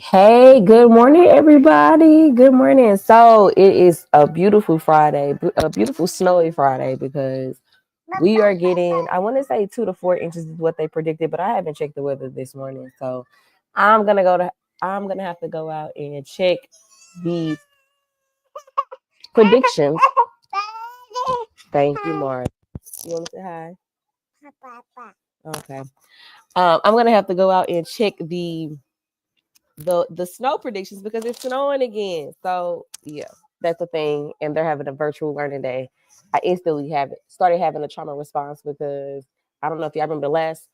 Hey, good morning, everybody. Good morning. So it is a beautiful Friday, a beautiful snowy Friday because we are getting, I want to say 2 to 4 inches is what they predicted, but I haven't checked the weather this morning. So I'm gonna go to, I'm gonna have to go out and check the predictions. Thank you, Mark. You want to say hi? Okay. I'm gonna have to go out and check the snow predictions because it's snowing again. So yeah, that's the thing. And they're having a virtual learning day. I instantly have it started having a trauma response because I don't know if y'all remember the last.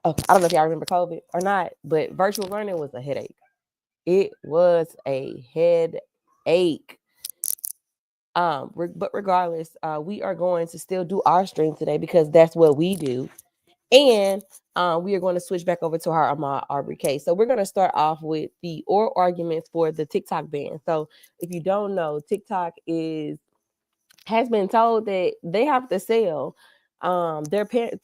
Oh, I don't know if y'all remember COVID or not, but virtual learning was a headache. It was a headache. But regardless, we are going to still do our stream today because that's what we do. And we are going to switch back over to our Ahmaud Arbery case. So we're going to start off with the oral arguments for the TikTok ban. So if you don't know, TikTok has been told that they have to sell their parent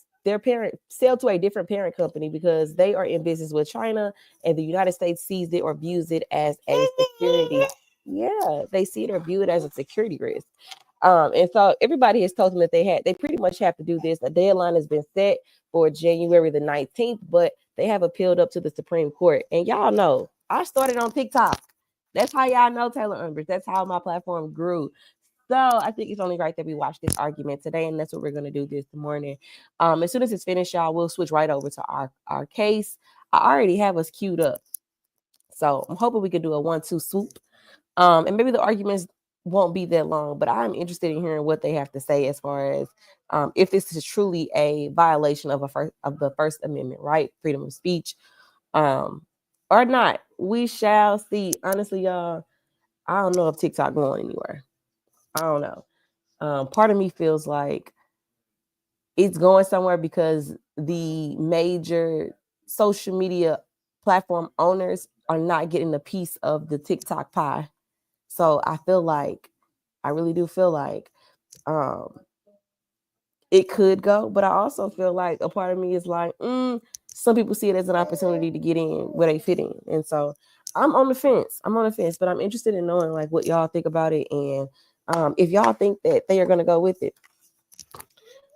sell to a different parent company because they are in business with China and the United States sees it or views it as a security. Yeah, they see it or view it as a security risk. And so everybody has told them that they pretty much have to do this. A deadline has been set for January the 19th, but they have appealed up to the Supreme Court. And y'all know I started on TikTok. That's how y'all know Taylor Umbers. That's how my platform grew. So I think it's only right that we watch this argument today, and that's what we're gonna do this morning. As soon as it's finished, y'all, we'll switch right over to our case. I already have us queued up, so I'm hoping we can do a 1-2 swoop. And maybe the arguments won't be that long, but I'm interested in hearing what they have to say as far as if this is truly a violation of the First Amendment, right? Freedom of speech, or not. We shall see. Honestly, y'all, I don't know if TikTok going anywhere. I don't know. Part of me feels like it's going somewhere because the major social media platform owners are not getting a piece of the TikTok pie. So I really do feel like um, it could go, but I also feel like a part of me is like, some people see it as an opportunity to get in where they fit in. And so I'm on the fence. But I'm interested in knowing like what y'all think about it. And if y'all think that they are going to go with it.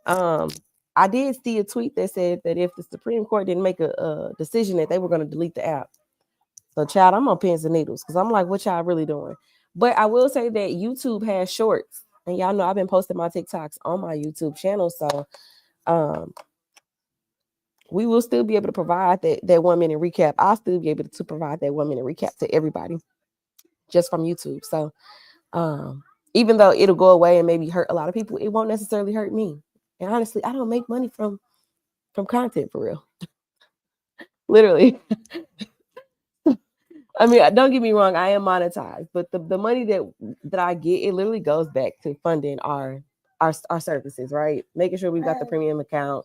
Um, I did see a tweet that said that if the Supreme Court didn't make a decision that they were going to delete the app. So, child, I'm on pins and needles because I'm like, what y'all really doing? But I will say that YouTube has shorts, and y'all know I've been posting my TikToks on my YouTube channel. So, um, we will still be able to provide that 1 minute recap. I'll still be able to provide that 1 minute recap to everybody just from YouTube. So, um, even though it'll go away and maybe hurt a lot of people, it won't necessarily hurt me. And honestly, I don't make money from content for real. Literally. I mean, don't get me wrong, I am monetized, but the money that I get, it literally goes back to funding our services, right? Making sure we've got the premium account,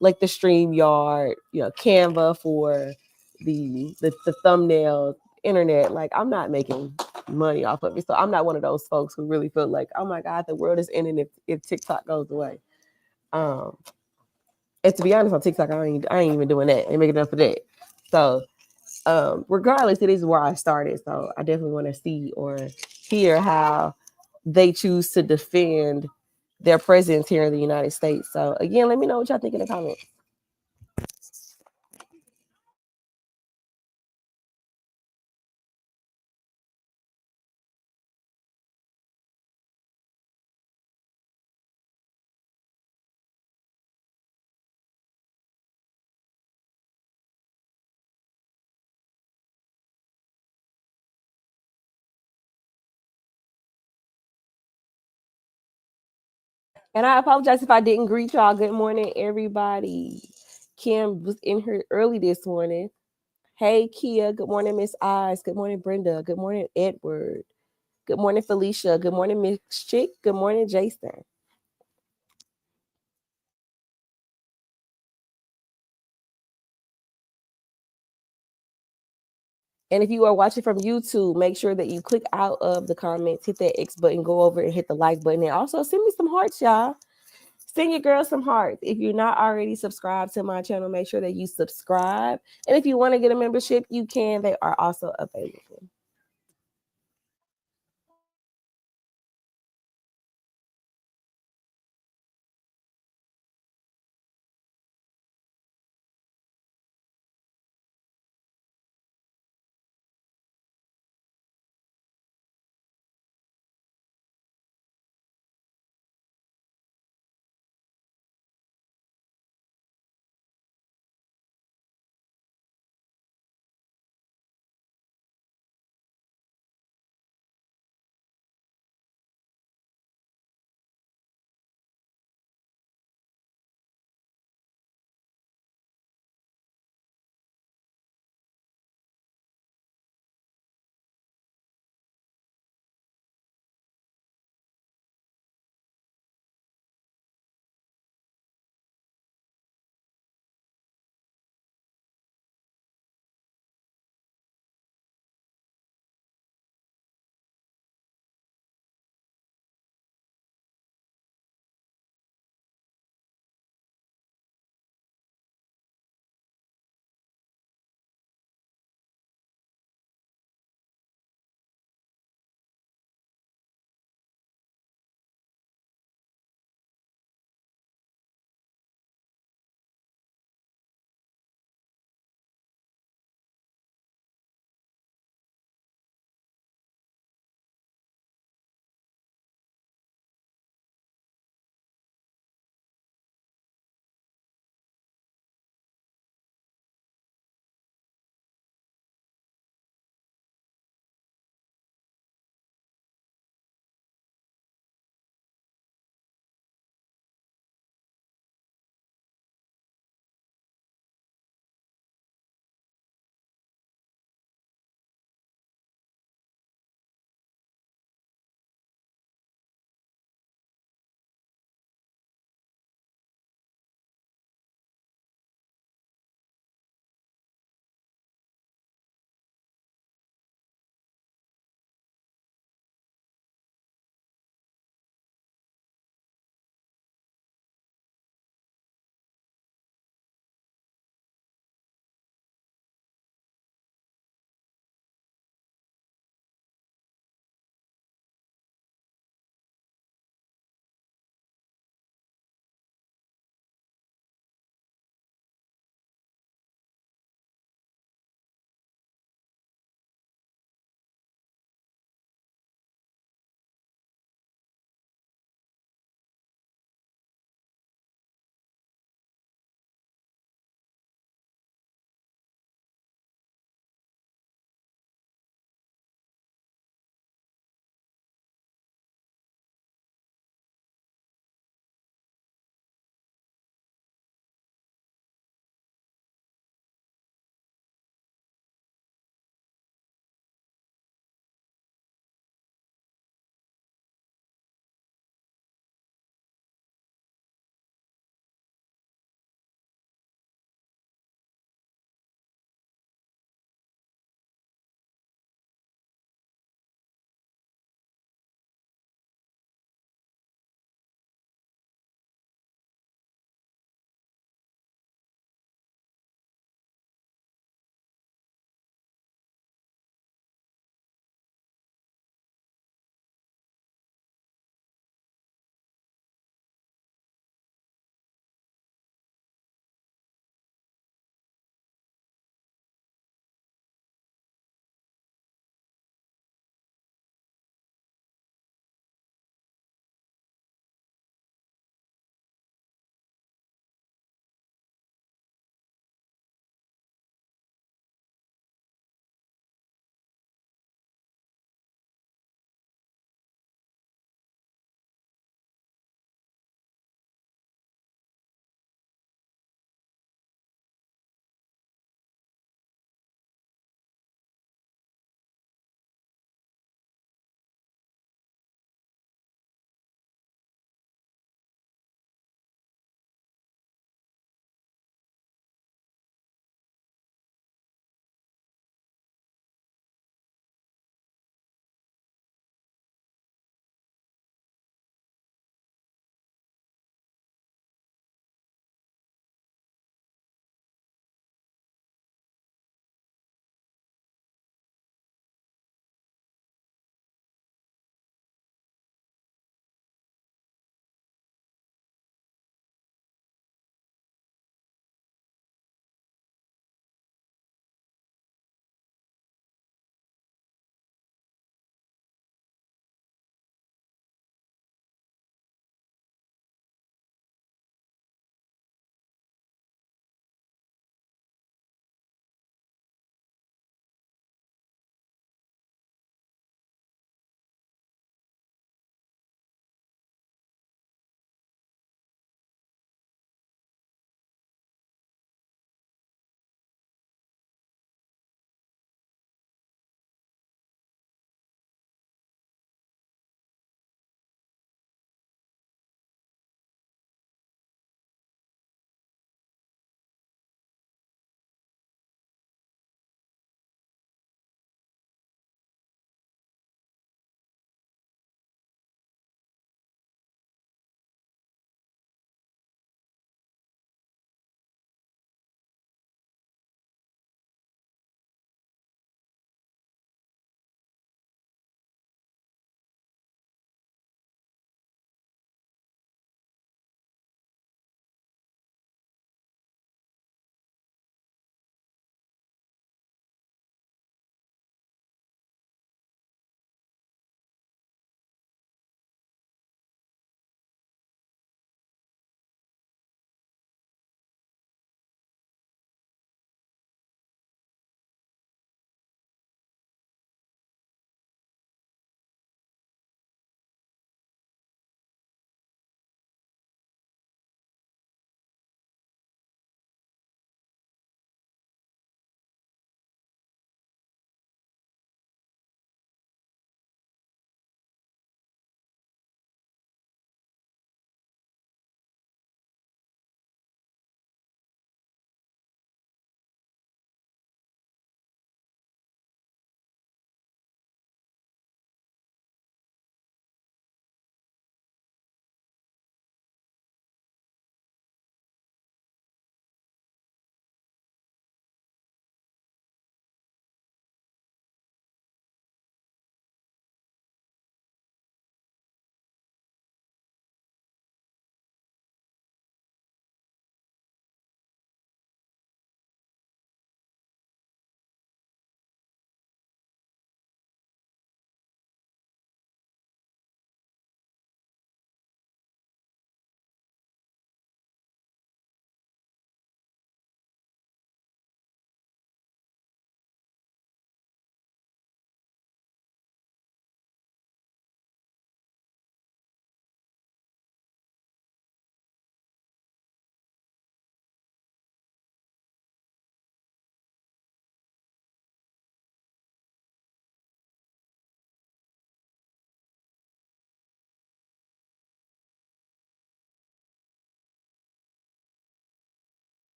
like the StreamYard, Canva for the thumbnail, internet. Like I'm not making money off of it. So I'm not one of those folks who really feel like, oh my God, the world is ending if TikTok goes away. Um, and to be honest, on TikTok, I ain't even doing that. I ain't making enough for that. So regardless, it is where I started. So I definitely want to see or hear how they choose to defend their presence here in the United States. So again, let me know what y'all think in the comments. And I apologize if I didn't greet y'all. Good morning, everybody. Kim was in here early this morning. Hey, Kia. Good morning, Miss Eyes. Good morning, Brenda. Good morning, Edward. Good morning, Felicia. Good morning, Miss Chick. Good morning, Jason. And if you are watching from YouTube, make sure that you click out of the comments, hit that X button, go over and hit the like button. And also send me some hearts, y'all. Send your girl some hearts. If you're not already subscribed to my channel, make sure that you subscribe. And if you want to get a membership, you can. They are also available.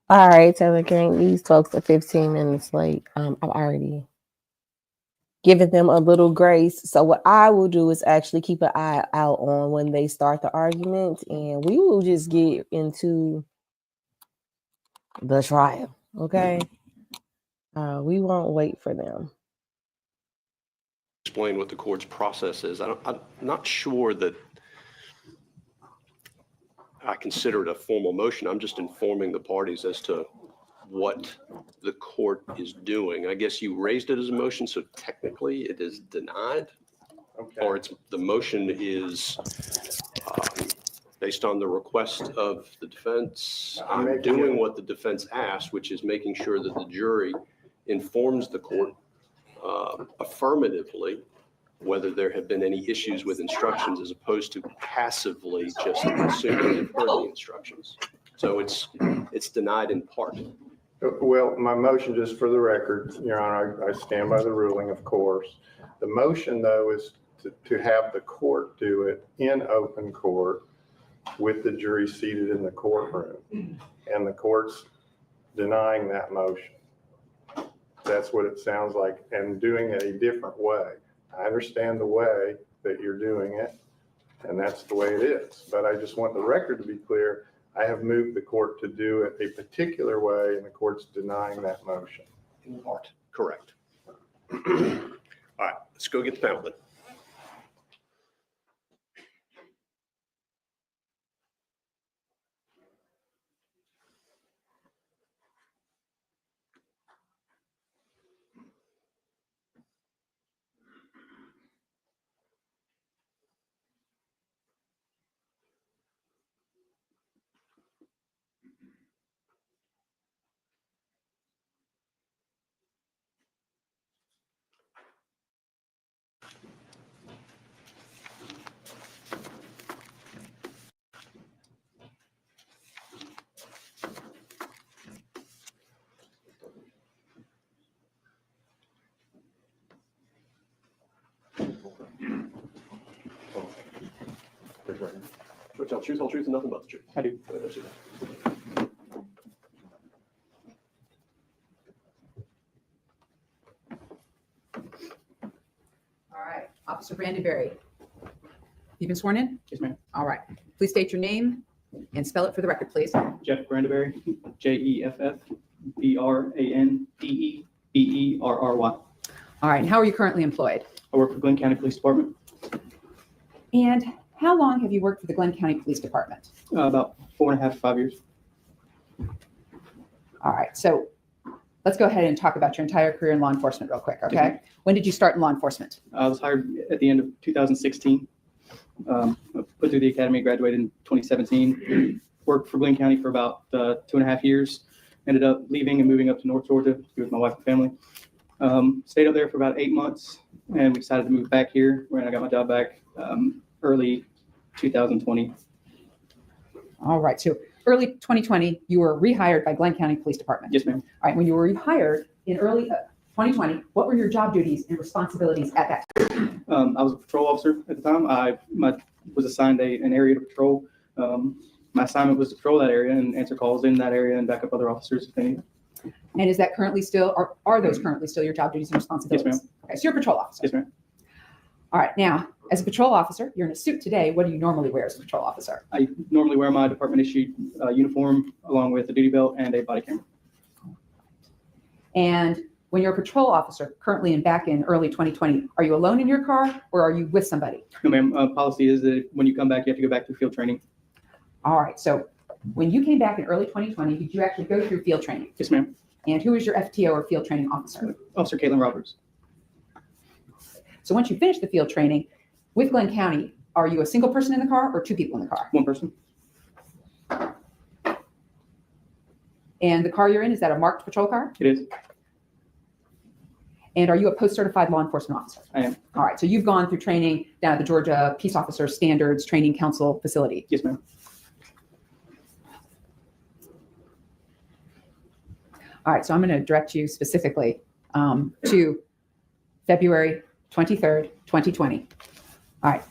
All right, Taylor King, these folks are 15 minutes late. I've already given them a little grace. So what I will do is actually keep an eye out on when they start the argument, and we will just get into the trial. Okay. We won't wait for them. Explain what the court's process is. I'm not sure that I consider it a formal motion. I'm just informing the parties as to what the court is doing. I guess you raised it as a motion, so technically it is denied. Okay. Or the motion is based on the request of the defense. I'm doing what the defense asked, which is making sure that the jury informs the court affirmatively whether there have been any issues with instructions, as opposed to passively just assuming they've heard the instructions. So it's denied in part. Well, my motion, just for the record, Your Honor, I stand by the ruling, of course. The motion, though, is to have the court do it in open court with the jury seated in the courtroom. And the court's denying that motion. That's what it sounds like, and doing it a different way. I understand the way that you're doing it, and that's the way it is. But I just want the record to be clear. I have moved the court to do it a particular way, and the court's denying that motion. In part, correct. All right, let's go get the panel then. Sure, tell truth, whole truth, and nothing but the truth. I do. All right, Officer Brandenberry. You've been sworn in? Yes, ma'am. All right. Please state your name and spell it for the record, please. Jeff Brandenberry, JEFF BRANDEBERRY. All right, and how are you currently employed? I work for Glenn County Police Department. And how long have you worked for the Glenn County Police Department? About 4.5 to 5 years. All right, so let's go ahead and talk about your entire career in law enforcement real quick, okay? Mhm. When did you start in law enforcement? I was hired at the end of 2016. I put through the academy, graduated in 2017. Worked for Glenn County for about 2.5 years. Ended up leaving and moving up to North Georgia to be with my wife and family. Stayed up there for about 8 months, and we decided to move back here, where I got my job back early 2020. All right, so early 2020, you were rehired by Glenn County Police Department. Yes, ma'am. All right, when you were rehired in early 2020, what were your job duties and responsibilities at that time? I was a patrol officer at the time. I was assigned an area to patrol. My assignment was to patrol that area and answer calls in that area and back up other officers if they need. And is that currently still, or are those currently still your job duties and responsibilities? Yes, ma'am. Okay, so you're a patrol officer. Yes, ma'am. All right, now, as a patrol officer, you're in a suit today. What do you normally wear as a patrol officer? I normally wear my department issued uniform along with a duty belt and a body camera. And when you're a patrol officer, currently and back in early 2020, are you alone in your car or are you with somebody? No, ma'am. Policy is that when you come back, you have to go back through field training. All right, so when you came back in early 2020, did you actually go through field training? Yes, ma'am. And who is your FTO or field training officer? Officer Caitlin Roberts. So once you finish the field training with Glenn County, are you a single person in the car or two people in the car? One person. And the car you're in, is that a marked patrol car? It is. And are you a post-certified law enforcement officer? I am. All right, so you've gone through training down at the Georgia Peace Officer Standards Training Council facility. Yes, ma'am. All right, so I'm going to direct you specifically to February 23rd, 2020. All right,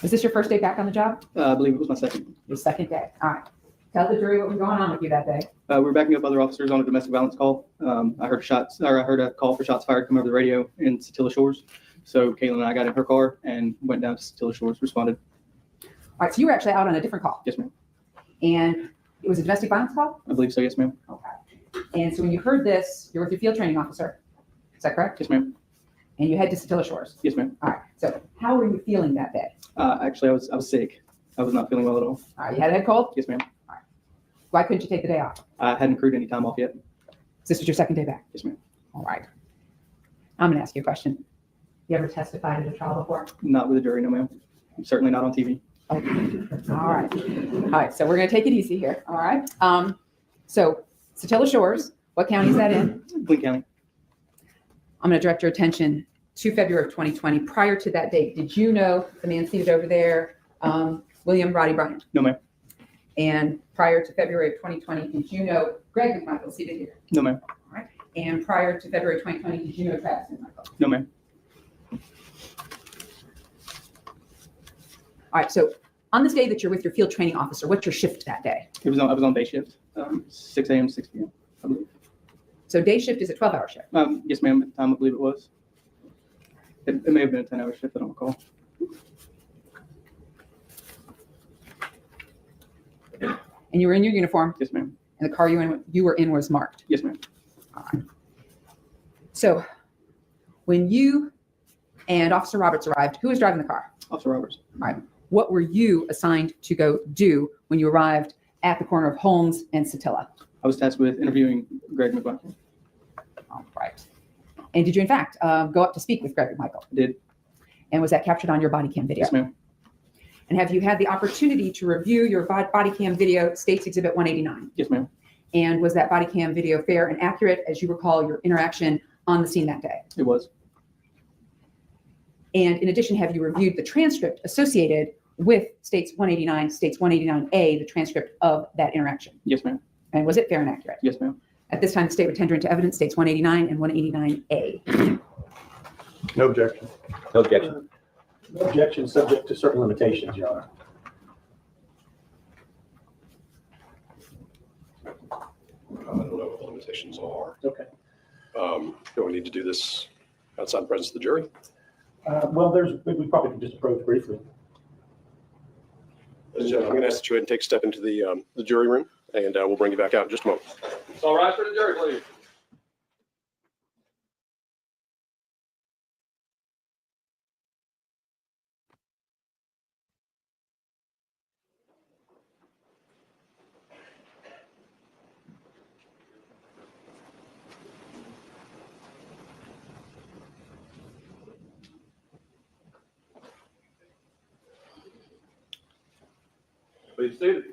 was this your first day back on the job? I believe it was my second. Your second day. All right. Tell the jury what was going on with you that day. We were backing up other officers on a domestic violence call. I heard a call for shots fired come over the radio in Satilla Shores. So Caitlin and I got in her car and went down to Satilla Shores, responded. All right, so you were actually out on a different call. Yes, ma'am. And it was a domestic violence call? I believe so. Yes, ma'am. Okay. And so when you heard this, you're with your field training officer. Is that correct? Yes, ma'am. And you head to Satilla Shores. Yes, ma'am. All right. So how were you feeling that day? Actually, I was sick. I was not feeling well at all. All right. You had a head cold? Yes, ma'am. Why couldn't you take the day off? I hadn't accrued any time off yet. This was your second day back? Yes, ma'am. All right. I'm going to ask you a question. You ever testified at a trial before? Not with a jury, no, ma'am. Certainly not on TV. Okay. All right. All right. So we're going to take it easy here. All right. So Satilla Shores, what county is that in? Glenn County. I'm going to direct your attention to February of 2020. Prior to that date, did you know the man seated over there, William Roddy Bryant? No, ma'am. And prior to February of 2020, did you know Greg McMichael seated here? No, ma'am. All right. And prior to February 2020, did you know Travis McMichael? No, ma'am. All right. So on this day that you're with your field training officer, what's your shift that day? I was on day shift, 6 a.m. to 6 p.m. I believe. So day shift is a 12-hour shift. Yes, ma'am. At the time, I believe it was. It may have been a 10-hour shift. I don't recall. And you were in your uniform, Yes, ma'am. and the car you were in was marked. Yes, ma'am. All right. So when you and Officer Roberts arrived, who was driving the car? Officer Roberts. All right. What were you assigned to go do when you arrived at the corner of Holmes and Satilla? I was tasked with interviewing Greg McMichael. All right. And did you, in fact, go up to speak with Greg McMichael? I did. And was that captured on your body cam video? Yes, ma'am. And have you had the opportunity to review your body cam video, States Exhibit 189? Yes, ma'am. And was that body cam video fair and accurate as you recall your interaction on the scene that day? It was. And in addition, have you reviewed the transcript associated with States 189, States 189A, the transcript of that interaction? Yes, ma'am. And was it fair and accurate? Yes, ma'am. At this time, the state would tender into evidence States 189 and 189A. No objection. No objection. No objection, subject to certain limitations, Your Honor. I don't know what the limitations are. Okay. Do we need to do this outside the presence of the jury? Well, we probably can just approach briefly. I'm going to ask that you go ahead and take a step into the jury room, and we'll bring you back out in just a moment. All right for the jury, please. Please seated.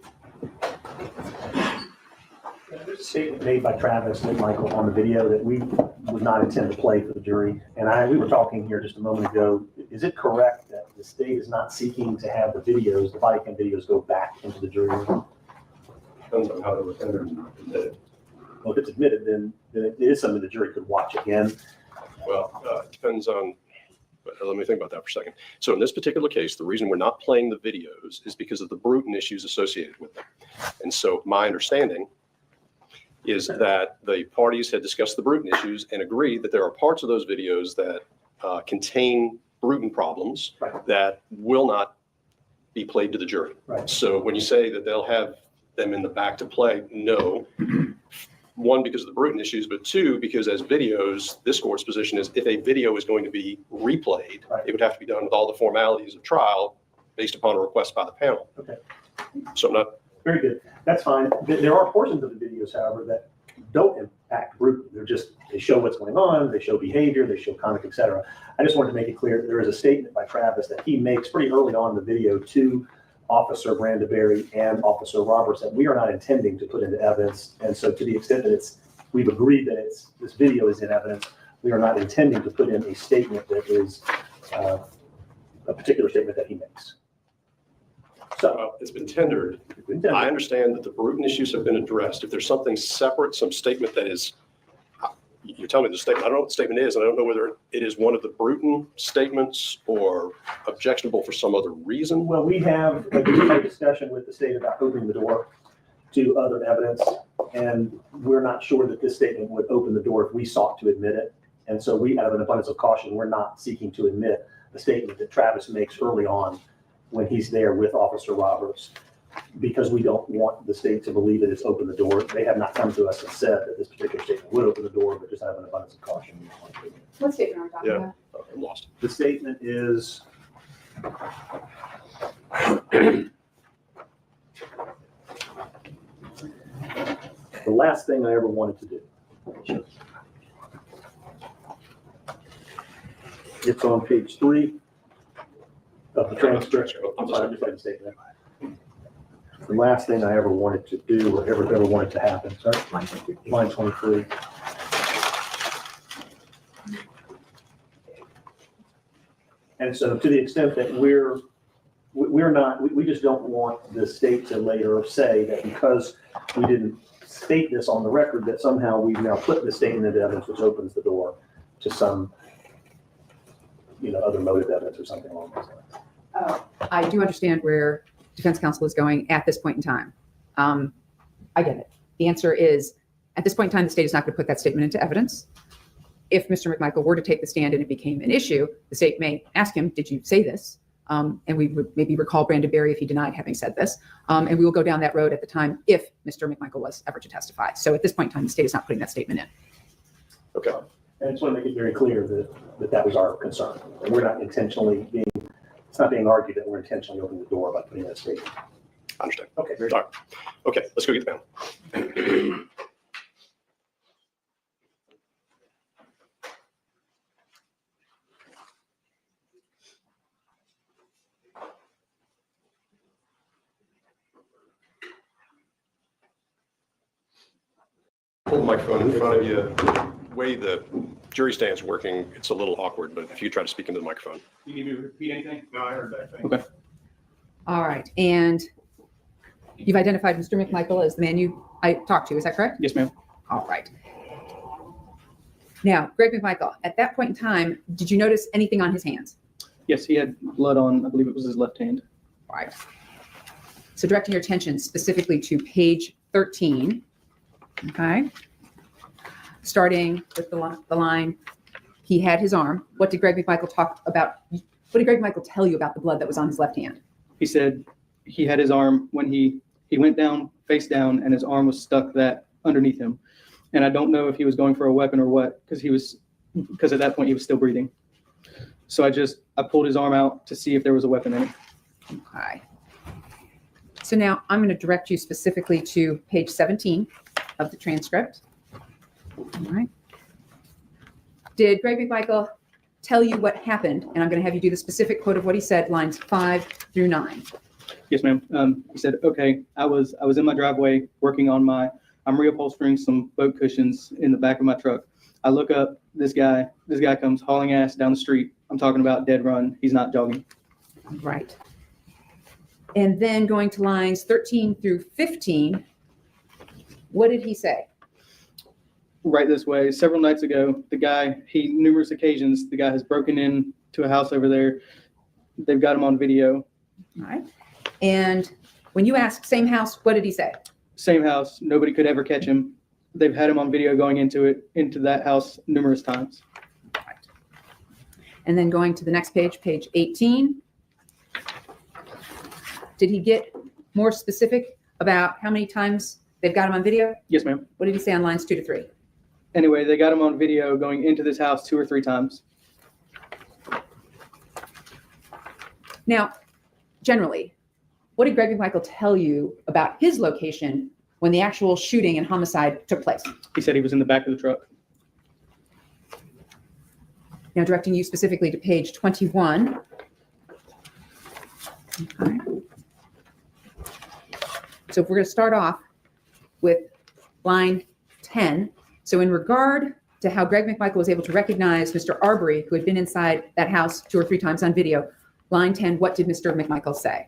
There's a statement made by Travis McMichael on the video that we would not intend to play for the jury. And we were talking here just a moment ago. Is it correct that the state is not seeking to have the videos, the body cam videos, go back into the jury room? Depends on how they were tendered and not admitted. Well, if it's admitted, then it is something the jury could watch again. Well, it depends on, but let me think about that for a second. So in this particular case, the reason we're not playing the videos is because of the brutal issues associated with them. And so my understanding is that the parties had discussed the brutal issues and agreed that there are parts of those videos that contain brutal problems Right. that will not be played to the jury. Right. So when you say that they'll have them in the back to play, no. One, because of the brutal issues, but two, because as videos, this court's position is if a video is going to be replayed, Right. it would have to be done with all the formalities of trial based upon a request by the panel. Okay. So I'm not, Very good. That's fine. There are portions of the videos, however, that don't impact group. They show what's going on, they show behavior, they show conduct, et cetera. I just wanted to make it clear, there is a statement by Travis that he makes pretty early on in the video to Officer Arbery and Officer Roberts that we are not intending to put into evidence. And so to the extent that we've agreed that this video is in evidence, we are not intending to put in a statement that is a particular statement that he makes. So it's been tendered. I understand that the brutal issues have been addressed. If there's something separate, some statement that is, you're telling me the statement, I don't know what the statement is, and I don't know whether it is one of the brutal statements or objectionable for some other reason. Well, we have a discussion with the state about opening the door to other evidence, and we're not sure that this statement would open the door if we sought to admit it. And so we, out of an abundance of caution, we're not seeking to admit the statement that Travis makes early on when he's there with Officer Roberts, because we don't want the state to believe that it's opened the door. They have not come to us and said that this particular statement would open the door, but just out of an abundance of caution. What statement are we talking Yeah. about? I'm lost. The statement is the last thing I ever wanted to do. It's on page 3 of the transcript. I'm sorry, I just had to say that. The last thing I ever wanted to do or ever wanted to happen. Sorry, line 23. And so to the extent that we just don't want the state to later say that because we didn't state this on the record, that somehow we've now put the statement into evidence, which opens the door to some, other motive evidence or something along those lines. I do understand where defense counsel is going at this point in time. I get it. The answer is, at this point in time, the state is not going to put that statement into evidence. If Mr. McMichael were to take the stand and it became an issue, the state may ask him, did you say this? And we would maybe recall Brandon Berry if he denied having said this. And we will go down that road at the time if Mr. McMichael was ever to testify. So at this point in time, the state is not putting that statement in. Okay. And I just want to make it very clear that was our concern. And we're not intentionally it's not being argued that we're intentionally opening the door by putting that statement. I understand. Okay, very All right. Okay, let's go get the pen. Hold the microphone in front of you. The way the jury stand's working, it's a little awkward, but if you try to speak into the microphone. You need me to repeat anything? No, I heard that. Okay. All right. And you've identified Mr. McMichael as the man I talked to. Is that correct? Yes, ma'am. All right. Now, Greg McMichael, at that point in time, did you notice anything on his hands? Yes, he had blood on, I believe it was his left hand. All right. So directing your attention specifically to page 13. Okay. Starting with the line, he had his arm. What did Greg McMichael talk about? What did Greg McMichael tell you about the blood that was on his left hand? He said he had his arm when he went down, face down, and his arm was stuck that underneath him. And I don't know if he was going for a weapon or what, because at that point he was still breathing. So I pulled his arm out to see if there was a weapon in it. Okay. So now I'm going to direct you specifically to page 17 of the transcript. All right. Did Greg McMichael tell you what happened? And I'm going to have you do the specific quote of what he said, lines 5 through 9. Yes, ma'am. He said, okay, I was in my driveway working on I'm reupholstering some boat cushions in the back of my truck. I look up, this guy comes hauling ass down the street. I'm talking about dead run. He's not jogging. Right. And then going to lines 13 through 15, what did he say? Right this way. Several nights ago, numerous occasions, the guy has broken into a house over there. They've got him on video. All right. And when you asked same house, what did he say? Same house. Nobody could ever catch him. They've had him on video going into that house numerous times. Right. And then going to the next page, page 18. Did he get more specific about how many times they've got him on video? Yes, ma'am. What did he say on lines 2 to 3? Anyway, they got him on video going into this house 2 or 3 times. Now, generally, what did Greg McMichael tell you about his location when the actual shooting and homicide took place? He said he was in the back of the truck. Now directing you specifically to page 21. Okay. So if we're going to start off with line 10. So in regard to how Greg McMichael was able to recognize Mr. Arbery, who had been inside that house 2 or 3 times on video, line 10, what did Mr. McMichael say?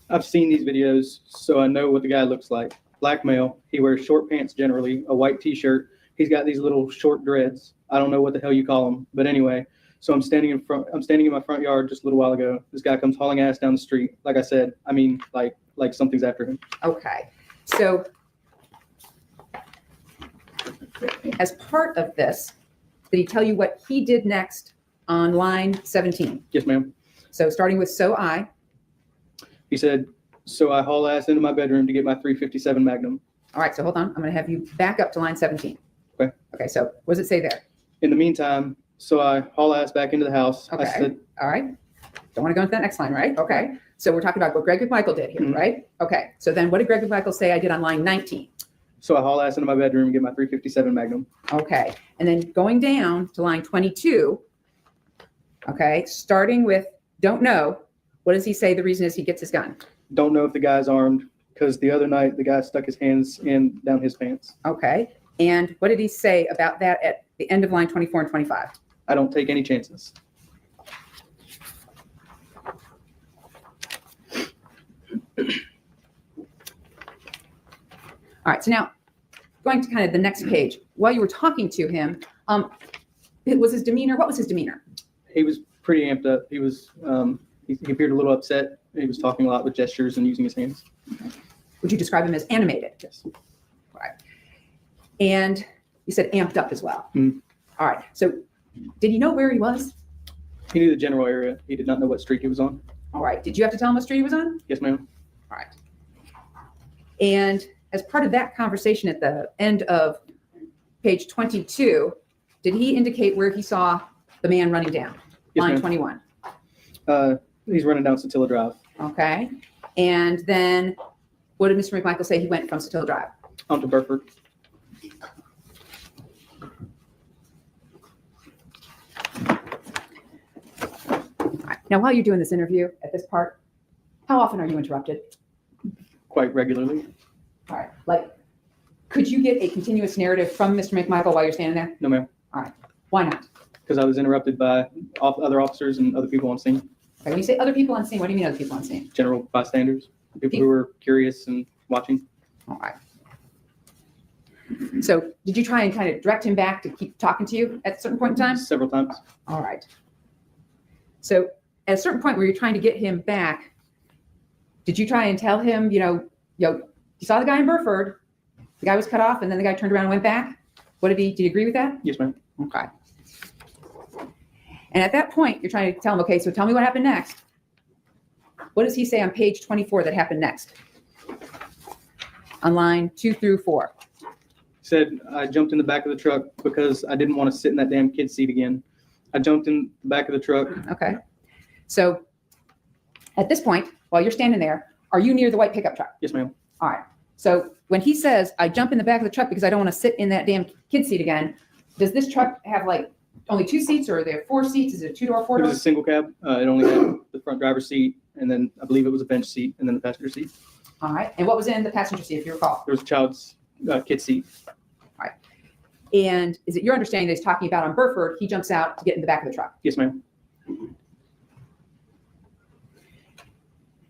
I've seen these videos, so I know what the guy looks like. Black male. He wears short pants generally, a white t-shirt. He's got these little short dreads. I don't know what the hell you call them, but anyway. So I'm standing in my front yard just a little while ago. This guy comes hauling ass down the street. Like I said, like something's after him. Okay. So As part of this, did he tell you what he did next on line 17? Yes, ma'am. So starting with so I, He said, so I haul ass into my bedroom to get my 357 Magnum. all right, so hold on. I'm going to have you back up to line 17. Okay. Okay, so what does it say there? In the meantime, so I haul ass back into the house. Okay. I said, All right. Don't want to go into that next line, right? Okay. So we're talking about what Greg McMichael did here, Mhm. right? Okay. So then what did Greg McMichael say I did on line 19? so I haul ass into my bedroom and get my 357 Magnum. Okay. And then going down to line 22, okay, starting with don't know, what does he say the reason is he gets his gun? Don't know if the guy's armed because the other night the guy stuck his hands in down his pants. Okay. And what did he say about that at the end of line 24 and 25? I don't take any chances. All right. So now going to kind of the next page, while you were talking to him, it was his demeanor. What was his demeanor? He was pretty amped up. He was he appeared a little upset. He was talking a lot with gestures and using his hands. Would you describe him as animated? Yes. All right. And you said amped up as well. Mhm. All right. So did he know where he was? He knew the general area. He did not know what street he was on. All right. Did you have to tell him what street he was on? Yes, ma'am. All right. And as part of that conversation at the end of page 22, did he indicate where he saw the man running down? Yes, Line ma'am. 21. He's running down Satilla Drive Okay. And then what did Mr. McMichael say he went from Satilla Drive? onto Burford. All right. Now, while you're doing this interview at this part, how often are you interrupted? Quite regularly. All right. Like, could you get a continuous narrative from Mr. McMichael while you're standing there? No, ma'am. Why not? Because I was interrupted by other officers and other people on scene, Okay, when you say other people on scene, what do you mean other people on scene? general bystanders, people who were curious and watching. All right. So did you try and kind of direct him back to keep talking to you at a certain point in time? Several times. All right. So at a certain point where you're trying to get him back, did you try and tell him, you saw the guy in Burford, the guy was cut off, and then the guy turned around and went back? Did you agree with that? Yes, ma'am. Okay. And at that point, you're trying to tell him, okay, so tell me what happened next. What does he say on page 24 that happened next? On line 2 through 4. Said I jumped in the back of the truck because I didn't want to sit in that damn kid seat again. I jumped in the back of the truck. Okay. So at this point, while you're standing there, are you near the white pickup truck? Yes, ma'am. All right. So when he says, I jump in the back of the truck because I don't want to sit in that damn kid seat again, does this truck have like only 2 seats or are there 4 seats? Is it a 2-door, It was 4-door? a single cab. It only had the front driver's seat, and then I believe it was a bench seat, and then the passenger seat. All right. And what was in the passenger seat, if you recall? There was a child's kid seat. And is it your understanding that he's talking about on Burford, he jumps out to get in the back of the truck? Yes, ma'am.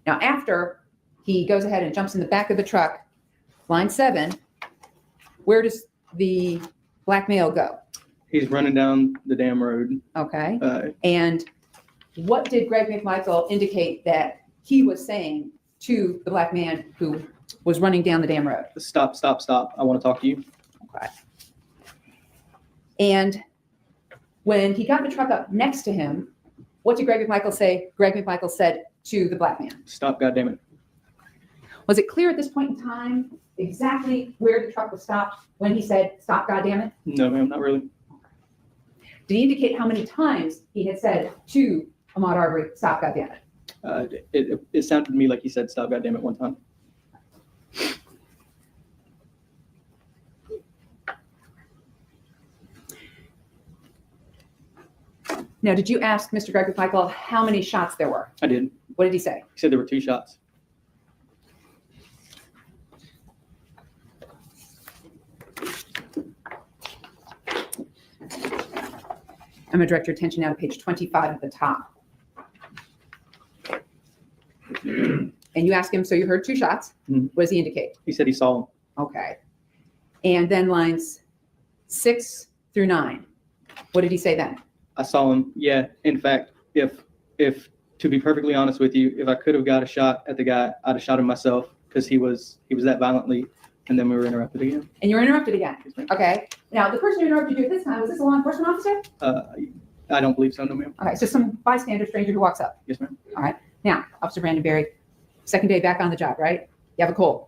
Now, after he goes ahead and jumps in the back of the truck, line 7, where does the black male go? He's running down the damn road. Okay. Uh, And what did Greg McMichael indicate that he was saying to the black man who was running down the damn road? Stop, stop, stop. I want to talk to you. Okay. And when he got the truck up next to him, what did Greg McMichael say? Greg McMichael said to the black man. Stop, goddammit. Was it clear at this point in time exactly where the truck was stopped when he said, stop, goddammit? No, ma'am, not really. Did he indicate how many times he had said to Ahmaud Arbery, stop, goddammit? It sounded to me like he said stop, goddammit one time. Now, did you ask Mr. Greg McMichael how many shots there were? I did. What did he say? He said there were 2 shots. I'm going to direct your attention now to page 25 at the top. And you ask him, so you heard 2 shots. Mhm. What does he indicate? He said he saw him. Okay. And then lines 6 through 9. What did he say then? I saw him. Yeah. In fact, if to be perfectly honest with you, if I could have got a shot at the guy, I'd have shot him myself because he was that violently And then we were interrupted again. And you were interrupted again. Yes, ma'am. Okay. Now, the person who interrupted you at this time, was this a law enforcement officer? I don't believe so, no, ma'am. Okay, so some bystander stranger who walks up. Yes, ma'am. All right. Now, Officer Brandon Berry, second day back on the job, right? You have a cold.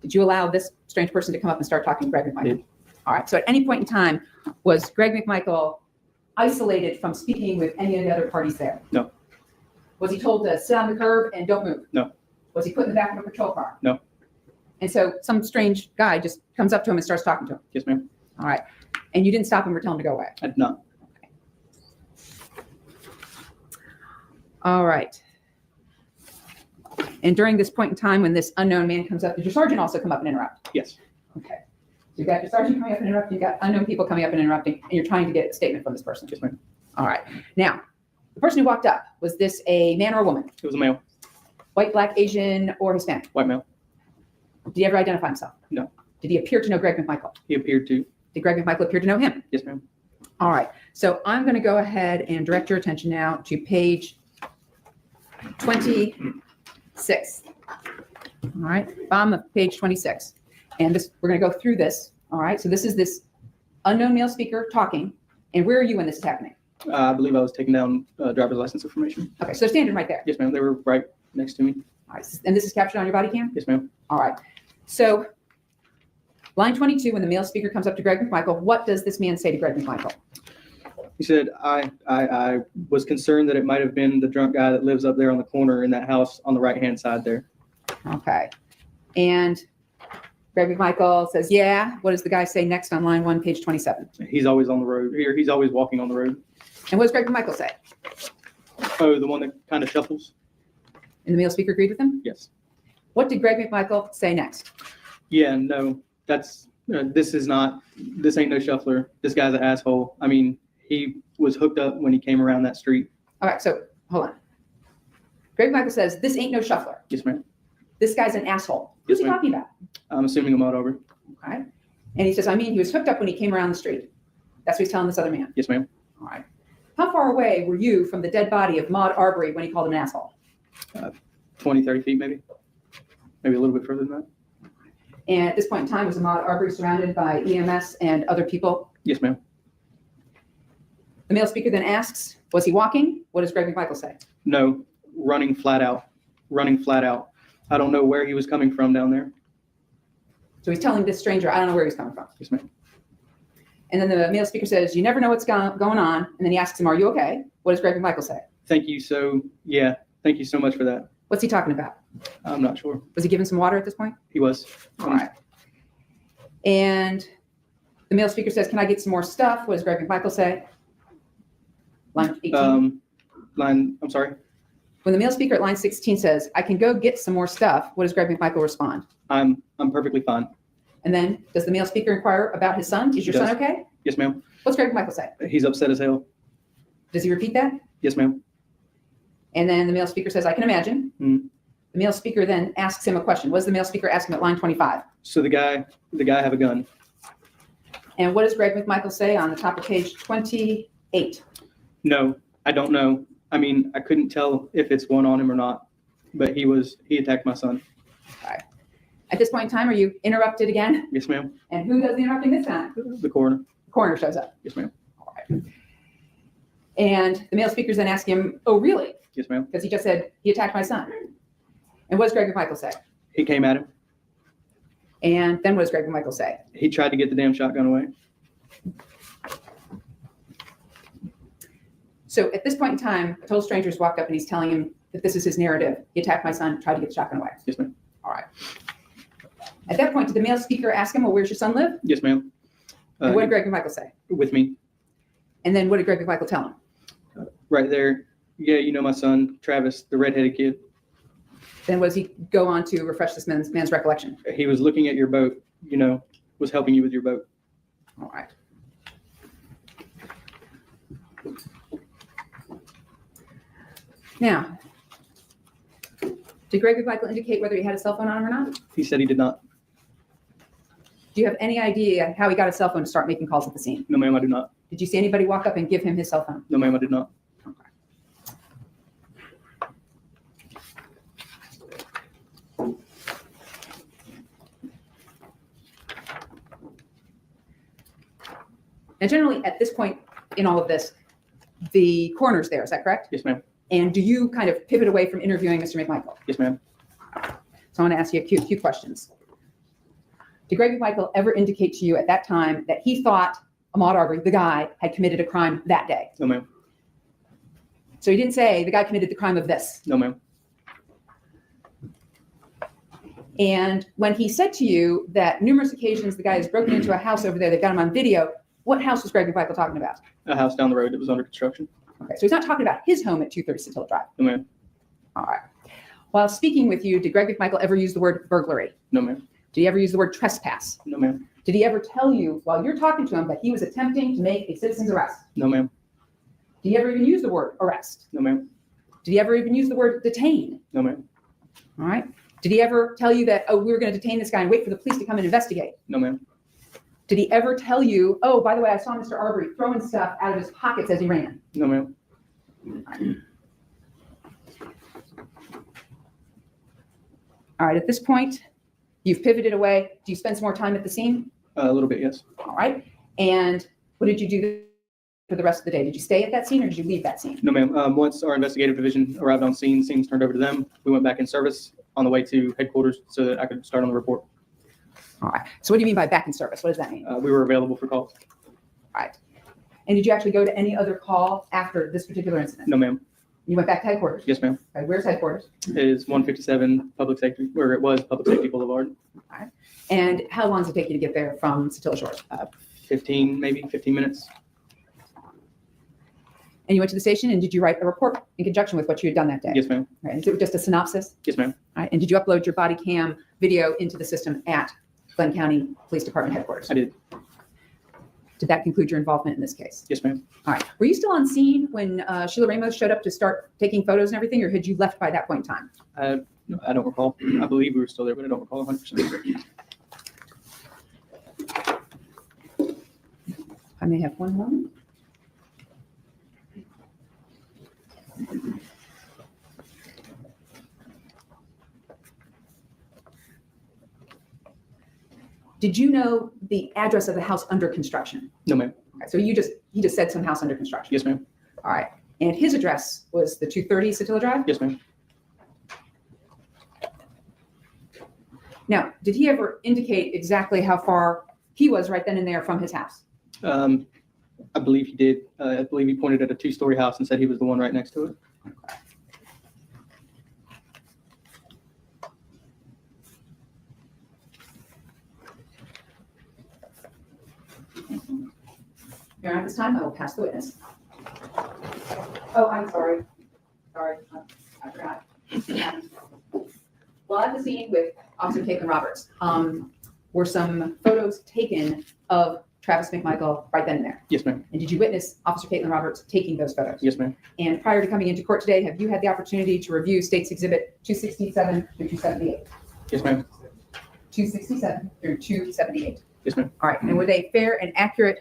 Did you allow this strange person to come up and start talking to Greg McMichael? Did. All right. So at any point in time, was Greg McMichael isolated from speaking with any of the other parties there? No. Was he told to sit on the curb and don't move? No. Was he put in the back of a patrol car? No. And so some strange guy just comes up to him and starts talking to him. Yes, ma'am. All right. And you didn't stop him or tell him to go away? I did not. All right. And during this point in time when this unknown man comes up, did your sergeant also come up and interrupt? Yes. Okay. So you've got your sergeant coming up and interrupting, you've got unknown people coming up and interrupting, and you're trying to get a statement from this person. Yes, ma'am. All right. Now, the person who walked up, was this a man or a woman? It was a male, White, black, Asian, or Hispanic? white male. Did he ever identify himself? No. Did he appear to know Greg McMichael? He appeared to. Did Greg McMichael appear to know him? Yes, ma'am. All right. So I'm going to go ahead and direct your attention now to page 26. All right. Bottom of page 26. And this, we're going to go through this. All right. So this is this unknown male speaker talking. And where are you when this is happening? I believe I was taking down driver's license information. Okay. So they're standing right there. Yes, ma'am. They were right next to me. All right. And this is captured on your body cam? Yes, ma'am. All right. So line 22, when the male speaker comes up to Greg McMichael, what does this man say to Greg McMichael? He said, I was concerned that it might have been the drunk guy that lives up there on the corner in that house on the right-hand side there. Okay. And Greg McMichael says, yeah. What does the guy say next on line 1, page 27? He's always on the road. Here, he's always walking on the road. And what does Greg McMichael say? Oh, the one that kind of shuffles? And the male speaker agreed with him? Yes. What did Greg McMichael say next? Yeah, no, that's, this ain't no shuffler. This guy's an asshole. I mean, he was hooked up when he came around that street. All right, so hold on. Greg McMichael says, this ain't no shuffler. Yes, ma'am. This guy's an asshole. Who's Yes, he ma'am. talking about? I'm assuming Ahmaud Arbery. Okay. And he says, I mean, he was hooked up when he came around the street. That's what he's telling this other man. Yes, ma'am. All right. How far away were you from the dead body of Ahmaud Arbery when he called him an asshole? 20, 30 feet maybe. Maybe a little bit further than that. And at this point in time, was Ahmaud Arbery surrounded by EMS and other people? Yes, ma'am. The male speaker then asks, was he walking? What does Greg McMichael say? No, running flat out. Running flat out. I don't know where he was coming from down there. So he's telling this stranger, I don't know where he's coming from. Yes, ma'am. And then the male speaker says, you never know what's going on. And then he asks him, are you okay? What does Greg McMichael say? Thank you so much for that. What's he talking about? I'm not sure. Was he given some water at this point? He was. All right. And the male speaker says, can I get some more stuff? What does Greg McMichael say? Line 18. I'm sorry. When the male speaker at line 16 says, I can go get some more stuff, what does Greg McMichael respond? I'm perfectly fine. And then does the male speaker inquire about his son? Is your He son does. okay? Yes, ma'am. What's Greg McMichael say? He's upset as hell. Does he repeat that? Yes, ma'am. And then the male speaker says, I can imagine. Mhm. The male speaker then asks him a question. What does the male speaker ask him at line 25? So the guy have a gun. And what does Greg McMichael say on the top of page 28? No, I don't know. I mean, I couldn't tell if it's one on him or not, but he attacked my son. At this point in time, are you interrupted again? Yes, ma'am. And who does the interrupting this time? The coroner. The coroner shows up. Yes, ma'am. All right. And the male speakers then ask him, oh, really? Yes, ma'am. Because he just said, he attacked my son. And what does Greg McMichael say? He came at him. And then what does Greg McMichael say? He tried to get the damn shotgun away. So at this point in time, a total stranger has walked up and he's telling him that this is his narrative. He attacked my son, tried to get the shotgun away. Yes, ma'am. All right. At that point, did the male speaker ask him, well, where's your son live? Yes, ma'am. And what did Greg McMichael say? With me. And then what did Greg McMichael tell him? Right there. Yeah, you know my son, Travis, the redheaded kid. Then was he go on to refresh this man's recollection? He was looking at your boat, was helping you with your boat. All right. Now, did Greg McMichael indicate whether he had a cell phone on him or not? He said he did not. Do you have any idea how he got a cell phone to start making calls at the scene? No, ma'am, I do not. Did you see anybody walk up and give him his cell phone? No, ma'am, I did not. Now, generally, at this point in all of this, the coroner's there, is that correct? Yes, ma'am. And do you kind of pivot away from interviewing Mr. McMichael? Yes, ma'am. So I want to ask you a few questions. Did Greg McMichael ever indicate to you at that time that he thought Ahmaud Arbery, the guy, had committed a crime that day? No, ma'am. So he didn't say the guy committed the crime of this. No, ma'am. And when he said to you that numerous occasions the guy has broken into a house over there, they've got him on video, what house was Greg McMichael talking about? A house down the road that was under construction. Okay, so he's not talking about his home at 230 Satilla Drive. No, ma'am. All right. While speaking with you, did Greg McMichael ever use the word burglary? No, ma'am. Did he ever use the word trespass? No, ma'am. Did he ever tell you while you're talking to him that he was attempting to make a citizen's arrest? No, ma'am. Did he ever even use the word arrest? No, ma'am. Did he ever even use the word detain? No, ma'am. All right. Did he ever tell you that, oh, we were going to detain this guy and wait for the police to come and investigate? No, ma'am. Did he ever tell you, oh, by the way, I saw Mr. Arbery throwing stuff out of his pockets as he ran? No, ma'am. All right. At this point, you've pivoted away. Do you spend some more time at the scene? A little bit, yes. All right. And what did you do for the rest of the day? Did you stay at that scene or did you leave that scene? No, ma'am. Once our investigative division arrived on scene, scenes turned over to them. We went back in service on the way to headquarters so that I could start on the report. All right. So what do you mean by back in service? What does that mean? We were available for calls. All right. And did you actually go to any other call after this particular incident? No, ma'am. You went back to headquarters? Yes, ma'am. Okay. Where's headquarters? It is 157 Public Safety, where it was Public Safety Boulevard. And how long does it take you to get there from Satilla Shores? 15 minutes. And you went to the station and did you write a report in conjunction with what you had done that day? Yes, ma'am. Right. And is it just a synopsis? Yes, ma'am. All right. And did you upload your body cam video into the system at Glenn County Police Department headquarters? I did. Did that conclude your involvement in this case? Yes, ma'am. All right. Were you still on scene when Sheila Ramos showed up to start taking photos and everything, or had you left by that point in time? I don't recall. I believe we were still there, but I don't recall 100%. I may have one moment. Did you know the address of the house under construction? No, ma'am. Okay, so he just said some house under construction. Yes, ma'am. All right. And his address was the 230 Satilla Drive? Yes, ma'am. Now, did he ever indicate exactly how far he was right then and there from his house? I believe he did. I believe he pointed at a 2-story house and said he was the one right next to it. Your Honor, at this time, I will pass the witness. Oh, I'm sorry. Sorry, I forgot. Well, at the scene with Officer Caitlin Roberts, were some photos taken of Travis McMichael right then and there? Yes, ma'am. And did you witness Officer Caitlin Roberts taking those photos? Yes, ma'am. And prior to coming into court today, have you had the opportunity to review State's Exhibit 267 through 278? Yes, ma'am. 267 through 278. Yes, ma'am. All right. And were they fair and accurate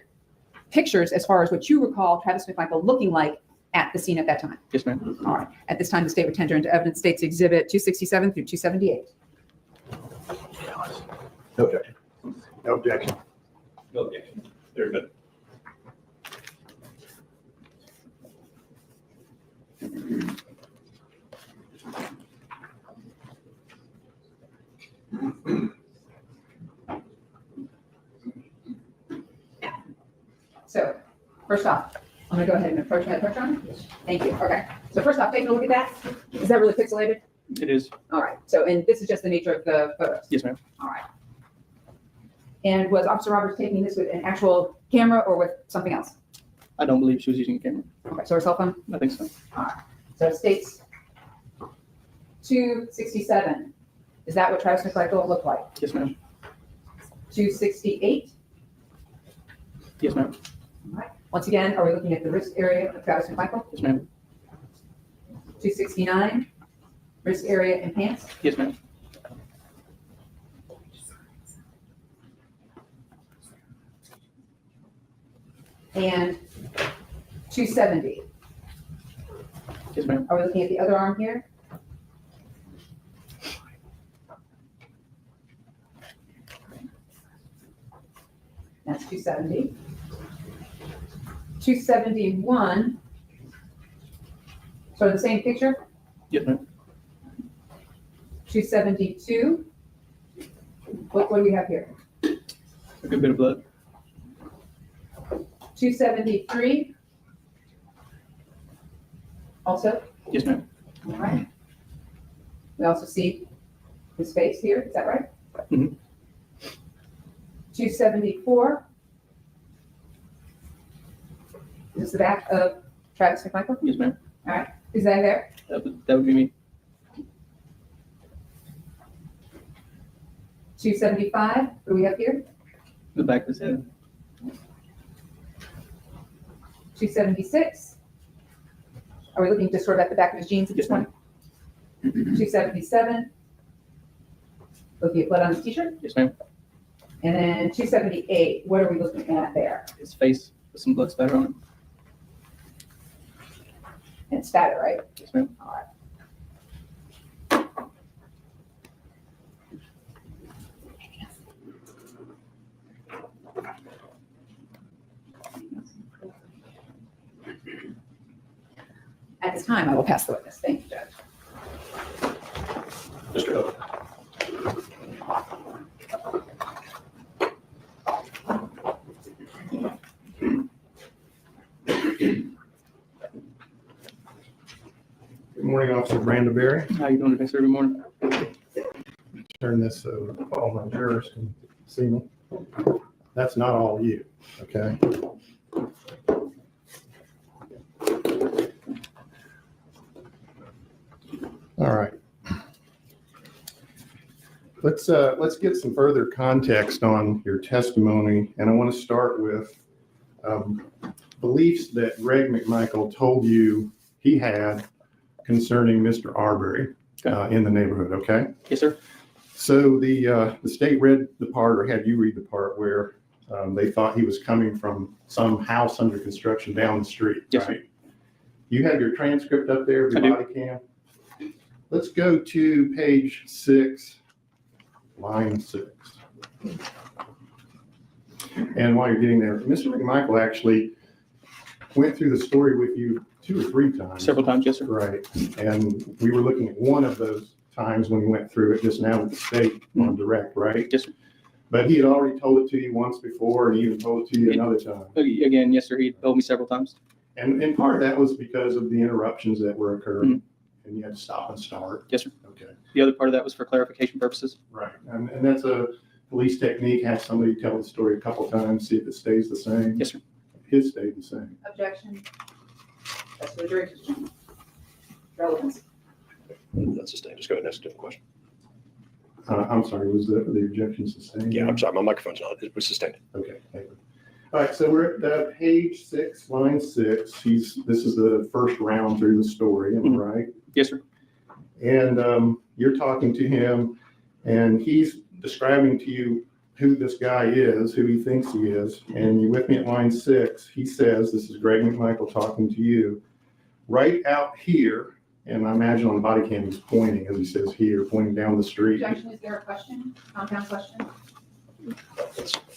pictures as far as what you recall Travis McMichael looking like at the scene at that time? Yes, ma'am. All right. At this time, the state would tender into evidence State's Exhibit 267 through 278. No objection. No objection. No objection. Very good. So first off, I'm going to go ahead and approach my approach on. Thank you. Okay. So first off, taking a look at that. Is that really pixelated? It is. All right. So, and this is just the nature of the photos. Yes, ma'am. All right. And was Officer Roberts taking this with an actual camera or with something else? I don't believe she was using a camera. Okay. So her cell phone? I think so. So it states 267. Is that what Travis McMichael looked like? Yes, ma'am. 268. Yes, ma'am. All right. Once again, are we looking at the wrist area of Travis McMichael? Yes, ma'am. 269. Wrist area and pants. Yes, ma'am. And 270. Yes, ma'am. Are we looking at the other arm here? That's 270. 271. So the same picture? Yes, ma'am. 272. What do we have here? A good bit of blood. 273. Also? Yes, ma'am. All right. We also see his face here, is that right? Mhm. 274. Is this the back of Travis McMichael? Yes, ma'am. All right. Is that there? That would be me. 275. What do we have here? The back of his head. 276. Are we looking just sort of at the back of his jeans at this Yes, ma'am. point? 277. Looking at blood on his t-shirt. Yes, ma'am. And then 278. What are we looking at there? His face with some blood spatter on it. And spatter, right? Yes, ma'am. All right. At this time, I will pass the witness. Thank you, Judge. Mr. Hill. Good morning, Officer Brandaberry. How you doing today, sir? Good morning. Turn this so all my jurors can see me. That's not all you, okay? All right. Let's get some further context on your testimony, and I want to start with beliefs that Greg McMichael told you he had concerning Mr. Arbery in the neighborhood, okay? Yes, sir. So the state read the part, or had you read the part, where they thought he was coming from some house under construction down the street, Yes, sir. right? You have your transcript up there, I your do. body cam? Let's go to page 6, line 6. And while you're getting there, Mr. McMichael actually went through the story with you 2 or 3 times. Several times, yes, sir. Right. And we were looking at one of those times when he went through it just now with the state on direct, right? Yes, sir. But he had already told it to you once before, and he even told it to you another time. Again, yes, sir. He told me several times. And part of that was because of the interruptions that were occurring, and you had to stop and start. Yes, sir. Okay, The other part of that was for clarification purposes. right. And that's a police technique, have somebody tell the story a couple times, see if it stays the same. Yes, sir. His stayed the same. Objection. That's for the jury. Relevance. That's sustained. Just go ahead and ask a different question. I'm sorry, was the objection sustained? Yeah, I'm sorry. My microphone's not. It was sustained. Okay, thank you. All right, so we're at page 6, line 6. This is the first round through the story, am I right? Yes, sir. And you're talking to him, and he's describing to you who this guy is, who he thinks he is. And you with me at line 6, he says, this is Greg McMichael talking to you, right out here, and I imagine on the body cam he's pointing, as he says here, pointing down the street. Objection, is there a question? Compound question?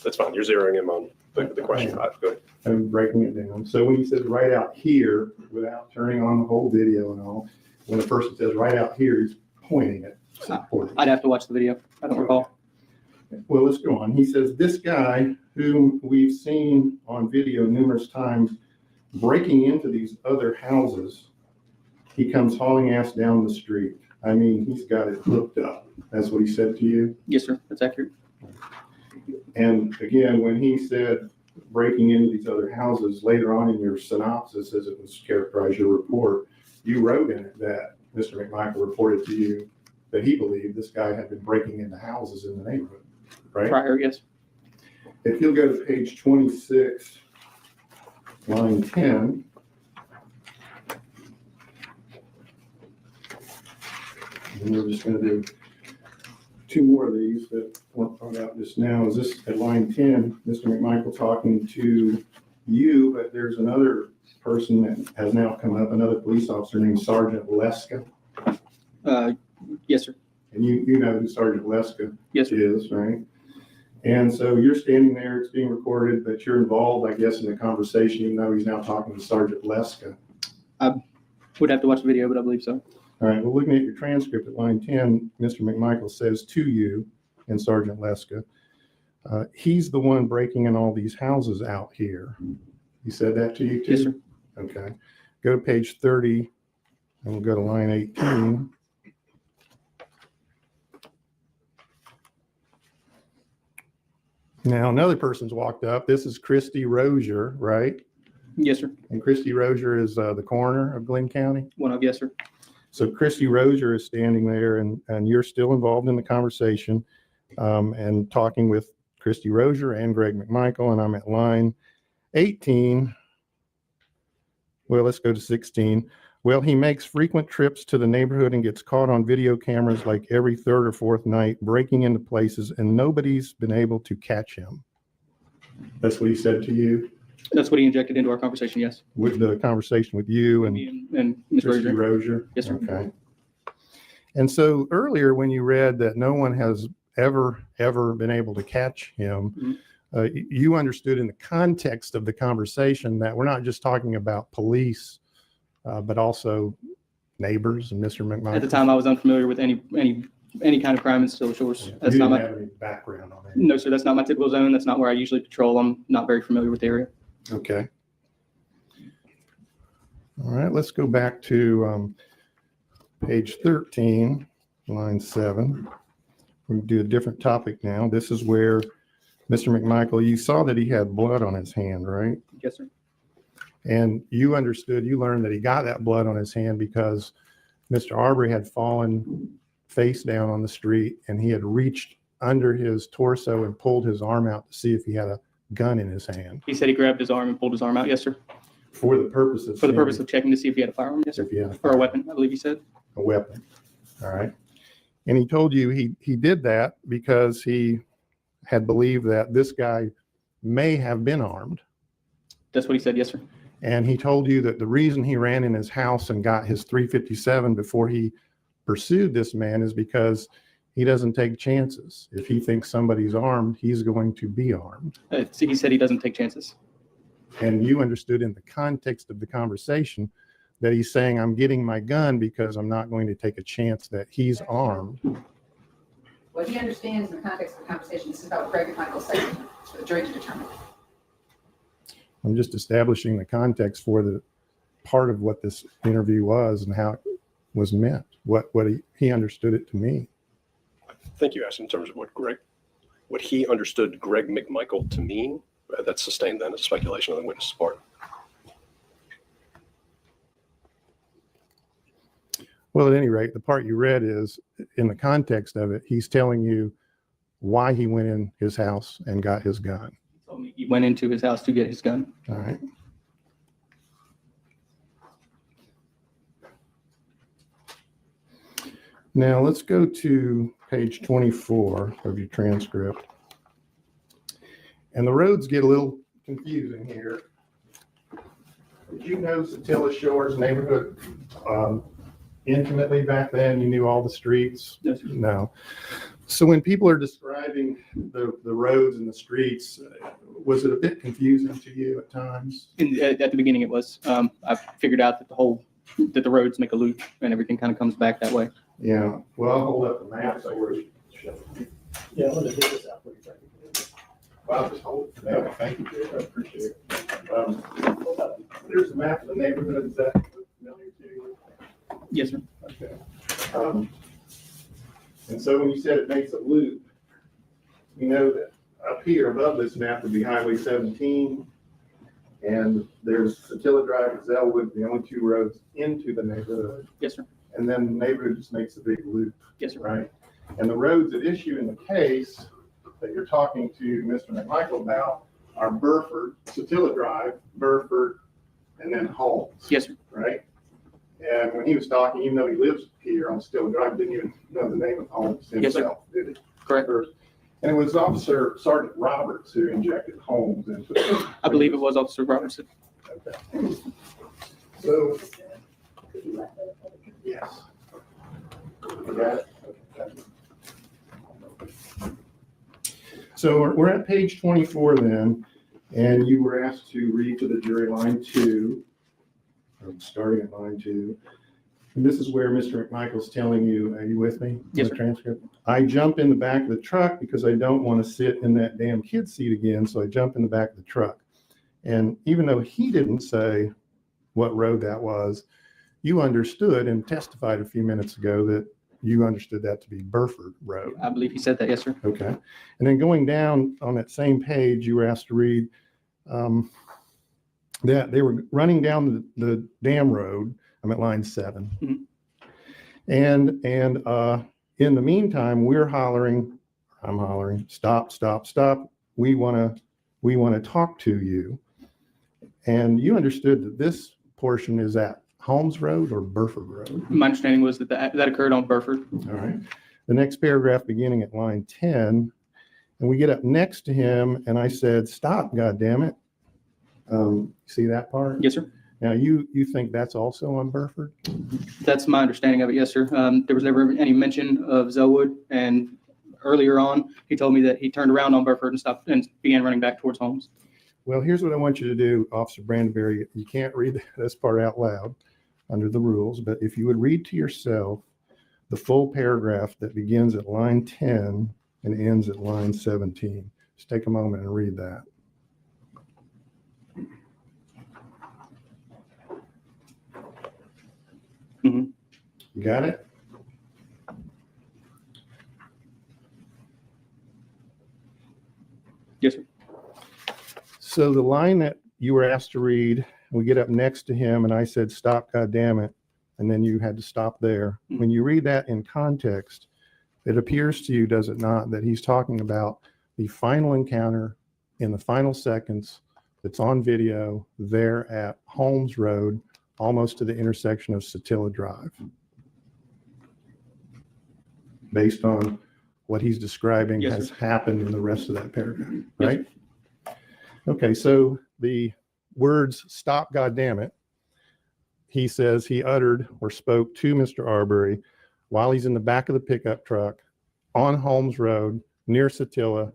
That's fine. You're zeroing him on the question. Go ahead. I'm breaking it down. So when he says right out here, without turning on the whole video and all, when a person says right out here, he's pointing it. It's not pointing. I'd have to watch the video. I don't recall. Well, let's go on. He says, this guy whom we've seen on video numerous times breaking into these other houses, he comes hauling ass down the street. I mean, he's got it hooked up. That's what he said to you. Yes, sir. That's accurate. And again, when he said breaking into these other houses, later on in your synopsis, as it was characterized your report, you wrote in it that Mr. McMichael reported to you that he believed this guy had been breaking into houses in the neighborhood, right? Prior, yes. If you'll go to page 26, line 10. And we're just going to do 2 more of these that weren't brought out just now. Is this at line 10, Mr. McMichael talking to you, but there's another person that has now come up, another police officer named Sergeant Leska. Yes, sir. And you know who Sergeant Leska Yes, sir. is, right? And so you're standing there, it's being recorded, but you're involved, I guess, in the conversation, even though he's now talking to Sergeant Leska. Would have to watch the video, but I believe so. All right, well, looking at your transcript at line 10, Mr. McMichael says to you and Sergeant Leska, he's the one breaking in all these houses out here. He said that to you too? Yes, sir. Okay. Go to page 30 and we'll go to line 18. Now, another person's walked up. This is Christy Rozier, right? Yes, sir. And Christy Rozier is the coroner of Glenn County. One of, yes, sir. So Christy Rozier is standing there and you're still involved in the conversation and talking with Christy Rozier and Greg McMichael. And I'm at line 18. Well, let's go to 16. Well, he makes frequent trips to the neighborhood and gets caught on video cameras like every third or fourth night, breaking into places, and nobody's been able to catch him. That's what he said to you? That's what he injected into our conversation, yes. With the conversation with you and Me and Ms. Christy Rozier. Rozier? Yes, sir. Okay. And so earlier when you read that no one has ever been able to catch him, you understood in the context of the conversation that we're not just talking about police, but also neighbors and Mr. McMichael. At the time, I was unfamiliar with any kind of crime in Stilla Shores. Yeah. That's You not didn't my, have any background on that. no, sir, that's not my typical zone. That's not where I usually patrol. I'm not very familiar with the area. Okay. All right, let's go back to page 13, line 7. We'll do a different topic now. This is where Mr. McMichael, you saw that he had blood on his hand, right? Yes, sir. And you learned that he got that blood on his hand because Mr. Arbery had fallen face down on the street and he had reached under his torso and pulled his arm out to see if he had a gun in his hand. He said he grabbed his arm and pulled his arm out. Yes, sir. For the purpose of Checking to see if he had a firearm. Yes, sir. if he had Or a weapon, I believe he said. a weapon. All right. And he told you he did that because he had believed that this guy may have been armed. That's what he said. Yes, sir. And he told you that the reason he ran in his house and got his .357 before he pursued this man is because he doesn't take chances. If he thinks somebody's armed, he's going to be armed. He said he doesn't take chances. And you understood in the context of the conversation that he's saying, I'm getting my gun because I'm not going to take a chance that he's armed. What he understands in the context of the conversation, this is about what Greg McMichael said for the jury to determine. I'm just establishing the context for the part of what this interview was and how it was meant, what he understood it to mean. I think you asked in terms of what he understood Greg McMichael to mean. That's sustained then as speculation on the witness's part. Well, at any rate, the part you read is in the context of it, he's telling you why he went in his house and got his gun. He told me he went into his house to get his gun. All right. Now let's go to page 24 of your transcript. And the roads get a little confusing here. Did you know Stilla Shores neighborhood intimately back then? You knew all the streets? Yes, sir. No. So when people are describing the roads and the streets, was it a bit confusing to you at times? At the beginning, it was. I figured out that the roads make a loop and everything kind of comes back that way. Yeah. Well, I'll hold up the map for you. Yeah, I'm gonna take this out for you. Wow, just hold it for now. Thank you, Jay. I appreciate it. There's a map of the neighborhood. Is that familiar to you? Yes, sir. Okay. And so when you said it makes a loop, you know that up here above this map would be Highway 17, and there's Satilla Drive and Zellwood, the only two roads into the neighborhood. Yes, sir. And then the neighborhood just makes a big loop, Yes, sir. right? And the roads at issue in the case that you're talking to Mr. McMichael about are Burford, Satilla Drive, Burford, and then Holmes. Yes, sir. Right? And when he was talking, even though he lives here on Stilla Drive, didn't even know the name of Holmes Yes, sir. himself, did he? Correct. And it was Sergeant Roberts who injected Holmes into it. I believe it was Officer Robertson. Okay. So, yes. You got it? Okay. So we're at page 24 then, and you were asked to read to the jury line 2, starting at line 2. And this is where Mr. McMichael's telling you, are you with me? Yes, The sir. transcript. I jump in the back of the truck because I don't want to sit in that damn kid seat again, so I jump in the back of the truck. And even though he didn't say what road that was, you understood and testified a few minutes ago that you understood that to be Burford Road. I believe he said that, yes, sir. Okay. And then going down on that same page, you were asked to read that they were running down the dam road. I'm at line 7. Mhm. And in the meantime, I'm hollering, stop, stop, stop. We want to talk to you. And you understood that this portion is at Holmes Road or Burford Road. My understanding was that occurred on Burford. All right. The next paragraph beginning at line 10, and we get up next to him, and I said, stop, goddammit. See that part? Yes, sir. Now, you think that's also on Burford? That's my understanding of it, yes, sir. There was never any mention of Zellwood, and earlier on, he told me that he turned around on Burford and stopped and began running back towards Holmes. Well, here's what I want you to do, Officer Brandenberry. You can't read this part out loud under the rules, but if you would read to yourself the full paragraph that begins at line 10 and ends at line 17. Just take a moment and read that. Mm-hmm. You got it? Yes, sir. So the line that you were asked to read, we get up next to him and I said, stop, goddammit. And then you had to stop there. Mhm. When you read that in context, it appears to you, does it not, that he's talking about the final encounter in the final seconds that's on video there at Holmes Road, almost to the intersection of Satilla Drive. Based on what he's describing Yes, has sir. happened in the rest of that paragraph, Yes, right? Okay, so the words "stop, goddammit," he says he uttered or spoke to Mr. Arbery while he's in the back of the pickup truck on Holmes Road near Satilla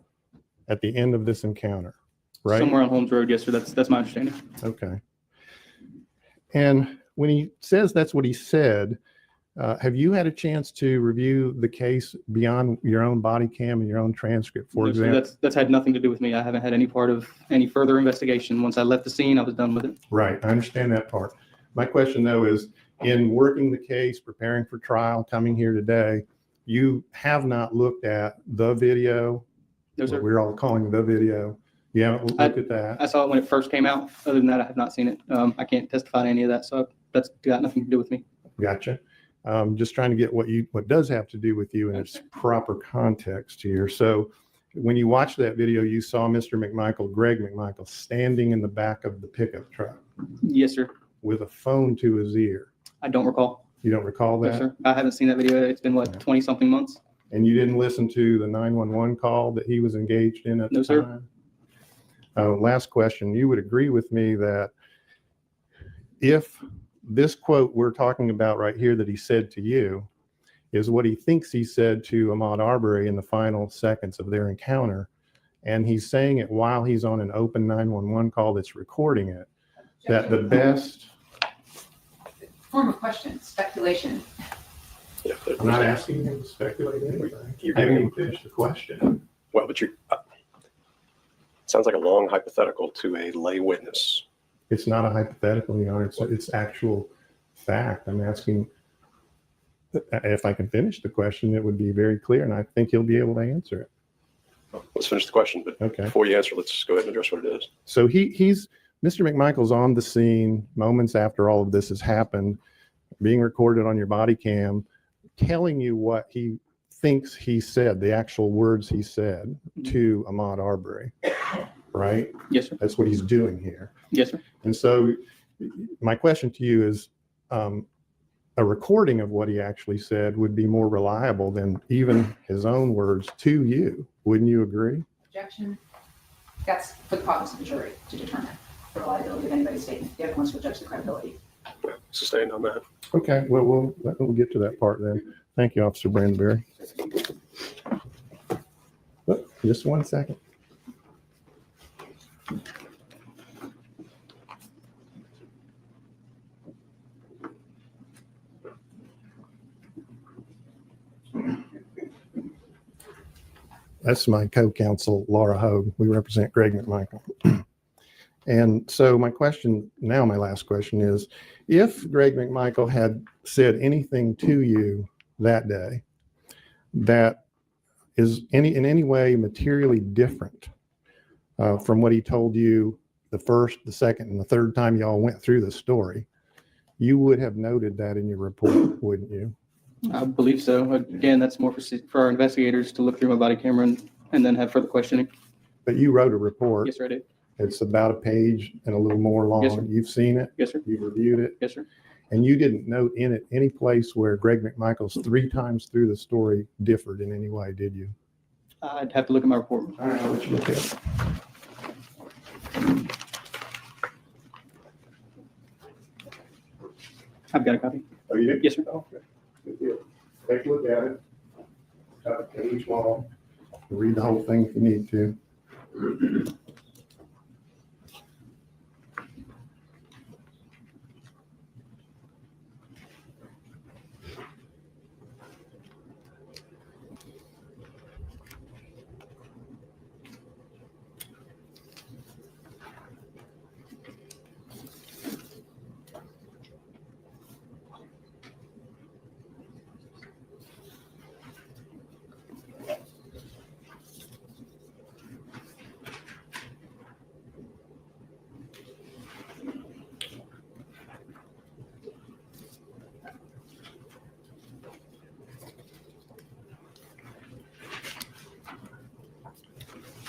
at the end of this encounter, right? Somewhere on Holmes Road, yes, sir. That's my understanding. Okay. And when he says that's what he said, have you had a chance to review the case beyond your own body cam and your own transcript, for No, sir, example? that's had nothing to do with me. I haven't had any part of any further investigation. Once I left the scene, I was done with it. Right, I understand that part. My question though is, in working the case, preparing for trial, coming here today, you have not looked at the video, No, what sir. we're all calling the video. You haven't looked at that? I saw it when it first came out. Other than that, I have not seen it. I can't testify to any of that, so that's got nothing to do with me. Gotcha. Just trying to get what does have to do with you in its proper context here. So when you watched that video, you saw Mr. McMichael, Greg McMichael, standing in the back of the pickup truck Yes, sir. with a phone to his ear. I don't recall. You don't recall No, that? sir. I haven't seen that video. It's been, what, 20-something months? And you didn't listen to the 911 call that he was engaged in at the No, sir. time? Last question. You would agree with me that if this quote we're talking about right here that he said to you is what he thinks he said to Ahmaud Arbery in the final seconds of their encounter, and he's saying it while he's on an open 911 call that's recording it, that the best... Form of question, speculation. Yeah, but- I'm not asking him to speculate anything. You're I haven't gonna- even finished the question. Well, but sounds like a long hypothetical to a lay witness. It's not a hypothetical, Your Honor. It's actual fact. I'm asking if I can finish the question, it would be very clear, and I think he'll be able to answer it. Let's finish the question, but Okay. before you answer, let's go ahead and address what it is. So he's Mr. McMichael's on the scene moments after all of this has happened, being recorded on your body cam, telling you what he thinks he said, the actual words he said to Ahmaud Arbery, right? Yes, sir. That's what he's doing here. Yes, sir. And so my question to you is, a recording of what he actually said would be more reliable than even his own words to you. Wouldn't you agree? Objection. That's for the province of the jury to determine the reliability of anybody's statement. They're the ones who judge the credibility. Sustained on that. Okay, well, we'll get to that part then. Thank you, Officer Brandenberry. Just one second. That's my co-counsel, Laura Hogue. We represent Greg McMichael. And so my last question is, if Greg McMichael had said anything to you that day that is in any way materially different from what he told you the first, the second, and the third time y'all went through the story, you would have noted that in your report, wouldn't you? I believe so. Again, that's more for our investigators to look through my body camera and then have further questioning. But you wrote a report. Yes, sir, I did. It's about a page and a little more long. Yes, sir. You've seen it. Yes, sir. You've reviewed it. Yes, sir. And you didn't note in it any place where Greg McMichael's 3 times through the story differed in any way, did you? I'd have to look at my report. All right, I'll let you look at it. I've got a copy. Oh, you did? Yes, sir. Okay. Good deal. Take a look at it. Got it each one. Read the whole thing if you need to.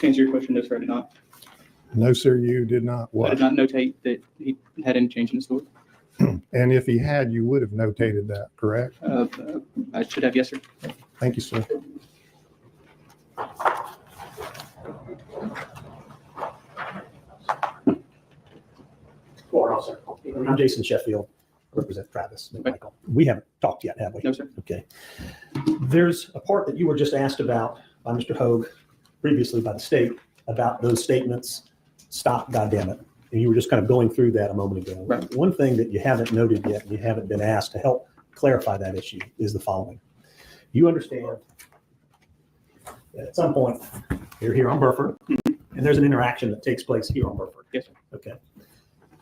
To answer your question, no, sir, I did not. No, sir, you did not. I What? did not notate that he had any change in the story. And if he had, you would have notated that, correct? I should have, yes, sir. Thank you, sir. Floor officer. I'm Jason Sheffield, represent Travis McMichael. We haven't talked yet, have we? No, sir. Okay. There's a part that you were just asked about by Mr. Hogue, previously by the state, about those statements, stop, goddammit. And you were just kind of going through that a moment ago. Right. One thing that you haven't noted yet, and you haven't been asked to help clarify that issue, is the following. You understand that at some point, you're here on Burford, and there's an interaction that takes place here on Burford. Yes, sir. Okay.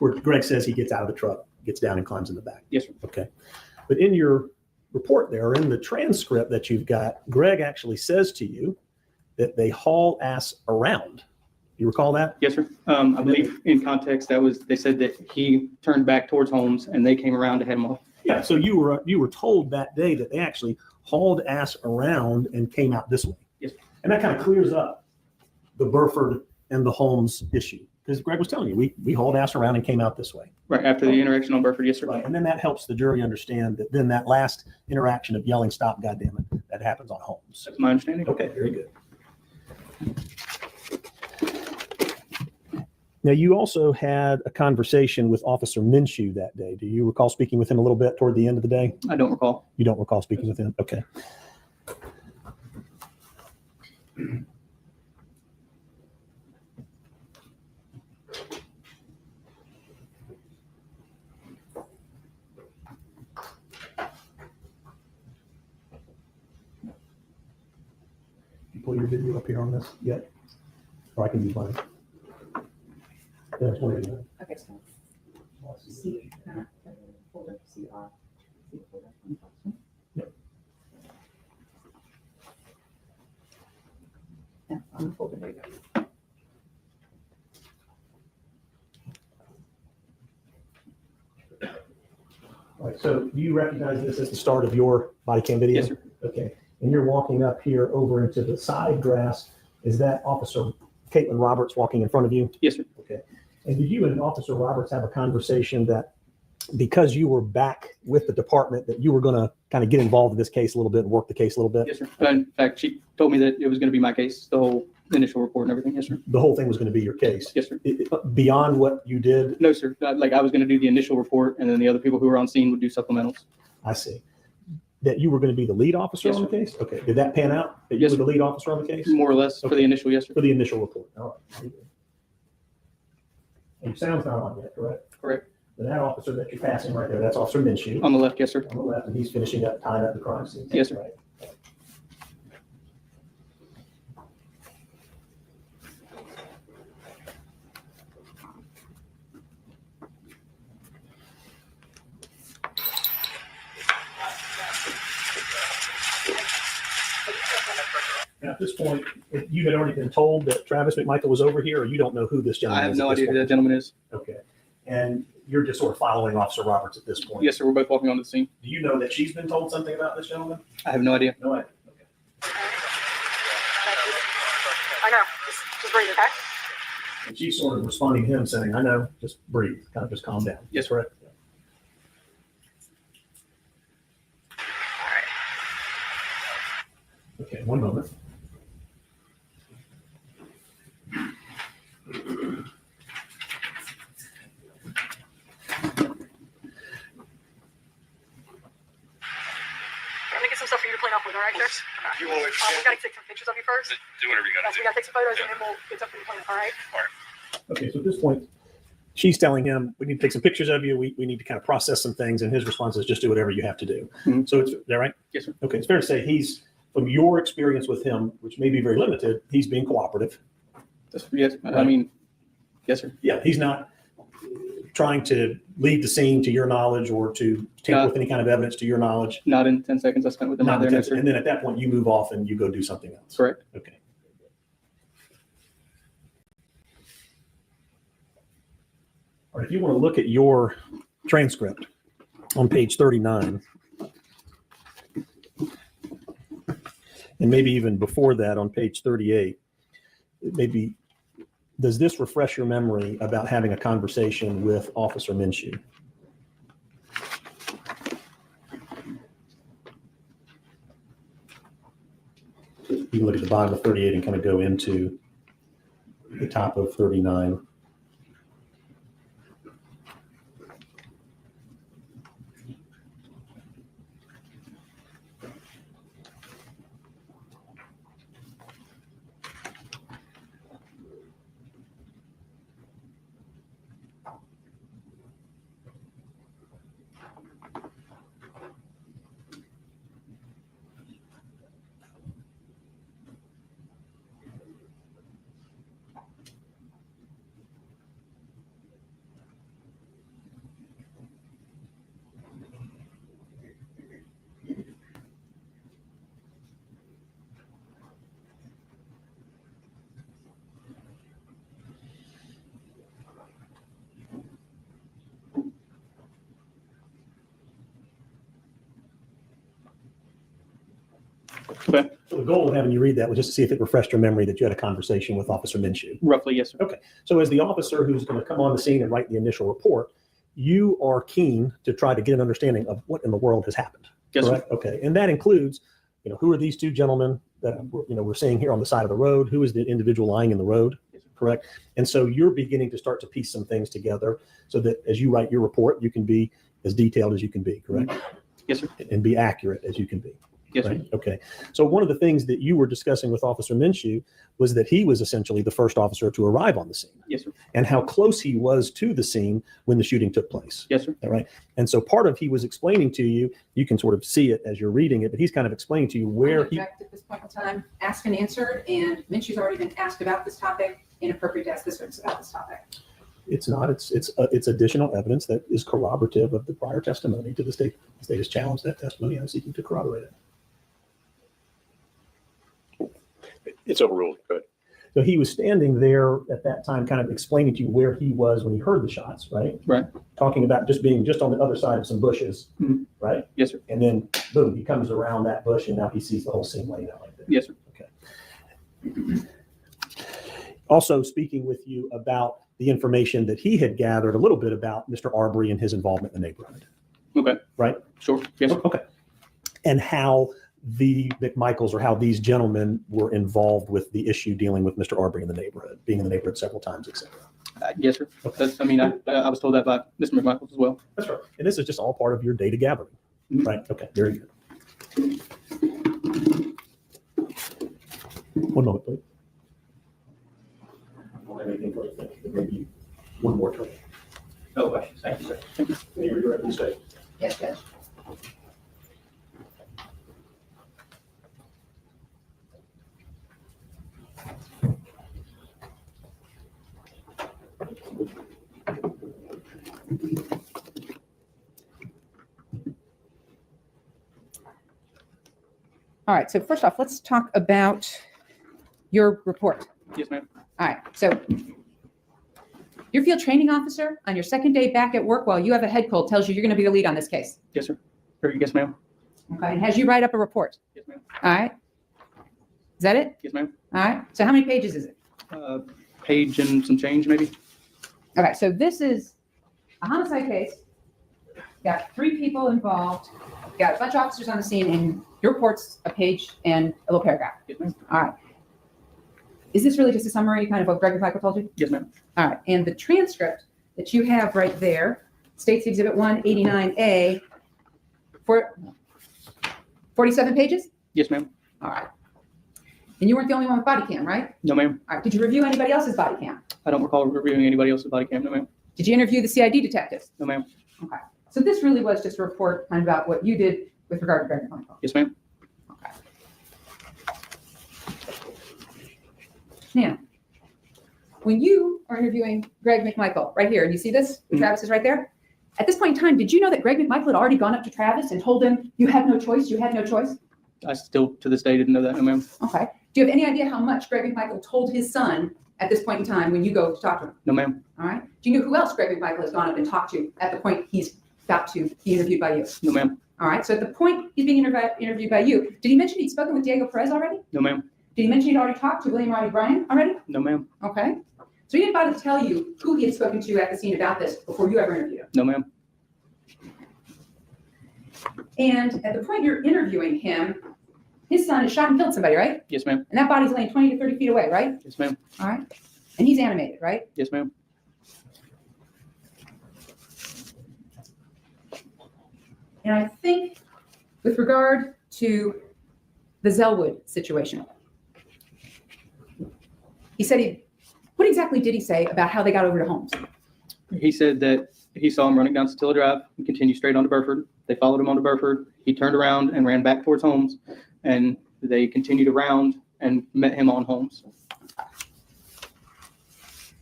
Where Greg says he gets out of the truck, gets down and climbs in the back. Yes, sir. Okay. But in your report there, or in the transcript that you've got, Greg actually says to you that they haul ass around. You recall that? Yes, sir. I believe in context, they said that he turned back towards Holmes and they came around to head him off. Yeah. So you were told that day that they actually hauled ass around and came out this way. Yes. And that kind of clears up the Burford and the Holmes issue. Because Greg was telling you, we hauled ass around and came out this way. Right after the interaction on Burford, yes, sir. Right. And then that helps the jury understand that then that last interaction of yelling, stop, goddammit, that happens on Holmes. That's my understanding. Okay, very good. Now, you also had a conversation with Officer Minshew that day. Do you recall speaking with him a little bit toward the end of the day? I don't recall. You don't recall speaking with him? Okay. You pull your video up here on this yet? Or I can use mine. Yeah, it's one of you. Okay, so C, folder, CR, C folder. Yep. Yeah, on the folder, there you go. All right, so do you recognize this as the start of your body cam video? Yes, sir. Okay, and you're walking up here over into the side grass. Is that Officer Caitlin Roberts walking in front of you? Yes, sir. Okay. And did you and Officer Roberts have a conversation that because you were back with the department, that you were going to kind of get involved in this case a little bit and work the case a little bit? Yes, sir. In fact, she told me that it was going to be my case, the whole initial report and everything. Yes, sir. The whole thing was going to be your case? Yes, sir. Beyond what you did? No, sir. Like I was going to do the initial report and then the other people who were on scene would do supplementals. I see. that you were going to be the lead officer Yes, on the sir. case? Okay. Did that pan out? That you Yes, were sir. the lead officer on the case? More or less for the Okay. initial, yes, sir. For the initial report. All right. And your sound's not on yet, correct? Correct. And that officer that you're passing right there, that's Officer Minshew On the left, yes, sir. on the left, and he's finishing up, tying up the crime scene. Yes, sir. Right. Now, at this point, if you had already been told that Travis McMichael was over here, or you don't know who this I gentleman have is? no at this idea who point? that gentleman is. Okay. And you're just sort of following Officer Roberts at this point? Yes, sir. We're both walking onto the scene. Do you know that she's been told something about this gentleman? I have no idea. No idea. Okay. I know. Just breathe, okay? And she's sort of responding to him saying, I know, just breathe, kind of just calm down. Yes, sir. Correct? Okay, one moment. Let me get some stuff for you to clean up with, all right, Chris? You want to We gotta take some pictures of you first. do whatever you Yes, we gotta take some photos and then we'll get something to clean up, all right? Okay, so at this point, she's telling him, we need to take some pictures of you. We need to kind of process some things. And his response is just do whatever you have to do. Mhm. So is that right? Yes, sir. Okay, it's fair to say from your experience with him, which may be very limited, he's being cooperative. Yes, I mean, yes, sir. Yeah, he's not trying to leave the scene to your knowledge or to tamper with any kind of evidence to your knowledge. Not in 10 seconds I spent with him out there. No, sir. And then at that point, you move off and you go do something else. Correct. Okay. All right, if you want to look at your transcript on page 39, and maybe even before that on page 38, maybe, does this refresh your memory about having a conversation with Officer Minshew? You can look at the bottom of 38 and kind of go into the top of 39. Okay. So the goal of having you read that was just to see if it refreshed your memory that you had a conversation with Officer Minshew. Roughly, yes, sir. Okay. So as the officer who's going to come on the scene and write the initial report, you are keen to try to get an understanding of what in the world has happened. Yes, sir. Correct? Okay. And that includes, who are these two gentlemen that we're seeing here on the side of the road? Who is the individual lying in the road? Correct. And so you're beginning to start to piece some things together so that as you write your report, you can be as detailed as you can be, correct? Yes, sir. And be accurate as you can be. Yes, sir. Right? Okay. So one of the things that you were discussing with Officer Minshew was that he was essentially the first officer to arrive on the scene. Yes, sir. And how close he was to the scene when the shooting took place. Yes, sir. All right. And so part of he was explaining to you, you can sort of see it as you're reading it, but he's kind of explaining to you where he. At this point in time, asked and answered, and Minshew's already been asked about this topic. Inappropriate to ask this witness about this topic. It's not. It's additional evidence that is corroborative of the prior testimony to the state. The state has challenged that testimony. I'm seeking to corroborate it. It's overruled. Go ahead. So he was standing there at that time, kind of explaining to you where he was when he heard the shots, right? Right. Talking about just being just on the other side of some bushes, Mhm. right? Yes, sir. And then boom, he comes around that bush and now he sees the whole scene laid out like that. Yes, sir. Okay. Also speaking with you about the information that he had gathered a little bit about Mr. Arbery and his involvement in the neighborhood, Okay. right? Sure. Yes, sir. Okay. And how the McMichaels or how these gentlemen were involved with the issue dealing with Mr. Arbery in the neighborhood, being in the neighborhood several times, et cetera. Yes, sir. That's, I was told that by Mr. McMichael as well. That's right. And this is just all part of your data gathering, Mhm. right? Okay, very good. One moment, please. I don't have anything further. Maybe one more turn. No questions. Thank you, sir. You're directly state. Yes, Judge. All right, so first off, let's talk about your report. Yes, ma'am. All right, so your field training officer on your second day back at work while you have a head cold tells you you're going to be the lead on this case. Yes, sir. Or, yes, ma'am. Okay, and has you write up a report. Yes, ma'am. All right. Is that it? Yes, ma'am. All right. So how many pages is it? Page and some change, maybe. Okay, so this is a homicide case. Got 3 people involved. Got a bunch of officers on the scene, and your report's a page and a little paragraph. Yes, ma'am. All right. Is this really just a summary kind of what Greg McMichael told you? Yes, ma'am. All right, and the transcript that you have right there states Exhibit 189A for 47 pages? Yes, ma'am. All right. And you weren't the only one with body cam, right? No, ma'am. All right, did you review anybody else's body cam? I don't recall reviewing anybody else's body cam. No, ma'am. Did you interview the CID detectives? No, ma'am. Okay. So this really was just a report kind of about what you did with regard to Greg McMichael. Yes, ma'am. Okay. Now, when you are interviewing Greg McMichael, right here, and you see this, Travis is right there. At this point in time, did you know that Greg McMichael had already gone up to Travis and told him, you had no choice, you had no choice? I still, to this day, didn't know that. No, ma'am. Okay. Do you have any idea how much Greg McMichael told his son at this point in time when you go to talk to him? No, ma'am. All right. Do you know who else Greg McMichael has gone up and talked to at the point he's about to be interviewed by you? No, ma'am. All right. So at the point he's being interviewed by you, did he mention he'd spoken with Diego Perez already? No, ma'am. Did he mention he'd already talked to William Rodney Bryan already? No, ma'am. Okay. So he didn't bother to tell you who he had spoken to at the scene about this before you ever interviewed him. No, ma'am. And at the point you're interviewing him, his son has shot and killed somebody, right? Yes, ma'am. And that body's laying 20 to 30 feet away, right? Yes, ma'am. All right. And he's animated, right? Yes, ma'am. And I think with regard to the Zellwood situation, he said what exactly did he say about how they got over to Holmes? He said that he saw him running down Satilla Drive and continued straight onto Burford. They followed him onto Burford. He turned around and ran back towards Holmes, and they continued around and met him on Holmes.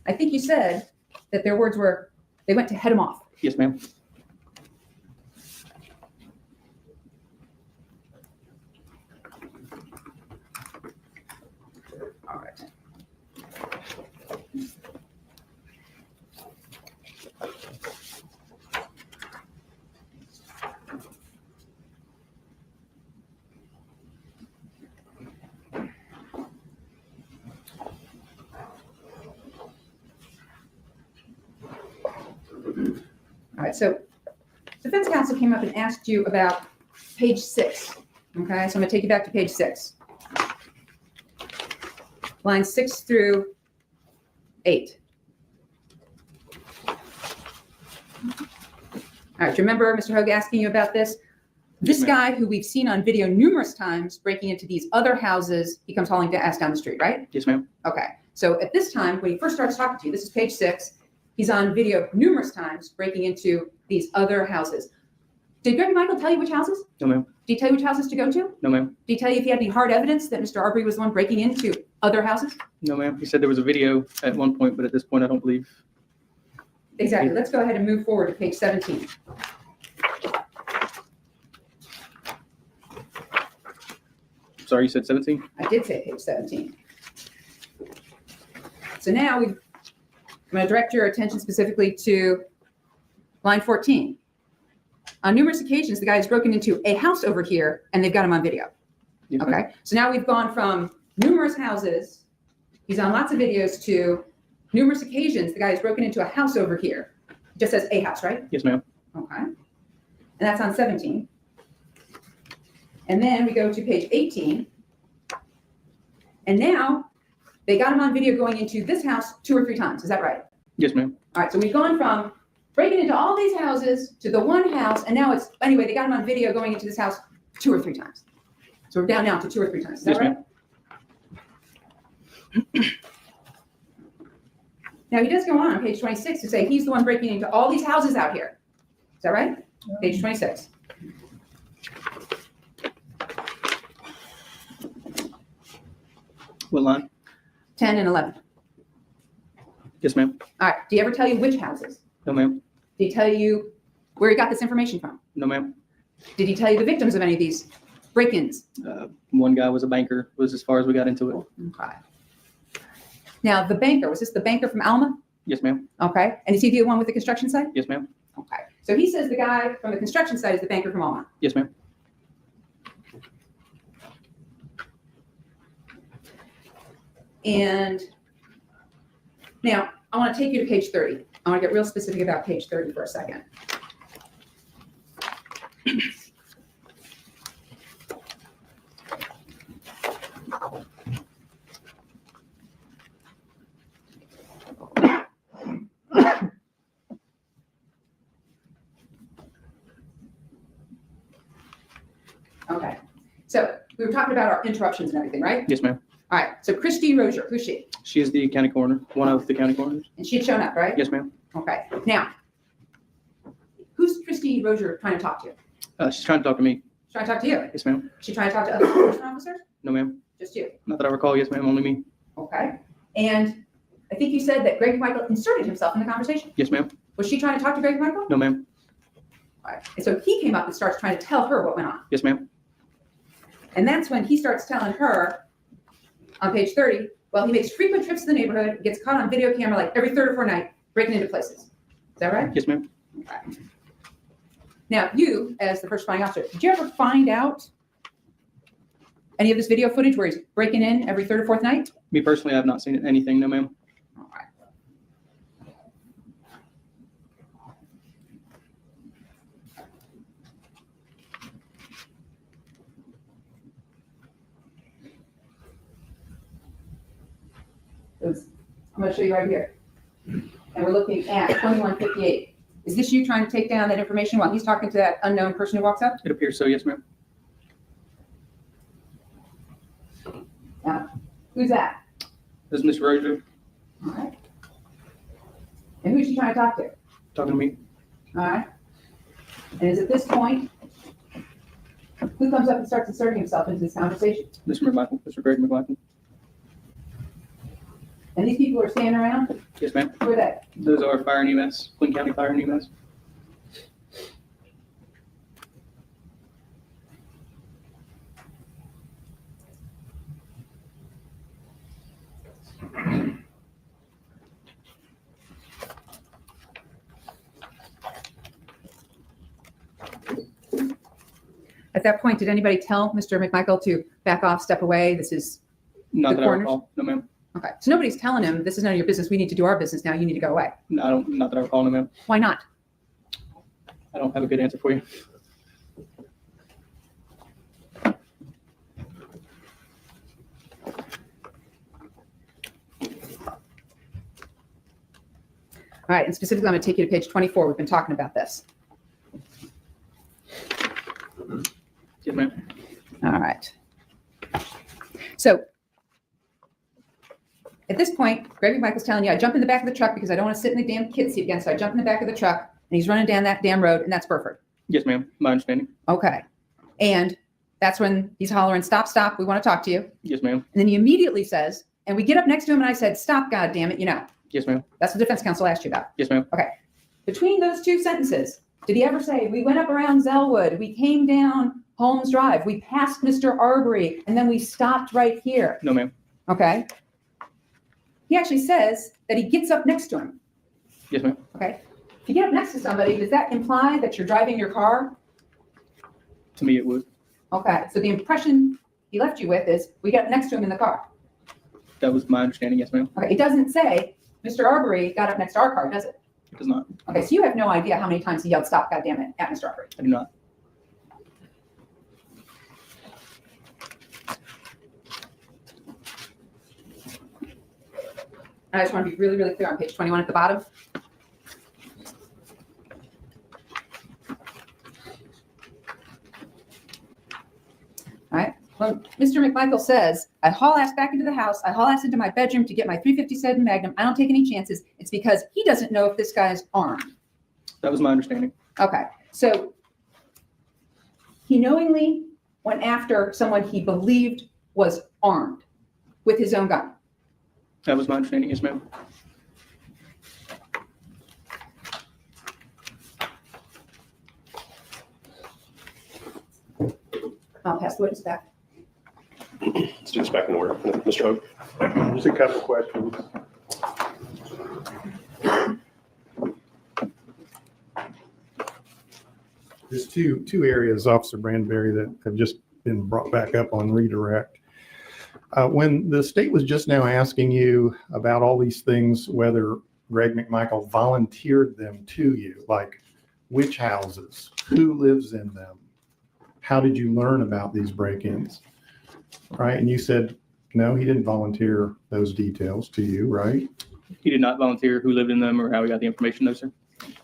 I think you said that their words were, they went to head him off. Yes, ma'am. All right. All right, so defense counsel came up and asked you about page 6. Okay, so I'm going to take you back to page 6. Lines 6 through 8. All right, do you remember Mr. Hogue asking you about this? This guy who we've seen on video numerous times breaking into these other houses, he comes hauling ass down the street, right? Yes, ma'am. Okay, so at this time, when he first starts talking to you, this is page 6, he's on video numerous times breaking into these other houses. Did Greg Michael tell you which houses? No, ma'am. Did he tell you which houses to go to? No, ma'am. Did he tell you if he had any hard evidence that Mr. Arbery was the one breaking into other houses? No, ma'am. He said there was a video at one point, but at this point, I don't believe. Exactly. Let's go ahead and move forward to page 17. Sorry, you said 17? I did say page 17. So now I'm going to direct your attention specifically to line 14. On numerous occasions, the guy has broken into a house over here, and they've got him on video. Yes, ma'am. Okay, so now we've gone from numerous houses, he's on lots of videos, to numerous occasions, the guy has broken into a house over here. It just says a house, right? Yes, ma'am. Okay. And that's on 17. And then we go to page 18. And now they got him on video going into this house 2 or 3 times. Is that right? Yes, ma'am. All right, so we've gone from breaking into all these houses to the one house, and now anyway, they got him on video going into this house 2 or 3 times. So we're down now to 2 or 3 times. Is that Yes, right? ma'am. Now, he does go on page 26 to say he's the one breaking into all these houses out here. Is that right? Page 26. What line? 10 and 11. Yes, ma'am. All right. Do you ever tell you which houses? No, ma'am. Did he tell you where he got this information from? No, ma'am. Did he tell you the victims of any of these break-ins? One guy was a banker, was as far as we got into it. Okay. Now, the banker, was this the banker from Alma? Yes, ma'am. Okay. And is he the one with the construction site? Yes, ma'am. Okay. So he says the guy from the construction site is the banker from Alma. Yes, ma'am. And now I want to take you to page 30. I want to get real specific about page 30 for a second. Okay. So we were talking about our interruptions and everything, right? Yes, ma'am. All right. So Christy Rozier, who's she? She is the county coroner, one of the county coroners. And she had shown up, right? Yes, ma'am. Okay. Now, who's Christy Rozier trying to talk to? She's trying to talk to me. She's trying to talk to you. Yes, ma'am. Is she trying to talk to other enforcement officers? No, ma'am. Just you. Not that I recall. Yes, ma'am. Only me. Okay. And I think you said that Greg Michael inserted himself in the conversation. Yes, ma'am. Was she trying to talk to Greg Michael? No, ma'am. All right. And so he came up and starts trying to tell her what went on. Yes, ma'am. And that's when he starts telling her on page 30, well, he makes frequent trips to the neighborhood, gets caught on video camera like every third or fourth night, breaking into places. Is that right? Yes, ma'am. Okay. Now, you, as the first responding officer, did you ever find out any of this video footage where he's breaking in every third or fourth night? Me personally, I have not seen anything. No, ma'am. All right. I'm going to show you right here. And we're looking at 2158. Is this you trying to take down that information while he's talking to that unknown person who walks up? It appears so. Yes, ma'am. Who's that? This is Miss Rozier All right. And who's she trying to talk to? talking to me. All right. And is at this point, who comes up and starts inserting himself into this conversation? Mr. McMichael, Mr. Greg McMichael. And these people are standing around? Yes, ma'am. Who are they? Those are Fire and EMS, Clinton County Fire and EMS. At that point, did anybody tell Mr. McMichael to back off, step away? This is, Not The that I corners? recall. No, ma'am. okay. So nobody's telling him, this is none of your business. We need to do our business now. You need to go away. No, I don't. Not that I recall. No, ma'am. Why not? I don't have a good answer for you. All right. And specifically, I'm going to take you to page 24. We've been talking about this. Yes, ma'am. All right. So at this point, Greg McMichael's telling you, I jump in the back of the truck because I don't want to sit in the damn kid seat again. So I jump in the back of the truck and he's running down that damn road and that's Burford. Yes, ma'am. My understanding. Okay. And that's when he's hollering, stop, stop. We want to talk to you. Yes, ma'am. And then he immediately says, and we get up next to him and I said, stop, God damn it. You know, Yes, ma'am. that's what defense counsel asked you about. Yes, ma'am. Between those two sentences, did he ever say, we went up around Zellwood, we came down Holmes Drive, we passed Mr. Arbery, and then we stopped right here? No, ma'am. Okay. He actually says that he gets up next to him. Yes, ma'am. Okay. If you get up next to somebody, does that imply that you're driving your car? To me, it would. Okay. So the impression he left you with is we got next to him in the car. That was my understanding. Yes, ma'am. Okay. It doesn't say Mr. Arbery got up next to our car, does it? It does not. Okay. So you have no idea how many times he yelled stop, goddammit, at Mr. Arbery. I do not. And I just want to be really, really clear on page 21 at the bottom. All right. when Mr. McMichael says, I haul ass back into the house, I haul ass into my bedroom to get my .357 Magnum, I don't take any chances, it's because he doesn't know if this guy is armed. That was my understanding. Okay, so he knowingly went after someone he believed was armed with his own gun. That was my understanding, yes, ma'am. I'll pass the witness back. Let's do this back in order. Mr. Hope? Just a couple of questions. There's two areas, Officer Brandberry, that have just been brought back up on redirect. When the state was just now asking you about all these things, whether Greg McMichael volunteered them to you, like which houses, who lives in them, how did you learn about these break-ins, right? And you said, no, he didn't volunteer those details to you, right? He did not volunteer who lived in them or how he got the information, no, sir.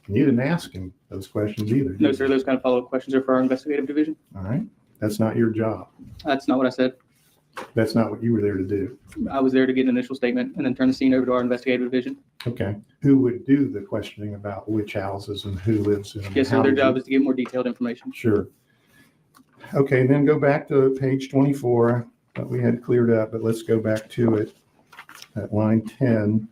And you didn't ask him those questions either. did No, you? sir, those kind of follow-up questions are for our investigative division. All right. That's not your job. That's not what I said. That's not what you were there to do. I was there to get an initial statement and then turn the scene over to our investigative division. Okay. Who would do the questioning about which houses and who lives in them? Yes, sir, How their did job you- is to get more detailed information. Sure. Okay, then go back to page 24 that we had cleared up, but let's go back to it at line 10.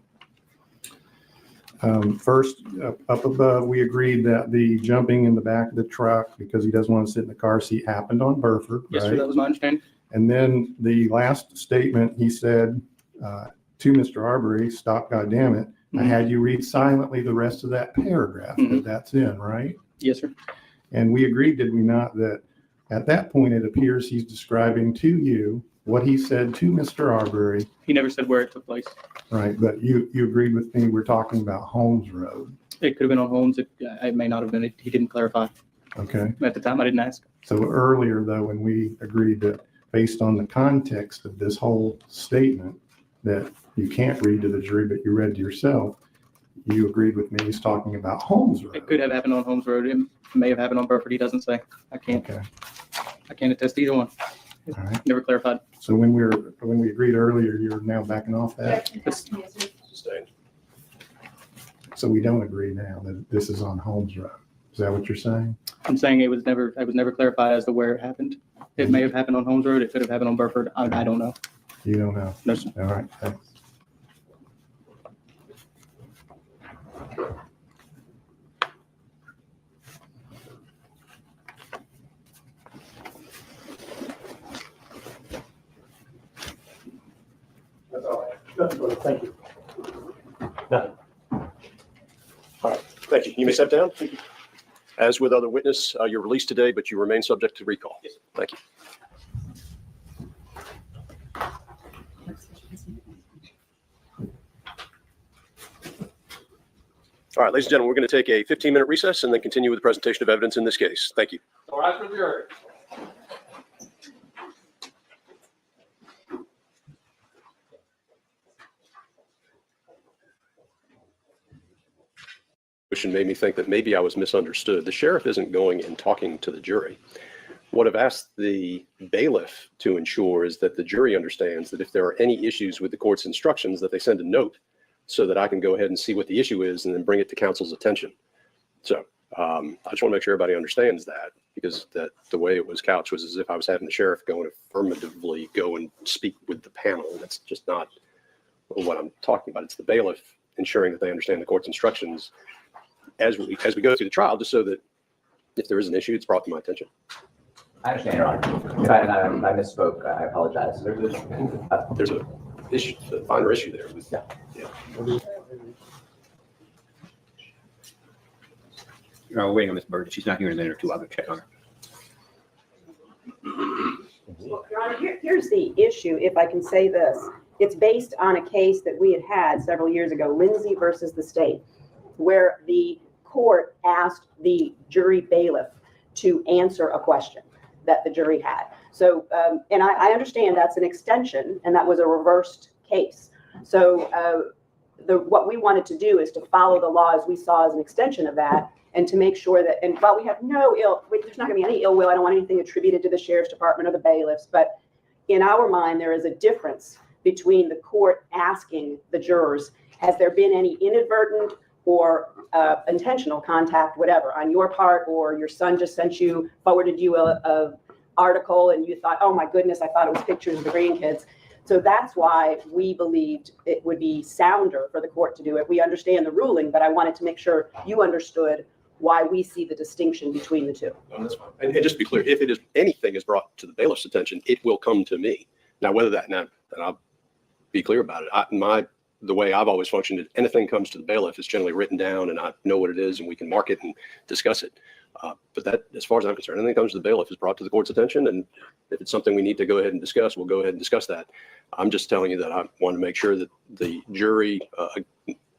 First, up above, we agreed that the jumping in the back of the truck because he doesn't want to sit in the car seat happened on Burford, Yes, sir, right? that was my understanding. And then the last statement, he said to Mr. Arbery, stop, goddammit, I had you read silently the rest of that paragraph that that's in, right? Yes, sir. And we agreed, did we not, that at that point, it appears he's describing to you what he said to Mr. Arbery, He never said where it took place. right? But you agreed with me, we're talking about Holmes Road, It could have been on Holmes. It may not have been. He didn't clarify. okay? At the time, I didn't ask. So earlier, though, when we agreed that based on the context of this whole statement, that you can't read to the jury, but you read to yourself, you agreed with me, he's talking about Holmes Road. It could have happened on Holmes Road. It may have happened on Burford. He doesn't say. I can't attest to either one. All right. Never clarified. So when we agreed earlier, you're now backing off that? Sustained. So we don't agree now that this is on Holmes Road. Is that what you're saying? I'm saying I was never clarified as to where it happened. It may have happened on Holmes Road. It could have happened on Burford. I don't know. You don't know? No, sir. All right, thanks. That's all I have. Nothing further. Thank you. Thank you. You may step down. As with other witness, you're released today, but you remain subject to recall. Yes. Thank you. All right, ladies and gentlemen, we're going to take a 15-minute recess and then continue with the presentation of evidence in this case. Thank you. All right for the jury. Made me think that maybe I was misunderstood. The sheriff isn't going and talking to the jury. What I've asked the bailiff to ensure is that the jury understands that if there are any issues with the court's instructions, that they send a note so that I can go ahead and see what the issue is and then bring it to counsel's attention. So I just want to make sure everybody understands that, because that the way it was couched was as if I was having the sheriff go and affirmatively go and speak with the panel. That's just not what I'm talking about. It's the bailiff ensuring that they understand the court's instructions as we go through the trial, just so that if there is an issue, it's brought to my attention. I understand, Your Honor. If I misspoke, I apologize. There's a issue, a finer issue there. We're waiting on Ms. Bird. If she's not here in a minute or two, I'll go check on her. Well, Your Honor, here's the issue, if I can say this. It's based on a case that we had several years ago, Lindsay versus the state, where the court asked the jury bailiff to answer a question that the jury had. So, and I understand that's an extension, and that was a reversed case. So what we wanted to do is to follow the law as we saw as an extension of that, and to make sure that, and while we have no there's not gonna be any ill will, I don't want anything attributed to the sheriff's department or the bailiffs, but in our mind, there is a difference between the court asking the jurors, has there been any inadvertent or intentional contact, whatever, on your part, or your son just forwarded you a article and you thought, oh my goodness, I thought it was pictures of the grandkids. So that's why we believed it would be sounder for the court to do it. We understand the ruling, but I wanted to make sure you understood why we see the distinction between the two. No, that's fine. And just to be clear, if it is anything is brought to the bailiff's attention, it will come to me. Now, whether that, and I'll be clear about it. The way I've always functioned is anything comes to the bailiff is generally written down and I know what it is and we can mark it and discuss it. But that, as far as I'm concerned, anything that comes to the bailiff is brought to the court's attention. And if it's something we need to go ahead and discuss, we'll go ahead and discuss that. I'm just telling you that I want to make sure that the jury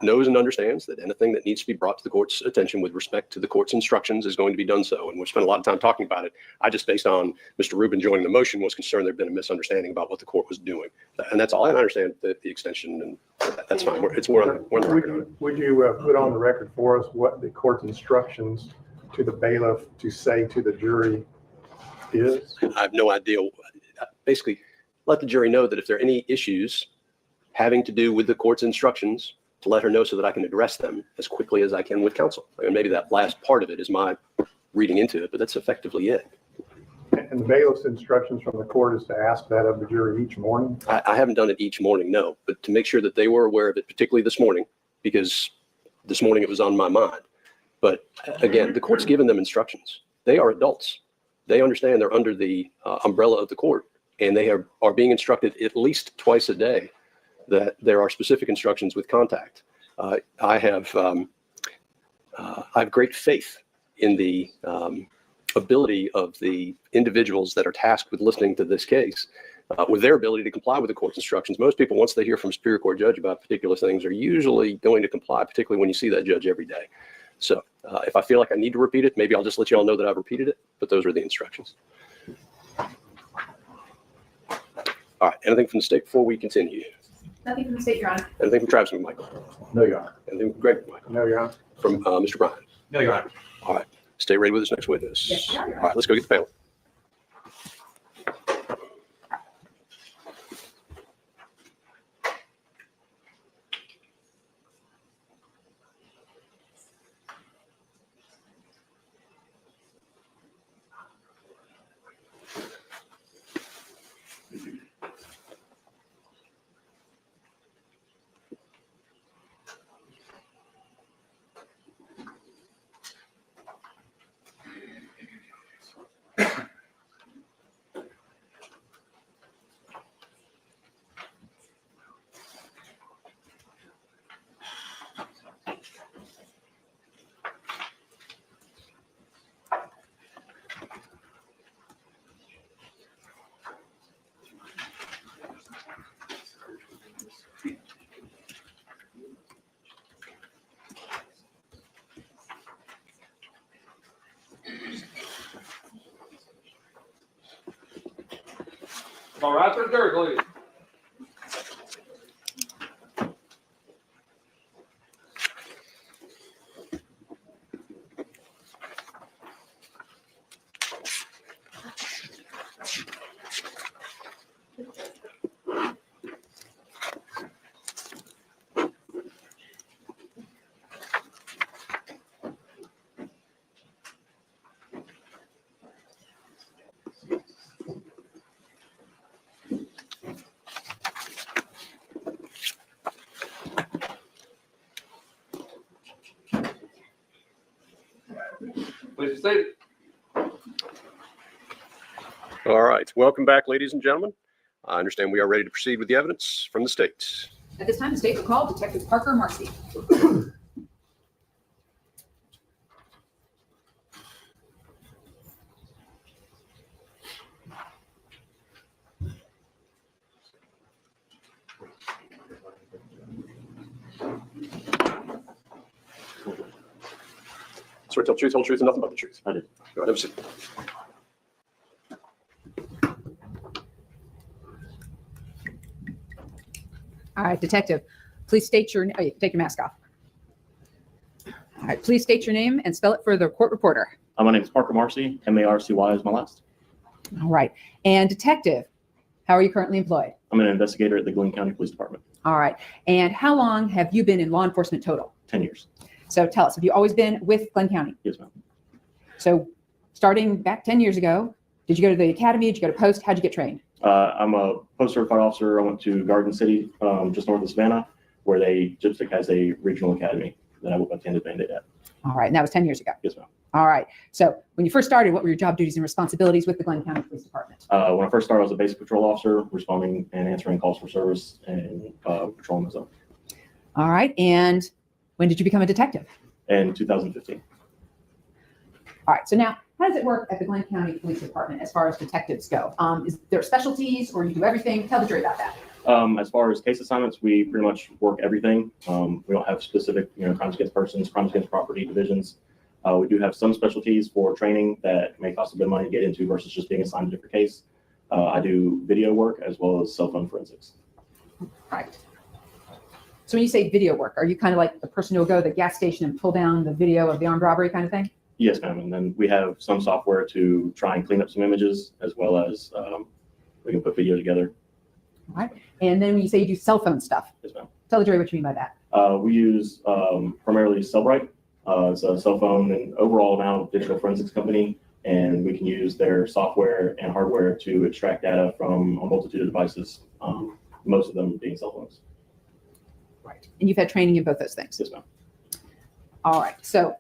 knows and understands that anything that needs to be brought to the court's attention with respect to the court's instructions is going to be done so. And we've spent a lot of time talking about it. I just, based on Mr. Rubin joining the motion, was concerned there'd been a misunderstanding about what the court was doing. And that's all. I understand the extension, and that's fine. We're on the record on it. Would you put on the record for us what the court's instructions to the bailiff to say to the jury is? I have no idea. Basically, let the jury know that if there are any issues having to do with the court's instructions, to let her know so that I can address them as quickly as I can with counsel. And maybe that last part of it is my reading into it, but that's effectively it. And the bailiff's instructions from the court is to ask that of the jury each morning? I haven't done it each morning, no, but to make sure that they were aware of it, particularly this morning, because this morning it was on my mind. But again, the court's given them instructions. They are adults. They understand they're under the umbrella of the court, and they are being instructed at least twice a day that there are specific instructions with contact. I have great faith in the ability of the individuals that are tasked with listening to this case, with their ability to comply with the court's instructions. Most people, once they hear from a Superior Court judge about particular things, are usually going to comply, particularly when you see that judge every day. So if I feel like I need to repeat it, maybe I'll just let you all know that I've repeated it, but those are the instructions. All right, anything from the state before we continue? Nothing from the state, Your Honor. Anything from Travis McMichael? No, Your Honor. Anything from Greg McMichael? No, Your Honor. From Mr. Bryan? No, Your Honor. All right, stay ready with this next witness. Yes, Your Honor. All right, let's go get the panel. All right, to the jury, please. Please be seated. All right, welcome back, ladies and gentlemen. I understand we are ready to proceed with the evidence from the state. At this time, the state will call Detective Parker Marcy. Swear to tell the truth, whole truth, and nothing but the truth. I did. Go ahead, have a seat. All right, Detective, please state your, take your mask off. All right, please state your name and spell it for the court reporter. My name is Parker Marcy. M-A-R-C-Y is my last. All right, and Detective, How are you currently employed? I'm an investigator at the Glenn County Police Department. All right. And how long have you been in law enforcement total? 10 years. So tell us, have you always been with Glenn County? Yes, ma'am. So starting back 10 years ago, did you go to the academy? Did you go to post? How'd you get trained? I'm a post-certified officer. I went to Garden City, just north of Savannah, where Gypsy has a regional academy that I attended Band-Aid at. All right. And that was 10 years ago. Yes, ma'am. All right. So when you first started, what were your job duties and responsibilities with the Glenn County Police Department? When I first started, I was a basic patrol officer, responding and answering calls for service and patrolling the zone. All right. And when did you become a detective? In 2015. All right. So now, how does it work at the Glenn County Police Department as far as detectives go? Is there specialties or you do everything? Tell the jury about that. As far as case assignments, we pretty much work everything. We don't have specific, crimes against persons, crimes against property divisions. We do have some specialties for training that may cost a bit of money to get into versus just being assigned a different case. I do video work as well as cell phone forensics. Right. So when you say video work, are you kind of like the person who will go to the gas station and pull down the video of the armed robbery kind of thing? Yes, ma'am. And then we have some software to try and clean up some images as well as we can put video together. All right. And then when you say you do cell phone stuff, Yes, ma'am. tell the jury what you mean by that. We use primarily Cellbrite. It's a cell phone and overall now digital forensics company, and we can use their software and hardware to extract data from a multitude of devices, most of them being cell phones. Right. And you've had training in both those things. Yes, ma'am. All right. So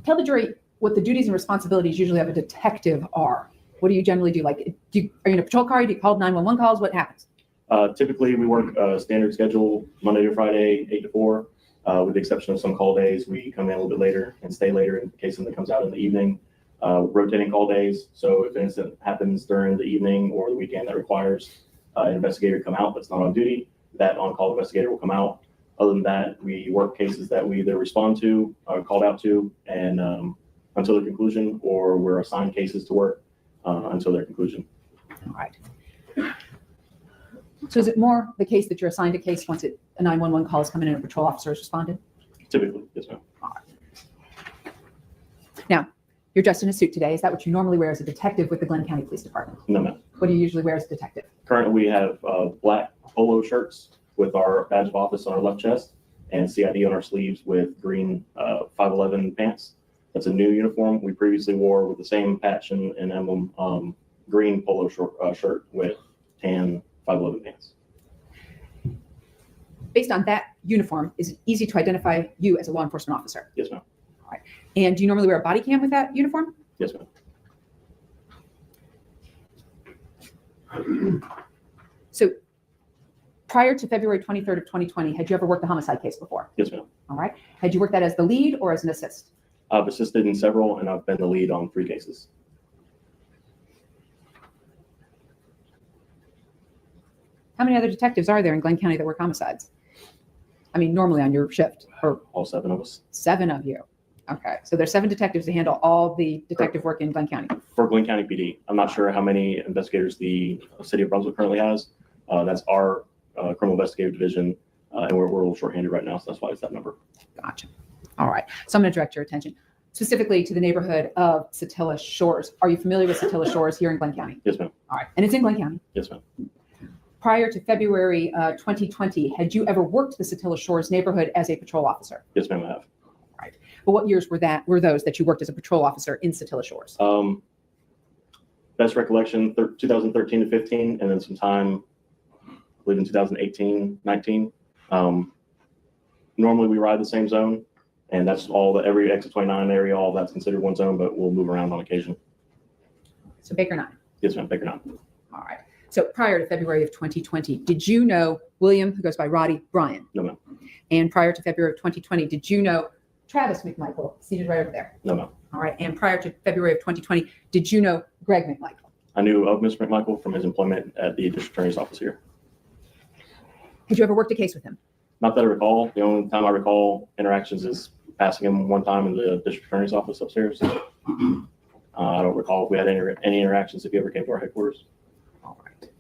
tell the jury what the duties and responsibilities usually of a detective are. What do you generally do? Like, are you in a patrol car? Do you call 911 calls? What happens? Typically, we work a standard schedule, Monday to Friday, 8 to 4. With the exception of some call days, we come in a little bit later and stay later in case something comes out in the evening. Rotating call days. So if an incident happens during the evening or the weekend that requires an investigator to come out that's not on duty, that on-call investigator will come out. Other than that, we work cases that we either respond to, are called out to, and until their conclusion, or we're assigned cases to work until their conclusion. All right. So is it more the case that you're assigned a case once a 911 call is coming in and a patrol officer has responded? Typically, yes, ma'am. All right. Now, you're dressed in a suit today. Is that what you normally wear as a detective with the Glenn County Police Department? No, ma'am. What do you usually wear as a detective? Currently, we have black polo shirts with our badge of office on our left chest and CID on our sleeves with green 511 pants. That's a new uniform. We previously wore with the same patch and emblem, green polo shirt with tan 511 pants. Based on that uniform, is it easy to identify you as a law enforcement officer? Yes, ma'am. All right. And do you normally wear a body cam with that uniform? Yes, ma'am. So prior to February 23rd of 2020, had you ever worked a homicide case before? Yes, ma'am. All right. Had you worked that as the lead or as an assist? I've assisted in several, and I've been the lead on 3 cases. How many other detectives are there in Glenn County that work homicides? I mean, normally on your shift, or All 7 of us. 7 of you. Okay. So there's 7 detectives to handle all the detective work in Glenn County. For Glenn County PD. I'm not sure how many investigators the city of Brunswick currently has. That's our criminal investigative division, and we're a little shorthanded right now, so that's why it's that number. Gotcha. All right. So I'm going to direct your attention specifically to the neighborhood of Satilla Shores. Are you familiar with Satilla Shores here in Glenn County? Yes, ma'am. All right. And it's in Glenn County. Yes, ma'am. Prior to February 2020, had you ever worked the Satilla Shores neighborhood as a patrol officer? Yes, ma'am, I have. Right. But what years were those that you worked as a patrol officer in Satilla Shores? Best recollection, 2013 to 15, and then some time, I believe in 2018, 19. Normally we ride the same zone, and that's every exit 29 area, all that's considered one zone, but we'll move around on occasion. So Baker 9. Yes, ma'am, Baker 9. All right. So prior to February of 2020, did you know William, who goes by Roddy Bryan? No, ma'am. And prior to February of 2020, did you know Travis McMichael, seated right over there? No, ma'am. All right. And prior to February of 2020, did you know Greg McMichael? I knew of Mr. McMichael from his employment at the district attorney's office here. Had you ever worked a case with him? Not that I recall. The only time I recall interactions is passing him one time in the district attorney's office upstairs. I don't recall if we had any interactions if he ever came to our headquarters. All right.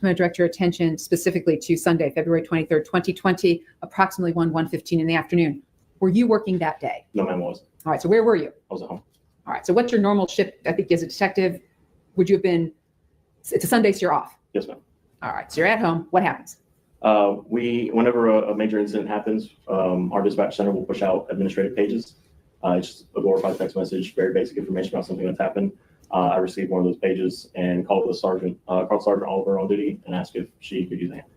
I'm going to direct your attention specifically to Sunday, February 23rd, 2020, approximately 1:15 in the afternoon. Were you working that day? No, ma'am, I wasn't. All right. So where were you? I was at home. All right. So what's your normal shift? I think as a detective, would you have been, it's a Sunday, so you're off. Yes, ma'am. All right. So you're at home. What happens? Whenever a major incident happens, our dispatch center will push out administrative pages. It's just a glorified text message, very basic information about something that's happened. I received one of those pages and called Sergeant Oliver on duty and asked if she could use a hand.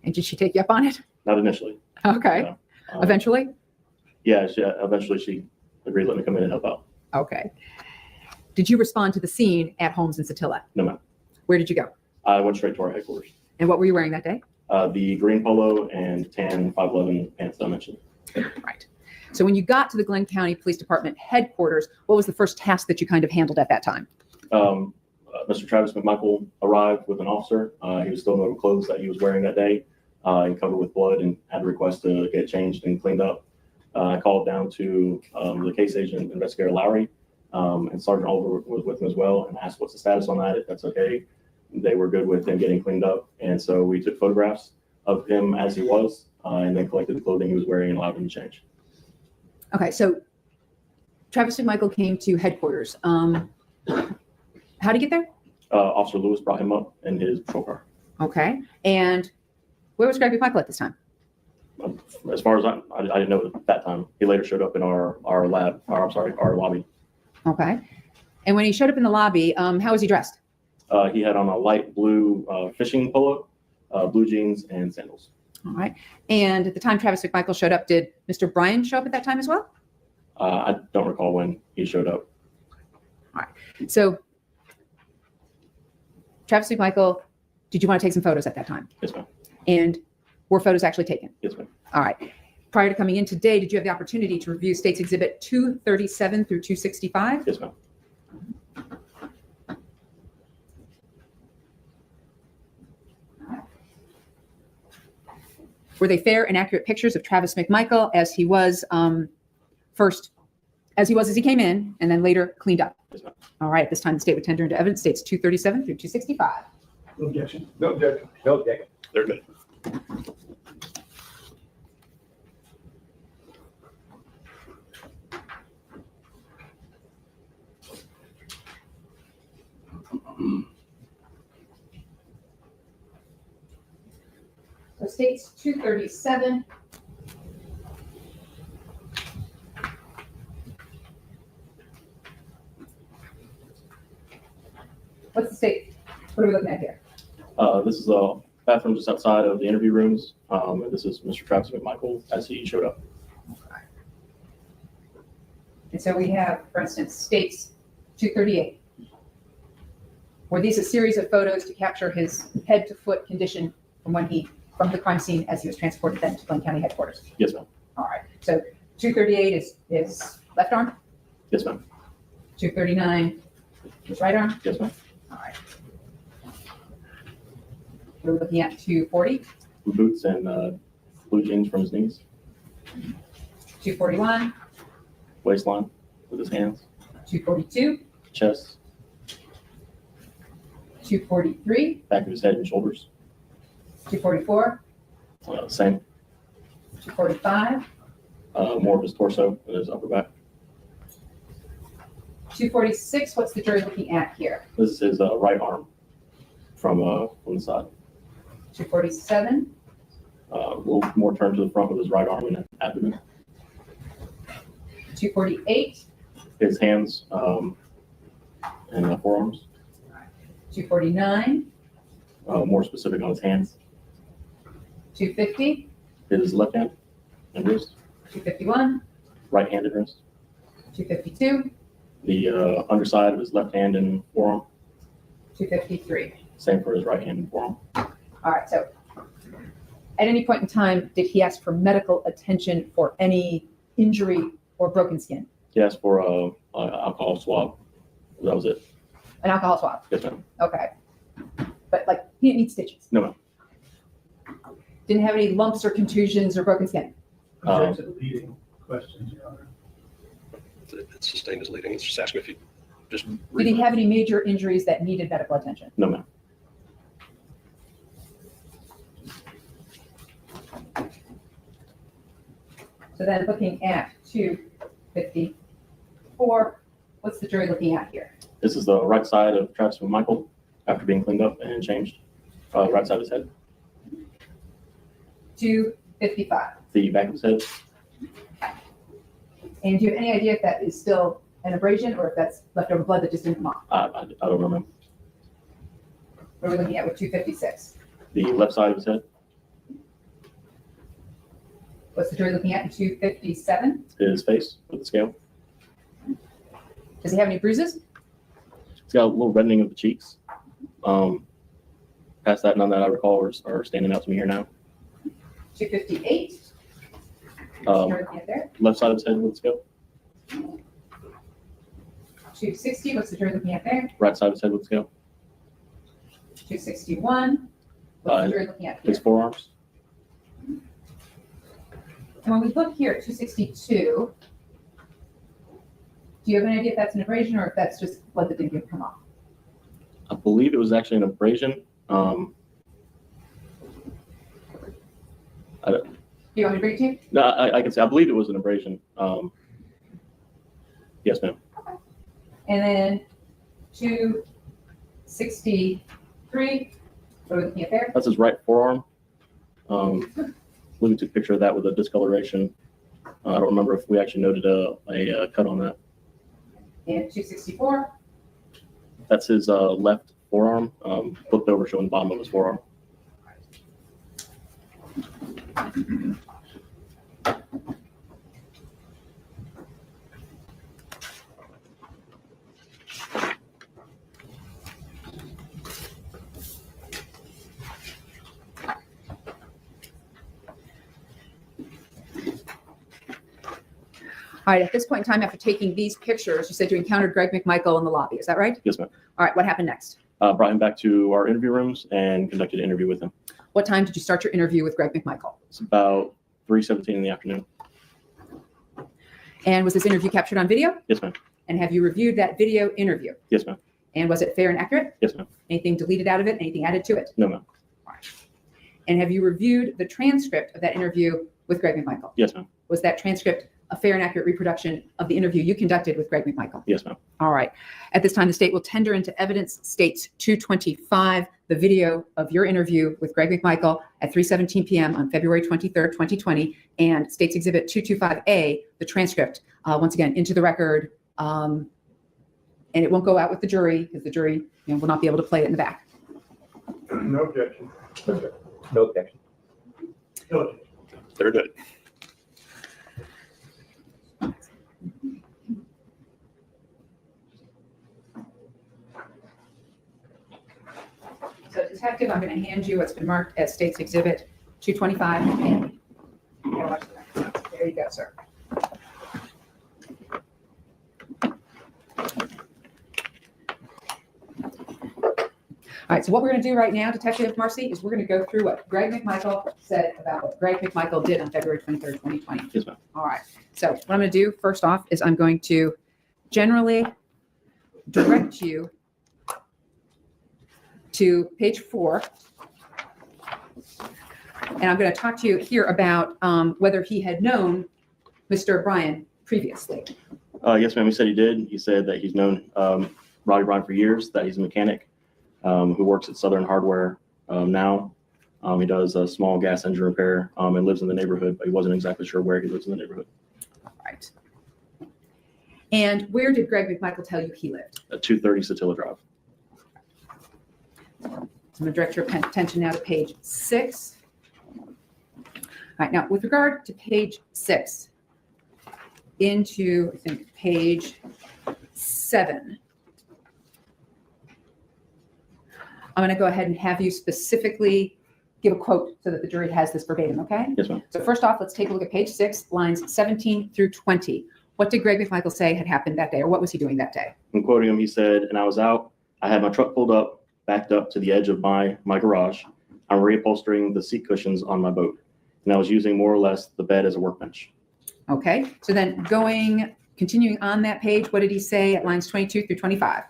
And did she take you up on it? Not initially. Okay. Yeah. Eventually? Yeah, eventually she agreed to let me come in and help out. Okay. Did you respond to the scene at Holmes and Satilla? No, ma'am. Where did you go? I went straight to our headquarters. And what were you wearing that day? The green polo and tan 511 pants that I mentioned. Right. So when you got to the Glenn County Police Department headquarters, what was the first task that you kind of handled at that time? Mr. Travis McMichael arrived with an officer. He was still in the clothes that he was wearing that day and covered with blood, and had a request to get changed and cleaned up. I called down to the case agent, Investigator Lowry, and Sergeant Oliver was with him as well, and asked what's the status on that, if that's okay. They were good with him getting cleaned up. And so we took photographs of him as he was, and then collected the clothing he was wearing and allowed him to change. Okay. So Travis McMichael came to headquarters. How did he get there? Officer Lewis brought him up in his patrol car. Okay. And where was Greg McMichael at this time? As far as I didn't know at that time. He later showed up in our lobby. Okay. And when he showed up in the lobby, how was he dressed? He had on a light blue fishing polo, blue jeans, and sandals. All right. And at the time Travis McMichael showed up, did Mr. Bryan show up at that time as well? I don't recall when he showed up. All right. So Travis McMichael, did you want to take some photos at that time? Yes, ma'am. And were photos actually taken? Yes, ma'am. All right. Prior to coming in today, did you have the opportunity to review States Exhibit 237 through 265? Yes, ma'am. Were they fair and accurate pictures of Travis McMichael as he was as he came in and then later cleaned up? Yes, ma'am. All right. At this time, the state would tender into evidence States 237 through 265. No objection. No objection. No objection. They're good. So States 237. What's the state? What are we looking at here? This is a bathroom just outside of the interview rooms. And this is Mr. Travis McMichael as he showed up. And so we have, for instance, States 238. Were these a series of photos to capture his head to foot condition from the crime scene as he was transported then to Glenn County headquarters? Yes, ma'am. All right. So 238 is left arm. Yes, ma'am. 239 is right arm. Yes, ma'am. All right. We're looking at 240, Boots and blue jeans from his knees, 241, waistline with his hands, 242, chest, 243, back of his head and shoulders. 244, Same. 245, More of his torso and his upper back. 246. What's the jury looking at here? This is his right arm from the side. 247, A little more turned to the front with his right arm and abdomen. 248, His hands and forearms. 249, More specific on his hands. 250, His left hand and wrist. 251, Right hand and wrist. 252, The underside of his left hand and forearm. 253. Same for his right hand and forearm. All right. So at any point in time, did he ask for medical attention for any injury or broken skin? He asked for an alcohol swab. That was it. An alcohol swab? Yes, ma'am. Okay. But he didn't need stitches? No, ma'am. Didn't have any lumps or contusions or broken skin? Object to the leading questions, Your Honor. It's sustained as leading. It's just asking if you just. Did he have any major injuries that needed medical attention? No, ma'am. So then looking at 254, What's the jury looking at here? This is the right side of Travis McMichael after being cleaned up and changed. Right side of his head. 255. The back of his head. And do you have any idea if that is still an abrasion or if that's leftover blood that just didn't come off? I don't remember. What are we looking at with 256? The left side of his head. What's the jury looking at in 257? His face with the scale. Does he have any bruises? He's got a little reddening of the cheeks. Past that, none that I recall are standing out to me here now. 258. What's the jury looking at there? Left side of his head with the scale. 260. What's the jury looking at there? Right side of his head with the scale. 261. What's the jury looking at here? His forearms. And when we look here at 262, do you have any idea if that's an abrasion or if that's just blood that didn't come off? I believe it was actually an abrasion. Do you want me to bring it to you? No, I can say I believe it was an abrasion. Yes, ma'am. And then 263, what are we looking at there? That's his right forearm. We took a picture of that with a discoloration. I don't remember if we actually noted a cut on that. And 264, That's his left forearm, flipped over, showing the bottom of his forearm. all right, at this point in time, after taking these pictures, you said you encountered Greg McMichael in the lobby, is that right? Yes, ma'am. All right, what happened next? Brought him back to our interview rooms and conducted an interview with him. What time did you start your interview with Greg McMichael? It's about 3:17 in the afternoon. And was this interview captured on video? Yes, ma'am. And have you reviewed that video interview? Yes, ma'am. And was it fair and accurate? Yes, ma'am. Anything deleted out of it? Anything added to it? No, ma'am. And have you reviewed the transcript of that interview with Greg McMichael? Yes, ma'am. Was that transcript a fair and accurate reproduction of the interview you conducted with Greg McMichael? Yes, ma'am. All right. At this time, the state will tender into evidence states 225, the video of your interview with Greg McMichael at 3:17 p.m. on February 23rd, 2020, and States Exhibit 225A, the transcript, once again, into the record. And it won't go out with the jury because the jury will not be able to play it in the back. No objection. No objection. Very good. So detective, I'm going to hand you what's been marked as States Exhibit 225. And there you go, sir. All right, so what we're going to do right now, Detective Marcy, is we're going to go through what Greg McMichael said about what Greg McMichael did on February 23rd, 2020. Yes, ma'am. All right, so what I'm going to do first off is I'm going to generally direct you to page 4. And I'm going to talk to you here about whether he had known Mr. Bryan previously. Yes, ma'am. He said he did. He said that he's known Roddy Bryan for years, that he's a mechanic who works at Southern Hardware now. He does a small gas engine repair and lives in the neighborhood, but he wasn't exactly sure where he lives in the neighborhood. Right. And where did Greg McMichael tell you he lived? At 230 Satilla Drive. So I'm going to direct your attention now to page 6. All right, now with regard to page 6, into, I think, page 7, I'm going to go ahead and have you specifically give a quote so that the jury has this verbatim, okay? Yes, ma'am. So first off, let's take a look at page 6, lines 17 through 20. What did Greg McMichael say had happened that day, or what was he doing that day? I'm quoting him. He said, and I was out. I had my truck pulled up, backed up to the edge of my garage. I'm reupholstering the seat cushions on my boat. And I was using more or less the bed as a workbench. Okay, so then continuing on that page, what did he say at lines 22 through 25?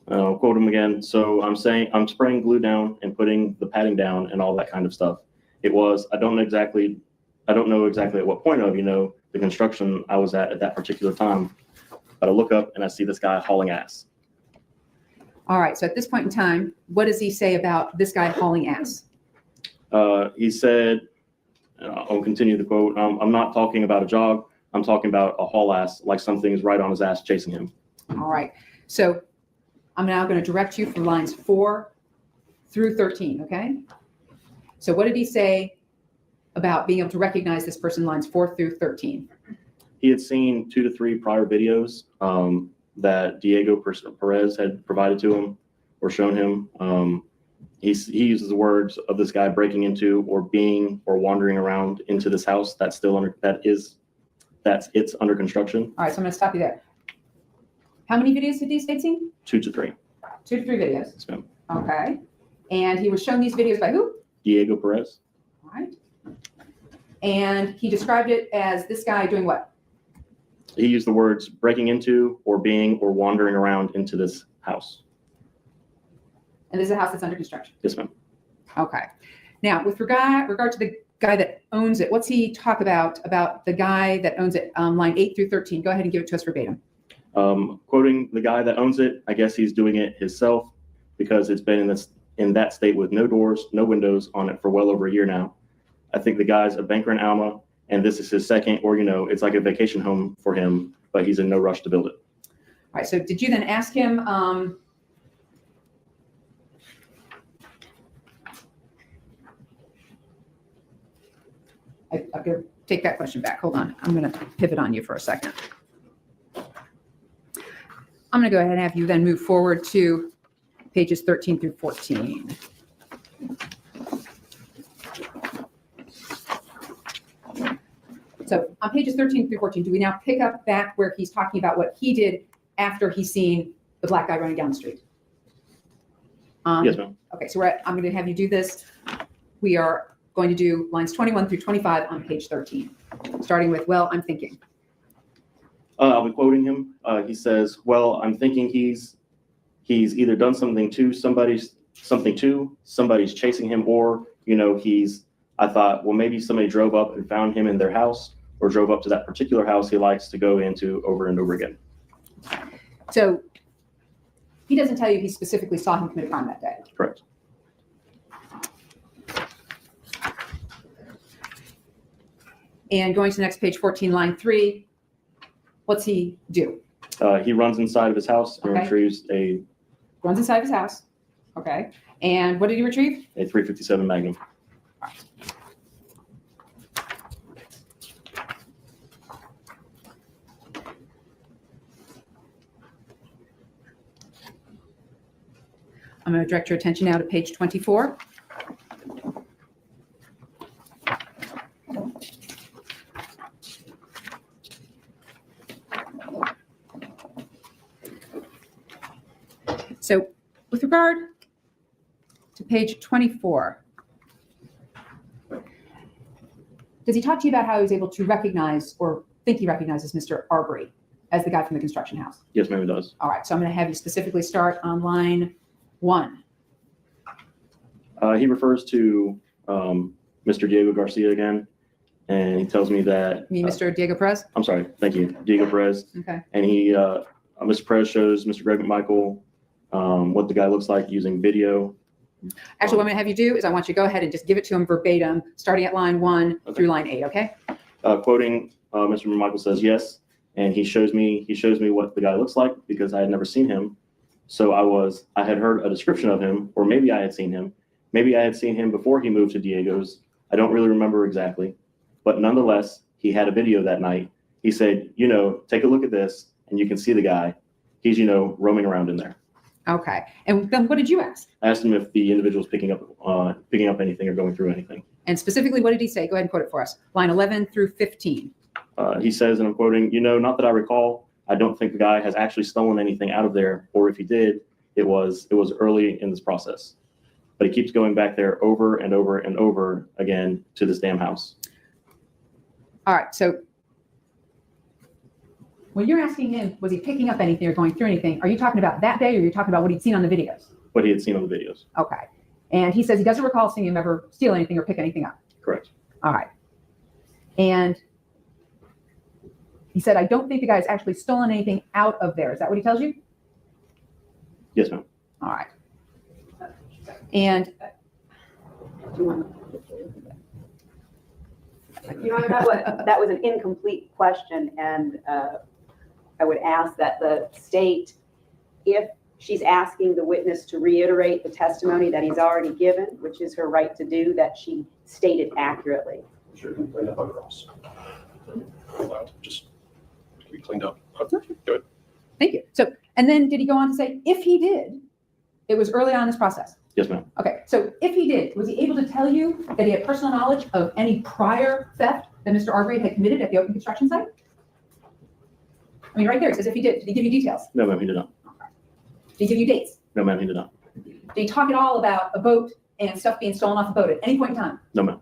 I'll quote him again. So I'm saying I'm spraying glue down and putting the padding down and all that kind of stuff. It was, I don't know exactly at what point of, the construction I was at that particular time. but I look up and I see this guy hauling ass. All right, so at this point in time, what does he say about this guy hauling ass? He said, I'll continue the quote, I'm not talking about a jog, I'm talking about a haul ass, like something's right on his ass chasing him. All right, so I'm now going to direct you from lines 4 through 13, okay? So what did he say about being able to recognize this person, lines 4 through 13? He had seen 2 to 3 prior videos that Diego Perez had provided to him or shown him. He uses the words of this guy breaking into or being or wandering around into this house that's still it's under construction. All right, so I'm going to stop you there. How many videos did he say he'd seen? 2 to 3. 2 to 3 videos. Yes, ma'am. Okay. And he was shown these videos by who? Diego Perez. All right. And he described it as this guy doing what? He used the words breaking into or being or wandering around into this house. And this is a house that's under construction. Yes, ma'am. Okay. Now, with regard to the guy that owns it, what's he talk about the guy that owns it, line 8 through 13? Go ahead and give it to us verbatim. Quoting the guy that owns it, I guess he's doing it himself because it's been in that state with no doors, no windows on it for well over a year now. I think the guy's a banker in Alma, and this is his second, or it's like a vacation home for him, but he's in no rush to build it. All right. So did you then ask him? I'm going to take that question back. Hold on. I'm going to pivot on you for a second. I'm going to go ahead and have you then move forward to pages 13 through 14. So on pages 13 through 14, do we now pick up back where he's talking about what he did after he's seen the black guy running down the street? Yes, ma'am. Okay, so I'm going to have you do this. We are going to do lines 21 through 25 on page 13, starting with, well, I'm thinking. I'll be quoting him. He says, well, I'm thinking he's either done something to somebody's chasing him, or, I thought, well, maybe somebody drove up and found him in their house or drove up to that particular house he likes to go into over and over again. So he doesn't tell you he specifically saw him commit a crime that day. Correct. And going to the next page, 14, line 3, what's he do? He runs inside of his house and Okay. retrieves Runs inside his house. Okay. And what did he retrieve? a .357 Magnum. I'm going to direct your attention now to page 24. So with regard to page 24, does he talk to you about how he was able to recognize or think he recognizes Mr. Arbery as the guy from the construction house? Yes, ma'am, it does. All right, so I'm going to have you specifically start on line 1. He refers to Mr. Diego Garcia again, and he tells me that. You mean Mr. Diego Perez? I'm sorry, thank you, Diego Perez. Okay. And Mr. Perez shows Mr. Greg McMichael what the guy looks like using video. Actually, what I'm going to have you do is I want you to go ahead and just give it to him verbatim, starting at line 1 through line 8, okay? Quoting Mr. McMichael says yes, and he shows me what the guy looks like because I had never seen him. So I had heard a description of him, or maybe I had seen him. Maybe I had seen him before he moved to Diego's. I don't really remember exactly, but nonetheless, he had a video that night. He said, take a look at this, and you can see the guy. He's, roaming around in there. Okay. And then what did you ask? I asked him if the individual was picking up anything or going through anything. And specifically, what did he say? Go ahead and quote it for us. Line 11 through 15. He says, and I'm quoting, not that I recall, I don't think the guy has actually stolen anything out of there, or if he did, it was early in this process. But he keeps going back there over and over and over again to this damn house. All right. So when you're asking him, was he picking up anything or going through anything, are you talking about that day or are you talking about what he'd seen on the videos? What he had seen on the videos. Okay. And he says he doesn't recall seeing him ever steal anything or pick anything up. Correct. All right. And He said, I don't think the guy's actually stolen anything out of there. Is that what he tells you? Yes, ma'am. All right. And That was an incomplete question, and I would ask that the state, if she's asking the witness to reiterate the testimony that he's already given, which is her right to do, that she stated accurately. Sure, clean up across. Just be cleaned up. Good. thank you. So, and then did he go on to say, if he did, it was early on in this process? Yes, ma'am. Okay, so if he did, was he able to tell you that he had personal knowledge of any prior theft that Mr. Arbery had committed at the open construction site? I mean, right there, it says if he did he give you details? No, ma'am, he did not. Did he give you dates? No, ma'am, he did not. Did he talk at all about a boat and stuff being stolen off the boat at any point in time? No, ma'am.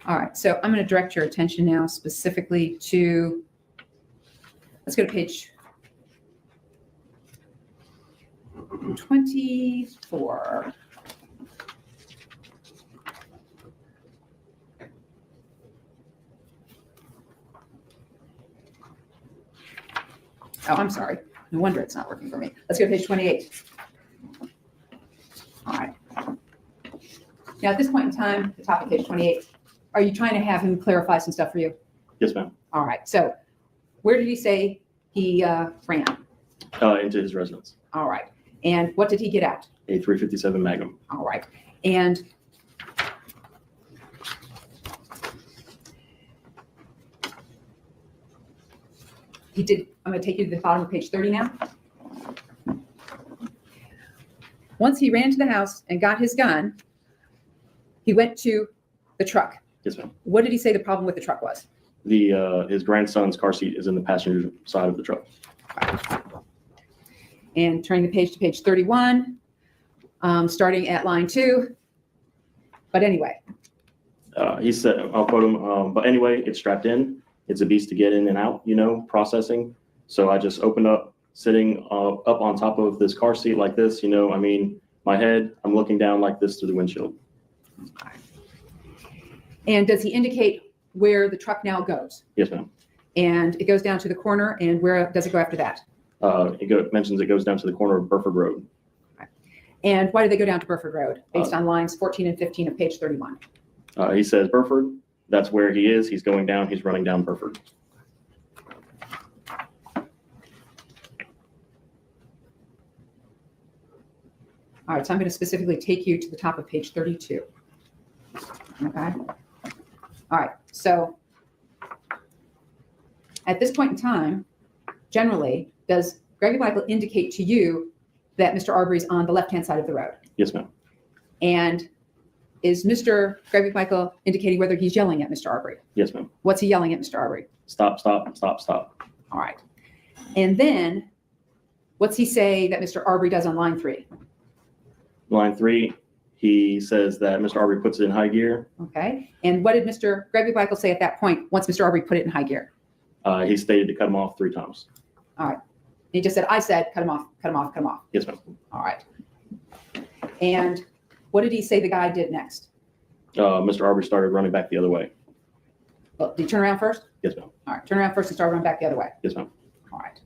All right, so I'm going to direct your attention now specifically to, let's go to page 24. Oh, I'm sorry. No wonder it's not working for me. Let's go to page 28. All right. Now, at this point in time, the top of page 28, are you trying to have him clarify some stuff for you? Yes, ma'am. All right. So where did he say he ran? Into his residence. All right. And what did he get out? A 357 Magnum. All right. And he did, I'm going to take you to the bottom of page 30 now. Once he ran to the house and got his gun, he went to the truck. Yes, ma'am. What did he say the problem with the truck was? His grandson's car seat is in the passenger side of the truck. And turning the page to page 31, starting at line 2. But anyway, He said, I'll quote him, but anyway, it's strapped in. It's a beast to get in and out, processing. So I just opened up, sitting up on top of this car seat like this, my head, I'm looking down like this through the windshield. and does he indicate where the truck now goes? Yes, ma'am. And it goes down to the corner, and where does it go after that? Mentions it goes down to the corner of Burford Road. And why did they go down to Burford Road, based on lines 14 and 15 of page 31? He says Burford, that's where he is. He's going down, he's running down Burford. All right, so I'm going to specifically take you to the top of page 32. Okay. All right, so at this point in time, generally, does Gregory Michael indicate to you that Mr. Arbery's on the left-hand side of the road? Yes, ma'am. And is Mr. Gregory Michael indicating whether he's yelling at Mr. Arbery? Yes, ma'am. What's he yelling at Mr. Arbery? Stop, stop, stop, stop. All right. And then what's he say that Mr. Arbery does on line 3? Line 3, he says that Mr. Arbery puts it in high gear. Okay. And what did Mr. Gregory Michael say at that point once Mr. Arbery put it in high gear? He stated to cut him off 3 times. All right. He just said, I said, cut him off, cut him off, cut him off. Yes, ma'am. All right. And what did he say the guy did next? Mr. Arbery started running back the other way. Well, did he turn around first? Yes, ma'am. All right. Turn around first and start running back the other way. Yes, ma'am. All right.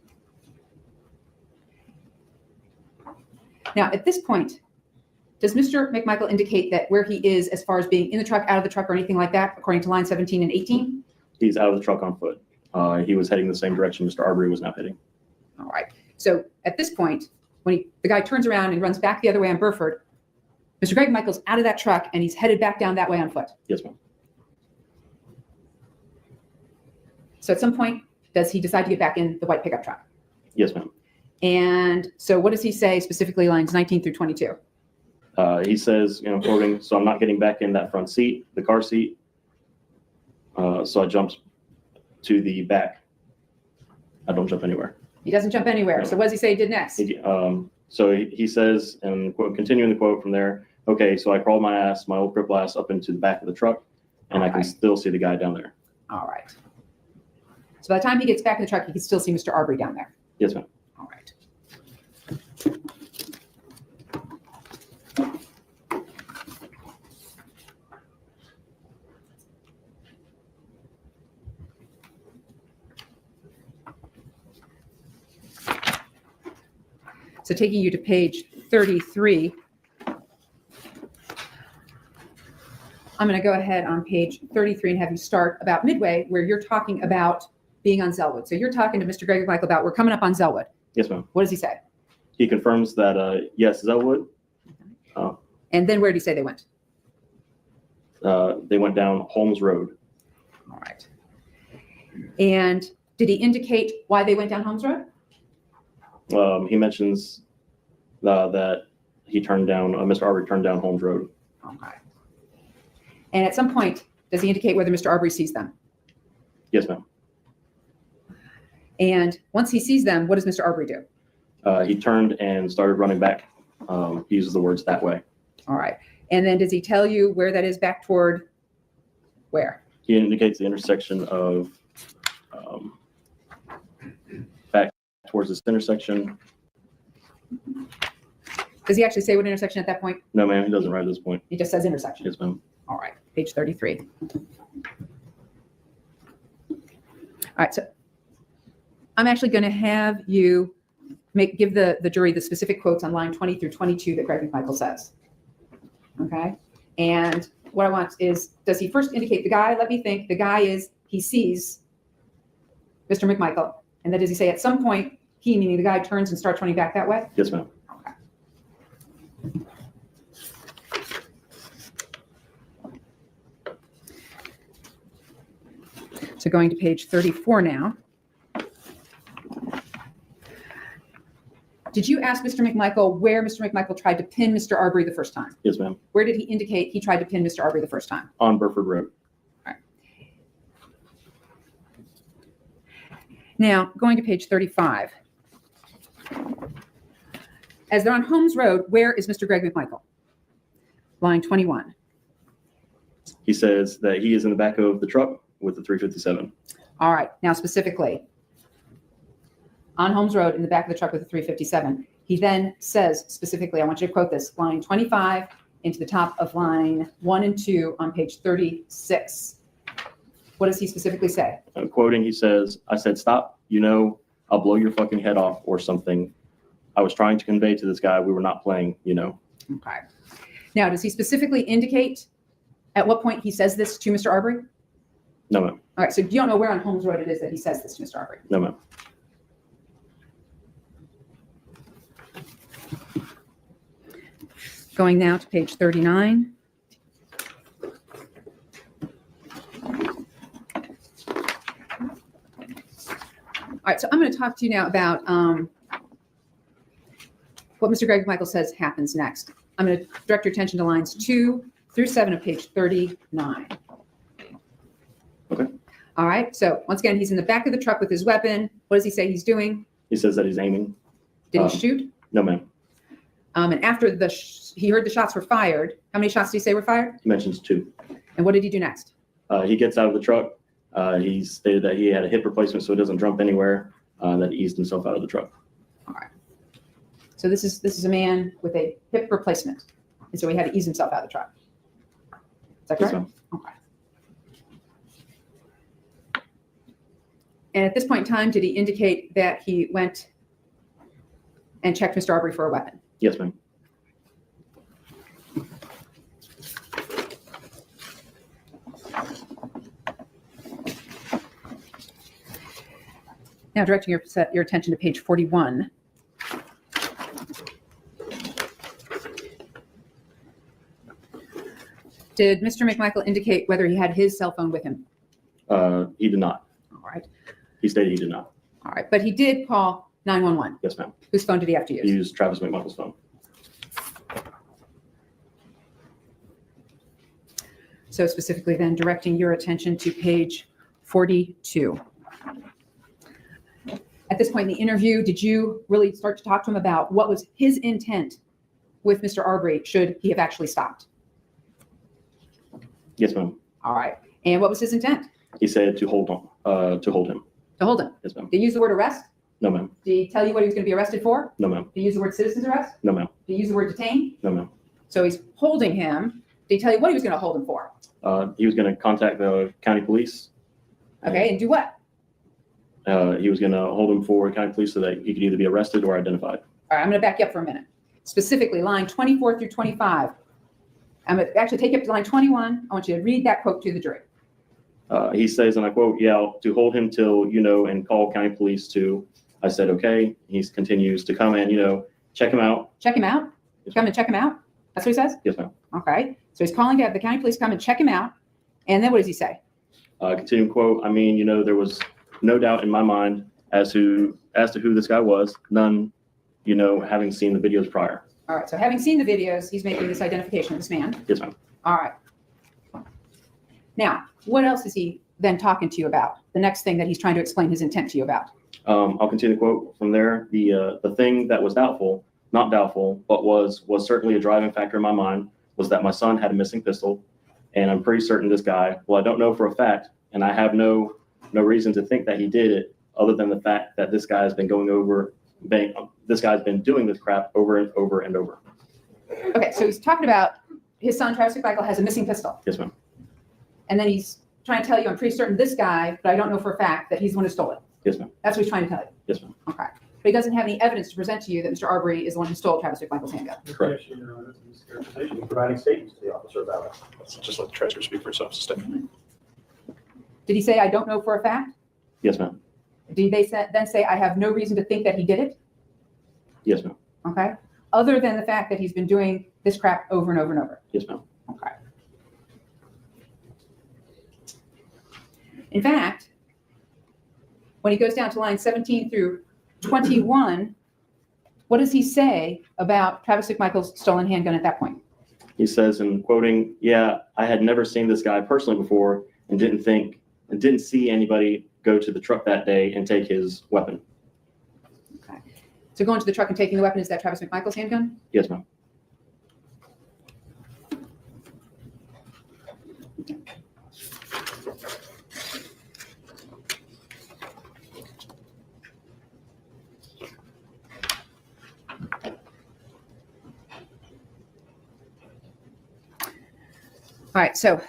Now, at this point, does Mr. McMichael indicate that where he is as far as being in the truck, out of the truck, or anything like that, according to line 17 and 18? He's out of the truck on foot. He was heading the same direction Mr. Arbery was now heading. All right. So at this point, when the guy turns around and runs back the other way on Burford, Mr. Greg Michael's out of that truck and he's headed back down that way on foot. Yes, ma'am. So at some point, does he decide to get back in the white pickup truck? Yes, ma'am. And so what does he say specifically lines 19 through 22? He says, quoting, so I'm not getting back in that front seat, the car seat. So I jumped to the back. I don't jump anywhere. He doesn't jump anywhere. No. So what does he say he did next? So he says, and quote, continuing the quote from there, Okay, so I crawled my old cripple ass up into the back of the truck, and I can Alright. still see the guy down there. All right. So by the time he gets back in the truck, he can still see Mr. Arbery down there. Yes, ma'am. All right. So taking you to page 33, I'm going to go ahead on page 33 and have you start about midway where you're talking about being on Zellwood. So you're talking to Mr. Greg McMichael about we're coming up on Zellwood. Yes, ma'am. What does he say? He confirms that, yes, Zellwood. And then where did he say they went? They went down Holmes Road. All right. And did he indicate why they went down Holmes Road? He mentions that he turned down, Mr. Arbery turned down Holmes Road. Okay. And at some point, does he indicate whether Mr. Arbery sees them? Yes, ma'am. And once he sees them, what does Mr. Arbery do? He turned and started running back. He uses the words that way. All right. And then does he tell you where that is back toward where? He indicates the intersection of back towards this intersection. Does he actually say what intersection at that point? No, ma'am, he doesn't right at this point. He just says intersection. Yes, ma'am. All right. Page 33. All right. So I'm actually going to have you give the jury the specific quotes on line 20 through 22 that Greg McMichael says. Okay. And what I want is, does he first indicate the guy? Let me think. The guy is, he sees Mr. McMichael. And then does he say at some point, he, meaning the guy, turns and starts running back that way? Yes, ma'am. Okay. So going to page 34 now. Did you ask Mr. McMichael where Mr. McMichael tried to pin Mr. Arbery the first time? Yes, ma'am. Where did he indicate he tried to pin Mr. Arbery the first time? On Burford Road. All right. Now, going to page 35. As they're on Holmes Road, where is Mr. Greg McMichael? Line 21. He says that he is in the back of the truck with the 357. All right. Now, specifically, on Holmes Road in the back of the truck with the 357. He then says specifically, I want you to quote this, line 25 into the top of line 1 and 2 on page 36. What does he specifically say? Quoting, he says, I said, stop, I'll blow your fucking head off or something. I was trying to convey to this guy we were not playing, Okay. Now, does he specifically indicate at what point he says this to Mr. Arbery? No, ma'am. All right. So you don't know where on Holmes Road it is that he says this to Mr. Arbery? No, ma'am. Going now to page 39. All right, so I'm going to talk to you now about what Mr. Greg McMichael says happens next. I'm going to direct your attention to lines 2 through 7 of page 39. Okay. All right, so once again, he's in the back of the truck with his weapon. What does he say he's doing? He says that he's aiming. Did he shoot? No, ma'am. And after he heard the shots were fired, how many shots did he say were fired? He mentions 2. And what did he do next? He gets out of the truck. He stated that he had a hip replacement so he doesn't jump anywhere, that he eased himself out of the truck. All right. So this is a man with a hip replacement. And so he had to ease himself out of the truck. Is that Yes, correct? ma'am. Okay. And at this point in time, did he indicate that he went and checked Mr. Arbery for a weapon? Yes, ma'am. Now directing your attention to page 41. Did Mr. McMichael indicate whether he had his cell phone with him? He did not. All right. He stated he did not. All right. But he did call 911. Yes, ma'am. Whose phone did he have to use? He used Travis McMichael's phone. So specifically then directing your attention to page 42. At this point in the interview, did you really start to talk to him about what was his intent with Mr. Arbery should he have actually stopped? Yes, ma'am. All right. And what was his intent? He said to hold on, to hold him. To hold him. Yes, ma'am. Did he use the word arrest? No, ma'am. Did he tell you what he was going to be arrested for? No, ma'am. Did he use the word citizen's arrest? No, ma'am. Did he use the word detain? No, ma'am. So he's holding him. Did he tell you what he was going to hold him for? He was going to contact the county police. Okay, and do what? He was going to hold him for county police so that he could either be arrested or identified. All right, I'm going to back you up for a minute. Specifically, line 24 through 25. I'm going to actually take you up to line 21. I want you to read that quote to the jury. He says, and I quote, "Yeah, to hold him till, and call county police to." I said, "Okay." He continues to come and, check him out. Check him out? Come and check him out? That's what he says? Yes, ma'am. Okay. So he's calling to have the county police come and check him out. And then what does he say? Continuing quote, there was no doubt in my mind as to who this guy was. None, having seen the videos prior. All right. So having seen the videos, he's making this identification of this man. Yes, ma'am. All right. Now, what else is he then talking to you about? The next thing that he's trying to explain his intent to you about. I'll continue the quote from there. The thing that was not doubtful, but was certainly a driving factor in my mind was that my son had a missing pistol. And I'm pretty certain this guy, well, I don't know for a fact, and I have no reason to think that he did it other than the fact that this guy has been this guy's been doing this crap over and over and over. Okay. So he's talking about his son, Travis McMichael, has a missing pistol. Yes, ma'am. And then he's trying to tell you, I'm pretty certain this guy, but I don't know for a fact that he's the one who stole it. Yes, ma'am. That's what he's trying to tell you. Yes, ma'am. Okay. But he doesn't have any evidence to present to you that Mr. Arbery is the one who stole Travis McMichael's handgun. Correct. Yes, Your Honor, that's a mischaracterization. Providing statements to the officer about it. Let's just let the transcript speak for itself. It's a statement. Did he say, I don't know for a fact? Yes, ma'am. Did they then say, I have no reason to think that he did it? Yes, ma'am. Okay. Other than the fact that he's been doing this crap over and over and over. Yes, ma'am. Okay. In fact, when he goes down to line 17 through 21, what does he say about Travis McMichael's stolen handgun at that point? He says, and quoting, "Yeah, I had never seen this guy personally before and didn't see anybody go to the truck that day and take his weapon." Okay. So going to the truck and taking the weapon, is that Travis McMichael's handgun? Yes, ma'am. All right, so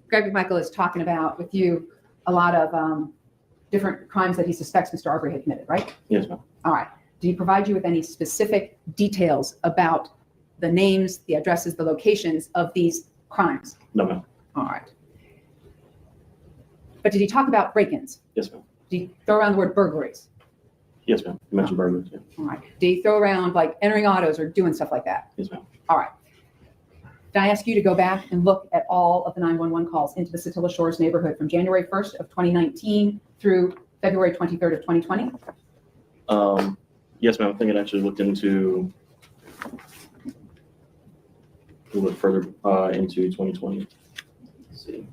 Greg McMichael is talking about with you a lot of different crimes that he suspects Mr. Arbery had committed, right? Yes, ma'am. All right. Did he provide you with any specific details about the names, the addresses, the locations of these crimes? No, ma'am. All right. But did he talk about break-ins? Yes, ma'am. Did he throw around the word burglaries? Yes, ma'am. You mentioned burglars. Yeah. All right. Did he throw around like entering autos or doing stuff like that? Yes, ma'am. All right. Did I ask you to go back and look at all of the 911 calls into the Satilla Shores neighborhood from January 1st of 2019 through February 23rd of 2020? Yes, ma'am. I think it actually looked into a little bit further into 2020. Let's see.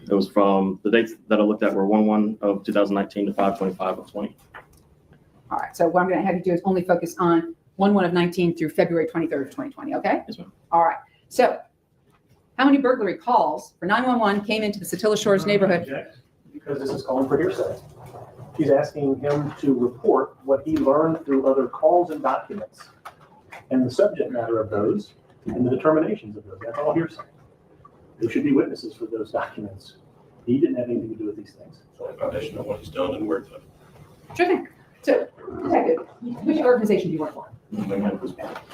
It was from the dates that I looked at were 1/1 of 2019 to 5/25 of 20. All right. So what I'm going to have you do is only focus on 1/1 of 19 through February 23rd of 2020. Okay? Yes, ma'am. All right. So how many burglary calls for 911 came into the Satilla Shores neighborhood? Object, because this is calling for hearsay. He's asking him to report what he learned through other calls and documents and the subject matter of those and the determinations of those. That's all hearsay. There should be witnesses for those documents. He didn't have anything to do with these things. It's only a foundation of what he's done and where it's done. Sure thing. So, detective, which organization do you work for?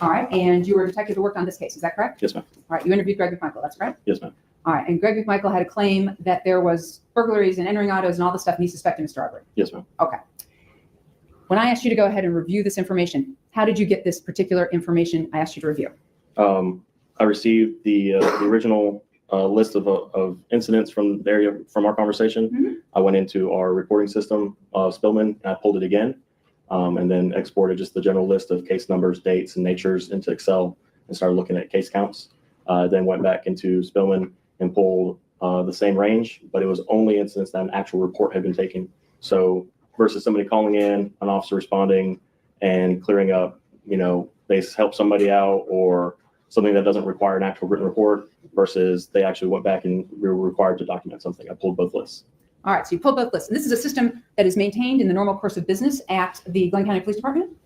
All right. And you were a detective who worked on this case. Is that correct? Yes, ma'am. All right. You interviewed Greg McMichael. That's correct? Yes, ma'am. All right. And Greg McMichael had a claim that there was burglaries and entering autos and all this stuff, and he suspected Mr. Arbery. Yes, ma'am. Okay. When I asked you to go ahead and review this information, how did you get this particular information I asked you to review? I received the original list of incidents from the area from our conversation. Mm-hmm. I went into our reporting system, Spillman, and I pulled it again, and then exported just the general list of case numbers, dates, and natures into Excel and started looking at case counts. Then went back into Spillman and pulled the same range, but it was only incidents that an actual report had been taken. So versus somebody calling in, an officer responding and clearing up they help somebody out or something that doesn't require an actual written report versus they actually went back and we were required to document something. I pulled both lists. All right, so you pulled both lists. And this is a system that is maintained in the normal course of business at the Glenn County Police Department?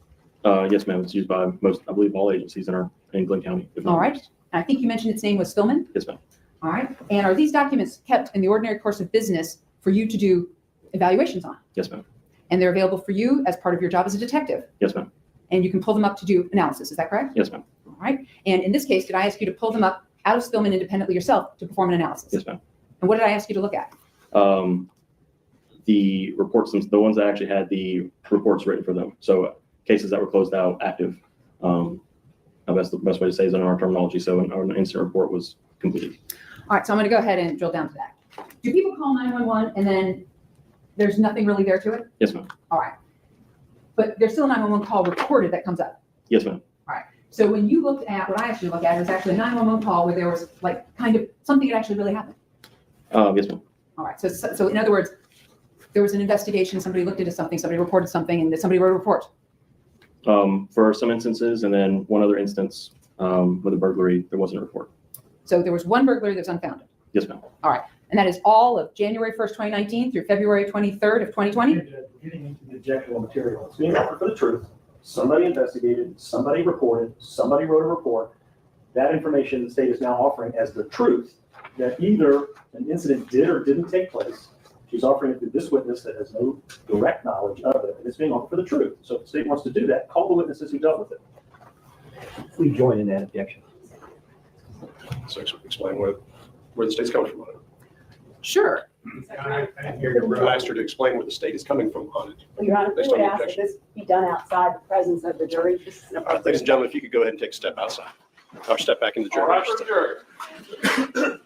Yes, ma'am. It's used by I believe, all agencies in Glenn County. All right. I think you mentioned its name was Philman? Yes, ma'am. All right. And are these documents kept in the ordinary course of business for you to do evaluations on? Yes, ma'am. And they're available for you as part of your job as a detective? Yes, ma'am. And you can pull them up to do analysis, is that correct? Yes, ma'am. All right. And in this case, did I ask you to pull them up out of Spillman independently yourself to perform an analysis? Yes, ma'am. And what did I ask you to look at? The reports, the ones that actually had the reports written for them. So cases that were closed out, active. That's the best way to say is in our terminology. So an incident report was completed. All right. So I'm going to go ahead and drill down to that. Do people call 911 and then there's nothing really there to it? Yes, ma'am. All right. But there's still a 911 call recorded that comes up? Yes, ma'am. All right. So when you looked at what I asked you to look at, it was actually a 911 call where there was like kind of something that actually really happened. Yes, ma'am. All right. So in other words, there was an investigation, somebody looked into something, somebody reported something, and somebody wrote a report. For some instances, and then one other instance with a burglary, there wasn't a report. So there was one burglary that was unfounded. Yes, ma'am. All right. And that is all of January 1st, 2019 through February 23rd of 2020? Getting into the objectionable material. It's being offered for the truth. Somebody investigated, somebody reported, somebody wrote a report. That information the state is now offering as the truth that either an incident did or didn't take place. She's offering it to this witness that has no direct knowledge of it, and it's being offered for the truth. So if the state wants to do that, call the witnesses who dealt with it. We join in that objection. So explain where the state's coming from on it. Sure. I asked her to explain where the state is coming from on it. Well, Your Honor, we Based would on the ask that objection. this be done outside the presence of the jury. This is an Ladies and gentlemen, if you could go ahead and take a step outside or step back in the All jury. right, for the jury.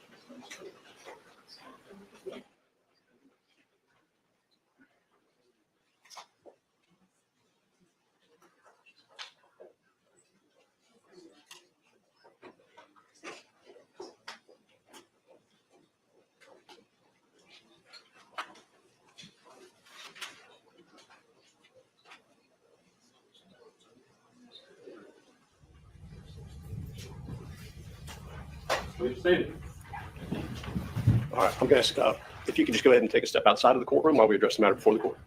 Please seated. All right, I'm going to ask if you could just go ahead and take a step outside of the courtroom while we address the matter before the court.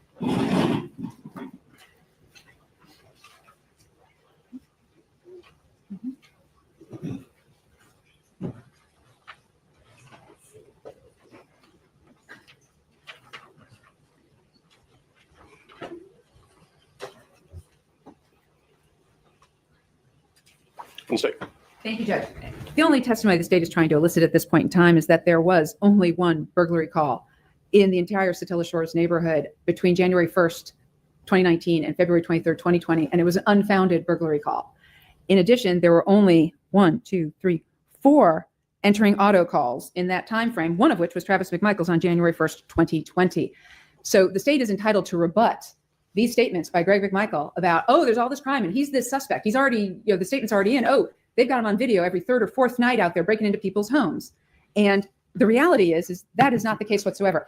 And state. Thank you, Judge. The only testimony the state is trying to elicit at this point in time is that there was only one burglary call in the entire Satilla Shores neighborhood between January 1st, 2019 and February 23rd, 2020, and it was an unfounded burglary call. In addition, there were only 4 entering auto calls in that time frame, one of which was Travis McMichael's on January 1st, 2020. So the state is entitled to rebut these statements by Greg McMichael about, oh, there's all this crime and he's this suspect. He's already, the statement's already in. Oh, they've got him on video every third or fourth night out there breaking into people's homes. And the reality is that is not the case whatsoever.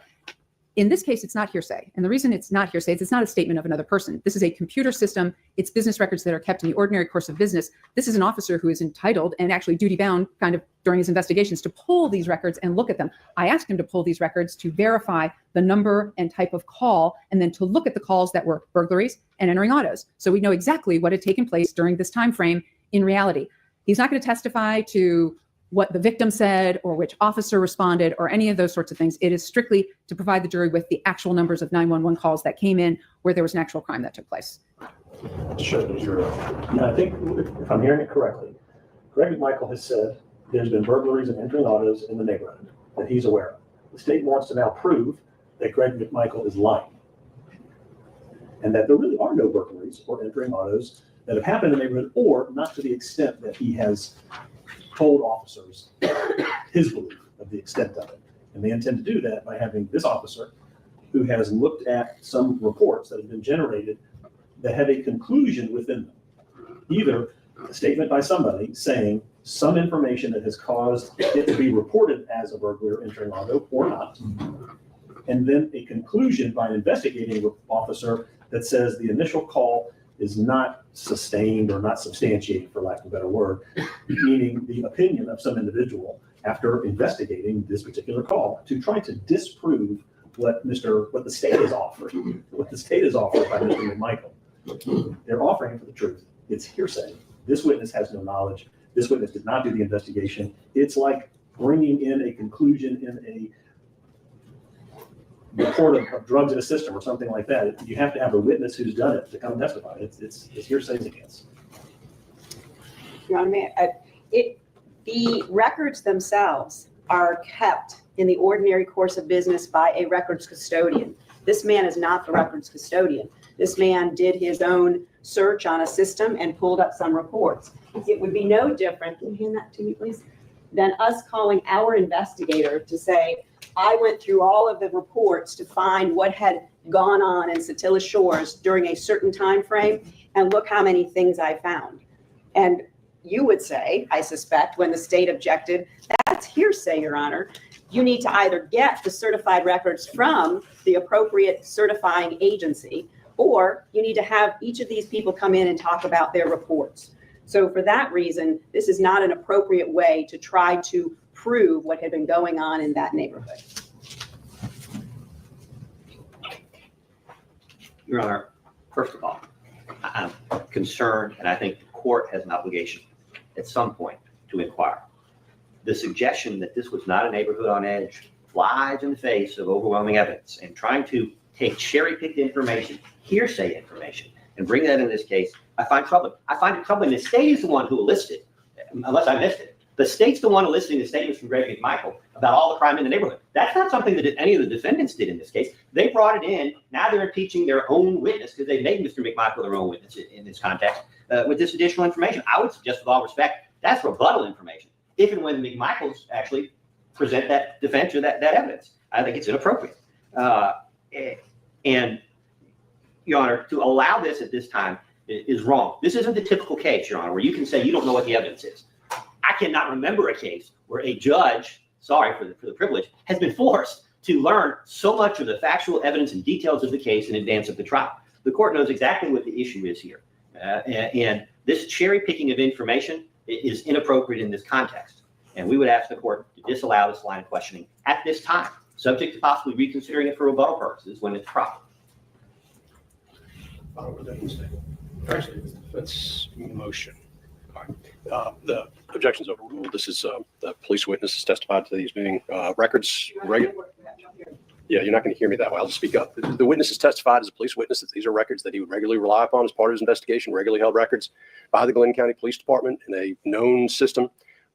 In this case, it's not hearsay. And the reason it's not hearsay is it's not a statement of another person. This is a computer system. It's business records that are kept in the ordinary course of business. This is an officer who is entitled and actually duty bound kind of during his investigations to pull these records and look at them. I asked him to pull these records to verify the number and type of call, and then to look at the calls that were burglaries and entering autos. So we know exactly what had taken place during this time frame in reality. He's not going to testify to what the victim said or which officer responded or any of those sorts of things. It is strictly to provide the jury with the actual numbers of 911 calls that came in where there was an actual crime that took place. Sure. Yeah, I think if I'm hearing it correctly, Greg McMichael has said there's been burglaries and entering autos in the neighborhood that he's aware of. The state wants to now prove that Greg McMichael is lying and that there really are no burglaries or entering autos that have happened in the neighborhood, or not to the extent that he has told officers his belief of the extent of it. And they intend to do that by having this officer who has looked at some reports that have been generated that have a conclusion within them. Either a statement by somebody saying some information that has caused it to be reported as a burglary or entering auto or not. And then a conclusion by an investigating officer that says the initial call is not sustained or not substantiated, for lack of a better word, meaning the opinion of some individual after investigating this particular call to try to disprove what the state has offered, what the state has offered by Mr. McMichael. They're offering for the truth. It's hearsay. This witness has no knowledge. This witness did not do the investigation. It's like bringing in a conclusion in a report of drugs in a system or something like that. You have to have a witness who's done it to come and testify. It's hearsay against. Your Honor, the records themselves are kept in the ordinary course of business by a records custodian. This man is not the records custodian. This man did his own search on a system and pulled up some reports. It would be no different, can you hand that to me, please, than us calling our investigator to say, I went through all of the reports to find what had gone on in Satilla Shores during a certain time frame, and look how many things I found. And you would say, I suspect, when the state objected, that's hearsay, Your Honor. You need to either get the certified records from the appropriate certifying agency, or you need to have each of these people come in and talk about their reports. So for that reason, this is not an appropriate way to try to prove what had been going on in that neighborhood. Your Honor, first of all, I'm concerned, and I think the court has an obligation at some point to inquire. The suggestion that this was not a neighborhood on edge flies in the face of overwhelming evidence, and trying to take cherry-picked information, hearsay information, and bring that in this case, I find troubling. I find it troubling. The state is the one who elicited, unless I missed it, the state's the one eliciting the statements from Greg McMichael about all the crime in the neighborhood. That's not something that any of the defendants did in this case. They brought it in. Now they're impeaching their own witness, because they made Mr. McMichael their own witness in this context with this additional information. I would suggest, with all respect, that's rebuttal information. If and when the McMichaels actually present that defense or that evidence, I think it's inappropriate. And, Your Honor, to allow this at this time is wrong. This isn't the typical case, Your Honor, where you can say you don't know what the evidence is. I cannot remember a case where a judge, sorry for the privilege, has been forced to learn so much of the factual evidence and details of the case in advance of the trial. The court knows exactly what the issue is here. And this cherry picking of information is inappropriate in this context. And we would ask the court to disallow this line of questioning at this time, subject to possibly reconsidering it for rebuttal purposes when it's proper. Defense motion. All right. The objection's overruled. This is the police witness has testified to these being records. Yeah, you're not going to hear me that way. I'll just speak up. The witness has testified as a police witness that these are records that he would regularly rely upon as part of his investigation, regularly held records by the Glenn County Police Department in a known system.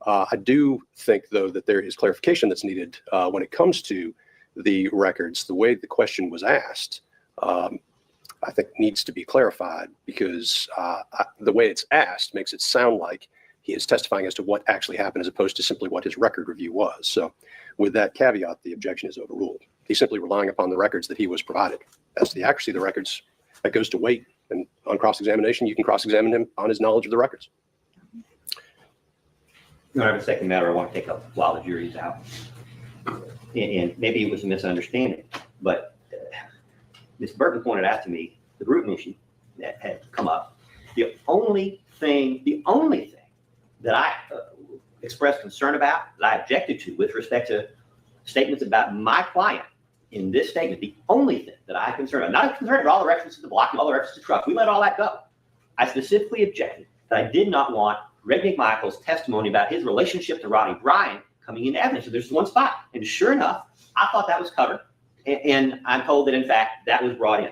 I do think, though, that there is clarification that's needed when it comes to the records. The way the question was asked, I think needs to be clarified, because the way it's asked makes it sound like he is testifying as to what actually happened as opposed to simply what his record review was. So with that caveat, the objection is overruled. He's simply relying upon the records that he was provided. As to the accuracy of the records, that goes to weight. And on cross-examination, you can cross-examine him on his knowledge of the records. I have a second matter I want to take up while the jury's out. And maybe it was a misunderstanding, but Ms. Burton pointed out to me the Bruton issue that had come up. The only thing that I expressed concern about, that I objected to with respect to statements about my client in this statement, the only thing that I concerned about, not concerned about all the references to block and all the references to truck, we let all that go. I specifically objected that I did not want Greg McMichael's testimony about his relationship to Ronnie Bryan coming into evidence. So there's one spot. And sure enough, I thought that was covered. And I'm told that, in fact, that was brought in.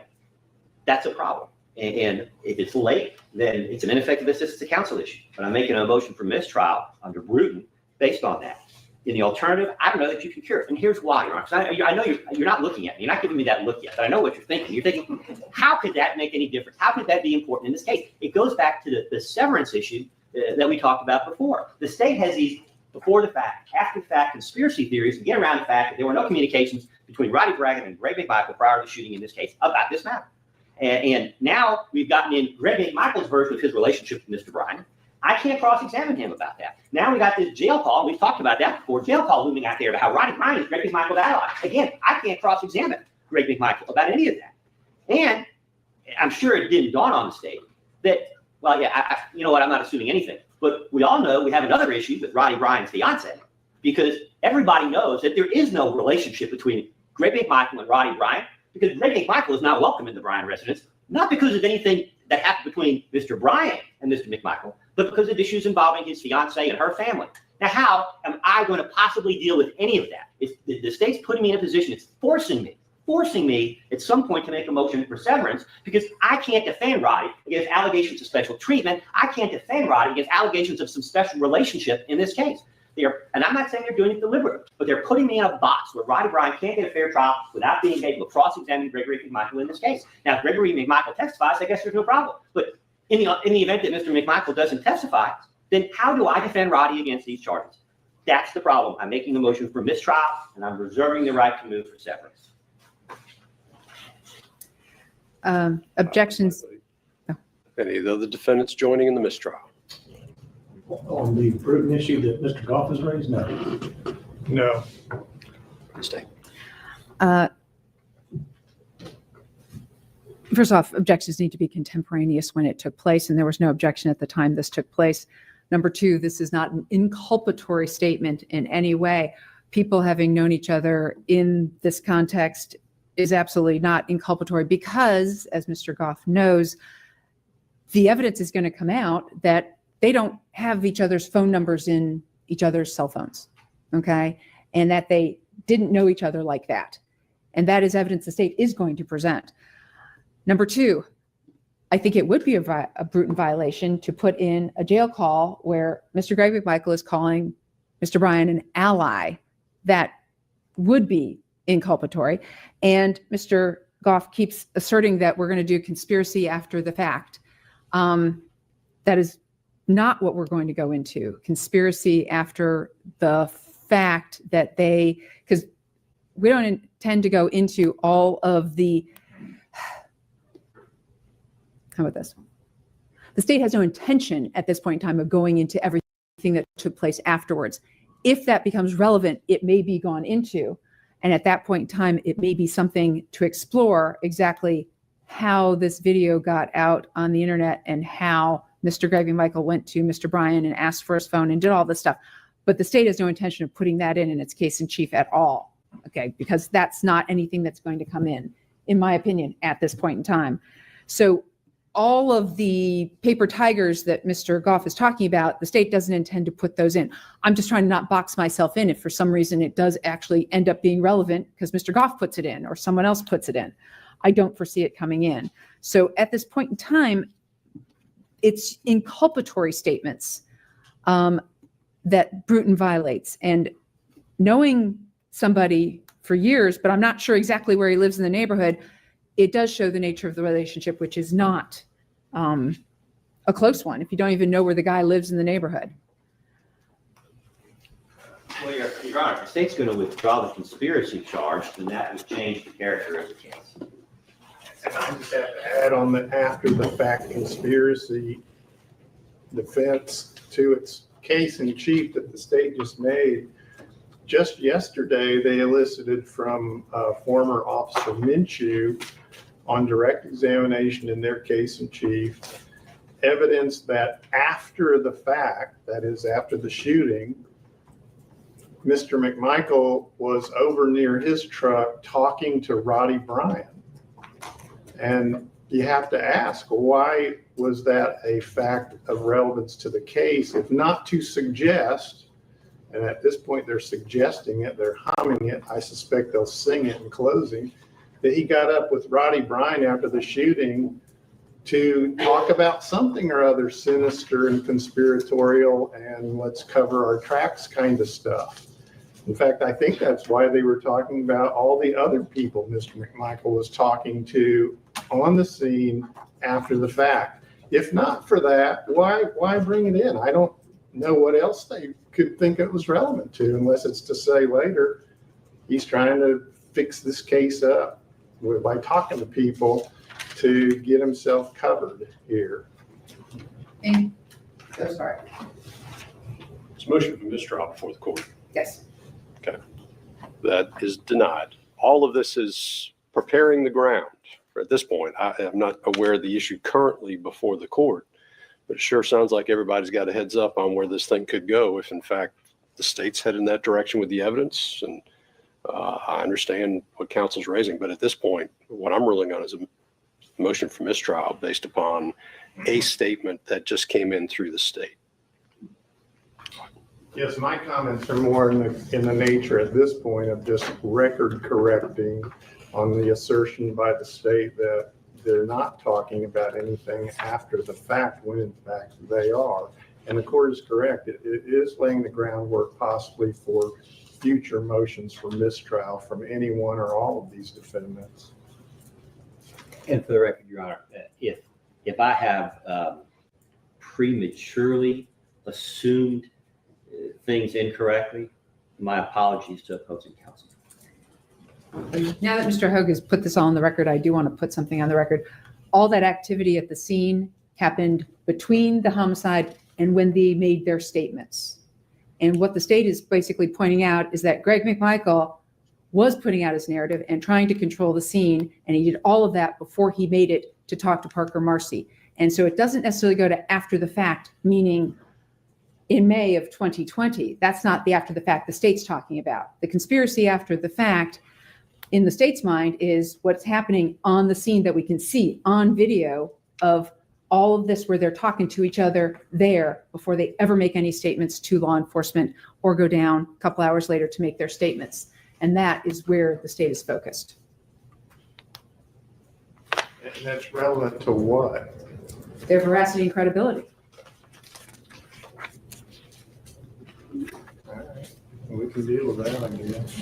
That's a problem. And if it's late, then it's an ineffective assistance to counsel issue. But I'm making a motion for mistrial under Bruton based on that. In the alternative, I don't know that you can cure it. And here's why, Your Honor. I know you're not looking at me. You're not giving me that look yet. But I know what you're thinking. You're thinking, how could that make any difference? How could that be important in this case? It goes back to the severance issue that we talked about before. The state has these before the fact, after the fact conspiracy theories to get around the fact that there were no communications between Rodney Bragg and Greg McMichael prior to the shooting in this case about this matter. And now we've gotten in Greg McMichael's version of his relationship with Mr. Bryan. I can't cross-examine him about that. Now we got this jail call. We've talked about that before. Jail call looming out there about how Rodney Bryan is Greg McMichael's ally. Again, I can't cross-examine Greg McMichael about any of that. And I'm sure it didn't dawn on the state that, well, yeah, you know what, I'm not assuming anything, but we all know we have another issue with Roddy Bryan's fiance, because everybody knows that there is no relationship between Greg McMichael and Roddy Bryan, because Greg McMichael is not welcome in the Bryan residence, not because of anything that happened between Mr. Bryan and Mr. McMichael, but because of issues involving his fiance and her family. Now, how am I going to possibly deal with any of that? The state's putting me in a position, it's forcing me at some point to make a motion for severance, because I can't defend Roddy against allegations of special treatment. I can't defend Roddy against allegations of some special relationship in this case. And I'm not saying they're doing it deliberately, but they're putting me in a box where Roddy Bryan can't get a fair trial without being able to cross-examine Gregory McMichael in this case. Now, if Gregory McMichael testifies, I guess there's no problem. But in the event that Mr. McMichael doesn't testify, then how do I defend Roddy against these charges? That's the problem. I'm making a motion for mistrial, and I'm reserving the right to move for severance. Objections? Any of the other defendants joining in the mistrial? On the Bruton issue that Mr. Goff has raised, no. No. Stay. First off, objections need to be contemporaneous when it took place, and there was no objection at the time this took place. Number two, this is not an inculpatory statement in any way. People having known each other in this context is absolutely not inculpatory because, as Mr. Goff knows, the evidence is going to come out that they don't have each other's phone numbers in each other's cell phones, okay? And that they didn't know each other like that. And that is evidence the state is going to present. Number two, I think it would be a Bruton violation to put in a jail call where Mr. Greg McMichael is calling Mr. Bryan an ally. That would be inculpatory. And Mr. Goff keeps asserting that we're going to do conspiracy after the fact. That is not what we're going to go into. Conspiracy after the fact that because we don't intend to go into all of the, how about this? The state has no intention at this point in time of going into everything that took place afterwards. If that becomes relevant, it may be gone into. And at that point in time, it may be something to explore exactly how this video got out on the internet and how Mr. Greg McMichael went to Mr. Bryan and asked for his phone and did all this stuff. But the state has no intention of putting that in its case in chief at all, okay? Because that's not anything that's going to come in my opinion, at this point in time. So all of the paper tigers that Mr. Goff is talking about, the state doesn't intend to put those in. I'm just trying to not box myself in if for some reason it does actually end up being relevant because Mr. Goff puts it in or someone else puts it in. I don't foresee it coming in. So at this point in time, it's inculpatory statements that Bruton violates. And knowing somebody for years, but I'm not sure exactly where he lives in the neighborhood, it does show the nature of the relationship, which is not a close one if you don't even know where the guy lives in the neighborhood. Well, Your Honor, if the state's going to withdraw the conspiracy charge, then that would change the character of the case. And I just have to add on the after the fact conspiracy defense to its case in chief that the state just made. Just yesterday, they elicited from former Officer Minshew on direct examination in their case in chief, evidence that after the fact, that is after the shooting, Mr. McMichael was over near his truck talking to Roddy Bryan. And you have to ask, why was that a fact of relevance to the case, if not to suggest, and at this point they're suggesting it, they're humming it, I suspect they'll sing it in closing, that he got up with Roddy Bryan after the shooting to talk about something or other sinister and conspiratorial and let's cover our tracks kind of stuff. In fact, I think that's why they were talking about all the other people Mr. McMichael was talking to on the scene after the fact. If not for that, why bring it in? I don't know what else they could think it was relevant to, unless it's to say later he's trying to fix this case up by talking to people to get himself covered here. I'm sorry. It's motion for mistrial before the court. Yes. Okay. That is denied. All of this is preparing the ground at this point. I'm not aware of the issue currently before the court, but it sure sounds like everybody's got a heads up on where this thing could go if in fact the state's headed in that direction with the evidence. And I understand what counsel's raising, but at this point, what I'm ruling on is a motion for mistrial based upon a statement that just came in through the state. Yes, my comments are more in the nature at this point of just record correcting on the assertion by the state that they're not talking about anything after the fact, when in fact they are. And the court is correct. It is laying the groundwork possibly for future motions for mistrial from any one or all of these defendants. And for the record, Your Honor, if I have prematurely assumed things incorrectly, my apologies to opposing counsel. Now that Mr. Hogue has put this all on the record, I do want to put something on the record. All that activity at the scene happened between the homicide and when they made their statements. And what the state is basically pointing out is that Greg McMichael was putting out his narrative and trying to control the scene, and he did all of that before he made it to talk to Parker Marcy. And so it doesn't necessarily go to after the fact, meaning in May of 2020. That's not the after the fact the state's talking about. The conspiracy after the fact in the state's mind is what's happening on the scene that we can see on video of all of this, where they're talking to each other there before they ever make any statements to law enforcement or go down a couple hours later to make their statements. And that is where the state is focused. And that's relevant to what? Their veracity and credibility. All right. We can deal with that, I guess.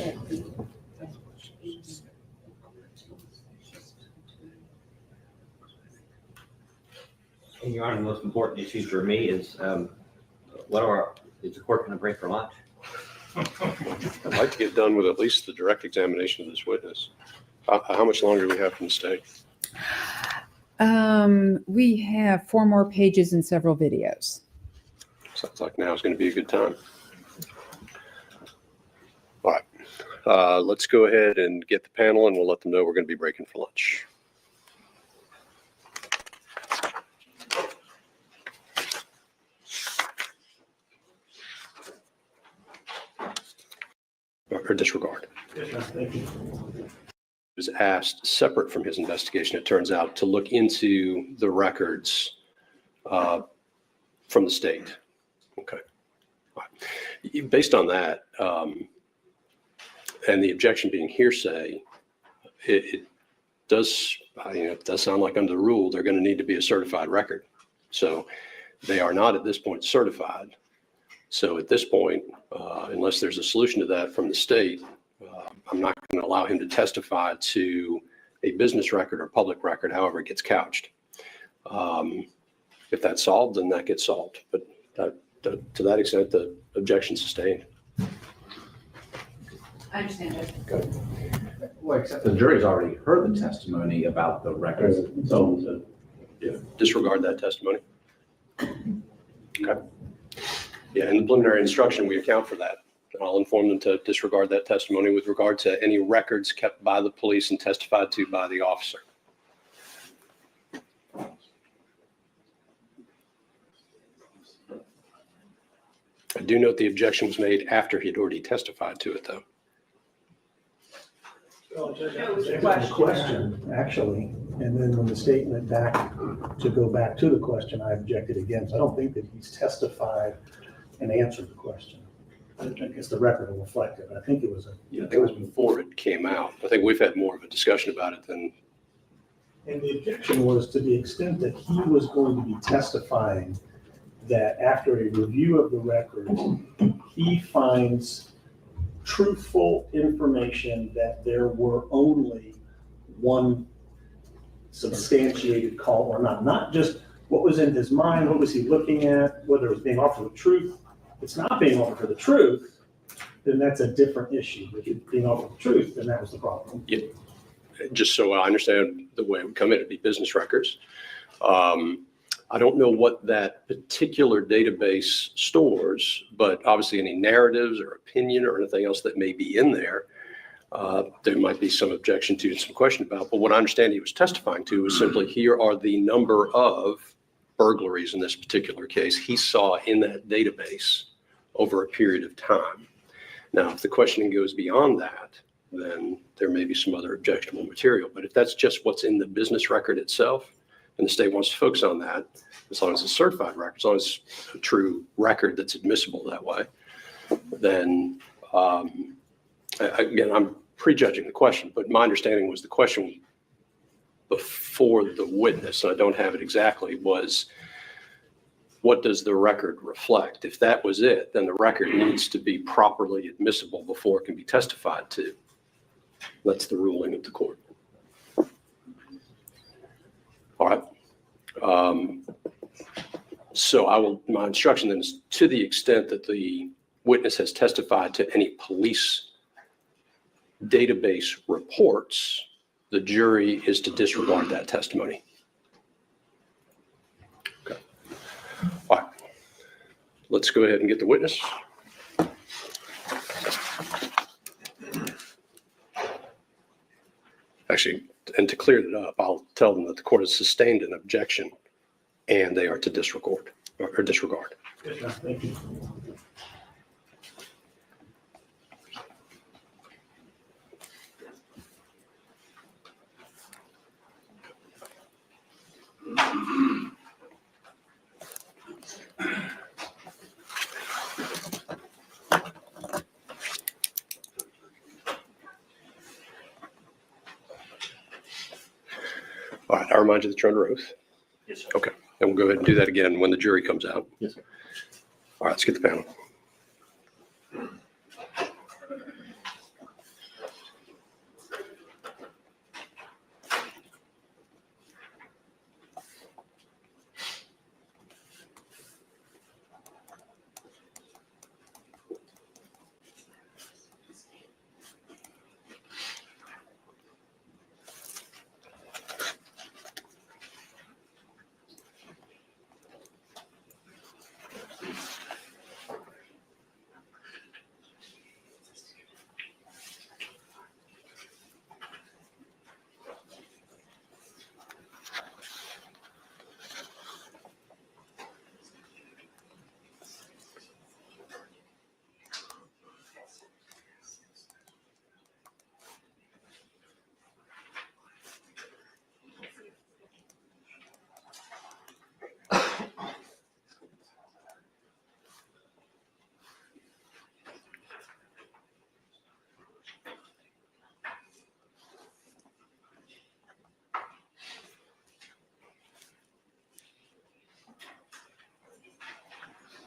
And Your Honor, the most important issue for me is is the court going to break for lunch? I'd like to get done with at least the direct examination of this witness. How much longer do we have from the state? We have 4 more pages and several videos. Sounds like now is going to be a good time. All right, let's go ahead and get the panel and we'll let them know we're going to be breaking for lunch. Or disregard. Thank you. Was asked, separate from his investigation, it turns out, to look into the records from the state. Okay. All right. Based on that, and the objection being hearsay, it does sound like under the rule they're going to need to be a certified record. So they are not at this point certified. So at this point, unless there's a solution to that from the state, I'm not going to allow him to testify to a business record or public record, however it gets couched. If that's solved, then that gets solved. But to that extent, the objection sustained. I understand it. Good. Well, except the jury's already heard the testimony about the records. So Yeah, disregard that testimony. Okay. Yeah, in the preliminary instruction, we account for that. And I'll inform them to disregard that testimony with regard to any records kept by the police and testified to by the officer. I do note the objection was made after he'd already testified to it, though. It was a question, actually, and then when the state went back to go back to the question, I objected again. So I don't think that he's testified and answered the question. I guess the record will reflect it, but I think it was Yeah, I think it was before it came out. I think we've had more of a discussion about it than. And the objection was to the extent that he was going to be testifying that after a review of the record, he finds truthful information that there were only one substantiated call or not just what was in his mind, what was he looking at, whether it was being offered the truth. If it's not being offered for the truth, then that's a different issue. If it's being offered the truth, then that was the problem. Yeah. Just so I understand the way it would come in, it'd be business records. I don't know what that particular database stores, but obviously any narratives or opinion or anything else that may be in there there might be some objection to and some question about. But what I understand he was testifying to was simply here are the number of burglaries in this particular case he saw in that database over a period of time. Now, if the questioning goes beyond that, then there may be some other objectionable material. But if that's just what's in the business record itself, and the state wants to focus on that, as long as it's a certified record, as long as it's a true record that's admissible that way, then again, I'm prejudging the question, but my understanding was the question before the witness, and I don't have it exactly, was what does the record reflect? If that was it, then the record needs to be properly admissible before it can be testified to. That's the ruling of the court. All right. So my instruction then is, to the extent that the witness has testified to any police database reports, the jury is to disregard that testimony. Okay. All right. Let's go ahead and get the witness. Actually, and to clear it up, I'll tell them that the court has sustained an objection and they are to disregard. Yes, sir. Thank you. All right, I remind you that you're under oath. Yes, sir. Okay, and we'll go ahead and do that again when the jury comes out. Yes, sir. All right, let's get the panel.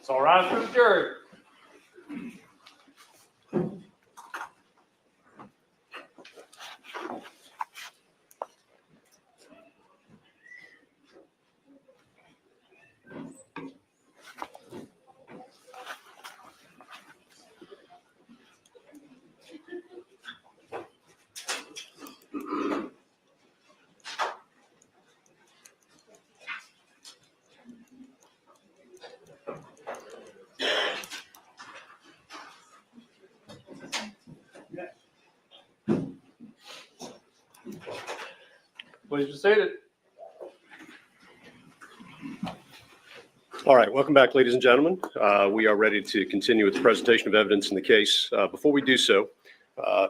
It's all right for the jury. Please be seated. All right, welcome back, ladies and gentlemen. We are ready to continue with the presentation of evidence in the case. Before we do so,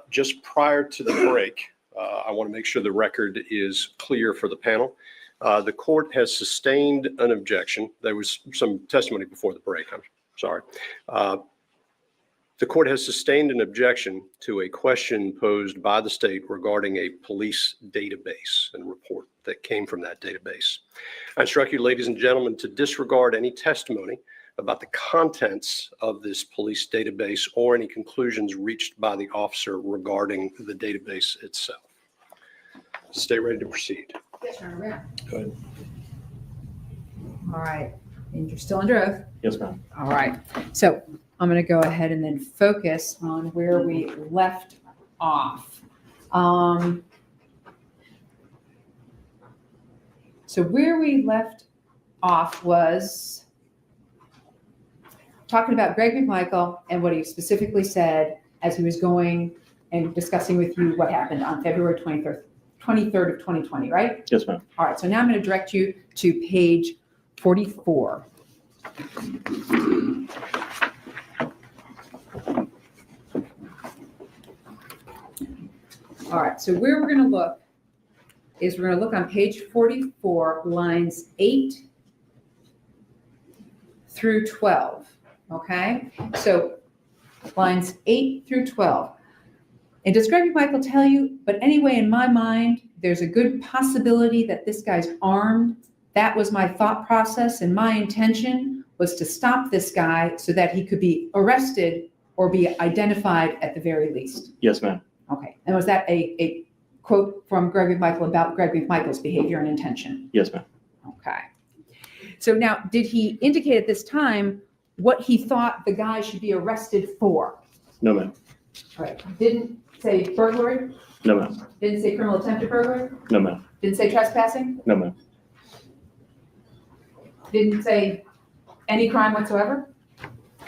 just prior to the break, I want to make sure the record is clear for the panel. The court has sustained an objection. There was some testimony before the break, I'm sorry. The court has sustained an objection to a question posed by the state regarding a police database and report that came from that database. I instruct you, ladies and gentlemen, to disregard any testimony about the contents of this police database or any conclusions reached by the officer regarding the database itself. Stay ready to proceed. Yes, Your Honor. Go ahead. All right. And you're still under oath? Yes, ma'am. All right. So I'm going to go ahead and then focus on where we left off. So where we left off was talking about Greg McMichael and what he specifically said as he was going and discussing with you what happened on February 23rd of 2020, right? Yes, ma'am. All right, so now I'm going to direct you to page 44. All right, so where we're going to look is we're going to look on page 44, lines 8 through 12, okay? So lines 8 through 12. And does Greg McMichael tell you, but anyway, in my mind, there's a good possibility that this guy's armed. That was my thought process, and my intention was to stop this guy so that he could be arrested or be identified at the very least. Yes, ma'am. Okay, and was that a quote from Greg McMichael about Greg McMichael's behavior and intention? Yes, ma'am. Okay. So now, did he indicate at this time what he thought the guy should be arrested for? No, ma'am. All right. Didn't say burglary? No, ma'am. Didn't say criminal attempted burglary? No, ma'am. Didn't say trespassing? No, ma'am. Didn't say any crime whatsoever?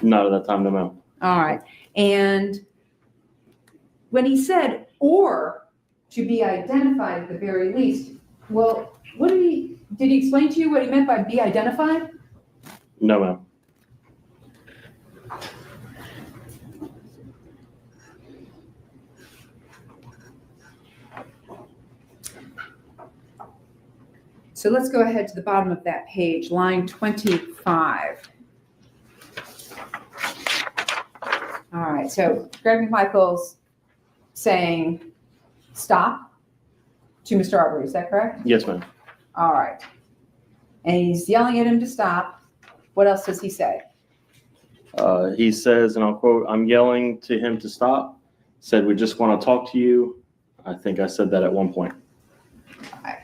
Not at that time, no, ma'am. All right. And when he said, or to be identified at the very least, well, what did he explain to you what he meant by be identified? No, ma'am. So let's go ahead to the bottom of that page, line 25. All right, so Greg McMichael's saying stop to Mr. Arbery, is that correct? Yes, ma'am. All right. And he's yelling at him to stop. What else does he say? He says, and I'll quote, "I'm yelling to him to stop. Said, we just want to talk to you." I think I said that at one point. All right.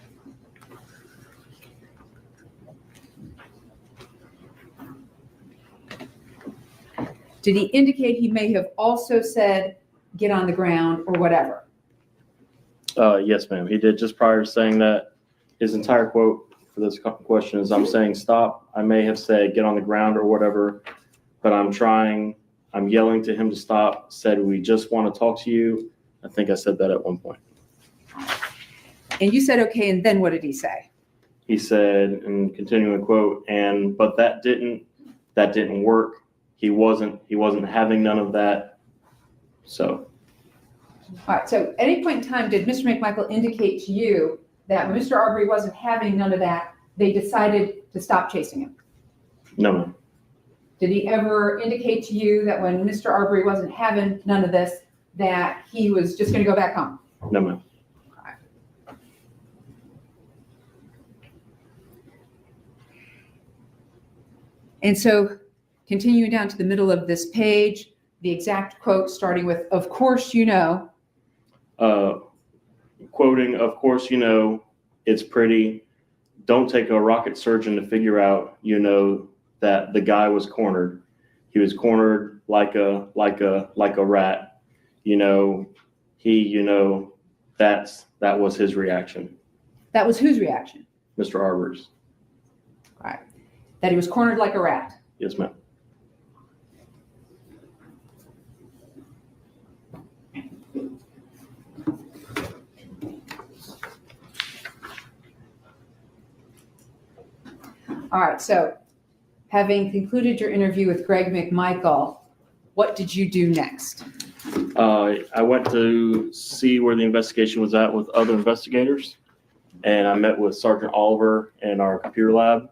Did he indicate he may have also said, get on the ground or whatever? Yes, ma'am. He did just prior to saying that. His entire quote for this question is, "I'm saying stop. I may have said get on the ground or whatever, but I'm yelling to him to stop. Said, we just want to talk to you." I think I said that at one point. And you said, okay, and then what did he say? He said, and continuing quote, but that didn't work. He wasn't having none of that. So. All right, so at any point in time, did Mr. McMichael indicate to you that when Mr. Arbery wasn't having none of that, they decided to stop chasing him? No, ma'am. Did he ever indicate to you that when Mr. Arbery wasn't having none of this, that he was just going to go back home? No, ma'am. And so continuing down to the middle of this page, the exact quote starting with, "Of course you know." Quoting, "Of course you know, it's pretty. Don't take a rocket surgeon to figure out, that the guy was cornered. He was cornered like a rat. That was his reaction." That was whose reaction? Mr. Arbery's. All right. That he was cornered like a rat. Yes, ma'am. All right, so having concluded your interview with Greg McMichael, what did you do next? I went to see where the investigation was at with other investigators, and I met with Sergeant Oliver in our computer lab.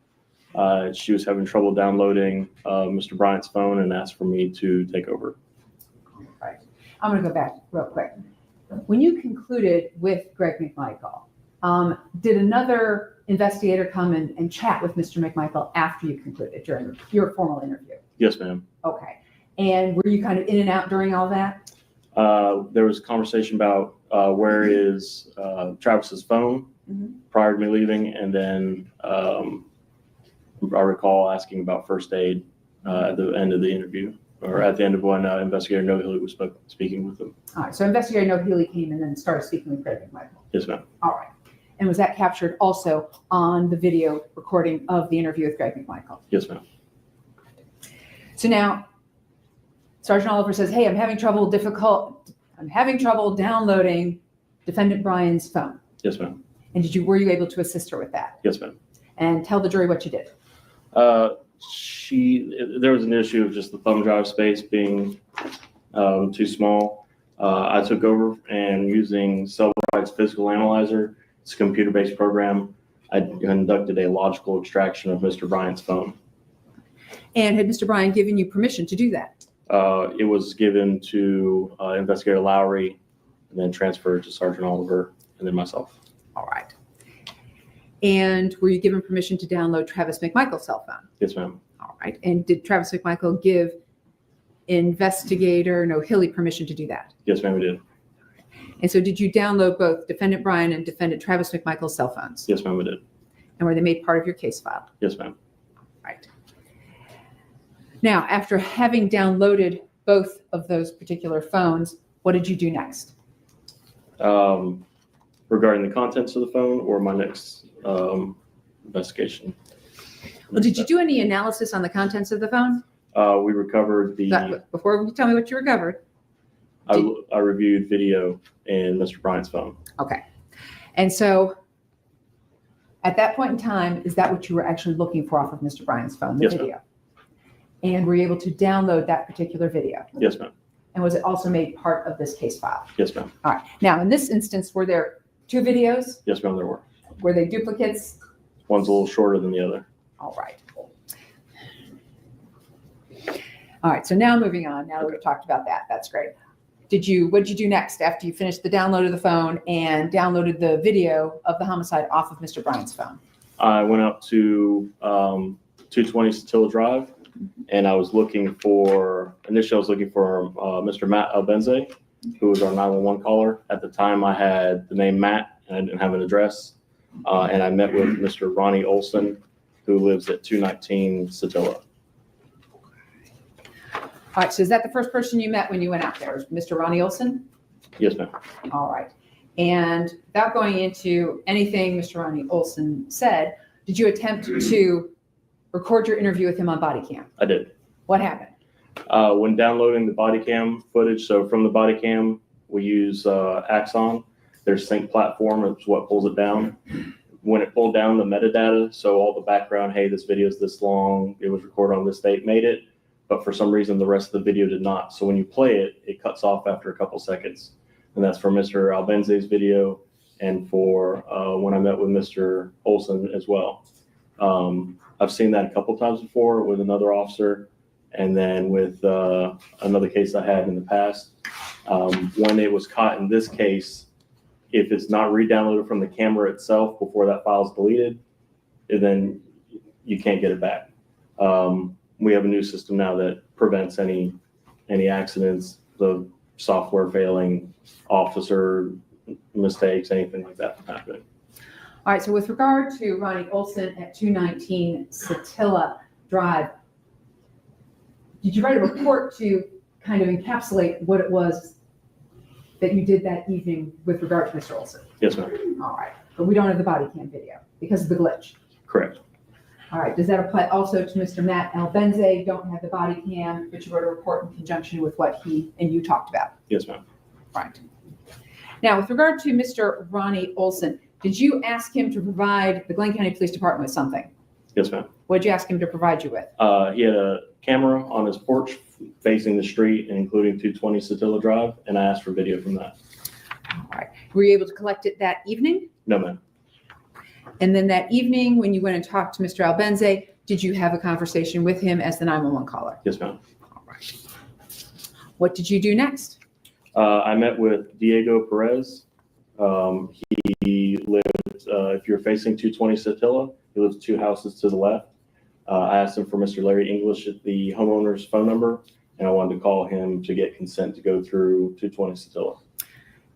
She was having trouble downloading Mr. Bryant's phone and asked for me to take over. All right, I'm going to go back real quick. When you concluded with Greg McMichael, did another investigator come and chat with Mr. McMichael after you concluded during your formal interview? Yes, ma'am. Okay. And were you kind of in and out during all that? There was a conversation about where is Travis's phone prior to me leaving, and then I recall asking about first aid at the end of the interview, or at the end of when Investigator No Healy was speaking with them. All right, so Investigator No Healy came and then started speaking with Greg McMichael. Yes, ma'am. All right. And was that captured also on the video recording of the interview with Greg McMichael? Yes, ma'am. So now, Sergeant Oliver says, "Hey, I'm having trouble I'm having trouble downloading defendant Brian's phone. Yes, ma'am. And were you able to assist her with that? Yes, ma'am. And tell the jury what you did. There was an issue of just the thumb drive space being too small. I took over and using Cellbrite's Physical Analyzer, it's a computer-based program, I conducted a logical extraction of Mr. Bryant's phone. And had Mr. Bryan given you permission to do that? It was given to Investigator Lowry and then transferred to Sergeant Oliver and then myself. All right. And were you given permission to download Travis McMichael's cell phone? Yes, ma'am. All right. And did Travis McMichael give Investigator Hilly permission to do that? Yes, ma'am, we did. And so did you download both Defendant Bryan and Defendant Travis McMichael's cell phones? Yes, ma'am, we did. And were they made part of your case file? Yes, ma'am. Right. Now, after having downloaded both of those particular phones, what did you do next? Regarding the contents of the phone or my next investigation? Well, did you do any analysis on the contents of the phone? We recovered Before you tell me what you recovered. I reviewed video in Mr. Bryant's phone. Okay. And so at that point in time, is that what you were actually looking for off of Mr. Bryan's phone, the Yes, ma'am. video? And were you able to download that particular video? Yes, ma'am. And was it also made part of this case file? Yes, ma'am. All right. Now, in this instance, were there two videos? Yes, ma'am, there were. Were they duplicates? One's a little shorter than the other. All right. All right. So now moving on, now that we've talked about that, that's great. What did you do next after you finished the download of the phone and downloaded the video of the homicide off of Mr. Bryant's phone? I went up to 220 Satilla Drive, and I was looking for, initially I was looking for Mr. Matt Albenze, who was our 911 caller. At the time, I had the name Matt, and I didn't have an address. And I met with Mr. Ronnie Olson, who lives at 219 Satilla. All right. So is that the first person you met when you went out there? Was Mr. Ronnie Olson? Yes, ma'am. All right. And without going into anything Mr. Ronnie Olson said, did you attempt to record your interview with him on body cam? I did. What happened? When downloading the body cam footage, so from the body cam, we use Axon. Their sync platform is what pulls it down. When it pulled down the metadata, so all the background, hey, this video is this long, it was recorded on this date, made it. But for some reason, the rest of the video did not. So when you play it, it cuts off after a couple seconds. And that's for Mr. Albenze's video and for when I met with Mr. Olson as well. I've seen that a couple times before with another officer and then with another case I had in the past. When it was caught in this case, if it's not re-downloaded from the camera itself before that file is deleted, then you can't get it back. We have a new system now that prevents any accidents, the software failing, officer mistakes, anything like that from happening. All right. So with regard to Ronnie Olson at 219 Satilla Drive, did you write a report to kind of encapsulate what it was that you did that evening with regard to Mr. Olson? Yes, ma'am. All right. But we don't have the body cam video because of the glitch. Correct. All right. Does that apply also to Mr. Matt Albenze? Don't have the body cam, but you wrote a report in conjunction with what he and you talked about. Yes, ma'am. Right. Now, with regard to Mr. Ronnie Olson, did you ask him to provide the Glenn County Police Department with something? Yes, ma'am. What did you ask him to provide you with? He had a camera on his porch facing the street, including 220 Satilla Drive, and I asked for video from that. All right. Were you able to collect it that evening? No, ma'am. And then that evening, when you went and talked to Mr. Albenze, did you have a conversation with him as the 911 caller? Yes, ma'am. All right. What did you do next? I met with Diego Perez. He lived, if you're facing 220 Satilla, he lives 2 houses to the left. I asked him for Mr. Larry English at the homeowner's phone number, and I wanted to call him to get consent to go through 220 Satilla.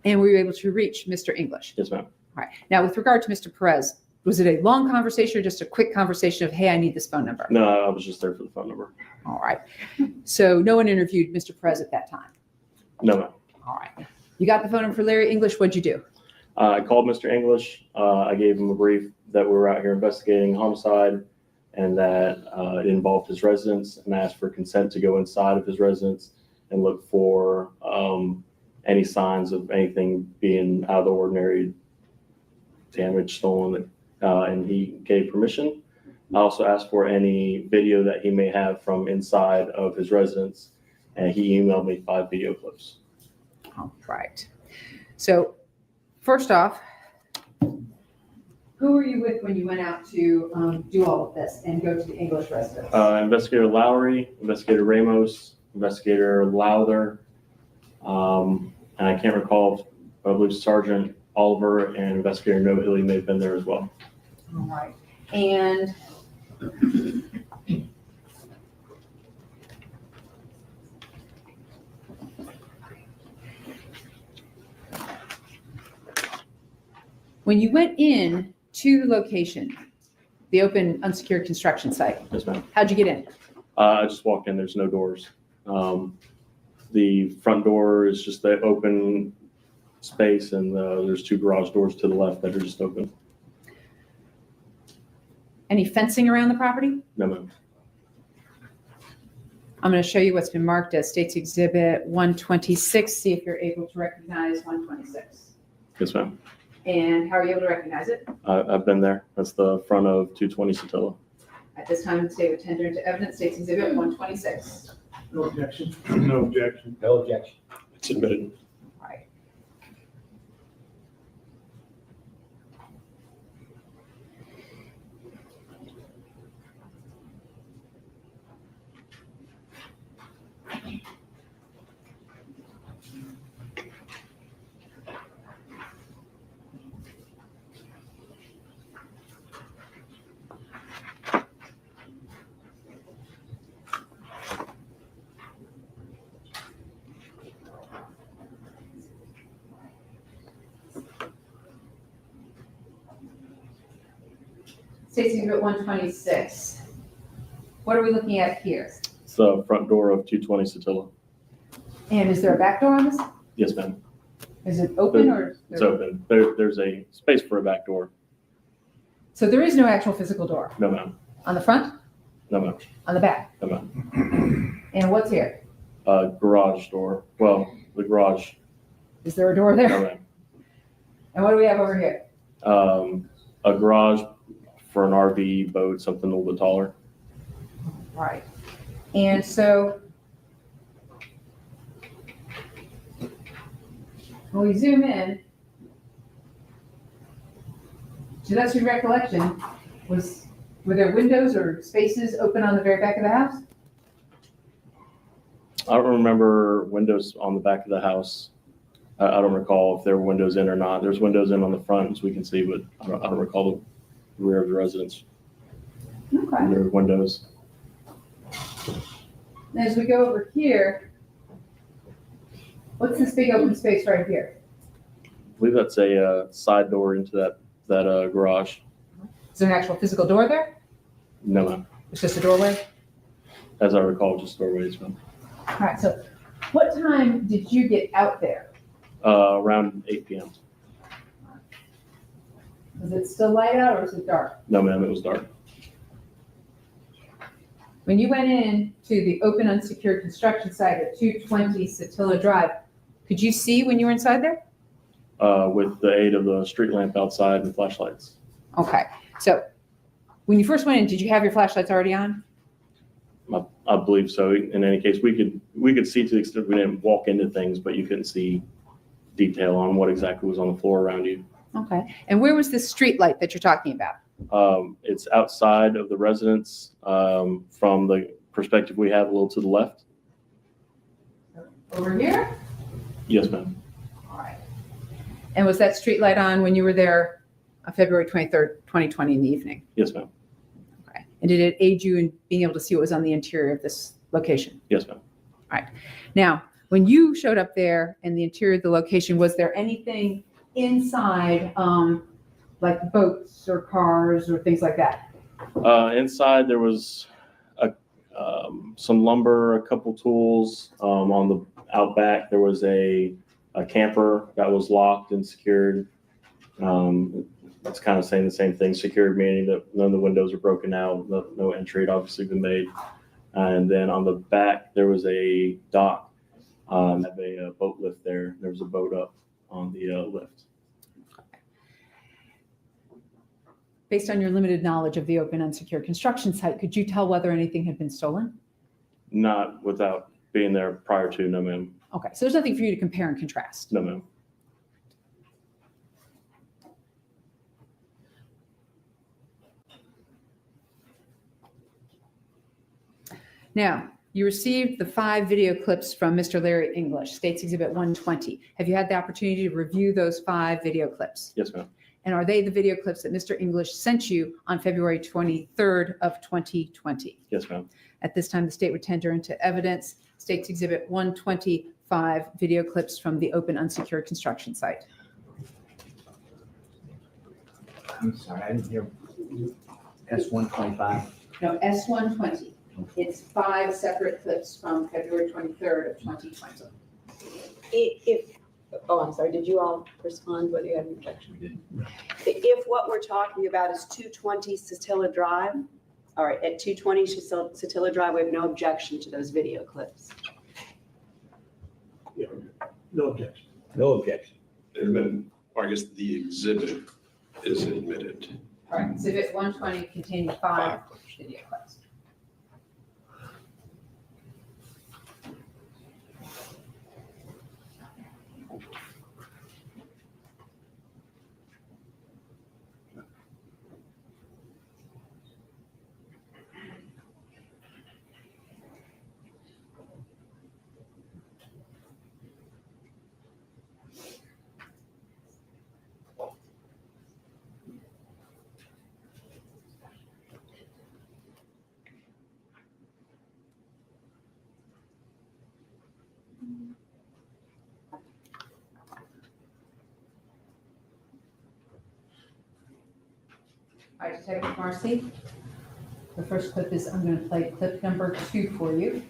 And were you able to reach Mr. English? Yes, ma'am. All right. Now, with regard to Mr. Perez, was it a long conversation or just a quick conversation of, hey, I need this phone number? No, I was just there for the phone number. All right. So no one interviewed Mr. Perez at that time? No, ma'am. All right. You got the phone number for Larry English. What'd you do? I called Mr. English. I gave him a brief that we were out here investigating homicide and that it involved his residence, and asked for consent to go inside of his residence and look for any signs of anything being out of the ordinary, damaged, stolen, and he gave permission. I also asked for any video that he may have from inside of his residence, and he emailed me 5 video clips. All right. So first off, who were you with when you went out to do all of this and go to the English residence? Investigator Lowry, Investigator Ramos, Investigator Lowther, and I can't recall, but I believe Sergeant Oliver and Investigator No Hilly may have been there as well. All right. And when you went in to the location, the open unsecured construction site, Yes, ma'am. how'd you get in? I just walked in, there's no doors. The front door is just the open space, and there's 2 garage doors to the left that are just open. Any fencing around the property? No, ma'am. I'm going to show you what's been marked as State's Exhibit 126. See if you're able to recognize 126. Yes, ma'am. And how are you able to recognize it? I've been there. That's the front of 220 Satilla. At this time, the state would tender into evidence State's Exhibit 126. No objection. No objection. No objection. It's admitted. Right. State's Exhibit 126. What are we looking at here? It's the front door of 220 Satilla. And is there a back door on this? Yes, ma'am. Is it open or? It's open. There's a space for a back door. So there is no actual physical door? No, ma'am. On the front? No, ma'am. On the back? No, ma'am. And what's here? Garage door. Well, the garage. Is there a door there? No, ma'am. And what do we have over here? A garage for an RV boat, something a little bit taller. Right. And so when we zoom in, to that's your recollection, were there windows or spaces open on the very back of the house? I don't remember windows on the back of the house. I don't recall if there were windows in or not. There's windows in on the front, as we can see, but I don't recall the rear of the residence. Okay. There were windows. And as we go over here, what's this big open space right here? I believe that's a side door into that garage. Is there an actual physical door there? No, ma'am. It's just a doorway? As I recall, just doorways, ma'am. All right, so what time did you get out there? Around 8 p.m. Was it still light out or was it dark? No, ma'am, it was dark. When you went in to the open unsecured construction site at 220 Satilla Drive, could you see when you were inside there? With the aid of the street lamp outside and flashlights. Okay, so when you first went in, did you have your flashlights already on? I believe so. In any case, we could see to the extent we didn't walk into things, but you couldn't see detail on what exactly was on the floor around you. Okay, and where was this street light that you're talking about? It's outside of the residence from the perspective we have a little to the left. Over here? Yes, ma'am. All right. And was that street light on when you were there on February 23rd, 2020 in the evening? Yes, ma'am. Okay. And did it aid you in being able to see what was on the interior of this location? Yes, ma'am. All right. Now, when you showed up there in the interior of the location, was there anything inside, like boats or cars or things like that? Inside, there was some lumber, a couple tools. On the out back, there was a camper that was locked and secured. It's kind of saying the same thing, secured meaning that none of the windows are broken out, no entry had obviously been made. And then on the back, there was a dock Have a boat lift there. There was a boat up on the lift. Based on your limited knowledge of the open unsecured construction site, could you tell whether anything had been stolen? Not without being there prior to, no ma'am. Okay, so there's nothing for you to compare and contrast. No ma'am. Now, you received the 5 video clips from Mr. Larry English, States Exhibit 120. Have you had the opportunity to review those 5 video clips? Yes ma'am. And are they the video clips that Mr. English sent you on February 23rd of 2020? Yes ma'am. At this time, the state would tender into evidence States Exhibit 125 video clips from the open unsecured construction site. I'm sorry, I didn't hear S-125. No, S120. It's 5 separate clips from February 23rd of 2020. I'm sorry, did you all respond whether you had an objection? If what we're talking about is 220 Satilla Drive, all right, at 220 Satilla Drive, we have no objection to those video clips. Yeah, no objection. No objection. Or I guess the exhibit is admitted. All right, Exhibit 120 containing 5 video clips. All right, Detective Marcy, the first clip is, I'm going to play clip number 2 for you.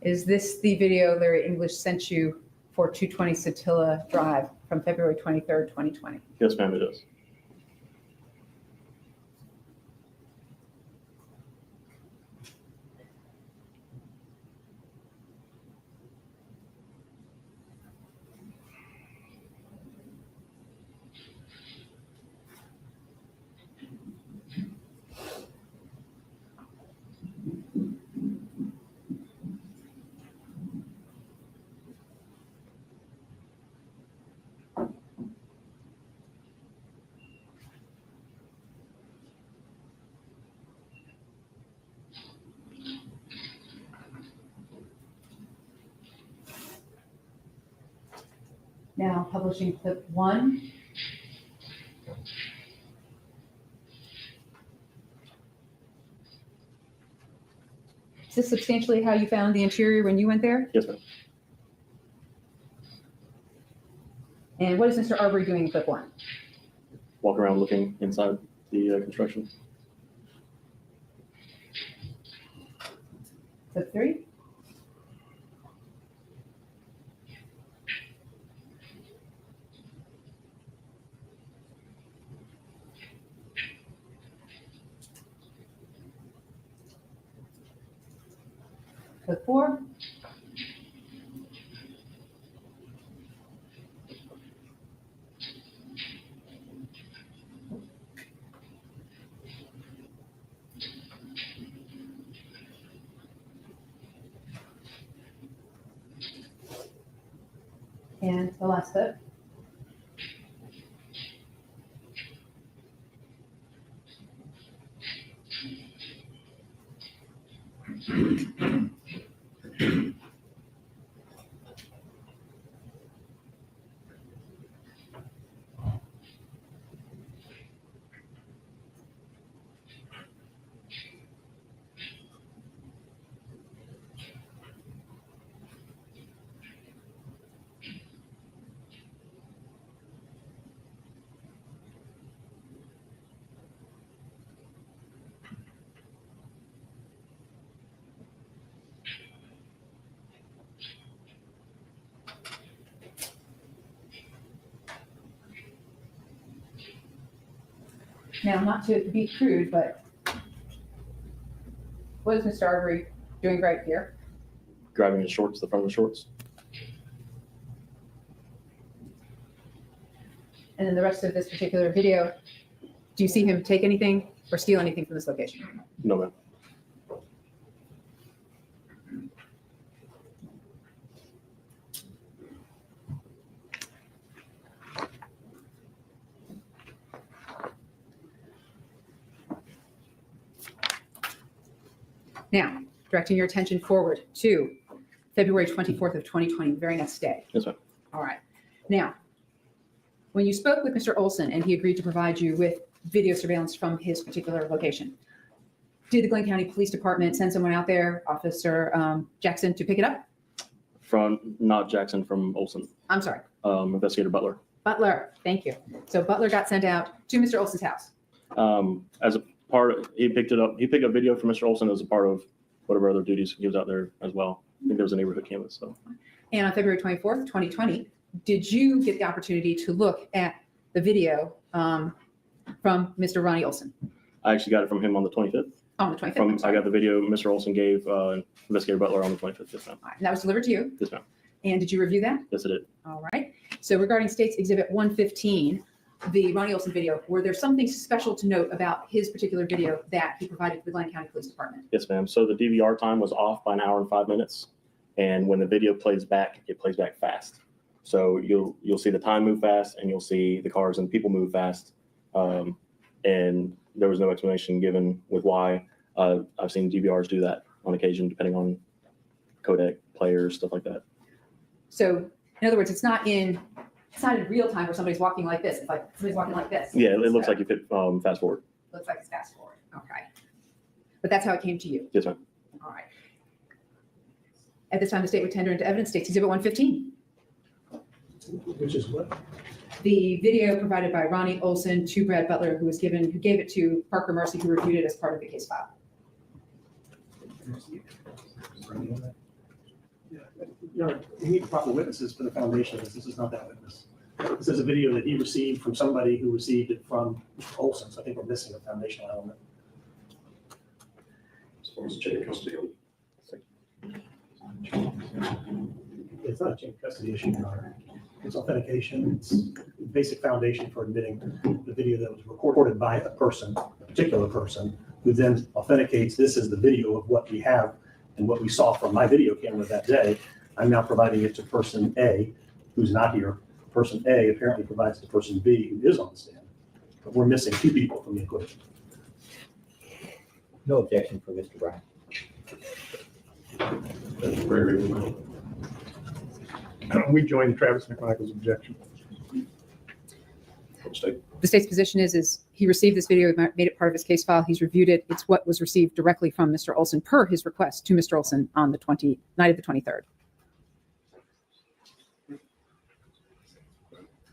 Is this the video Larry English sent you for 220 Satilla Drive from February 23rd, 2020? Yes ma'am, it is. Now publishing clip 1. Is this substantially how you found the interior when you went there? Yes ma'am. And what is Mr. Arbery doing in clip 1? Walk around looking inside the construction. Clip 3? Clip 4? And the last clip. Now, not to be crude, but What is Mr. Arbery doing right here? Grabbing his shorts, the front of the shorts. And in the rest of this particular video, do you see him take anything or steal anything from this location? No, ma'am. Now, directing your attention forward to February 24th of 2020, the very next day. Yes, ma'am. All right. Now, when you spoke with Mr. Olson and he agreed to provide you with video surveillance from his particular location, did the Glenn County Police Department send someone out there, Officer Jackson, to pick it up? From, not Jackson, from Olson, I'm sorry, Investigator Butler. Butler. Thank you. So Butler got sent out to Mr. Olson's house. As a part, he picked up video from Mr. Olson as a part of whatever other duties he was out there as well. I think there was a neighborhood canvas, so. And on February 24th, 2020, did you get the opportunity to look at the video from Mr. Ronnie Olson? I actually got it from him on the 25th. On the 25th? I got the video Mr. Olson gave Investigator Butler on the 25th. Yes, ma'am. All right, and that was delivered to you? Yes, ma'am. And did you review that? Yes, it did. All right. So regarding State's Exhibit 115, the Ronnie Olson video, were there something special to note about his particular video that he provided to the Glenn County Police Department? Yes, ma'am. So the DVR time was off by 1 hour and 5 minutes. And when the video plays back, it plays back fast. So you'll see the time move fast, and you'll see the cars and people move fast. And there was no explanation given with why. I've seen DVRs do that on occasion, depending on codec, players, stuff like that. So in other words, it's not in real time where somebody's walking like this. It's like somebody's walking like this. Yeah, it looks like you hit fast forward. Looks like it's fast forward. Okay. But that's how it came to you. Yes, ma'am. All right. At this time, the state would tender into evidence State's Exhibit 115. Which is what? The video provided by Ronnie Olson to Brad Butler, who gave it to Parker Marcy, who reviewed it as part of the case file. We need proper witnesses for the foundation. This is not that witness. This is a video that he received from somebody who received it from Mr. Olson. So I think we're missing a foundational element. As far as the chain of custody. It's not a chain of custody issue, Your Honor. It's authentication. It's basic foundation for admitting the video that was recorded by a person, a particular person, who then authenticates this is the video of what we have and what we saw from my video camera that day. I'm now providing it to person A, who's not here. Person A apparently provides to person B, who is on the stand. But we're missing two people from the equation. No objection from Mr. Brown. That's very reasonable. We join Travis McMichael's objection. State. The state's position is he received this video, made it part of his case file. He's reviewed it. It's what was received directly from Mr. Olson per his request to Mr. Olson on the night of the 23rd.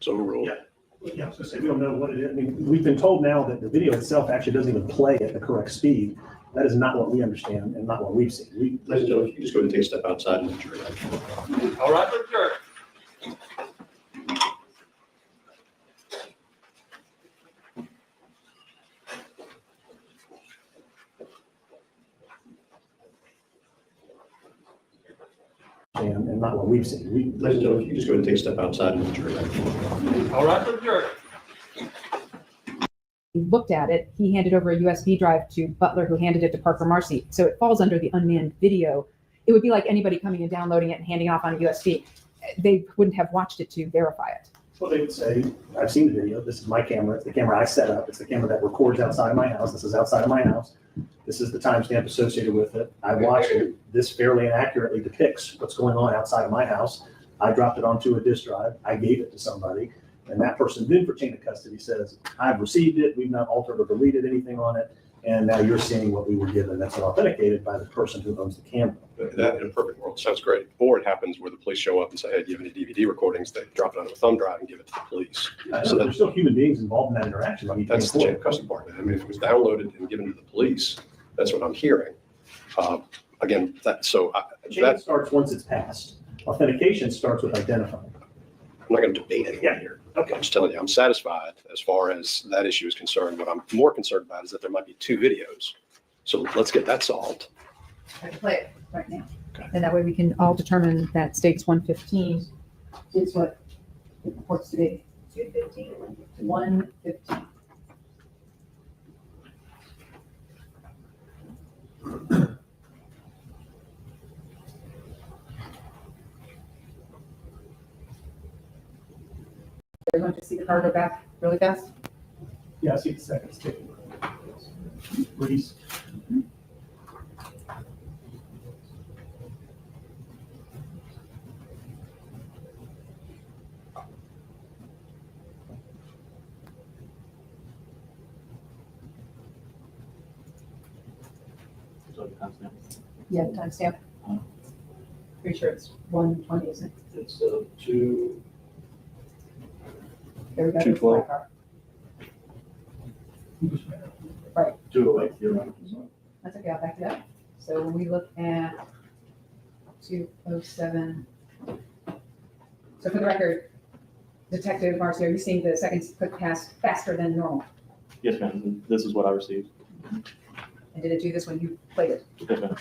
So rule. Yeah, I was gonna say, we don't know what it is. I mean, we've been told now that the video itself actually doesn't even play at the correct speed. That is not what we understand and not what we've seen. Ladies and gentlemen, if you just go ahead and take a step outside and jury. All right, for the jury. And not what we've seen. Ladies and gentlemen, if you just go ahead and take a step outside and jury. All right, for the jury. He looked at it. He handed over a USB drive to Butler, who handed it to Parker Marcy. So it falls under the unmanned video. It would be like anybody coming and downloading it and handing it off on a USB. They wouldn't have watched it to verify it. Well, they would say, I've seen the video. This is my camera. It's the camera I set up. It's the camera that records outside of my house. This is outside of my house. This is the timestamp associated with it. I watched it. This fairly and accurately depicts what's going on outside of my house. I dropped it onto a disk drive. I gave it to somebody. And that person then for chain of custody says, I've received it. We've not altered or deleted anything on it. And now you're seeing what we were given. That's authenticated by the person who owns the camera. That in a perfect world sounds great. Or it happens where the police show up and say, hey, do you have any DVD recordings? They drop it onto a thumb drive and give it to the police. So there's still human beings involved in that interaction. I mean, That's the chain of custody part of it. I mean, if it was downloaded and given to the police, that's what I'm hearing. Again, Chain starts once it's passed. Authentication starts with identifying. I'm not going to debate anything here. Okay, I'm just telling you, I'm satisfied as far as that issue is concerned. What I'm more concerned about is that there might be two videos So let's get that solved. I can play it right now. Okay. And that way we can all determine that states 115 is what it purports to be. 215. 115. Everyone just see the car go back really fast? Yeah, I see the seconds ticking. Please. Yeah, the timestamp. Pretty sure it's 120, isn't it? It's 2. There we go. 212. Right. 208. You're right. That's okay, I'll back it up. So when we look at 207. So for the record, Detective Marcy, are you seeing the seconds click past faster than normal? Yes, ma'am. This is what I received. And did it do this when you played it? Yes, ma'am.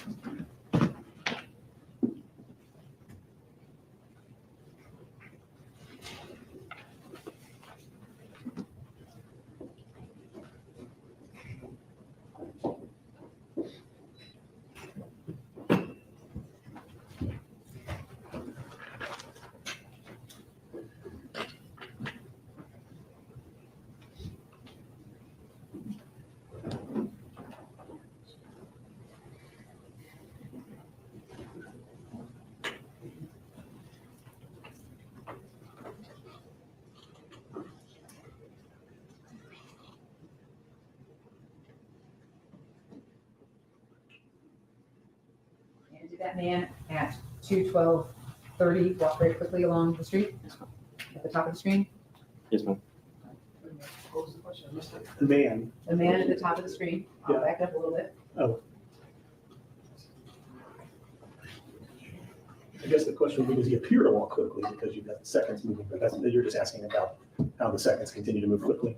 And did that man at 2:12:30 walk very quickly along the street at the top of the screen? Yes, ma'am. What was the question? I missed it. The man. The man at the top of the screen. I'll Yeah. back up a little bit. Oh. I guess the question would be, does he appear to walk quickly because you've got the seconds moving, but you're just asking about how the seconds continue to move quickly.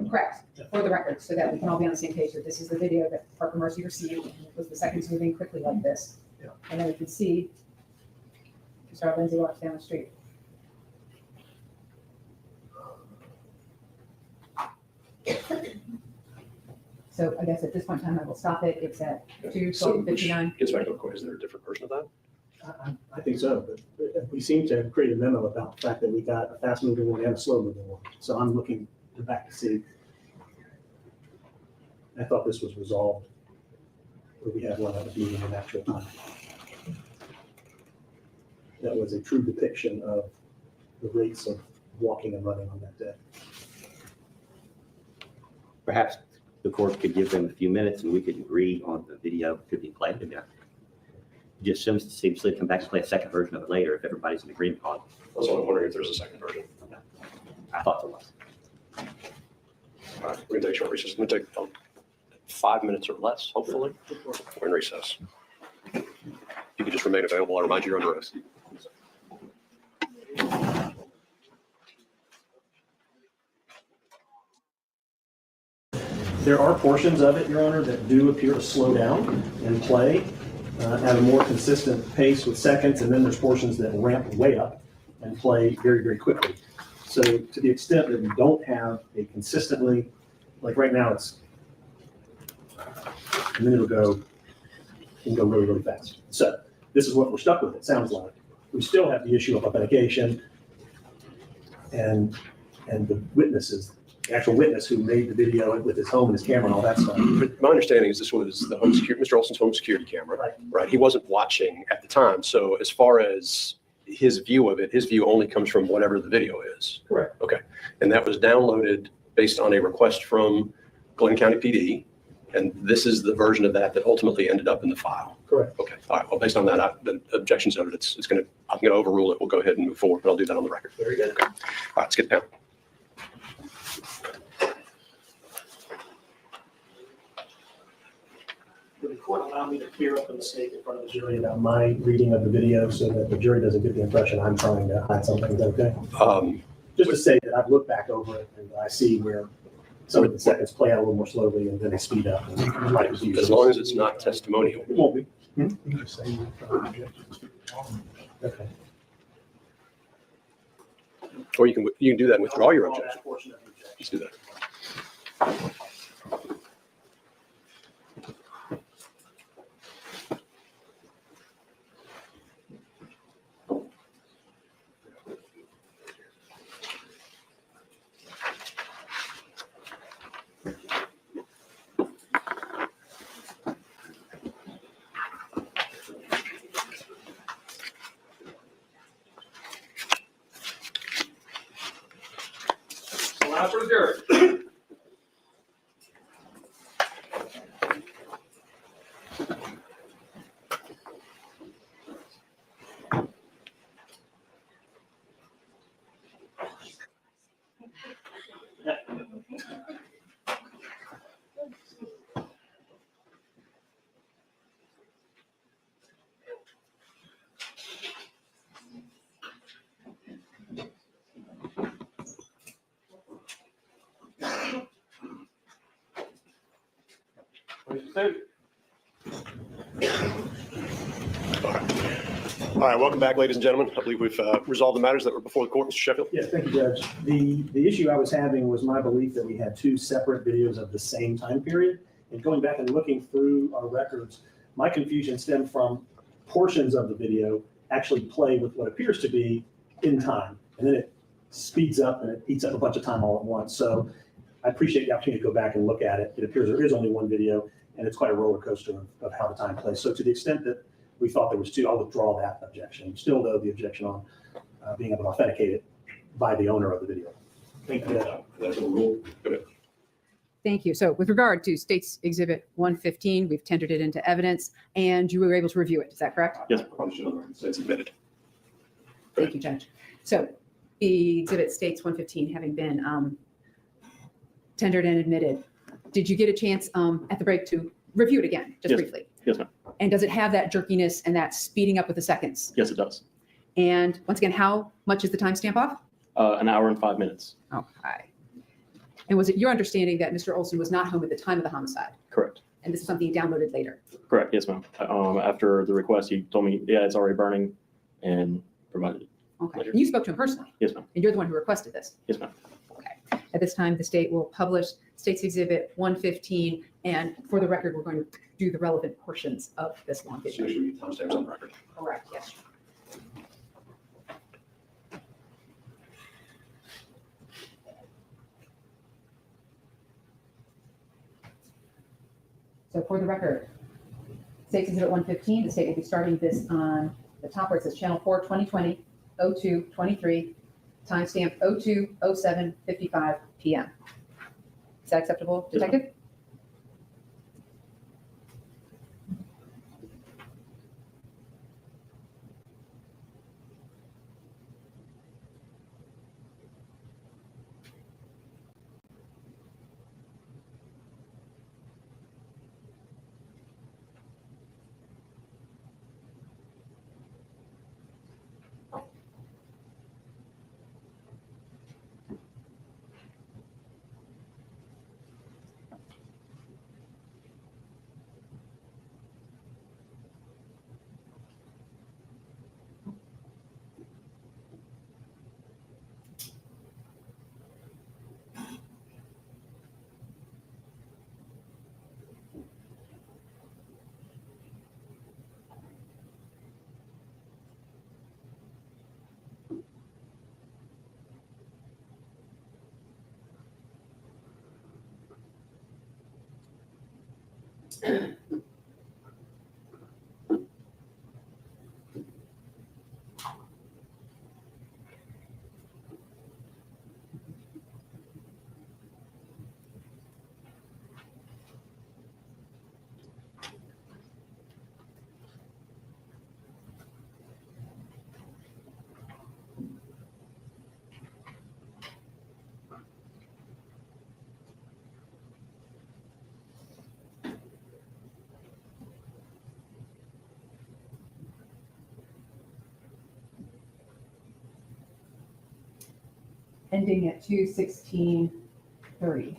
Correct, for the record, so that we can all be on the same page that this is the video that Parker Mercy received, and it was the seconds moving quickly like this. Yeah. And then we can see Mr. Lindsay walks down the street. So I guess at this point in time, I will stop it. It's at So 2:12:59. gets back to the question, is there a different version of that? I think so, but we seem to have created a memo about the fact that we got a fast moving one and a slow moving one. So I'm looking back to see. I thought this was resolved, where we had one that was moving in actual time. That was a true depiction of the rates of walking and running on that day. Perhaps the court could give them a few minutes and we could agree on the video could be played. And just seems to come back to play a second version of it later if everybody's in agreement on it. That's what I'm wondering, if there's a second version. I thought there was. All right, we're gonna take a short recess. It's gonna take 5 minutes or less, hopefully. We're in recess. You can just remain available. I'll remind you you're under oath. There are portions of it, Your Honor, that do appear to slow down and play at a more consistent pace with seconds, and then there's portions that ramp way up and play very, very quickly. So to the extent that we don't have a consistently, like right now it's, and then it can go really, really fast. So this is what we're stuck with, it sounds like. We still have the issue of authentication and the witnesses, the actual witness who made the video with his home and his camera and all that stuff. But my understanding is this was the home security, Mr. Olson's home security camera, right? He wasn't watching at the time. So as far as his view of it, his view only comes from whatever the video is. Correct. Okay. And that was downloaded based on a request from Glenn County PD. And this is the version of that ultimately ended up in the file. Correct. Okay. All right. Well, based on that, the objections noted, I'm going to overrule it. We'll go ahead and move forward, but I'll do that on the record. Very good. Okay. All right. Let's get down. Would the court allow me to clear up a mistake in front of the jury about my reading of the video so that the jury doesn't get the impression I'm trying to hide something? Is that okay? Just to say that I've looked back over it and I see where some of the seconds play out a little more slowly and then they speed up. And you might confuse As long as it's not testimonial. It won't be. Okay. Or you can do that and withdraw your objection. Let's do that. Allow for the jury. Please be seated. All right, welcome back, ladies and gentlemen. I believe we've resolved the matters that were before the court. Mr. Sheffield? Yes, thank you, Judge. The issue I was having was my belief that we had two separate videos of the same time period. And going back and looking through our records, my confusion stemmed from portions of the video actually play with what appears to be in time. And then it speeds up and it eats up a bunch of time all at once. So I appreciate the opportunity to go back and look at it. It appears there is only one video and it's quite a roller coaster of how the time plays. So to the extent that we thought there was two, I'll withdraw that objection. Still, though, the objection on being able to authenticate it by the owner of the video. Thank you. That's a rule. Go ahead. Thank you. So with regard to State's Exhibit 115, we've tendered it into evidence and you were able to review it. Is that correct? Yes, it's admitted. Thank you, Judge. So the exhibit states 115 having been tendered and admitted. Did you get a chance at the break to review it again, just Yes. briefly? Yes, ma'am. And does it have that jerkiness and that speeding up with the seconds? Yes, it does. And once again, how much is the timestamp off? An hour and 5 minutes. Okay. And was it your understanding that Mr. Olson was not home at the time of the homicide? Correct. And this is something he downloaded later? Correct. Yes, ma'am. After the request, he told me, yeah, it's already burning and provided it. Okay. Later. And you spoke to him personally? Yes, ma'am. And you're the one who requested this? Yes, ma'am. Okay. At this time, the state will publish State's Exhibit 115. And for the record, we're going to do the relevant portions of this long So video. you should be timestamps on the record. Correct, yes. So for the record, State's Exhibit 115, the state will be starting this on the top where it says Channel 4, 2020, 0223, timestamp 02:07:55 p.m. Is that acceptable, Yes, ma'am. Detective? Ending at 2:16:30.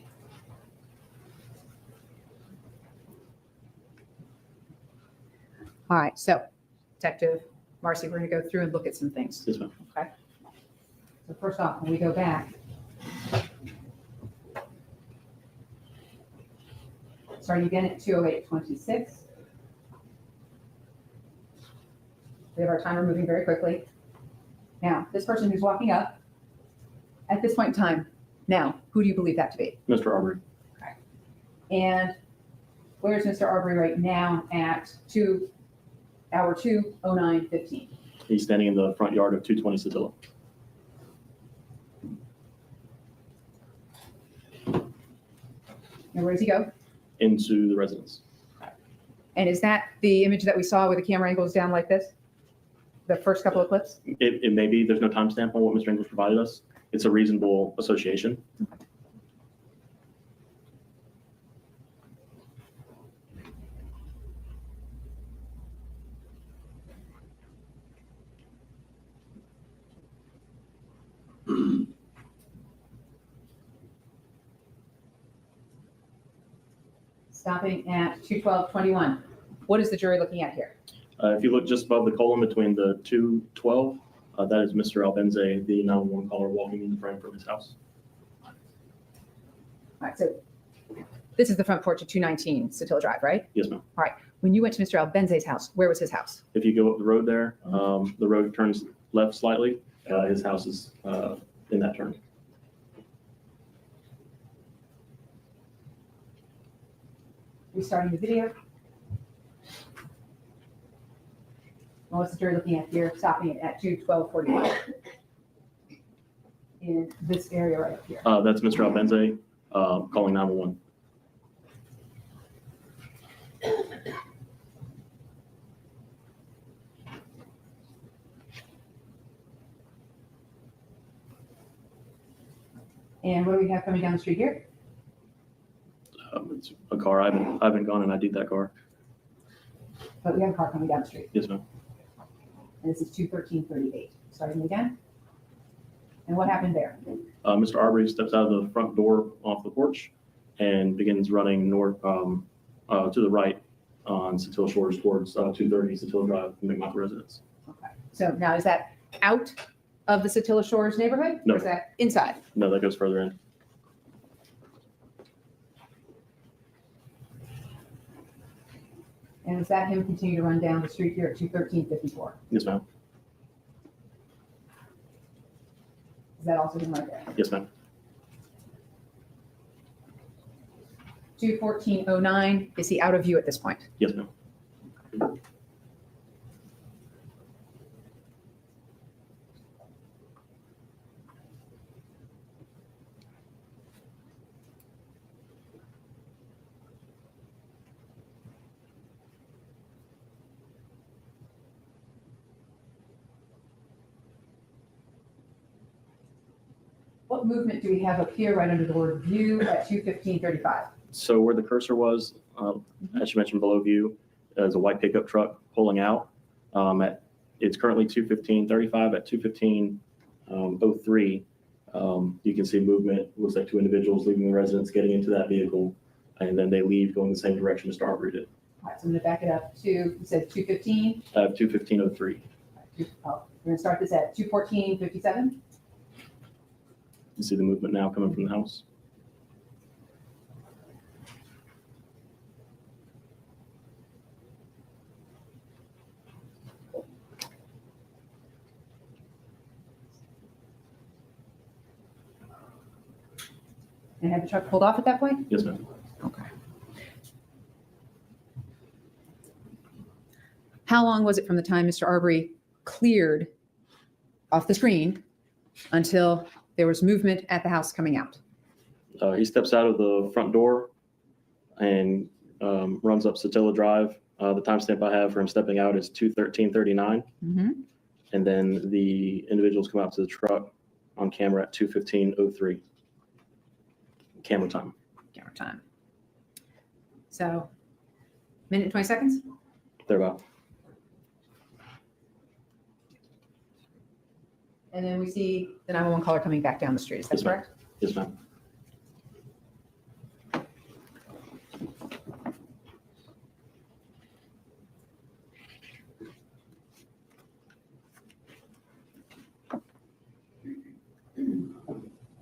All right, so Detective Marcy, we're going to go through and look at some things. Yes, ma'am. Okay. So first off, when we go back, starting again at 2:08:26. We have our timer moving very quickly. Now, this person who's walking up at this point in time, now, who do you believe that to be? Mr. Arbery. Okay. And where's Mr. Arbery right now at 2:09:15? He's standing in the front yard of 220 Satilla. And where does he go? Into the residence. And is that the image that we saw where the camera angle is down like this? The first couple of clips? It may be, there's no timestamp on what Mr. English provided us. It's a reasonable association. Stopping at 2:12:21. What is the jury looking at here? If you look just above the colon between the 212, that is Mr. Albenze, the 911 caller walking in the frame from his house. All right, so this is the front porch of 219 Satilla Drive, right? Yes, ma'am. All right. When you went to Mr. Albenze's house, where was his house? If you go up the road there, the road turns left slightly. His house is in that turn. Restarting the video. And what's the jury looking at here? Stopping it at 2:12:41 in this area right up here. That's Mr. Albenze calling 911. And what do we have coming down the street here? It's a car. I haven't gone and ID'd that car. But we have a car coming down the street. Yes, ma'am. And this is 2:13:38. Starting again. And what happened there? Mr. Arbery steps out of the front door off the porch and begins running north to the right on Satilla Shores towards 230 Satilla Drive, McMichael residence. Okay. So now is that out of the Satilla Shores neighborhood? No. Or is that inside? No, that goes further in. And is that him continue to run down the street here at 2:13:54? Yes, ma'am. Is that also him right there? Yes, ma'am. 2:14:09, is he out of view at this point? Yes, ma'am. What movement do we have up here right under the word view at 2:15:35? So where the cursor was, as you mentioned below view, is a white pickup truck pulling out. It's currently 2:15:35. At 2:15:03, you can see movement. Looks like two individuals leaving the residence, getting into that vehicle, and then they leave going the same direction Mr. Arbery did. All right, so I'm going to back it up to, you said 2:15? 2:15:03. We're going to start this at 2:14:57. You see the movement now coming from the house. And had the truck pulled off at that point? Yes, ma'am. Okay. How long was it from the time Mr. Arbery cleared off the screen until there was movement at the house coming out? He steps out of the front door and runs up Satilla Drive. The timestamp I have for him stepping out is 2:13:39. Mm-hmm. And then the individuals come out to the truck on camera at 2:15:03. Camera time. Camera time. So, minute and 20 seconds? Thereabout. And then we see the 911 caller coming back down the street. Is that Yes, ma'am. correct? Yes, ma'am.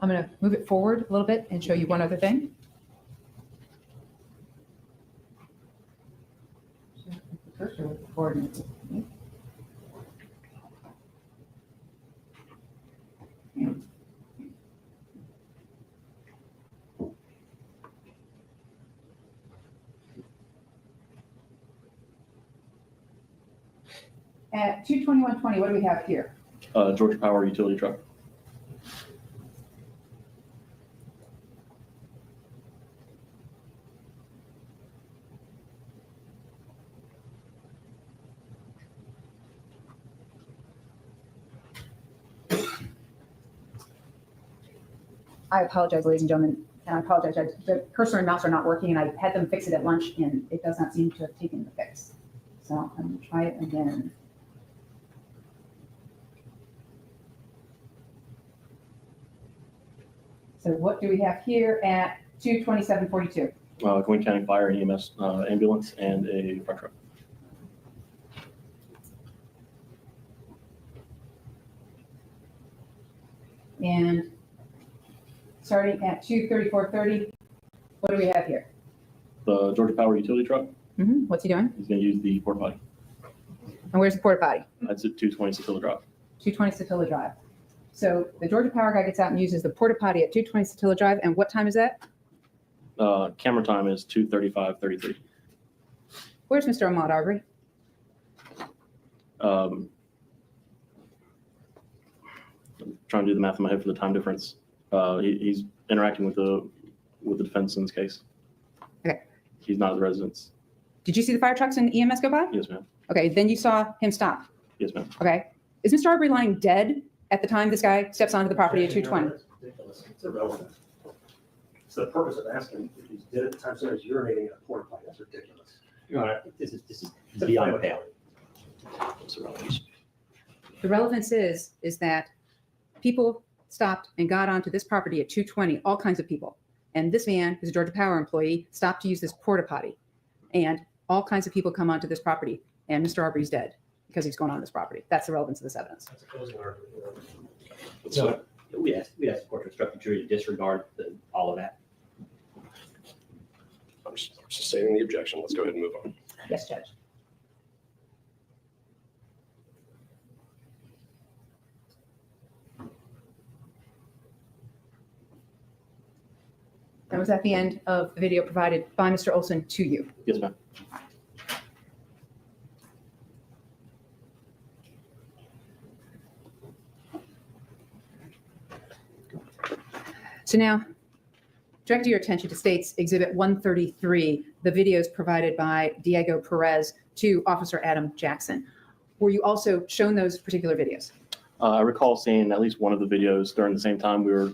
I'm going to move it forward a little bit and show you one other thing. Cursor with the coordinates. At 22120, what do we have here? Georgia Power utility truck. I apologize, ladies and gentlemen, and I apologize. The cursor and mouse are not working, and I had them fix it at lunch, and it does not seem to have taken the fix. So I'm going to try it again. So what do we have here at 22742? Queen County Fire and EMS ambulance and a fire truck. And starting at 23430, what do we have here? The Georgia Power utility truck. What's he doing? He's going to use the porta potty. And where's the porta potty? That's at 220 Satilla Drive. 220 Satilla Drive. So the Georgia Power guy gets out and uses the porta potty at 220 Satilla Drive. And what time is that? Camera time is 2:35:33. Where's Mr. Ahmaud, Arbery? I'm trying to do the math in my head for the time difference. He's interacting with the defense in this case. Okay. He's not at the residence. Did you see the fire trucks and EMS go by? Yes, ma'am. Okay, then you saw him stop. Yes, ma'am. Okay. Is Mr. Arbery lying dead at the time this guy steps onto the property at 220? That's ridiculous. It's irrelevant. So the purpose of asking if he's dead at the time someone's urinating in a porta potty, that's ridiculous. Your Honor, this is It's beyond pale. What's the relevance? The relevance is that people stopped and got onto this property at 220, all kinds of people. And this man, who's a Georgia Power employee, stopped to use this porta potty. And all kinds of people come onto this property. And Mr. Arbery's dead because he's going on this property. That's the relevance of this evidence. That's a closing argument. So, We asked the court to instruct the jury to disregard all of that. I'm just sustaining the objection. Let's go ahead and move on. Yes, Judge. That was at the end of the video provided by Mr. Olson to you. yes, ma'am. So now, direct your attention to State's Exhibit 133, the videos provided by Diego Perez to Officer Adam Jackson. Were you also shown those particular videos? I recall seeing at least one of the videos during the same time we were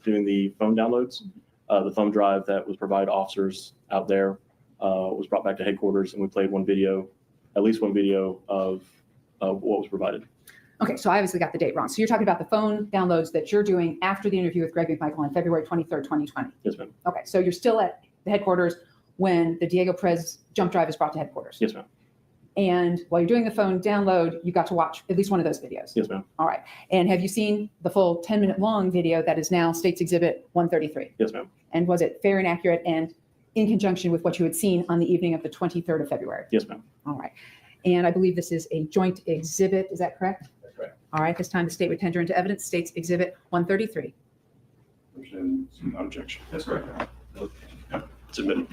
doing the phone downloads. The thumb drive that was provided to officers out there was brought back to headquarters, and we played one video, at least one video of what was provided. Okay, so I obviously got the date wrong. So you're talking about the phone downloads that you're doing after the interview with Greg McMichael on February 23rd, 2020. Yes, ma'am. Okay, so you're still at the headquarters when the Diego Perez jump drive is brought to headquarters. Yes, ma'am. And while you're doing the phone download, you got to watch at least one of those videos. Yes, ma'am. All right. And have you seen the full 10-minute long video that is now State's Exhibit 133? Yes, ma'am. And was it fair and accurate and in conjunction with what you had seen on the evening of the 23rd of February? Yes, ma'am. All right. And I believe this is a joint exhibit. Is that correct? That's correct. All right. This time the state would tender into evidence State's Exhibit 133. Objection. That's correct. Yeah, it's admitted.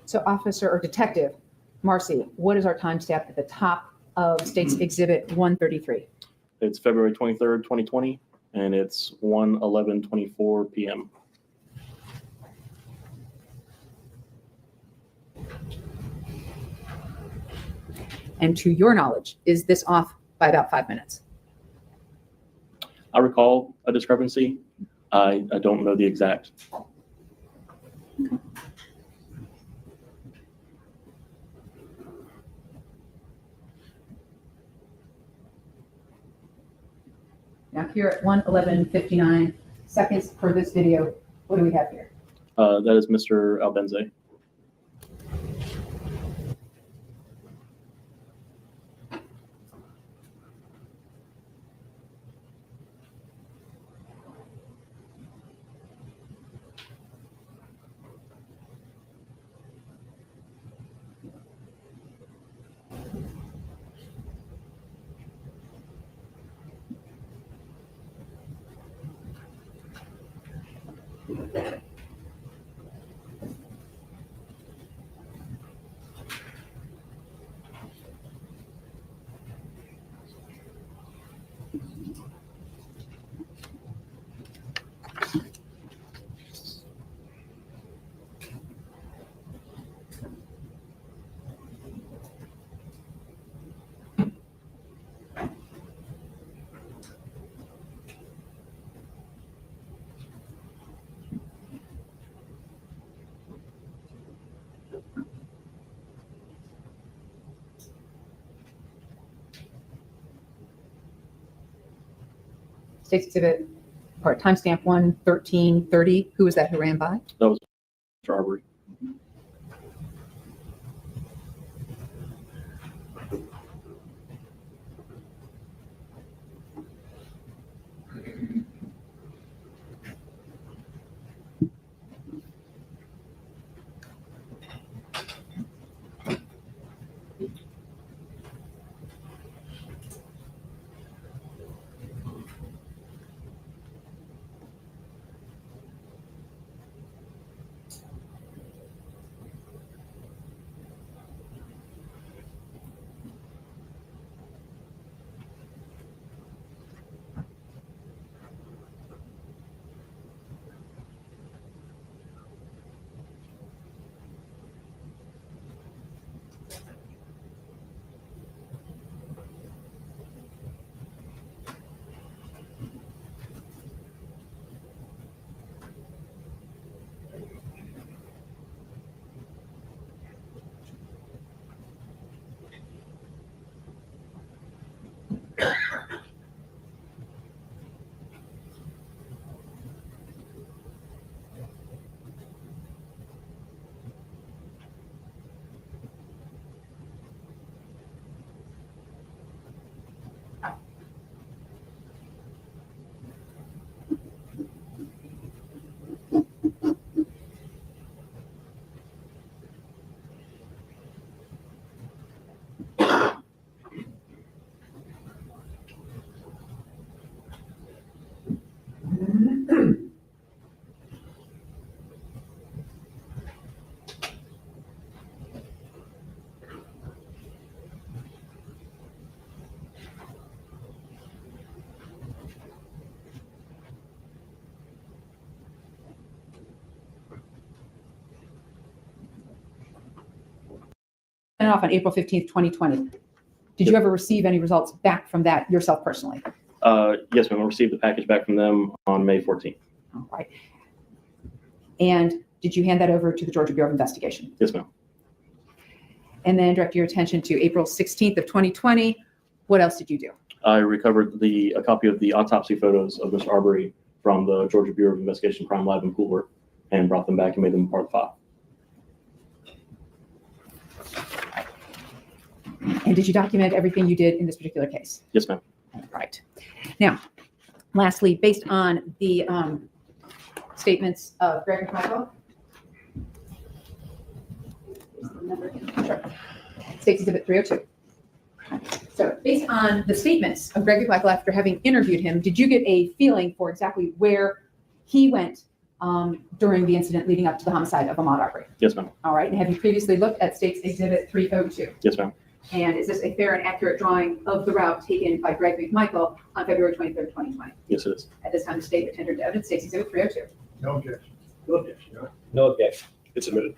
So Officer or Detective Marcy, what is our timestamp at the top of State's Exhibit 133? It's February 23rd, 2020, and it's 1:11:24 p.m. And to your knowledge, is this off by about 5 minutes? I recall a discrepancy. I don't know the exact. Now here at 1:11:59 seconds for this video, what do we have here? That is Mr. Albenze. State's Exhibit, or timestamp 1:13:30. Who was that who ran by? That was Mr. Arbery. And off on April 15th, 2020. Did you ever receive any results back from that yourself personally? Yes, ma'am. I received the package back from them on May 14th. All right. And did you hand that over to the Georgia Bureau of Investigation? Yes, ma'am. And then direct your attention to April 16th of 2020. What else did you do? I recovered a copy of the autopsy photos of Mr. Arbery from the Georgia Bureau of Investigation Crime Lab in Cooler and brought them back and made them part of the file. And did you document everything you did in this particular case? Yes, ma'am. Right. Now, lastly, based on the statements of Greg McMichael. Sure. State's Exhibit 302. So based on the statements of Greg McMichael after having interviewed him, did you get a feeling for exactly where he went during the incident leading up to the homicide of Ahmaud Arbery? Yes, ma'am. All right. And have you previously looked at State's Exhibit 302? Yes, ma'am. And is this a fair and accurate drawing of the route taken by Greg McMichael on February 23rd, 2020? Yes, it is. At this time, the state tendered to evidence, State's Exhibit 302. No objection. No objection, Your Honor. No objection. It's admitted.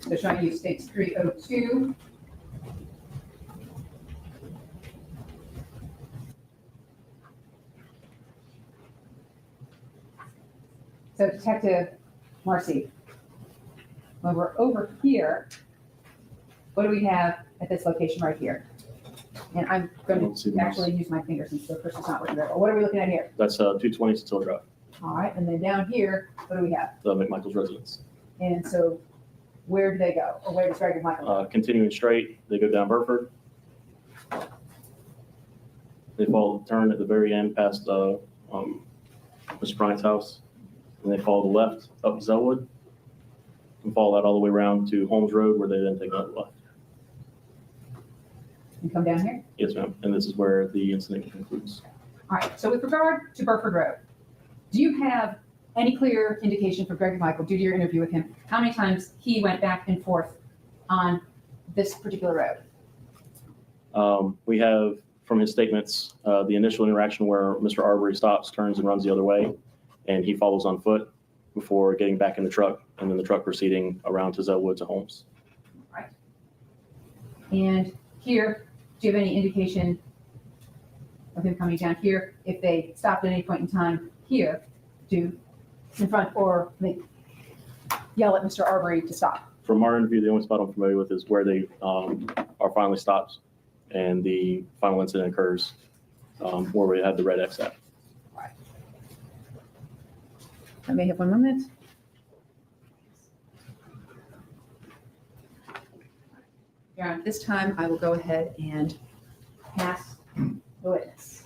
So showing you states 302. So Detective Marcy, when we're over here, what do we have at this location right here? And I'm going don't see to the actually use my finger since the person's not working there. What are we looking at here? That's 220 Cecil Drive, All right, and then down here, what do we have? the McMichael's residence. And so where do they go? Or where does Greg and Michael go? Continuing straight, they go down Burford. They follow the turn at the very end past Mr. Bryant's house. And they follow the left up Zellwood and follow that all the way around to Holmes Road where they then take another left. And come down here? Yes, ma'am. And this is where the incident concludes. All right, so with regard to Burford Road, do you have any clear indication for Greg and Michael due to your interview with him, how many times he went back and forth on this particular road? We have from his statements, the initial interaction where Mr. Arbery stops, turns and runs the other way, and he follows on foot before getting back in the truck, and then the truck proceeding around to Zellwood to Holmes. Right. And here, do you have any indication of him coming down here if they stopped at any point in time here to confront or yell at Mr. Arbery to stop? From our interview, the only spot I'm familiar with is where they are finally stopped and the final incident occurs where we had the red X at. Right. I may have 1 moment. Your Honor, this time I will go ahead and pass the witness.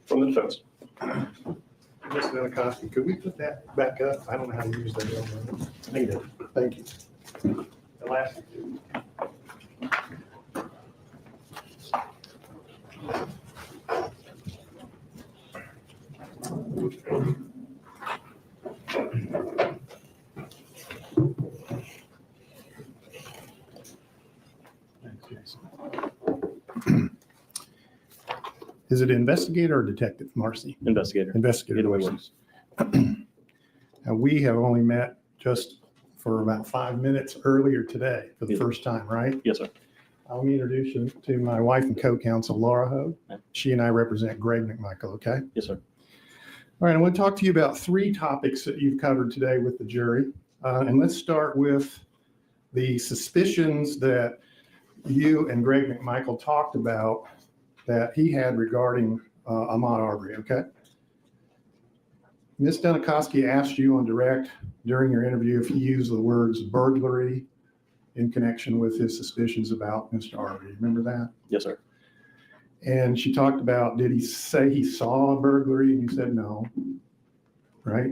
From the defense. Ms. Delacosta, could we put that back up? I don't know how to use that. I did. Thank you. The last. Is it investigator or detective, Marcy? Investigator. Investigator. Either way Marcy. works. Now, we have only met just for about 5 minutes earlier today for the Yes. first time, right? Yes, sir. I'll introduce you to my wife and co-counsel, Laura Ho. Yeah. She and I represent Greg McMichael, okay? Yes, sir. All right, I want to talk to you about 3 topics that you've covered today with the jury. And let's start with the suspicions that you and Greg McMichael talked about that he had regarding Ahmaud Arbery, okay? Ms. Dunikoski asked you on direct during your interview if he used the words burglary in connection with his suspicions about Mr. Arbery. Remember that? Yes, sir. And she talked about, did he say he saw a burglary? And you said no, right?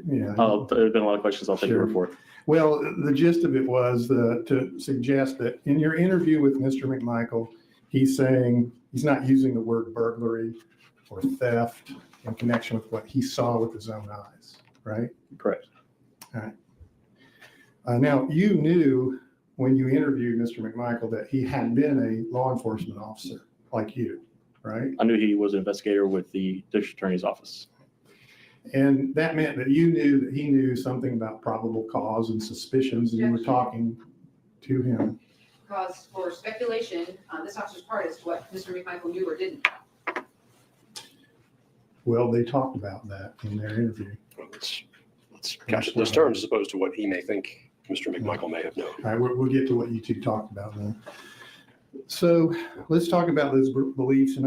Yeah. There's been a lot of questions. I'll take your Sure. report. Well, the gist of it was to suggest that in your interview with Mr. McMichael, he's saying he's not using the word burglary or theft in connection with what he saw with his own eyes, right? Correct. All right. Now, you knew when you interviewed Mr. McMichael that he had been a law enforcement officer like you, right? I knew he was an investigator with the district attorney's office. And that meant that you knew that he knew something about probable cause and suspicions, and you were talking to him. Cause for speculation on this officer's part as to what Mr. McMichael knew or didn't. Well, they talked about that in their interview. Let's couch it in those terms as opposed to what he may think Mr. McMichael may have known. All right, we'll get to what you two talked about then. So let's talk about those beliefs. And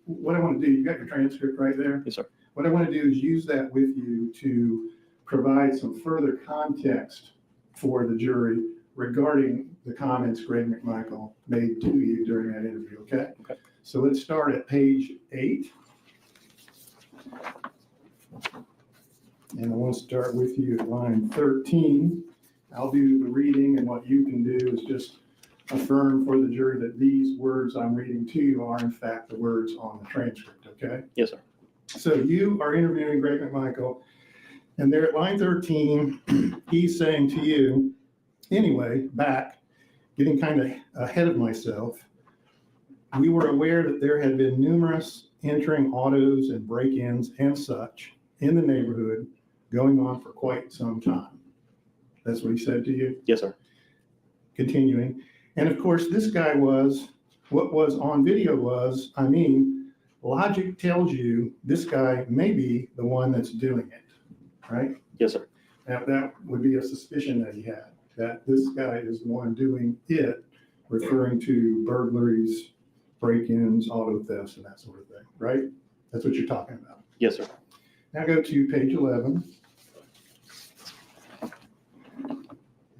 what I want to do, you got your transcript right there? Yes, sir. What I want to do is use that with you to provide some further context for the jury regarding the comments Greg McMichael made to you during that interview, okay? Okay. So let's start at page 8. And I want to start with you at line 13. I'll do the reading, and what you can do is just affirm for the jury that these words I'm reading to you are in fact the words on the transcript, okay? Yes, sir. So you are interviewing Greg McMichael, and there at line 13, he's saying to you, anyway, back, getting kind of ahead of myself. We were aware that there had been numerous entering autos and break-ins and such in the neighborhood going on for quite some time. That's what he said to you? Yes, sir. Continuing. And of course, this guy what was on video was, logic tells you this guy may be the one that's doing it, right? Yes, sir. Now, that would be a suspicion that he had, that this guy is the one doing it, referring to burglaries, break-ins, auto thefts, and that sort of thing, right? That's what you're talking about. Yes, sir. Now go to page 11.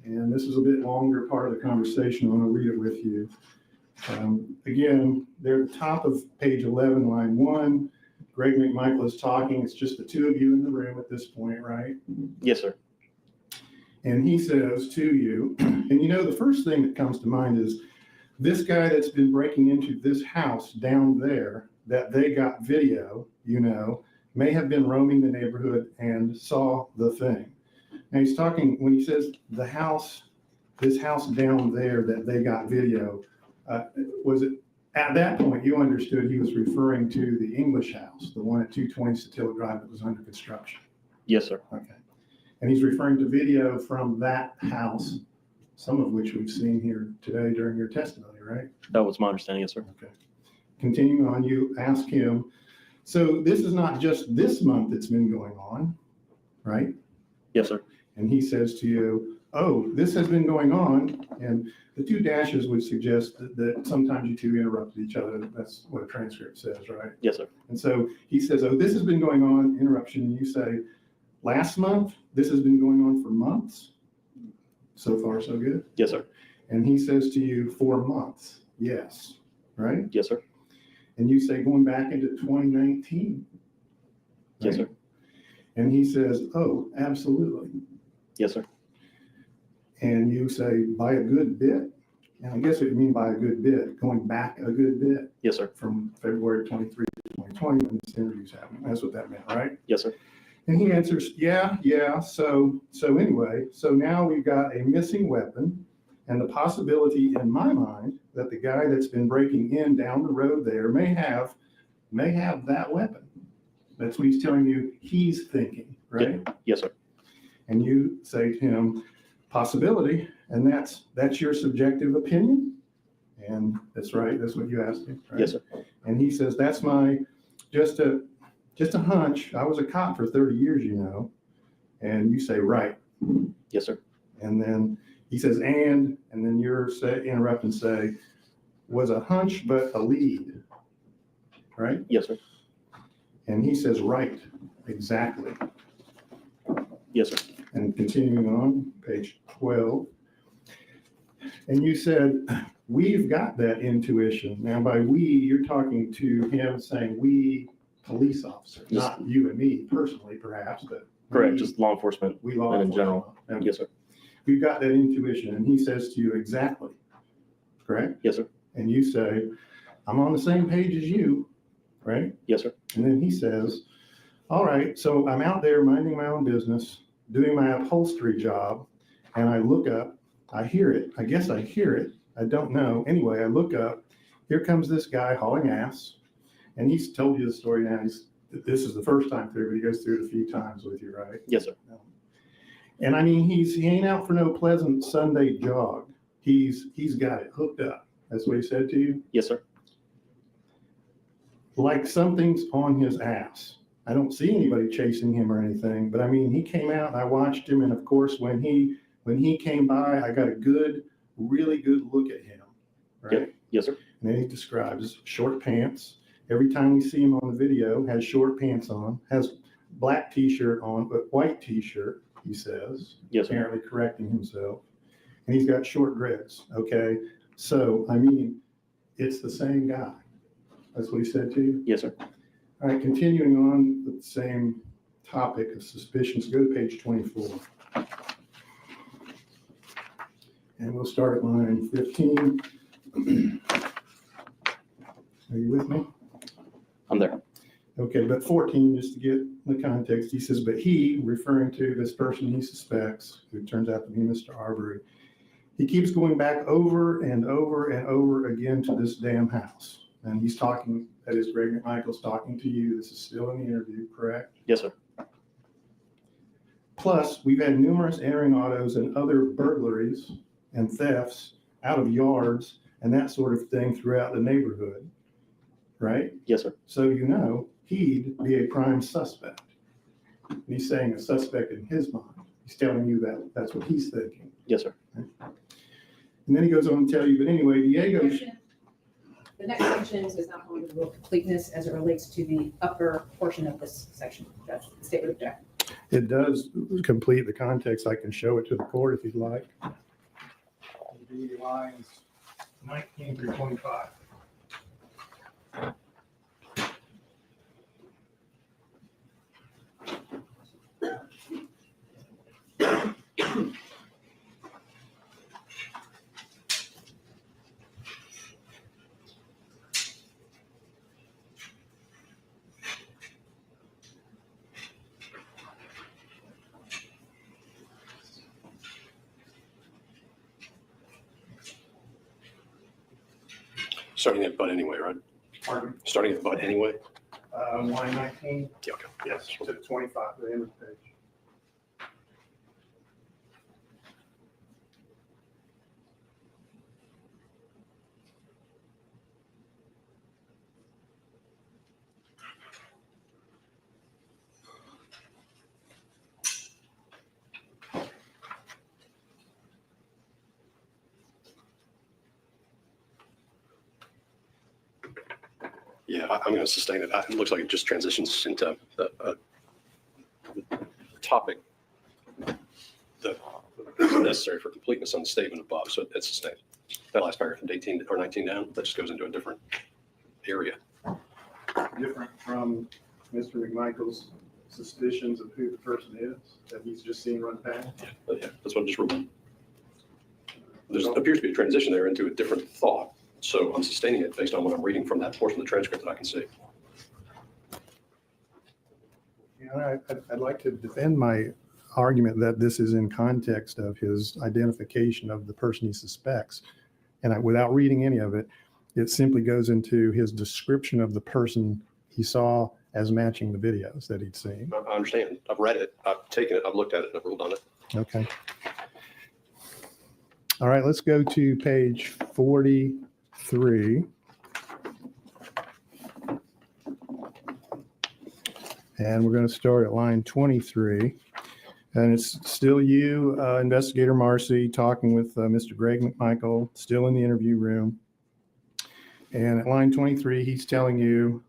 And this is a bit longer part of the conversation. I want to read it with you. Again, they're at the top of page 11, line 1. Greg McMichael is talking. It's just the two of you in the room at this point, right? Yes, sir. And he says to you, and the first thing that comes to mind is this guy that's been breaking into this house down there that they got video, may have been roaming the neighborhood and saw the thing. Now he's talking, when he says this house down there that they got video, was it at that point you understood he was referring to the English house, the one at 220 Satilla Drive that was under construction? Yes, sir. Okay. And he's referring to video from that house, some of which we've seen here today during your testimony, right? That was my understanding, yes, sir. Okay. Continuing on, you ask him, so this is not just this month it's been going on, right? Yes, sir. And he says to you, oh, this has been going on. And the two dashes would suggest that sometimes you two interrupted each other. That's what a transcript says, right? Yes, sir. And so he says, oh, this has been going on, interruption. And you say, last month, this has been going on for months. So far, so good. Yes, sir. And he says to you, 4 months. Yes. Right? Yes, sir. And you say, going back into 2019. Yes, sir. And he says, oh, absolutely. Yes, sir. And you say, by a good bit. And I guess what you mean by a good bit, going back a good bit. Yes, sir. From February 23 to 2020 when this interview's happening. That's what that meant, right? Yes, sir. And he answers, yeah. So anyway, so now we've got a missing weapon and the possibility in my mind that the guy that's been breaking in down the road there may have that weapon. That's what he's telling you he's thinking, right? Yes, sir. And you say to him, possibility, and that's your subjective opinion? And that's right, that's what you asked him, right? Yes, sir. And he says, that's my, just a hunch. I was a cop for 30 years, and you say, right. Yes, sir. And then he says, and then you're interrupt and say, was a hunch, but a lead, right? Yes, sir. And he says, right, exactly. Yes, sir. And continuing on, page 12. And you said, we've got that intuition. Now by we, you're talking to him saying we police officers, not you and me personally, perhaps, but. Correct, just law enforcement We law and in enforcement. general. And Yes, sir. we've got that intuition. And he says to you, exactly. Correct? Yes, sir. And you say, I'm on the same page as you, right? Yes, sir. And then he says, all right, so I'm out there minding my own business, doing my upholstery job, and I look up, I hear it. I guess I hear it. I don't know. Anyway, I look up, here comes this guy hauling ass, and he's told you the story now. This is the first time through, but he goes through it a few times with you, right? Yes, sir. And I mean, he ain't out for no pleasant Sunday jog. He's got it hooked up. That's what he said to you? Yes, sir. Like something's on his ass. I don't see anybody chasing him or anything, but I mean, he came out and I watched him. And of course, when he came by, I got a really good look at him, right? Yes, sir. And then he describes short pants. Every time we see him on the video, has short pants on, has black t-shirt on, but white t-shirt, he says. Yes, sir. Apparently correcting himself. And he's got short dreads, okay? So, I mean, it's the same guy. That's what he said to you? Yes, sir. All right, continuing on with the same topic of suspicions, go to page 24. And we'll start at line 15. Are you with me? I'm there. Okay, but 14, just to get the context, he says, but he, referring to this person he suspects, who turns out to be Mr. Arbery, He keeps going back over and over and over again to this damn house. And he's talking, that is Greg McMichael's talking to you. This is still in the interview, correct? Yes, sir. Plus, we've had numerous entering autos and other burglaries and thefts out of yards and that sort of thing throughout the neighborhood, right? Yes, sir. So you know he'd be a prime suspect. And he's saying a suspect in his mind. He's telling you that that's what he's thinking. Yes, sir. And then he goes on to tell you, but anyway, Diego. The next section is not going to rule completeness as it relates to the upper portion of this section. That's the state would object. It does complete the context. I can show it to the court if you'd like. It'll be lines 19 through 25. Starting at but anyway, right? Pardon? Starting at but anyway? Line 19? Yeah, okay. Yes, to 25, the end of the page. Yeah, I'm going to sustain it. It looks like it just transitions into the topic that is necessary for completeness on the statement above. So it's sustained. That last paragraph from 18 or 19 down, that just goes into a different area. Different from Mr. McMichael's suspicions of who the person is that he's just seen run past. Yeah, that's what I'm just ruling. There appears to be a transition there into a different thought. So I'm sustaining it based on what I'm reading from that portion of the transcript that I can see. Yeah, I'd like to defend my argument that this is in context of his identification of the person he suspects. And without reading any of it, it simply goes into his description of the person he saw as matching the videos that he'd seen. I understand. I've read it. I've taken it. I've looked at it. I've ruled on it. Okay. All right, let's go to page 43. And we're going to start at line 23. And it's still you, Investigator Marcy, talking with Mr. Greg McMichael, still in the interview room. And at line 23, he's telling you,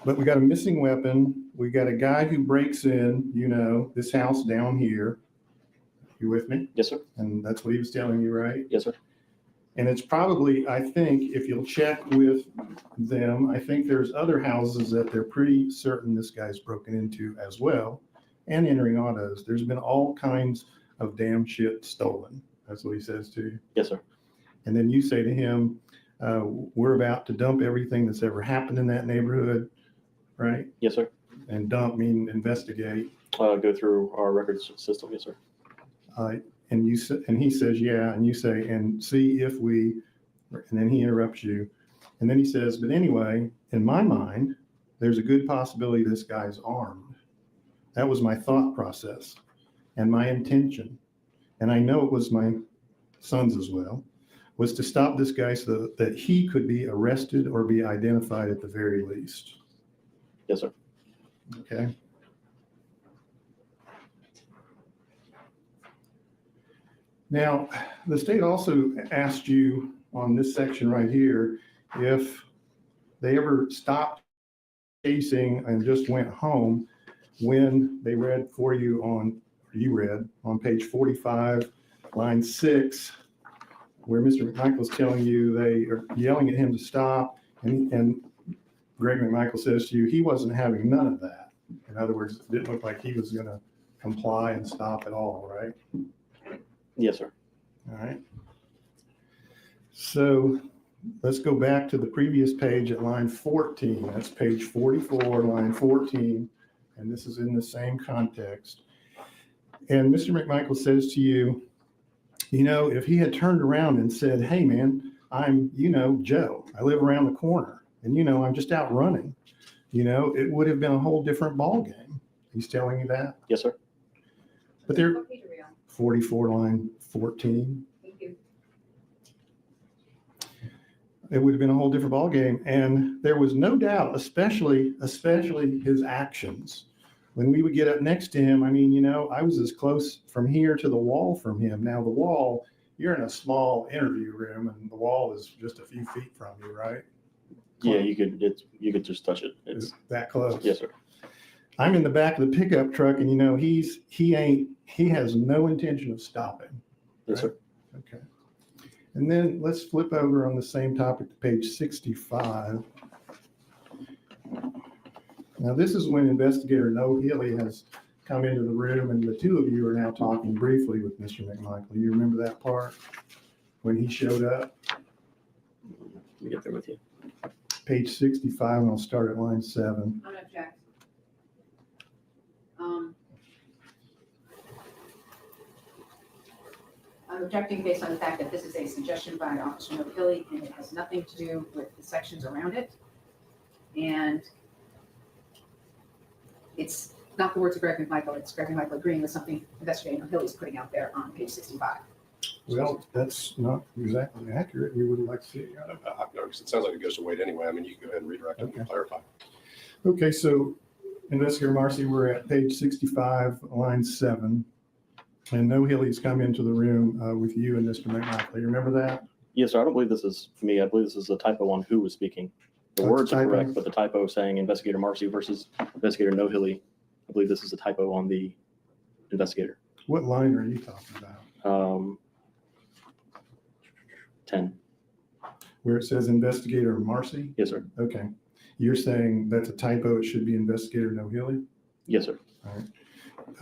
but we got a missing weapon. We got a guy who breaks in, you know, this house down here. You with me? Yes, sir. And that's what he was telling you, right? Yes, sir. And it's probably, I think, if you'll check with them, I think there's other houses that they're pretty certain this guy's broken into as well, and entering autos. There's been all kinds of damn shit stolen. That's what he says to you. Yes, sir. And then you say to him, we're about to dump everything that's ever happened in that neighborhood, right? Yes, sir. And dump mean investigate. Go through our records system. Yes, sir. And you say, and he says, yeah. And you say, and see if we, and then he interrupts you. And then he says, but anyway, in my mind, there's a good possibility this guy's armed. That was my thought process and my intention. And I know it was my son's as well, was to stop this guy so that he could be arrested or be identified at the very least. Yes, sir. Okay. Now, the state also asked you on this section right here if they ever stopped chasing and just went home when they read for you on, or you read on page 45, line 6, where Mr. McMichael's telling you they are yelling at him to stop, and Greg McMichael says to you he wasn't having none of that. In other words, it didn't look like he was going to comply and stop at all, right? Yes, sir. All right. So let's go back to the previous page at line 14. That's page 44, line 14. And this is in the same context. And Mr. McMichael says to you, You know, if he had turned around and said, hey, man, I'm, Joe, I live around the corner and, I'm just out running, it would have been a whole different ballgame. He's telling you that? Yes, sir. But they're What page are we on? 44 line 14. Thank you. It would have been a whole different ballgame. And there was no doubt, especially his actions. When we would get up next to him, I mean, I was as close from here to the wall from him. Now the wall, you're in a small interview room and the wall is just a few feet from you, right? Yeah, you could just touch it. It's that close. Yes, sir. I'm in the back of the pickup truck and, he has no intention of stopping. Yes, sir. Okay. And then let's flip over on the same topic to page 65. Now, this is when investigator Noah Healy has come into the room and the two of you are now talking briefly with Mr. McMichael. You remember that part when he showed up? Let me get there with you. Page 65, and I'll start at line 7. I'm gonna object. I'm objecting based on the fact that this is a suggestion by Officer Noah and it has nothing to do with the sections around it. And it's not the words of Greg McMichael, it's Greg McMichael agreeing with something Investigator Noah is putting out there on page 65. Well, that's not exactly accurate. We would like to see it. It sounds like it goes to Wade anyway. I mean, you can go ahead and redirect it and clarify. Okay, so Investigator Marcy, we're at page 65, line 7. And Noah Healy's come into the room with you and Mr. McMichael. You remember that? Yes, sir. I don't believe this is for me. I believe this is a typo on who was speaking. The Oh, words are typo. correct, but the typo saying Investigator Marcy versus Investigator No Hilly, I believe this is a typo on the investigator. What line are you talking about? 10. Where it says Investigator Marcy? Yes, sir. Okay. You're saying that's a typo. It should be Investigator No Healy? Yes, sir. All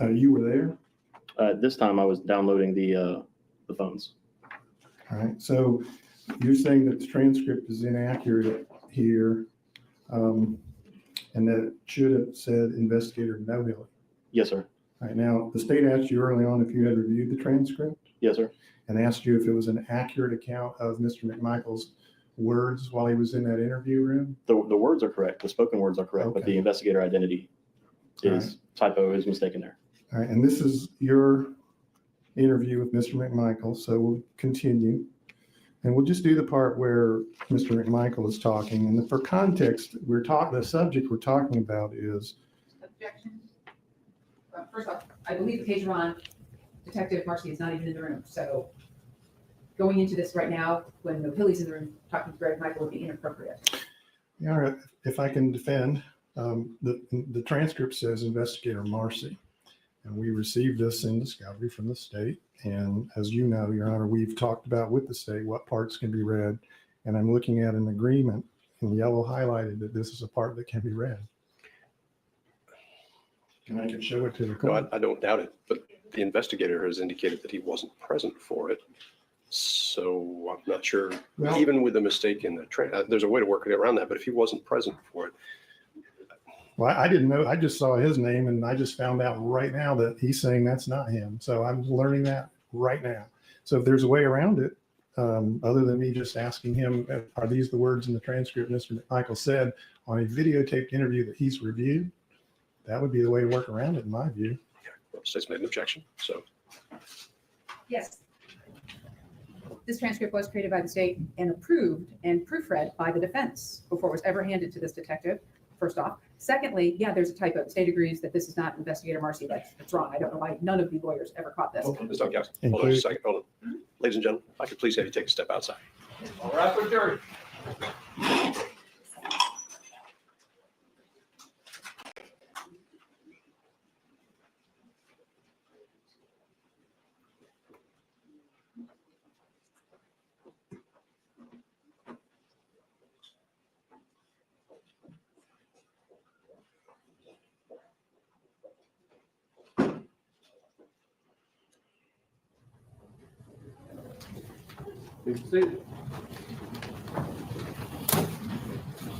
right. You were there? This time I was downloading the phones. All right. So you're saying that the transcript is inaccurate here and that it should have said Investigator No Healy. Yes, sir. All right. Now, the state asked you early on if you had reviewed the transcript Yes, sir. and asked you if it was an accurate account of Mr. McMichael's words while he was in that interview room. The words are correct. The spoken words are correct, but Okay. the investigator identity is typo is mistaken there. All right. And this is your interview with Mr. McMichael. So we'll continue. And we'll just do the part where Mr. McMichael is talking. And for context, the subject we're talking about is. Objection. First off, I believe the page we're on, Detective Marcy is not even in the room. So going into this right now, when Noah Healy's in the room talking to Greg McMichael would be inappropriate. Yeah, all right. If I can defend, the transcript says Investigator Marcy. And we received this in discovery from the state. And as you know, Your Honor, we've talked about with the state what parts can be read. And I'm looking at an agreement in yellow highlighted that this is a part that can be read. And I can show it to the No, court. I don't doubt it, but the investigator has indicated that he wasn't present for it. So I'm not sure, Well- even with the mistake in the there's a way to work around that, but if he wasn't present for it, Well, I didn't know. I just saw his name and I just found out right now that he's saying that's not him. So I'm learning that right now. So if there's a way around it, other than me just asking him, are these the words in the transcript Mr. McMichael said on a videotaped interview that he's reviewed? That would be the way to work around it, in my view. the state's made an objection. So Yes. This transcript was created by the state and approved and proofread by the defense before it was ever handed to this detective, first off. Secondly, yeah, there's a typo. The state agrees that this is not Investigator Marcy. That's wrong. I don't know why none of the lawyers ever caught this. Ms. Duncan, hold on just a second. Hold on. Ladies and gentlemen, if I could please have you take a step outside. All right, for jury. Please be seated.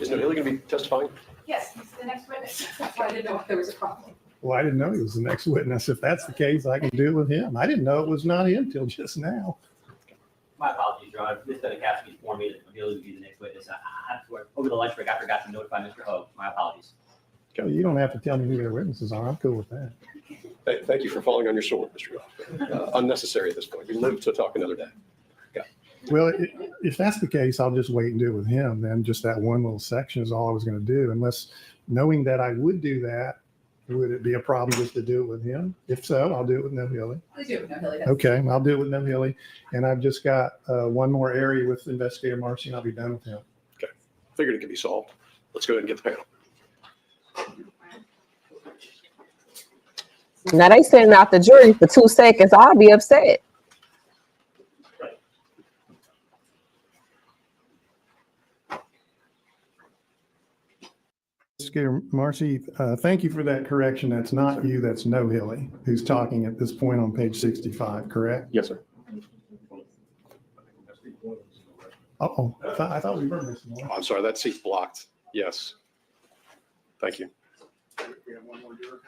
Is No Hilly going to be testifying? Yes, he's the next witness. That's why I didn't know if there was a problem. Well, I didn't know he was the next witness. If that's the case, I can deal with him. I didn't know it was not him till just now. My apologies, Your Honor. Mr. Nikowski informed me that Billy would be the next witness. Over the lunch break, I forgot to notify Mr. Hogue. My apologies. Well, you don't have to tell me who their witnesses are. I'm cool with that. Thank you for falling on your sword, Mr. Goff. Unnecessary at this point. We live to talk another day. Well, if that's the case, I'll just wait and do it with him. Then just that one little section is all I was going to do. Unless knowing that I would do that, would it be a problem just to do it with him? If so, I'll do it with No Hilly. Please do it with No Hilly. Okay, I'll do it with No Hilly. And I've just got one more area with Investigator Marcy, and I'll be done with him. Okay. Figured it could be solved. Let's go ahead and get the panel. Now they sending out the jury for 2 seconds. I'll be upset. Investigator Marcy, thank you for that correction. That's not you, that's No Hilly, who's talking at this point on page 65, correct? Yes, sir. Uh-oh, I thought we were missing one. I'm sorry, that seat's blocked. Yes. Thank you. We have one more juror.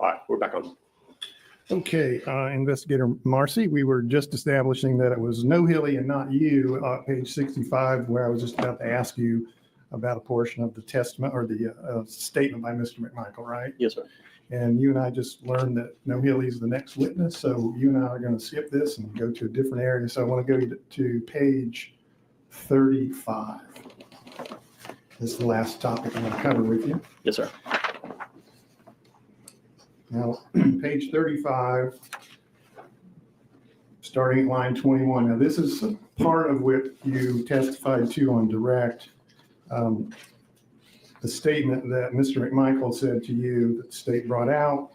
All right, we're back on. Okay, Investigator Marcy, we were just establishing that it was No Hilly and not you, page 65, where I was just about to ask you about a portion of the testament or the statement by Mr. McMichael, right? Yes, sir. And you and I just learned that No Hilly is the next witness, so you and I are going to skip this and go to a different area. So I want to go to page 35. This is the last topic I'm going to cover with you. Yes, sir. Now, page 35, starting at line 21. Now, this is part of what you testified to on direct. The statement that Mr. McMichael said to you that the state brought out,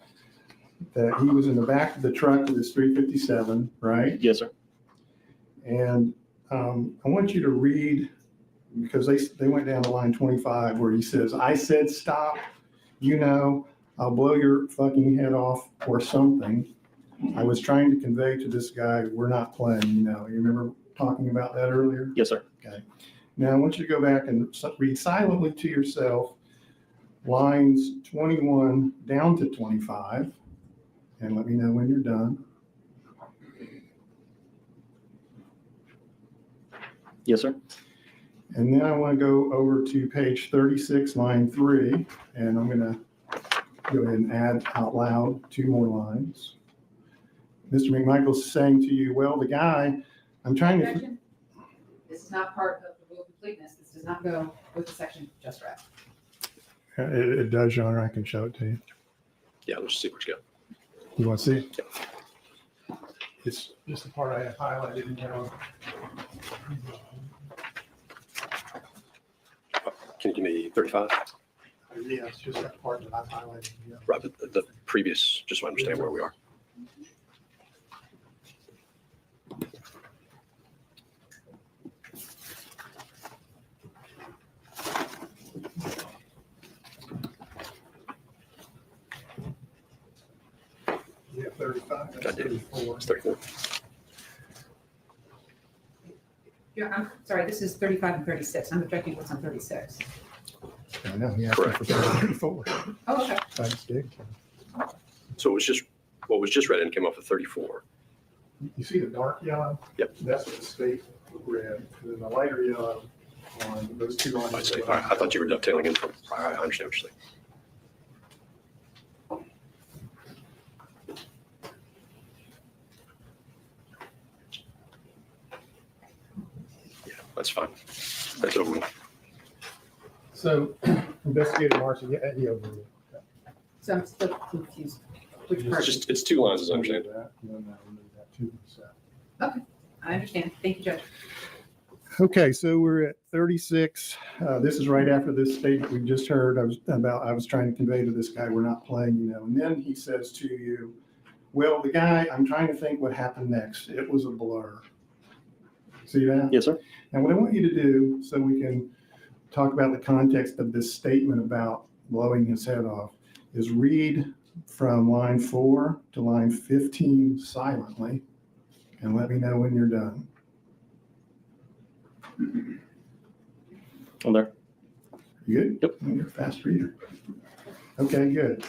that he was in the back of the truck with his 357, right? Yes, sir. And I want you to read, because they went down to line 25 where he says, I said stop, you know, I'll blow your fucking head off or something. I was trying to convey to this guy, we're not playing, you know. You remember talking about that earlier? Yes, sir. Okay. Now I want you to go back and read silently to yourself lines 21 down to 25 and let me know when you're done. Yes, sir. And then I want to go over to page 36, line 3, and I'm going to go ahead and add out loud 2 more lines. Mr. McMichael's saying to you, well, the guy, I'm trying to... Objection. This is not part of the rule of completeness. This does not go with the section just read. It does, Your Honor. I can show it to you. Yeah, let's see what you got. You want to see it? Yeah. It's just the part I have highlighted. Can you give me 35? Yeah, it's just that part that I've highlighted. Yeah. Right, but the previous, just so I understand where we are. Yeah, 35. I That's did. 34. It's 34. Yeah, I'm sorry, this is 35 and 36. I'm objecting to what's on 36. I know, he asked me for 34. Oh, okay. I just did. So it was just, what was just read and came off of 34. You see the dark yellow? Yep. That's what the state read. And then the lighter yellow on those 2 lines. I see. All right, I thought you were dovetailing in from, I understand what you're saying. Yeah, that's fine. That's over with. So, Investigator Marcy, yeah, he overruled. So I'm still confused. Which part? It's just, it's 2 lines as I understand. That, and then that, remove that too, so. Okay, I understand. Thank you, Judge. Okay, so we're at 36. This is right after this statement we just heard. I was trying to convey to this guy, we're not playing, you know. And then he says to you, well, the guy, I'm trying to think what happened next. It was a blur. See that? Yes, sir. And what I want you to do, so we can talk about the context of this statement about blowing his head off, is read from line 4 to line 15 silently, and let me know when you're done. I'm there. You good? Yep. Oh, you're a fast reader. Okay, good.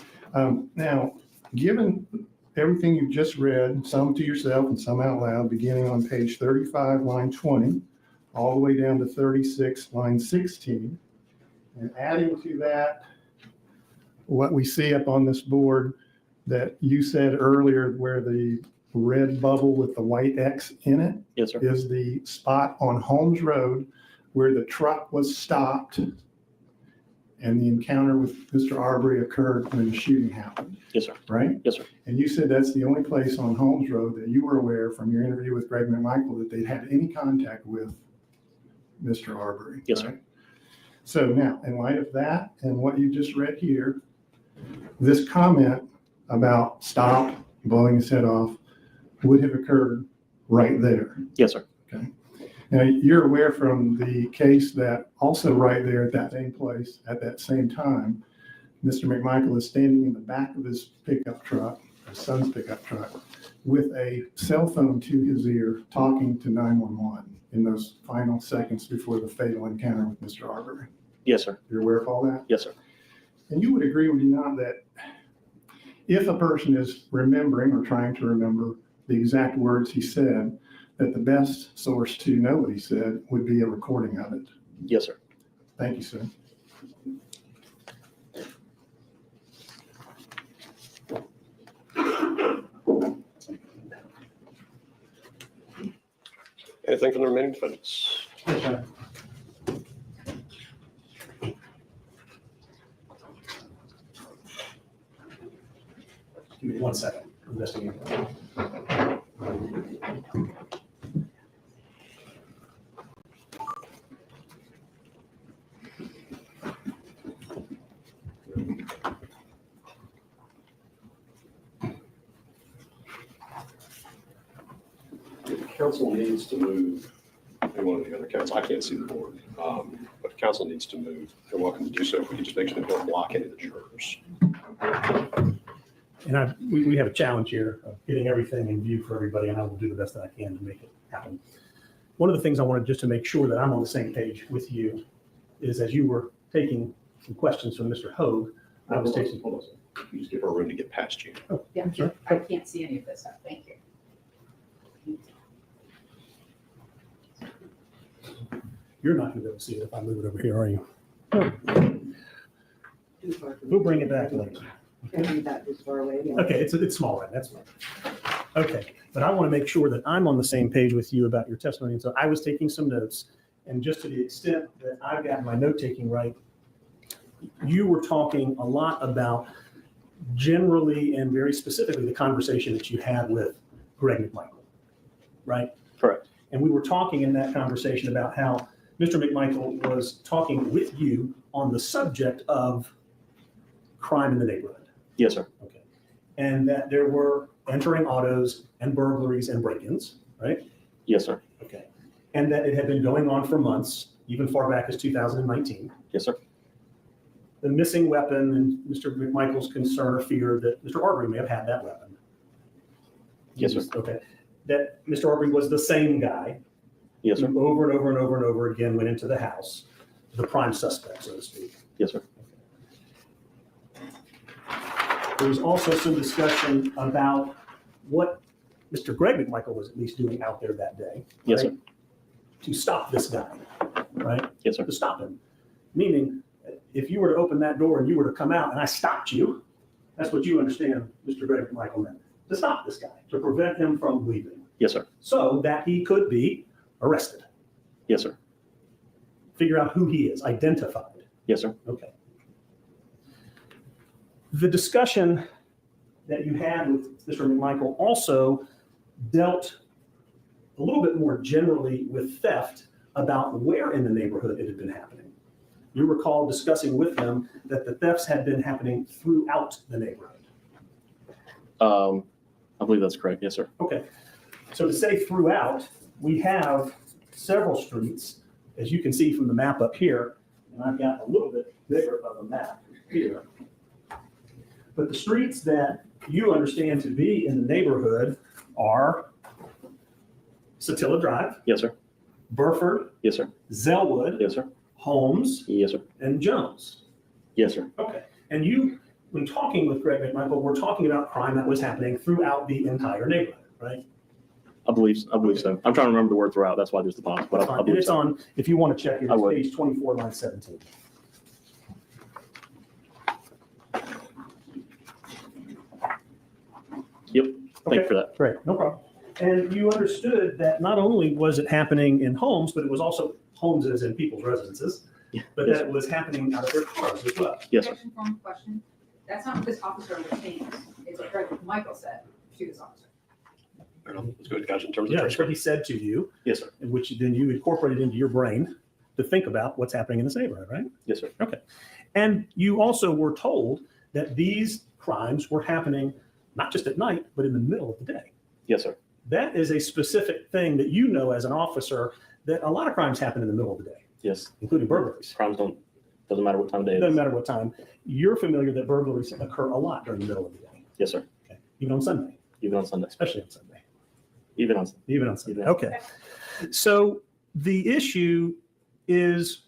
Now, given everything you've just read, some to yourself and some out loud, beginning on page 35, line 20, all the way down to 36, line 16, and adding to that what we see up on this board that you said earlier where the red bubble with the white X in it Yes, sir. is the spot on Holmes Road where the truck was stopped and the encounter with Mr. Arbery occurred when the shooting happened. Yes, sir. Right? Yes, sir. And you said that's the only place on Holmes Road that you were aware from your interview with Greg McMichael that they'd had any contact with Mr. Arbery. Yes, right? sir. So now, in light of that and what you just read here, this comment about stop, blowing his head off, would have occurred right there. Yes, sir. Okay. Now, you're aware from the case that also right there at that same place, at that same time, Mr. McMichael is standing in the back of his pickup truck, his son's pickup truck, with a cell phone to his ear, talking to 911 in those final seconds before the fatal encounter with Mr. Arbery. Yes, sir. You're aware of all that? Yes, sir. And you would agree, would you not, that if a person is remembering or trying to remember the exact words he said, that the best source to know what he said would be a recording of it? Yes, sir. Thank you, sir. Anything from the remaining defendants? Give me 1 second. Investigating. Council needs to move, and one of the other council, I can't see the board, but the council needs to move. They're welcome to do so. If we can just make sure they don't block any of the jurors. And we have a challenge here of getting everything in view for everybody, and I will do the best that I can to make it happen. One of the things I wanted just to make sure that I'm on the same page with you is as you were taking some questions from Mr. Hogue, I was taking. Hold on. You just give her room to get past you. Oh, Yeah, I'm sorry. I can't see any of this stuff. Thank you. You're not going to be able to see it if I move it over here, are you? We'll bring it back later. Okay, it's small, right? That's fine. Okay, but I want to make sure that I'm on the same page with you about your testimony. And so I was taking some notes, and just to the extent that I've got my note taking right, you were talking a lot about generally and very specifically the conversation that you had with Greg McMichael, right? Correct. And we were talking in that conversation about how Mr. McMichael was talking with you on the subject of crime in the neighborhood. Yes, sir. Okay. And that there were entering autos and burglaries and break-ins, right? Yes, sir. Okay. And that it had been going on for months, even far back as 2019. Yes, sir. The missing weapon and Mr. McMichael's concern or fear that Mr. Arbery may have had that weapon. Yes, sir. Okay. That Mr. Arbery was the same guy. Yes, sir. Who over and over and over and over again went into the house, the prime suspect, so to speak. Yes, sir. There was also some discussion about what Mr. Greg McMichael was at least doing out there that day. Yes, right? sir. To stop this guy, right? Yes, sir. To stop him. Meaning, if you were to open that door and you were to come out and I stopped you, that's what you understand Mr. Greg McMichael meant. To stop this guy, to prevent him from leaving. Yes, sir. So that he could be arrested. Yes, sir. Figure out who he is, identified. Yes, sir. Okay. The discussion that you had with Mr. McMichael also dealt a little bit more generally with theft about where in the neighborhood it had been happening. You recall discussing with them that the thefts had been happening throughout the neighborhood. I believe that's correct. Yes, sir. Okay. So to say throughout, we have several streets, as you can see from the map up here, and I've got a little bit bigger of a map here. But the streets that you understand to be in the neighborhood are Satilla Drive. Yes, sir. Burford. Yes, sir. Zellwood. Yes, sir. Holmes. Yes, sir. And Jones. Yes, sir. Okay. And you, when talking with Greg McMichael, we're talking about crime that was happening throughout the entire neighborhood, right? I believe so. I'm trying to remember the word throughout. That's why there's the pause. But I And believe it's so. on, if you want to check it, I it's would. page 24, line 17. Yep. Thank you for that. Great, no problem. And you understood that not only was it happening in homes, but it was also homes as in people's residences, but Yes, that it was happening out of their cars as well. Yes, sir. Objection, form of question. That's not what this officer was saying. It's what Greg Michael said to this officer. Let's go to guys in terms of Yeah, that's what he said to you. Yes, sir. In which then you incorporated into your brain to think about what's happening in this neighborhood, right? Yes, sir. Okay. And you also were told that these crimes were happening not just at night, but in the middle of the day. Yes, sir. That is a specific thing that you know as an officer, that a lot of crimes happen in the middle of the day, Yes. including burglaries. Crimes doesn't matter what time of day It it doesn't is. matter what time. You're familiar that burglaries occur a lot during the middle of the day. Yes, sir. Okay. Even on Sunday, Even on Sunday. especially on Sunday. Even on Sunday. Even on Sunday. Even- Okay. So the issue is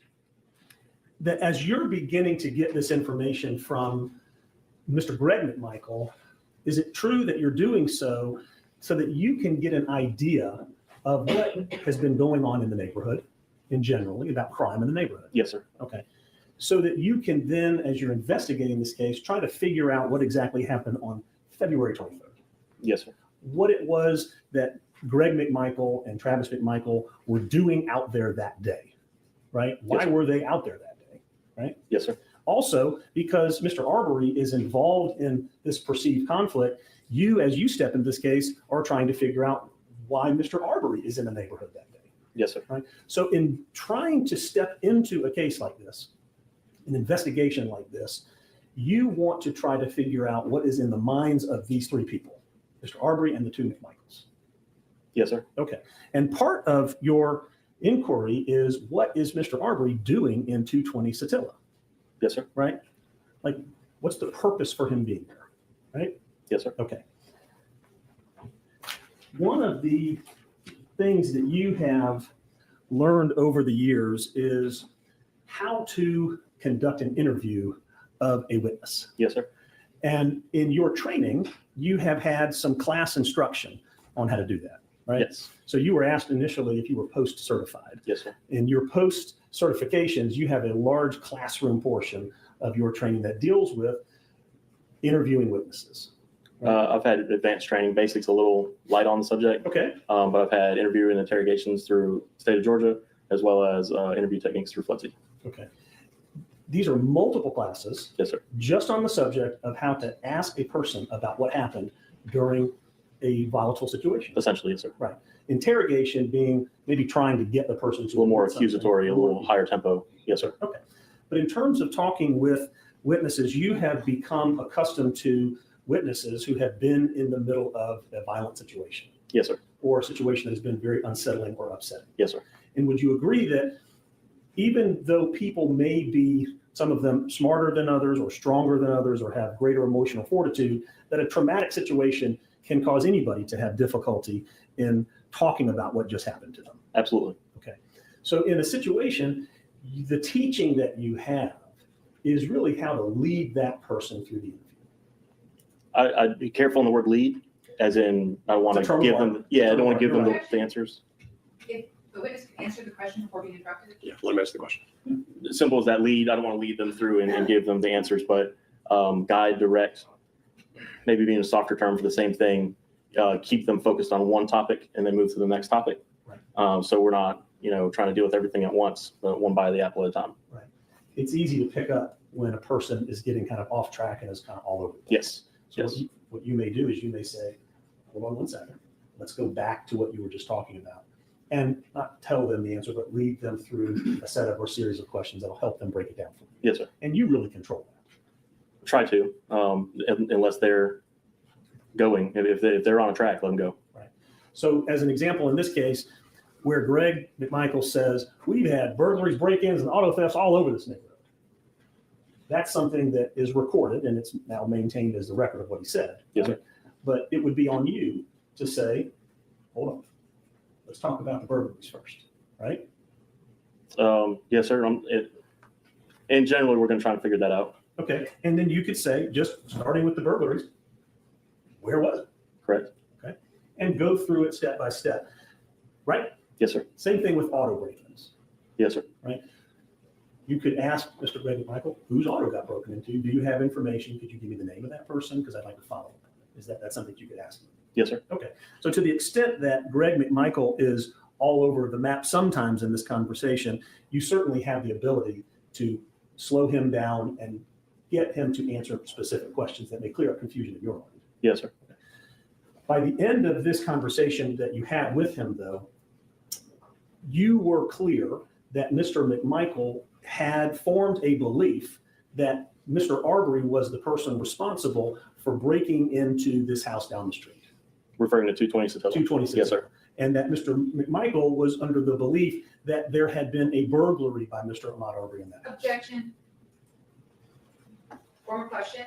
that as you're beginning to get this information from Mr. Greg McMichael, is it true that you're doing so that you can get an idea of what has been going on in the neighborhood in generally about crime in the neighborhood? Yes, sir. Okay. So that you can then, as you're investigating this case, try to figure out what exactly happened on February 23rd. Yes, sir. What it was that Greg McMichael and Travis McMichael were doing out there that day, right? Why Yes, sir. were they out there that day, right? Yes, sir. Also, because Mr. Arbery is involved in this perceived conflict, you, as you step into this case, are trying to figure out why Mr. Arbery is in the neighborhood that day. Yes, sir. Right? So in trying to step into a case like this, an investigation like this, you want to try to figure out what is in the minds of these three people, Mr. Arbery and the two McMichaels. Yes, sir. Okay. And part of your inquiry is, what is Mr. Arbery doing in 220 Satilla, Yes, sir. right? Like, what's the purpose for him being there, right? Yes, sir. Okay. One of the things that you have learned over the years is how to conduct an interview of a witness. Yes, sir. And in your training, you have had some class instruction on how to do that, right? Yes. So you were asked initially if you were post-certified. Yes, sir. In your post-certifications, you have a large classroom portion of your training that deals with interviewing witnesses. I've had advanced training. Basics a little light on the subject, Okay. but I've had interview and interrogations through the state of Georgia, as well as interview techniques through FLETC. Okay. These are multiple classes Yes, sir. just on the subject of how to ask a person about what happened during a volatile situation. Essentially, yes, sir. Right. Interrogation being maybe trying to get the person to It's a little more admit something. accusatory, a little higher tempo. Yes, sir. Okay. But in terms of talking with witnesses, you have become accustomed to witnesses who have been in the middle of a violent situation Yes, sir. or a situation that has been very unsettling or upsetting. Yes, sir. And would you agree that even though people may be, some of them smarter than others or stronger than others or have greater emotional fortitude, that a traumatic situation can cause anybody to have difficulty in talking about what just happened to them? Absolutely. Okay. So in a situation, the teaching that you have is really how to lead that person through the interview. I'd be careful on the word lead, as in I want It's a to term give of them, art. yeah, I don't want to You're give them right. the answers. If the witness can answer the question before being interrupted. Yeah, let me ask the question. Simple as that, lead. I don't want to lead them through and give them the answers, but guide, direct, maybe being a softer term for the same thing, keep them focused on one topic and then move to the next topic. Right. So we're not, trying to deal with everything at once, but one bite of the apple at a time. Right. It's easy to pick up when a person is getting kind of off track and is kind of all over the place. Yes. So Yes. what you may do is you may say, hold on one second, let's go back to what you were just talking about. and not tell them the answer, but lead them through a set of or series of questions that'll help them break it down for you. Yes, sir. And you really control that. Try to, unless they're going. If they're on a track, let them go. Right. So as an example, in this case, where Greg McMichael says, we've had burglaries, break-ins, and auto thefts all over this neighborhood. That's something that is recorded, and it's now maintained as the record of what he said. Yes, sir. But it would be on you to say, hold on, let's talk about the burglaries first, right? Yes, sir. And generally, we're going to try and figure that out. Okay, and then you could say, just starting with the burglaries, where was it? Correct. Okay, and go through it step by step, right? Yes, sir. Same thing with auto break-ins. Yes, sir. Right? You could ask Mr. Greg McMichael, whose auto got broken into? Do you have information? Could you give me the name of that person? Because I'd like to follow up. That's something you could ask him? Yes, sir. Okay. So to the extent that Greg McMichael is all over the map sometimes in this conversation, you certainly have the ability to slow him down and get him to answer specific questions that may clear up confusion in your mind. Yes, sir. By the end of this conversation that you had with him, though, you were clear that Mr. McMichael had formed a belief that Mr. Arbery was the person responsible for breaking into this house down the street. Referring to 220 Satella. 226. Yes, sir. And that Mr. McMichael was under the belief that there had been a burglary by Mr. Ahmaud Arbery in that house. Objection. Former question.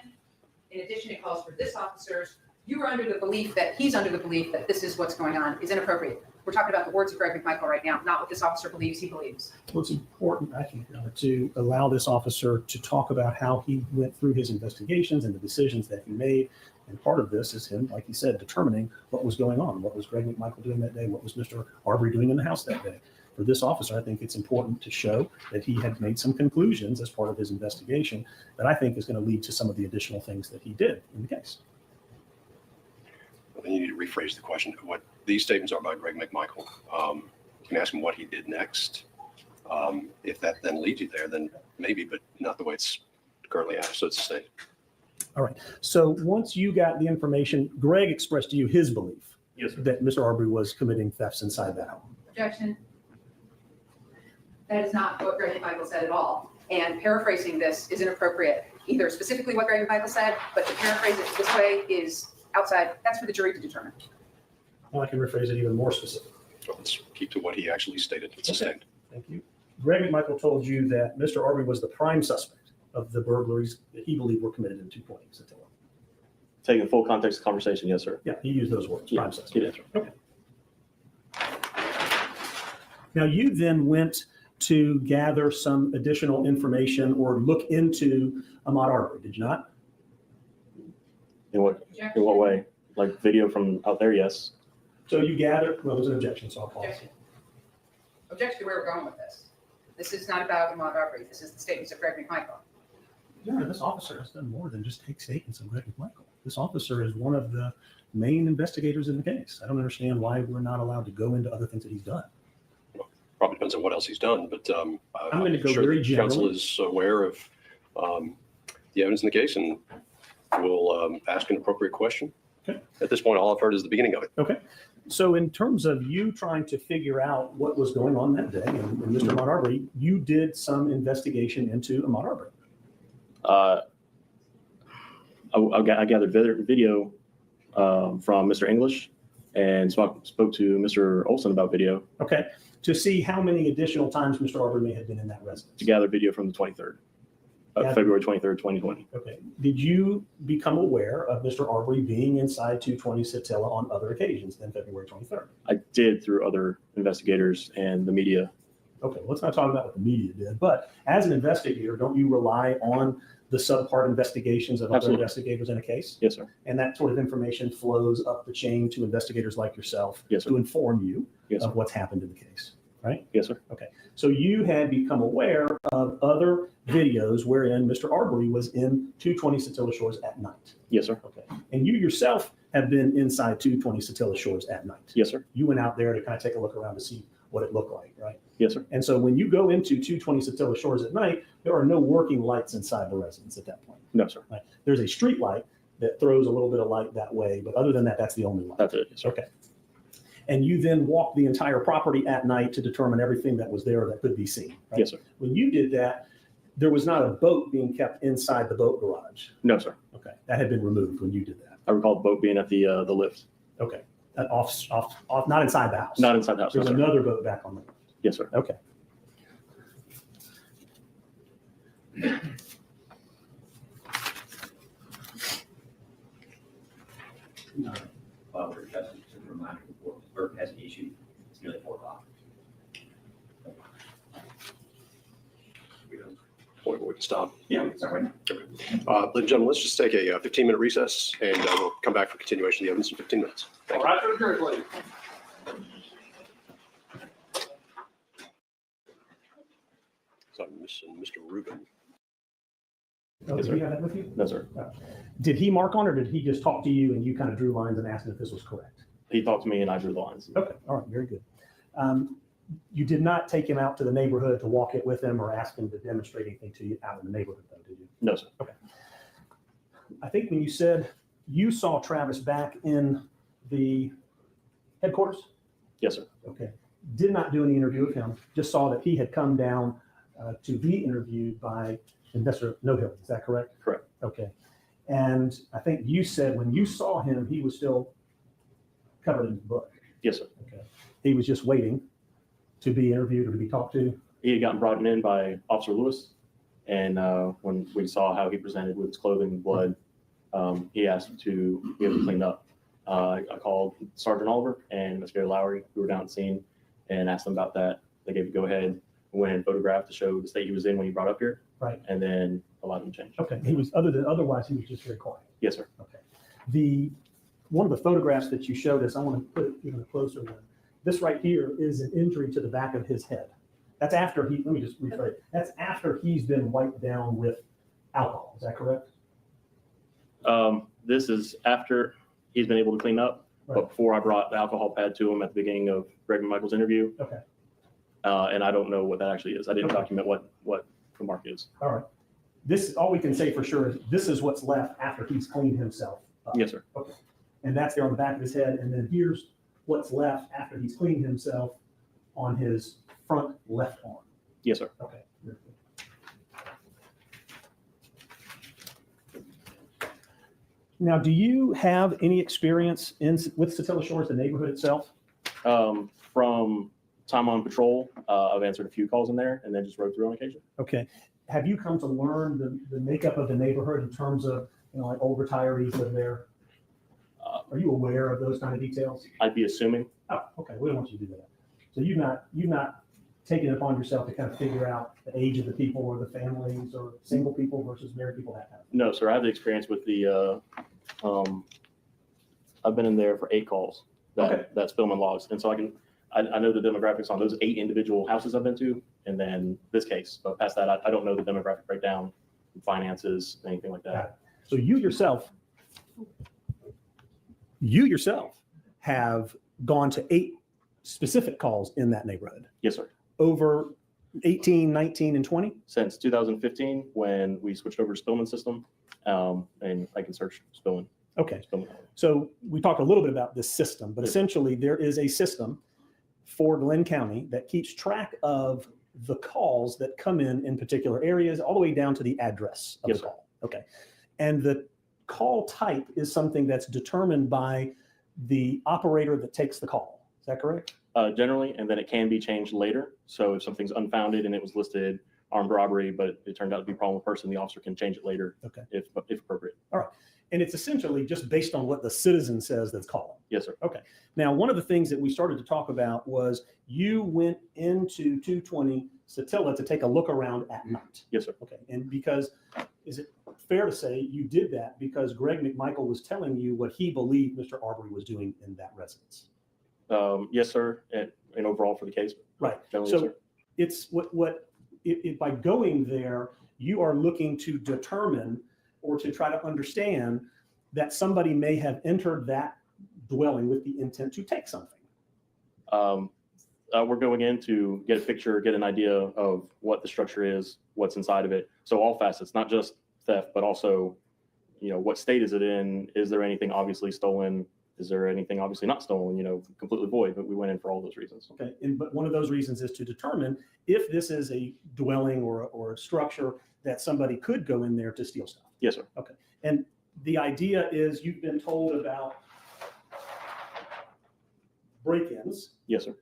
In addition, it calls for this officer's. You were under the belief that he's under the belief that this is what's going on is inappropriate. We're talking about the words of Greg McMichael right now, not what this officer believes he believes. Well, it's important, I think, to allow this officer to talk about how he went through his investigations and the decisions that he made. And part of this is him, like he said, determining what was going on. What was Greg McMichael doing that day? What was Mr. Arbery doing in the house that day? For this officer, I think it's important to show that he had made some conclusions as part of his investigation that I think is going to lead to some of the additional things that he did in the case. Then you need to rephrase the question. What these statements are by Greg McMichael. You can ask him what he did next. If that then leads you there, then maybe, but not the way it's currently asked. So it's a state. All right. So once you got the information, Greg expressed to you his belief that Mr. Arbery was committing thefts inside that home. Objection. That is not what Greg McMichael said at all. And paraphrasing this is inappropriate. Either specifically what Greg McMichael said, but to paraphrase it this way is outside. That's for the jury to determine. Well, I can rephrase it even more specific. So let's keep to what he actually stated. It's a state. Thank you. Greg McMichael told you that Mr. Arbery was the prime suspect of the burglaries that he believed were committed in 220 Satilla. Taking full context of the conversation, yes, sir. Yeah, he used those words, Yeah, prime suspect. he did. Okay. Now you then went to gather some additional information or look into Ahmaud Arbery, did you not? In what way? Like video from out there, yes. So you gathered, well, there's an objection, so I'll pause. Objection to where we're going with this. This is not about Ahmaud Arbery. This is the statements of Greg McMichael. Yeah, this officer has done more than just take statements of Greg McMichael. This officer is one of the main investigators in the case. I don't understand why we're not allowed to go into other things that he's done. Probably depends on what else he's done, but I'm going to go sure very the council generally. is aware of the evidence in the case and will ask an appropriate question. Okay. At this point, all I've heard is the beginning of it. Okay. So in terms of you trying to figure out what was going on that day and Mr. Ahmaud Arbery, you did some investigation into Ahmaud Arbery. I gathered video from Mr. English and spoke to Mr. Olson about video. Okay. To see how many additional times Mr. Arbery may have been in that residence. To gather video from the 23rd, February 23rd, 2020. Okay. Did you become aware of Mr. Arbery being inside 220 Satilla on other occasions than February 23rd? I did through other investigators and the media. Okay, let's not talk about what the media did, but as an investigator, don't you rely on the subpart investigations of other investigators in a case? Yes, sir. And that sort of information flows up the chain to investigators like yourself to inform you of what's happened in the case, right? Yes, sir. Okay, so you had become aware of other videos wherein Mr. Arbery was in 220 Satilla Shores at night. Yes, sir. Okay, and you yourself have been inside 220 Satilla Shores at night. Yes, sir. You went out there to kind of take a look around to see what it looked like, right? Yes, sir. And so when you go into 220 Satilla Shores at night, there are no working lights inside the residence at that point. No, sir. Right? There's a street light that throws a little bit of light that way, but other than that, that's the only light. That's it. Yes, sir. Okay. And you then walked the entire property at night to determine everything that was there that could be seen. Right? Yes, sir. When you did that, there was not a boat being kept inside the boat garage. No, sir. Okay, that had been removed when you did that. I recall the boat being at the lift. Okay, off, not inside the house. Not inside the house. There's No, sir. another boat back on the. Yes, sir. Okay. We're just a reminder before Burke has an issue. It's nearly 4 o'clock. Point where we can stop. Yeah, sorry. Ladies and gentlemen, let's just take a 15-minute recess, and we'll come back for continuation of the evidence in 15 minutes. Thank you. All right, to the jury, please. So I'm missing Mr. Rubin. Oh, Yes, did sir. you have that with you? No, sir. Did he mark on, or did he just talk to you and you kind of drew lines and asked if this was correct? He talked to me and I drew the lines. Okay, all right, very good. You did not take him out to the neighborhood to walk it with him or ask him to demonstrate anything to you out in the neighborhood, though, did you? No, sir. Okay. I think when you said you saw Travis back in the headquarters? Yes, sir. Okay. Did not do any interview with him, just saw that he had come down to be interviewed by Investor No Hill. Is that correct? Correct. Okay. And I think you said when you saw him, he was still covered in book. Yes, sir. Okay. He was just waiting to be interviewed or to be talked to. He had gotten brought in by Officer Lewis, and when we saw how he presented with his clothing and blood, he asked to be able to clean up. I called Sergeant Oliver and Investigator Lowry, who were down at the scene, and asked them about that. They gave a go ahead. We went and photographed to show the state he was in when he brought up here. Right. And then allowed him to change. Okay. He was otherwise he was just very quiet. Yes, sir. Okay. One of the photographs that you showed us, I want to put it even closer one. This right here is an injury to the back of his head. That's after let me just rephrase. That's after he's been wiped down with alcohol. Is that correct? This is after he's been able to clean up, Right. but before I brought the alcohol pad to him at the beginning of Greg McMichael's interview. Okay. And I don't know what that actually is. I didn't Okay. document what the mark is. All right. This, all we can say for sure is this is what's left after he's cleaned himself up. Yes, sir. Okay. And that's there on the back of his head. And then here's what's left after he's cleaned himself on his front left arm. Yes, sir. Okay. Very good. Now, do you have any experience with Satilla Shores, the neighborhood itself? From time on patrol, I've answered a few calls in there and then just rode through on occasion. Okay. Have you come to learn the makeup of the neighborhood in terms of, like old retirees live there? Are you aware of those kind of details? I'd be assuming. Oh, okay. We don't want you to do that. So you've not taken it upon yourself to kind of figure out the age of the people or the families or single people versus married people, that kind of thing? No, sir. I have the experience with the, I've been in there for 8 calls that's filming logs. And so I know the demographics on those 8 individual houses I've been to, and then this case. But past that, I don't know the demographic breakdown, finances, anything like that. So you yourself have gone to 8 specific calls in that neighborhood Yes, sir. over 18, 19, and 20? Since 2015, when we switched over to Spillman system, and I can search Spillman. Okay. Spillman. So we talked a little bit about this system, but essentially there is a system for Glenn County that keeps track of the calls that come in particular areas, all the way down to the address of Yes, the sir. call. Okay. And the call type is something that's determined by the operator that takes the call. Is that correct? Generally, and then it can be changed later. So if something's unfounded and it was listed armed robbery, but it turned out to be a problem with person, the officer can change it later. Okay. If appropriate. All right. And it's essentially just based on what the citizen says that's calling. Yes, sir. Okay. Now, one of the things that we started to talk about was you went into 220 Satilla to take a look around at night. Yes, sir. Okay. And because, is it fair to say you did that because Greg McMichael was telling you what he believed Mr. Arbery was doing in that residence? Yes, sir. And overall for the case. Right. Generally, So yes, sir. it's by going there, you are looking to determine or to try to understand that somebody may have entered that dwelling with the intent to take something. We're going in to get a picture, get an idea of what the structure is, what's inside of it. So all facets, not just theft, but also, what state is it in? Is there anything obviously stolen? is there anything obviously not stolen, completely void, but we went in for all those reasons. Okay, but one of those reasons is to determine if this is a dwelling or a structure that somebody could go in there to steal stuff. Yes, sir. Okay, and the idea is you've been told about break-ins. Yes, sir.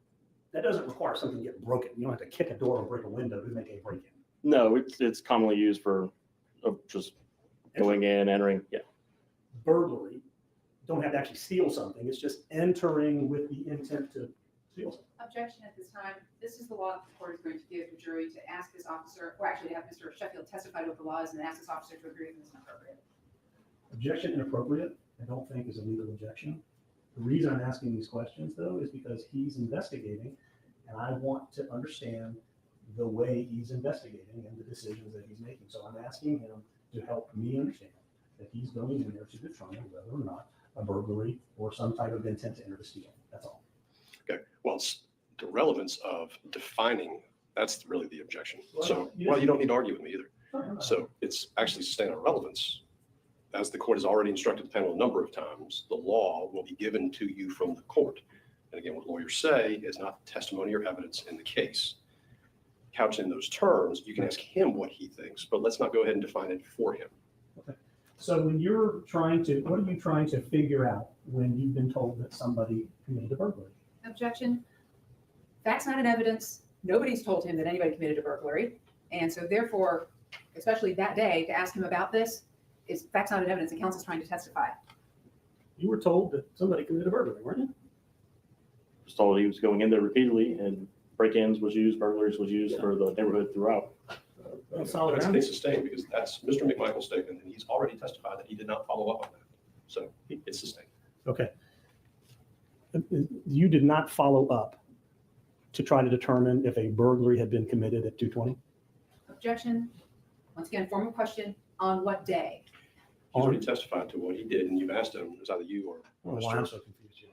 That doesn't require something to get broken. You don't have to kick a door or break a window to make a break-in. No, it's commonly used for just going in, entering. Yeah. Burglary, don't have to actually steal something. It's just entering with the intent to steal something. Objection at this time. This is the law that the court is going to give the jury to ask this officer, or actually to have Mr. Sheffield testify to what the law is and then ask this officer to agree if it's inappropriate. Objection inappropriate, I don't think is a legal objection. The reason I'm asking these questions, though, is because he's investigating, and I want to understand the way he's investigating and the decisions that he's making. So I'm asking him to help me understand that he's going in there to determine whether or not a burglary or some type of intent to enter to steal. That's all. Okay, well, it's the relevance of defining, that's really the objection. Well, So, you well, you don't need to argue with me either. Sure. So it's actually sustained on relevance. As the court has already instructed the panel a number of times, the law will be given to you from the court. And again, what lawyers say is not testimony or evidence in the case. Couched in those terms, you can ask him what he thinks, but let's not go ahead and define it for him. Okay. So when you're trying to, what are you trying to figure out when you've been told that somebody committed a burglary? Objection. That's not an evidence. Nobody's told him that anybody committed a burglary. And so therefore, especially that day, to ask him about this is that's not an evidence, and counsel's trying to testify. You were told that somebody committed a burglary, weren't you? Was told he was going in there repeatedly, and break-ins was used, burglaries was used for the neighborhood throughout. That's solid That's ground. sustained because that's Mr. McMichael's statement, and he's already testified that he did not follow up on that. So it's sustained. Okay. You did not follow up to try to determine if a burglary had been committed at 220? Objection. Once again, formal question, on what day? He's already testified to what he did, and you've asked him, it was either you or Oh, well, I'm so confused.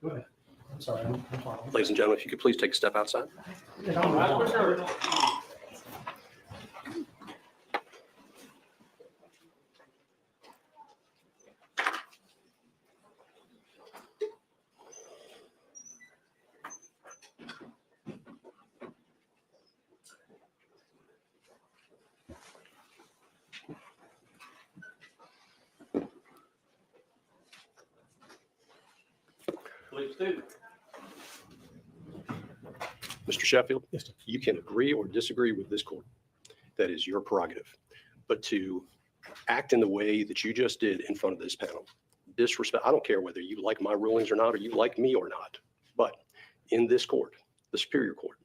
Go ahead. I'm sorry. I'm following. Ladies and gentlemen, if you could please take a step outside. Please do. Mr. Sheffield, Yes, sir. you can agree or disagree with this court. That is your prerogative. But to act in the way that you just did in front of this panel, disrespect, I don't care whether you like my rulings or not, or you like me or not, but in this court, the Superior Court,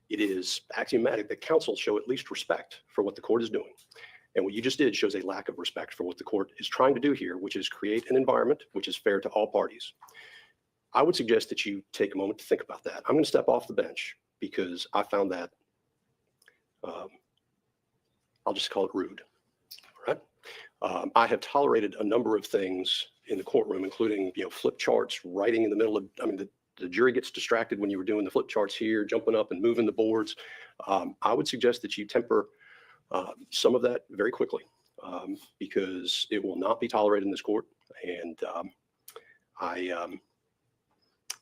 it is axiomatic that counsel show at least respect for what the court is doing. And what you just did shows a lack of respect for what the court is trying to do here, which is create an environment which is fair to all parties. I would suggest that you take a moment to think about that. I'm going to step off the bench because I found that, I'll just call it rude. All right. I have tolerated a number of things in the courtroom, including, flip charts, writing in the middle of, the jury gets distracted when you were doing the flip charts here, jumping up and moving the boards. I would suggest that you temper some of that very quickly because it will not be tolerated in this court. And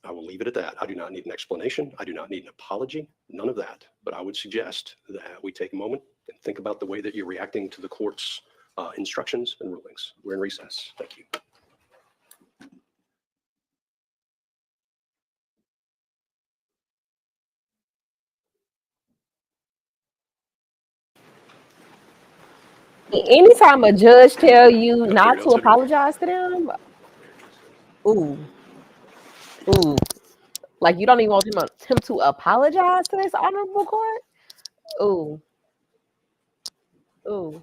I will leave it at that. I do not need an explanation. I do not need an apology, none of that. But I would suggest that we take a moment and think about the way that you're reacting to the court's instructions and rulings. We're in recess. Thank you. Anytime a judge tell you not to apologize to them, ooh, like you don't even want him to apologize to this honorable court. Ooh. While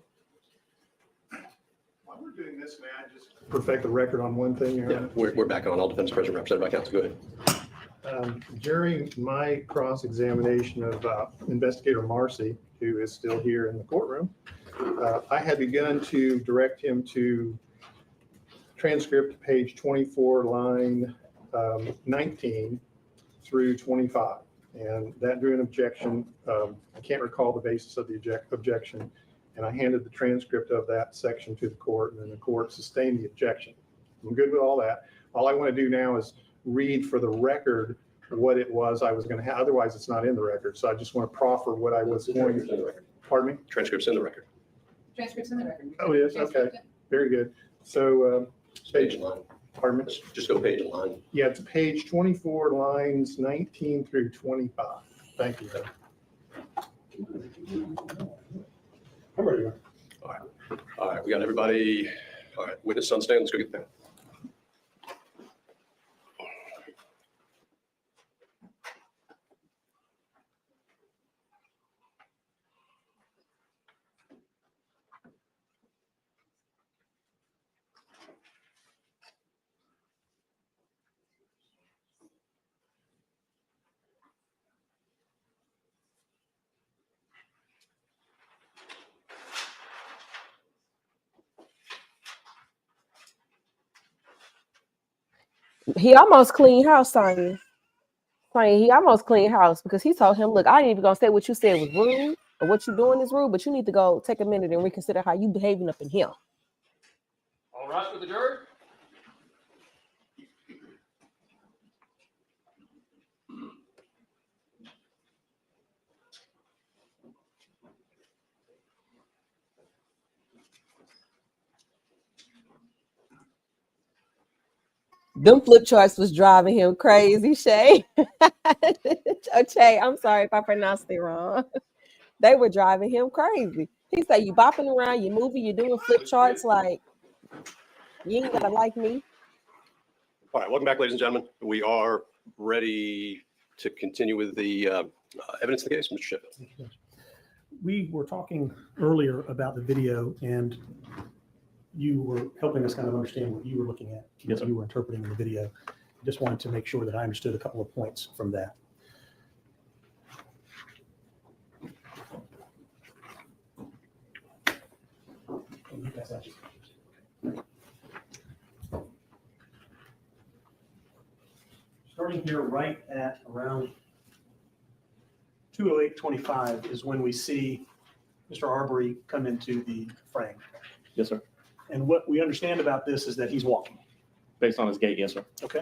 we're doing this, may I just perfect the record on one thing? Your Yeah, Honor? we're back on. All defense present, represented by counsel. Go ahead. During my cross-examination of Investigator Marcy, who is still here in the courtroom, I had begun to direct him to transcript page 24, line 19 through 25. And that drew an objection. I can't recall the basis of the objection. And I handed the transcript of that section to the court, and then the court sustained the objection. I'm good with all that. All I want to do now is read for the record what it was I was going to have. Otherwise, it's not in the record. So I just want to proffer what I was going to. Pardon me? Transcript's in the record. Transcripts in the record. Oh, it is? Okay. Very good. So, Page and line. pardon me? Just go page and line. Yeah, it's page 24, lines 19 through 25. Thank you. I'm ready to go. All right, we got everybody. All right, witness on stand. Let's go get them. He almost cleaned house, Sonya. He almost cleaned house because he told him, look, I ain't even gonna say what you said was rude or what you doing is rude, but you need to go take a minute and reconsider how you behaving up in here. All right with the jury? Them flip charts was driving him crazy, Shay. Shay, I'm sorry if I pronounced it wrong. They were driving him crazy. He said, you bopping around, you moving, you're doing flip charts like, you ain't gotta like me. All right, welcome back, ladies and gentlemen. We are ready to continue with the evidence of the case, Mr. Sheffield. We were talking earlier about the video, and you were helping us kind of understand what you were looking at, what you were interpreting in the video. Just wanted to make sure that I understood a couple of points from that. Starting here right at around 2:08:25 is when we see Mr. Arbery come into the frame. Yes, sir. And what we understand about this is that he's walking. Based on his gait, yes, sir. Okay.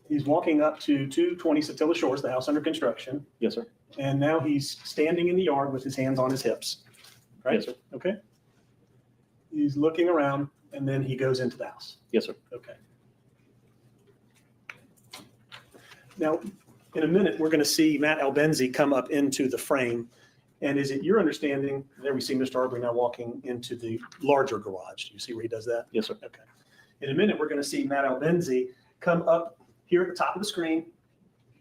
He's walking up to 220 Satilla Shores, the house under construction. Yes, sir. And now he's standing in the yard with his hands on his hips. Right? Yes, sir. Okay. He's looking around and then he goes into the house. Yes, sir. Okay. Now, in a minute, we're going to see Matt Albenzi come up into the frame. And is it your understanding, there we see Mr. Arbery now walking into the larger garage. Do you see where he does that? Yes, sir. Okay. In a minute, we're going to see Matt Albenzi come up here at the top of the screen.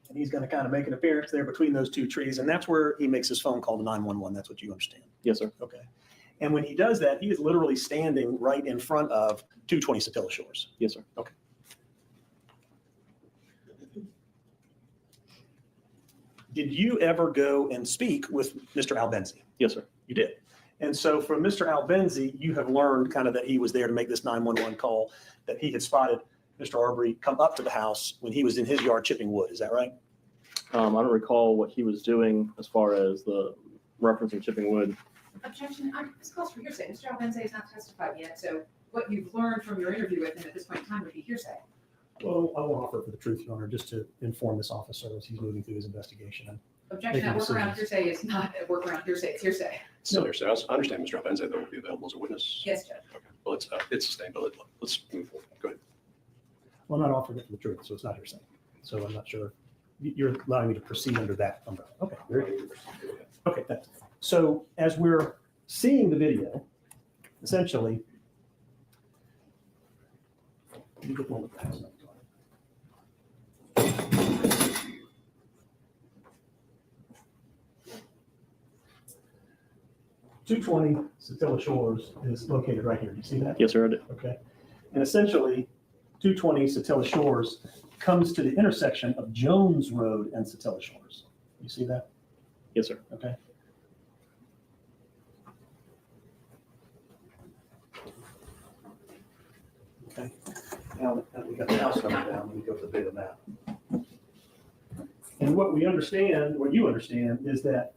And he's going to kind of make an appearance there between those two trees. And that's where he makes his phone call to 911. That's what you understand. Yes, sir. Okay. And when he does that, he is literally standing right in front of 220 Satilla Shores. Yes, sir. Okay. Did you ever go and speak with Mr. Albenzi? Yes, sir. You did. And so from Mr. Albenzi, you have learned kind of that he was there to make this 911 call, that he had spotted Mr. Arbery come up to the house when he was in his yard chipping wood. Is that right? I don't recall what he was doing as far as the referencing chipping wood. Objection. This calls for hearsay. Mr. Albenzi has not testified yet, so what you've learned from your interview with him at this point in time would be hearsay. Well, I won't offer it for the truth, Your Honor, just to inform this officer as he's moving through his investigation. Objection. That workaround hearsay is not a workaround hearsay. It's hearsay. So I understand Mr. Albenzi, though, will be available as a witness. Yes, Judge. Okay. Well, it's sustained, but let's move forward. Go ahead. Well, I'm not offering it for the truth, so it's not hearsay. So I'm not sure. You're allowing me to proceed under that umbrella. Okay, very good. Okay, thanks. So as we're seeing the video, essentially, you get one with the house next door. 220 Satilla Shores is located right here. Do you see that? Yes, sir, I do. Okay. And essentially, 220 Satilla Shores comes to the intersection of Jones Road and Satilla Shores. You see that? Yes, sir. Okay. Okay. Now that we got the house number down, we go to the bigger map. And what we understand, what you understand, is that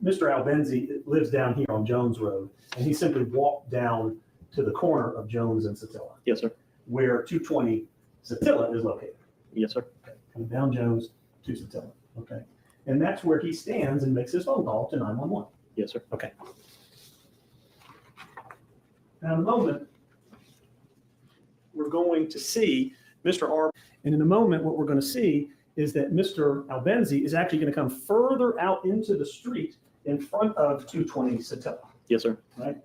Mr. Albenzi lives down here on Jones Road, and he simply walked down to the corner of Jones and Satilla, Yes, sir. where 220 Satilla is located. Yes, sir. Okay. Coming down Jones to Satilla. Okay. And that's where he stands and makes his phone call to 911. Yes, sir. Okay. Now, in a moment, we're going to see Mr. Arbery. And in a moment, what we're going to see is that Mr. Albenzi is actually going to come further out into the street in front of 220 Satilla. Yes, sir. Right?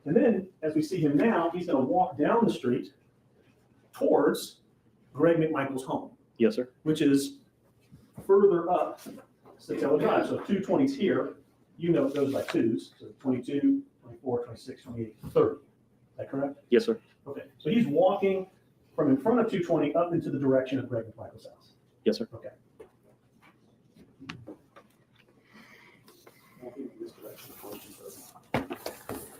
And then, as we see him now, he's going to walk down the street towards Greg McMichael's home. Yes, sir. Which is further up Satilla Drive. So 220's here. You know it goes by twos. So 22, 24, 26, 28, 30. Is that correct? Yes, sir. Okay. So he's walking from in front of 220 up into the direction of Greg McMichael's house. Yes, sir. Okay.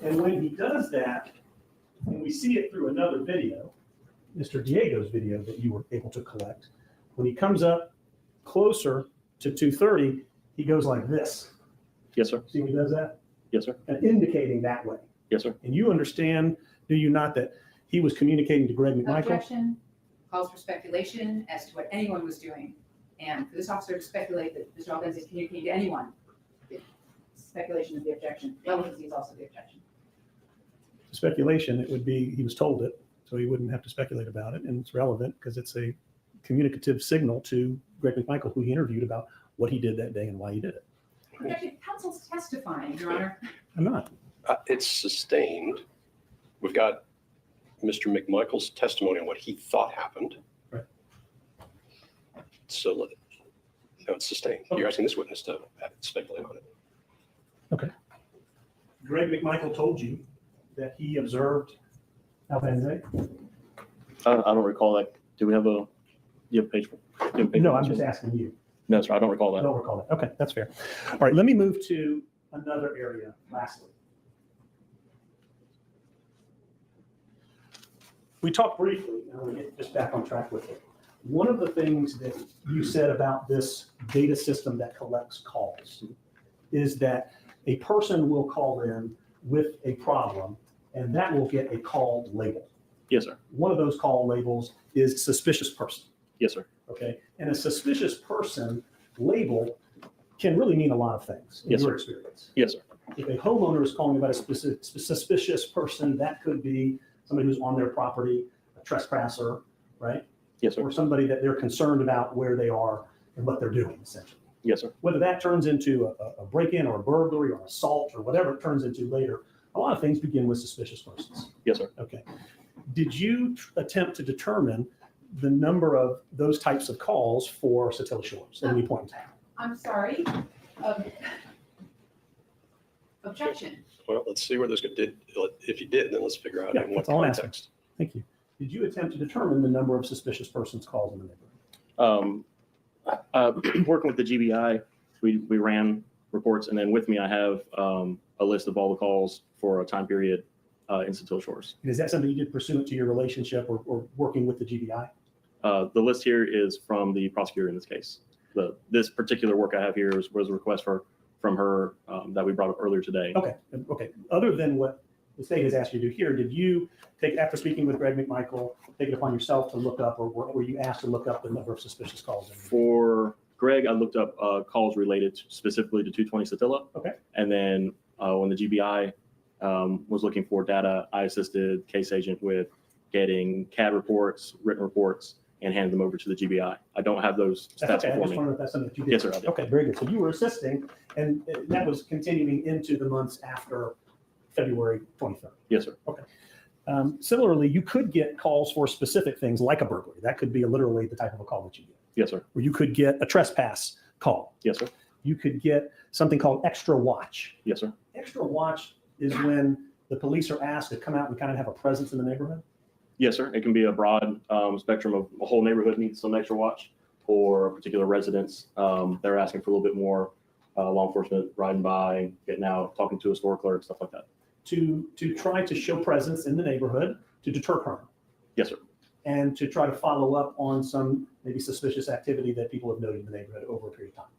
And when he does that, and we see it through another video, Mr. Diego's video that you were able to collect, when he comes up closer to 230, he goes like this. Yes, sir. See when he does that? Yes, sir. And indicating that way. Yes, sir. And you understand, do you not, that he was communicating to Greg McMichael? Objection calls for speculation as to what anyone was doing. And for this officer to speculate that Mr. Albenzi is communicating to anyone, speculation is the objection. Relevancy is also the objection. Speculation, it would be, he was told it, so he wouldn't have to speculate about it. And it's relevant because it's a communicative signal to Greg McMichael, who he interviewed about what he did that day and why he did it. Objection. Counsel's testifying, Your Honor. I'm not. It's sustained. We've got Mr. McMichael's testimony on what he thought happened. Right. So no, it's sustained. Okay. You're asking this witness to speculate on it. Okay. Greg McMichael told you that he observed Albenzi? I don't recall that. Do we have a, you have a page? No, I'm just asking you. No, sir. I don't recall I that. don't recall that. Okay, that's fair. All right, let me move to another area lastly. We talked briefly, and I'm going to get just back on track with it. One of the things that you said about this data system that collects calls is that a person will call in with a problem, and that will get a call label. Yes, sir. One of those call labels is suspicious person. Yes, sir. Okay, and a suspicious person label can really mean a lot of things in Yes, your sir. experience. Yes, sir. If a homeowner is calling about a suspicious person, that could be somebody who's on their property, a trespasser, right? Yes, sir. Or somebody that they're concerned about where they are and what they're doing, essentially. Yes, sir. Whether that turns into a break-in or a burglary or assault or whatever it turns into later, a lot of things begin with suspicious persons. Yes, sir. Okay. Did you attempt to determine the number of those types of calls for Satilla Shores at any point in time? I'm sorry. Objection. Well, let's see where this did. If you did, then let's figure out Yeah, in what that's all I'm asking. context. Thank you. Did you attempt to determine the number of suspicious persons calls in the neighborhood? Working with the GBI, we ran reports, and then with me, I have a list of all the calls for a time period in Satilla Shores. And is that something you did pursuant to your relationship or working with the GBI? The list here is from the prosecutor in this case. This particular work I have here was a request from her that we brought up earlier today. Okay. Okay. Other than what the state has asked you to do here, did you take, after speaking with Greg McMichael, take it upon yourself to look up, or were you asked to look up the number of suspicious calls? For Greg, I looked up calls related specifically to 220 Satilla. Okay. And then when the GBI was looking for data, I assisted case agent with getting CAD reports, written reports, and handed them over to the GBI. I don't have those That's stats okay. I before just me. wondered if that's something that you did. Yes, sir, I did. Okay, very good. So you were assisting, and that was continuing into the months after February 23rd. Yes, sir. Okay. Similarly, you could get calls for specific things like a burglary. That could be literally the type of a call that you get. Yes, sir. Or you could get a trespass call. Yes, sir. You could get something called extra watch. Yes, sir. Extra watch is when the police are asked to come out and kind of have a presence in the neighborhood. Yes, sir. It can be a broad spectrum of a whole neighborhood needs some extra watch, or a particular residence. They're asking for a little bit more law enforcement riding by, getting out, talking to a store clerk, stuff like that. To try to show presence in the neighborhood to deter crime. Yes, sir. And to try to follow up on some maybe suspicious activity that people have noted in the neighborhood over a period of time.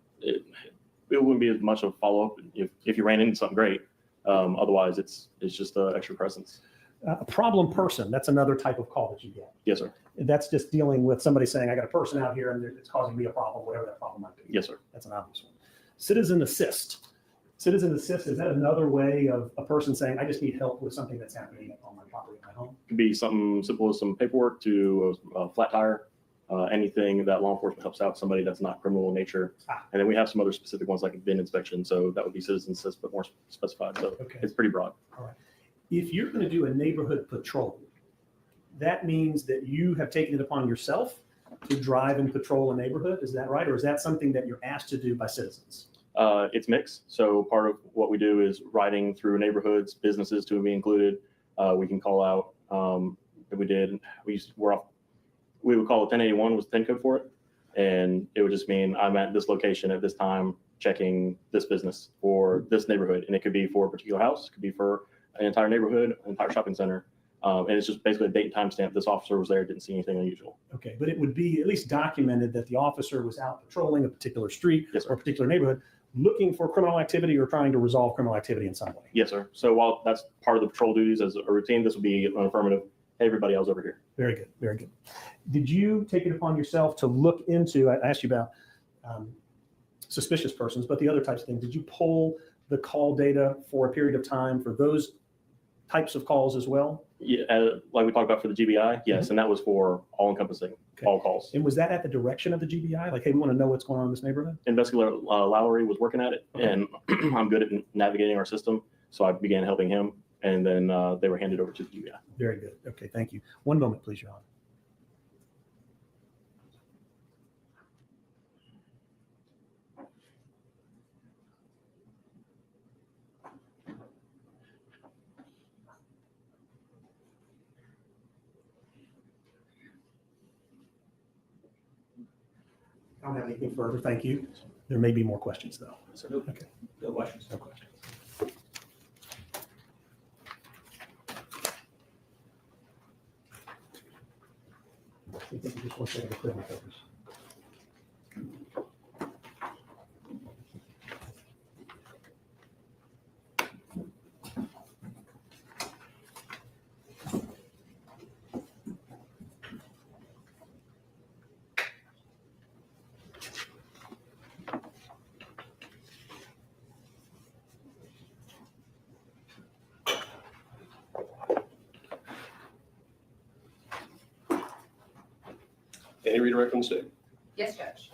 It wouldn't be as much of a follow-up if you ran into something great. Otherwise, it's just extra presence. A problem person, that's another type of call that you get. Yes, sir. That's just dealing with somebody saying, I got a person out here and it's causing me a problem, whatever that problem might be. Yes, sir. That's an obvious one. Citizen assist. Citizen assist, is that another way of a person saying, I just need help with something that's happening on my property, at my home? Could be something simple as some paperwork to a flat tire, anything that law enforcement helps out somebody that's not criminal in nature. And then we have some other specific ones like a bin inspection. So that would be citizen assist, but more specified. So it's pretty broad. All right. If you're going to do a neighborhood patrol, that means that you have taken it upon yourself to drive and patrol a neighborhood. Is that right? Or is that something that you're asked to do by citizens? It's mixed. So part of what we do is riding through neighborhoods, businesses to be included. We can call out that we would call it 1081 was 10 code for it. And it would just mean I'm at this location at this time, checking this business or this neighborhood. And it could be for a particular house, it could be for an entire neighborhood, an entire shopping center. And it's just basically a date and time stamp. This officer was there, didn't see anything unusual. Okay, but it would be at least documented that the officer was out patrolling a particular street or a particular neighborhood, looking for criminal activity or trying to resolve criminal activity in some way. Yes, sir. So while that's part of the patrol duties as a routine, this would be an affirmative. Hey, everybody else over here. Very good, very good. Did you take it upon yourself to look into, I asked you about suspicious persons, but the other types of things, did you pull the call data for a period of time for those types of calls as well? Yeah, like we talked about for the GBI, yes, and that was for all-encompassing, all calls. And was that at the direction of the GBI? Like, hey, we want to know what's going on in this neighborhood? Investigator Lowry was working at it, and I'm good at navigating our system, so I began helping him, and then they were handed over to the GBI. Very good. Okay, thank you. One moment, please, Your Honor. I don't have anything further. Thank you. There may be more questions, though. So no, Okay. no questions. No questions. I think we just want to take a clear focus. Any redirect from the state? Yes, Judge.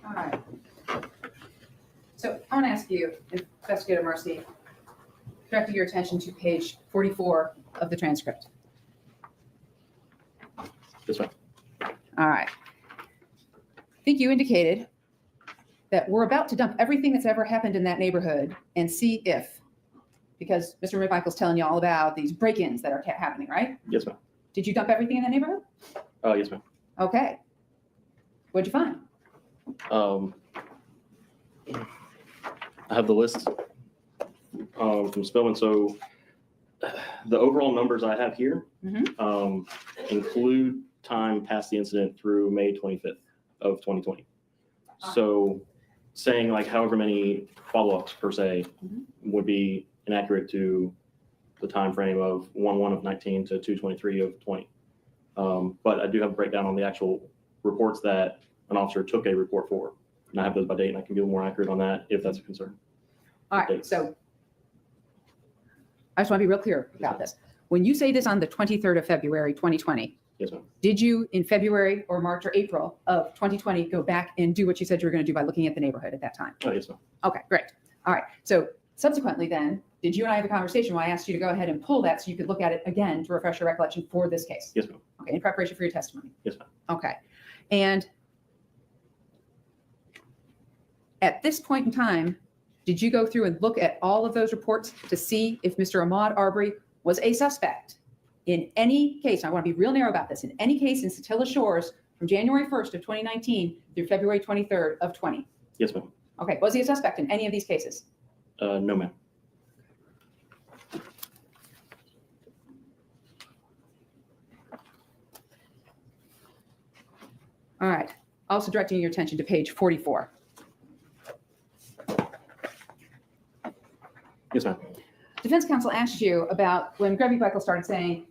All right. So I want to ask you, Investigator Marcy, directing your attention to page 44 of the transcript. This one. All right. I think you indicated that we're about to dump everything that's ever happened in that neighborhood and see if, because Mr. McMichael's telling you all about these break-ins that are happening, right? Yes, ma'am. Did you dump everything in that neighborhood? Yes, ma'am. Okay. What'd you find? I have the list from Spillman. So the overall numbers I have here include time past the incident through May 25th of 2020. So saying like however many follow-ups per se would be inaccurate to the time frame of 1/1 of 19 to 2/23 of 20. But I do have a breakdown on the actual reports that an officer took a report for. And I have those by date, and I can be a little more accurate on that if that's a concern. All right, so I just want to be real clear about this. When you say this on the 23rd of February, 2020, yes, ma'am. Did you in February or March or April of 2020 go back and do what you said you were going to do by looking at the neighborhood at that time? Oh, yes, ma'am. Okay, great. All right. So subsequently then, did you and I have a conversation where I asked you to go ahead and pull that so you could look at it again to refresh your recollection for this case? Yes, ma'am. Okay, in preparation for your testimony? Yes, ma'am. Okay. And at this point in time, did you go through and look at all of those reports to see if Mr. Ahmaud Arbery was a suspect in any case? I want to be real narrow about this. In any case in Satilla Shores from January 1st of 2019 through February 23rd of 20? Yes, ma'am. Okay. Was he a suspect in any of these cases? No, ma'am. All right. Also directing your attention to page 44. Yes, ma'am. Defense counsel asked you about when Greg Michael started saying,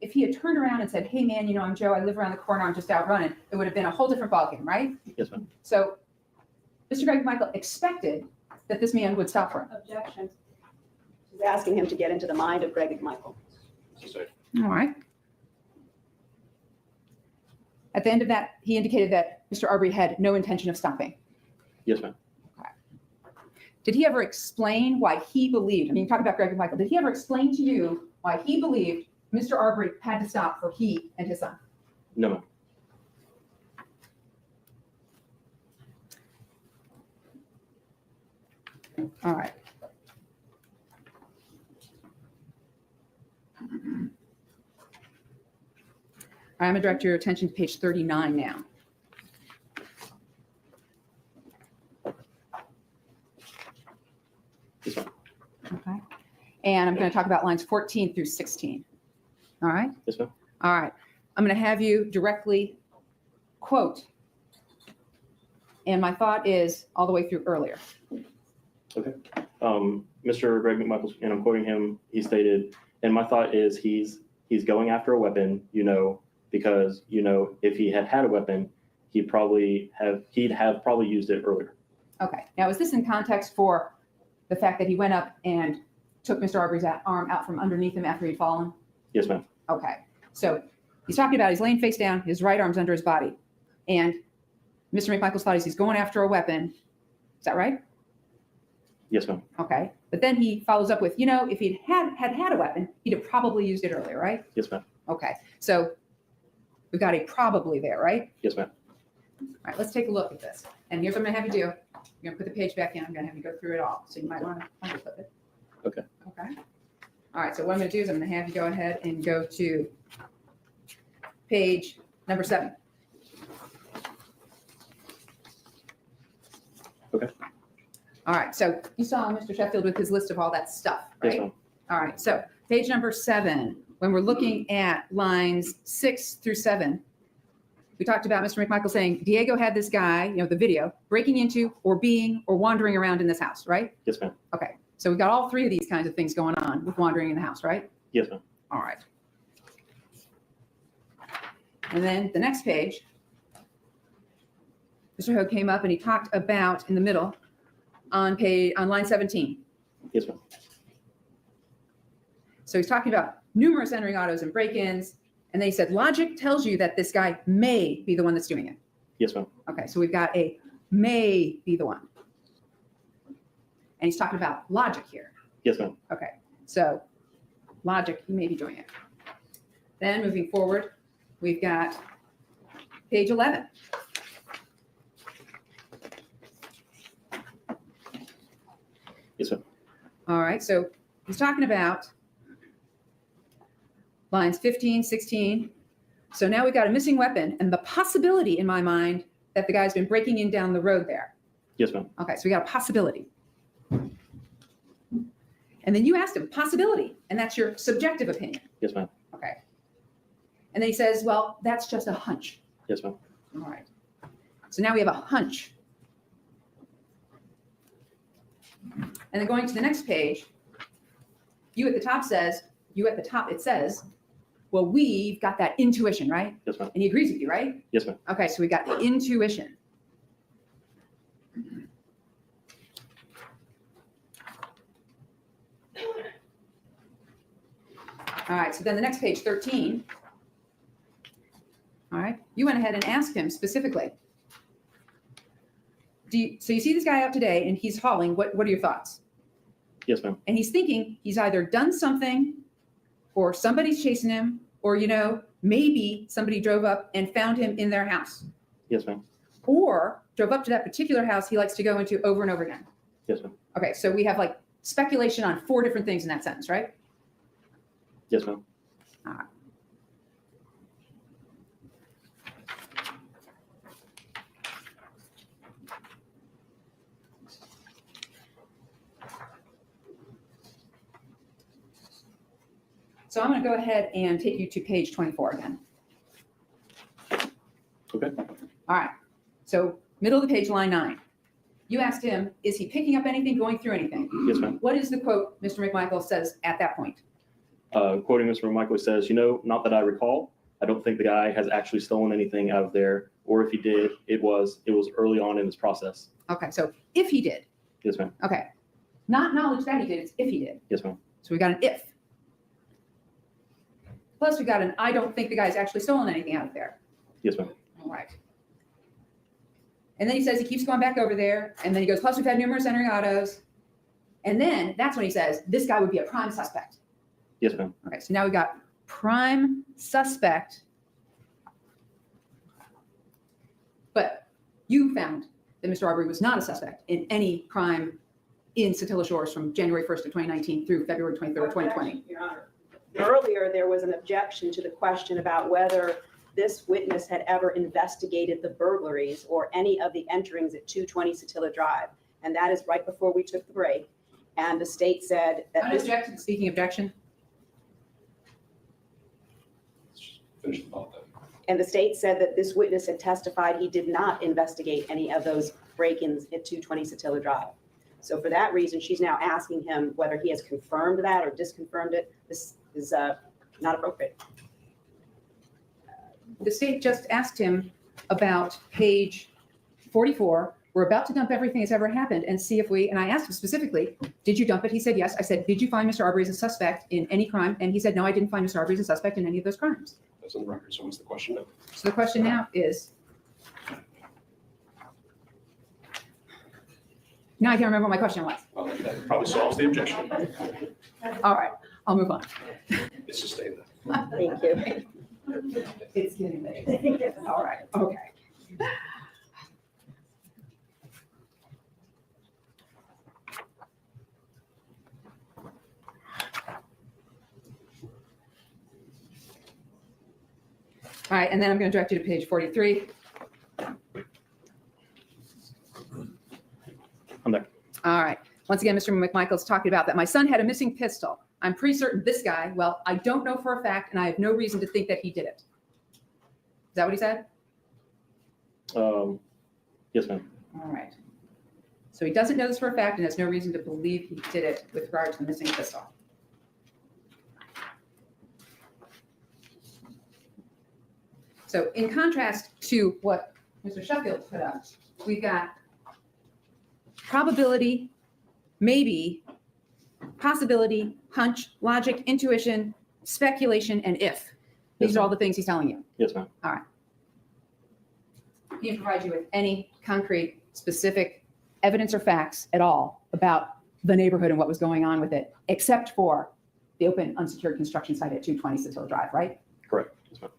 if he had turned around and said, hey man, I'm Joe, I live around the corner, I'm just out running, it would have been a whole different ballgame, right? Yes, ma'am. So Mr. Greg Michael expected that this man would stop for him. Objection. She's asking him to get into the mind of Greg McMichael. All right. At the end of that, he indicated that Mr. Arbery had no intention of stopping. Yes, ma'am. Did he ever explain why he believed, talk about Greg McMichael, did he ever explain to you why he believed Mr. Arbery had to stop for he and his son? No, ma'am. All right. I'm going to direct your attention to page 39 now. Yes, ma'am. Okay. And I'm going to talk about lines 14 through 16. All right? Yes, ma'am. All right. I'm going to have you directly quote. And my thought is all the way through earlier. Okay. Mr. Greg McMichael, and I'm quoting him, he stated, and my thought is he's going after a weapon, because, if he had a weapon, he'd have probably used it earlier. Okay. Now, is this in context for the fact that he went up and took Mr. Arbery's arm out from underneath him after he'd fallen? Yes, ma'am. Okay. So he's talking about he's laying face down, his right arm's under his body. And Mr. McMichael's thought is he's going after a weapon. Is that right? Yes, ma'am. Okay. But then he follows up with, if he'd had a weapon, he'd have probably used it earlier, right? Yes, ma'am. Okay. So we've got a probably there, right? Yes, ma'am. All right, let's take a look at this. And here's what I'm going to have you do. You're going to put the page back in. I'm going to have you go through it all. So you might want to underflip it. Okay. Okay. All right. So what I'm going to do is I'm going to have you go ahead and go to page number 7. Okay. All right. So you saw Mr. Sheffield with his list of all that stuff, right? Yes, ma'am. All right. So page number 7, when we're looking at lines 6 through 7, we talked about Mr. McMichael saying Diego had this guy, the video, breaking into or being or wandering around in this house, right? Yes, ma'am. Okay. So we've got all 3 of these kinds of things going on with wandering in the house, right? Yes, ma'am. All right. And then the next page, Mr. Hogue came up and he talked about in the middle on line 17. Yes, ma'am. So he's talking about numerous entering autos and break-ins. And then he said, logic tells you that this guy may be the one that's doing it. Yes, ma'am. Okay, so we've got a may be the one. And he's talking about logic here. Yes, ma'am. Okay, so logic, he may be doing it. Then moving forward, we've got page 11. Yes, ma'am. All right, so he's talking about lines 15, 16. So now we've got a missing weapon and the possibility in my mind that the guy's been breaking in down the road there. Yes, ma'am. Okay, so we got a possibility. And then you asked him, possibility, and that's your subjective opinion. Yes, ma'am. Okay. And then he says, well, that's just a hunch. Yes, ma'am. All right. So now we have a hunch. And then going to the next page, you at the top it says, well, we've got that intuition, right? Yes, ma'am. And he agrees with you, right? Yes, ma'am. Okay, so we got the intuition. All right, so then the next page, 13. All right, you went ahead and asked him specifically. So you see this guy out today and he's hauling, what are your thoughts? Yes, ma'am. And he's thinking he's either done something or somebody's chasing him or, maybe somebody drove up and found him in their house. Yes, ma'am. Or drove up to that particular house he likes to go into over and over again. Yes, ma'am. Okay, so we have like speculation on 4 different things in that sentence, right? Yes, ma'am. All right. So I'm going to go ahead and take you to page 24 again. Okay. All right. So middle of the page, line 9. You asked him, is he picking up anything, going through anything? Yes, ma'am. What is the quote Mr. McMichael says at that point? Quoting Mr. Michael says, not that I recall. I don't think the guy has actually stolen anything out of there, or if he did, it was early on in this process. Okay, so if he did. Yes, ma'am. Okay. Not knowledge that he did, it's if he did. Yes, ma'am. So we got an if. Plus we got an I don't think the guy's actually stolen anything out of there. Yes, ma'am. All right. And then he says he keeps going back over there, and then he goes, plus we've had numerous entering autos. And then that's when he says, this guy would be a prime suspect. Yes, ma'am. Okay, so now we got prime suspect. But you found that Mr. Arbery was not a suspect in any crime in Satilla Shores from January 1st of 2019 through February 23rd, 2020. Your Honor. Earlier, there was an objection to the question about whether this witness had ever investigated the burglaries or any of the enterings at 220 Satilla Drive. And that is right before we took the break. And the state said that this. Unobjected, speaking objection. Finish the thought then. And the state said that this witness had testified he did not investigate any of those break-ins at 220 Satilla Drive. So for that reason, she's now asking him whether he has confirmed that or disconfirmed it. This is not appropriate. The state just asked him about page 44. We're about to dump everything that's ever happened and see if and I asked him specifically, did you dump it? He said yes. I said, did you find Mr. Arbery as a suspect in any crime? And he said, no, I didn't find Mr. Arbery as a suspect in any of those crimes. That's on the record. So what's the question now? So the question now is, now I can't remember what my question was. Well, that probably solves the objection. All right, I'll move on. It's sustained that. Thank you. It's getting late. All right, okay. All right, and then I'm going to direct you to page 43. I'm there. All right. Once again, Mr. McMichael's talking about that my son had a missing pistol. I'm pretty certain this guy, well, I don't know for a fact, and I have no reason to think that he did it. Is that what he said? Yes, ma'am. All right. So he doesn't know this for a fact and has no reason to believe he did it with regard to the missing pistol. So in contrast to what Mr. Sheffield put up, we've got probability, maybe, possibility, hunch, logic, intuition, speculation, and if. These are all the things he's telling you. Yes, ma'am. All right. He didn't provide you with any concrete, specific evidence or facts at all about the neighborhood and what was going on with it, except for the open unsecured construction site at 220 Satilla Drive, right? Correct. Yes, ma'am.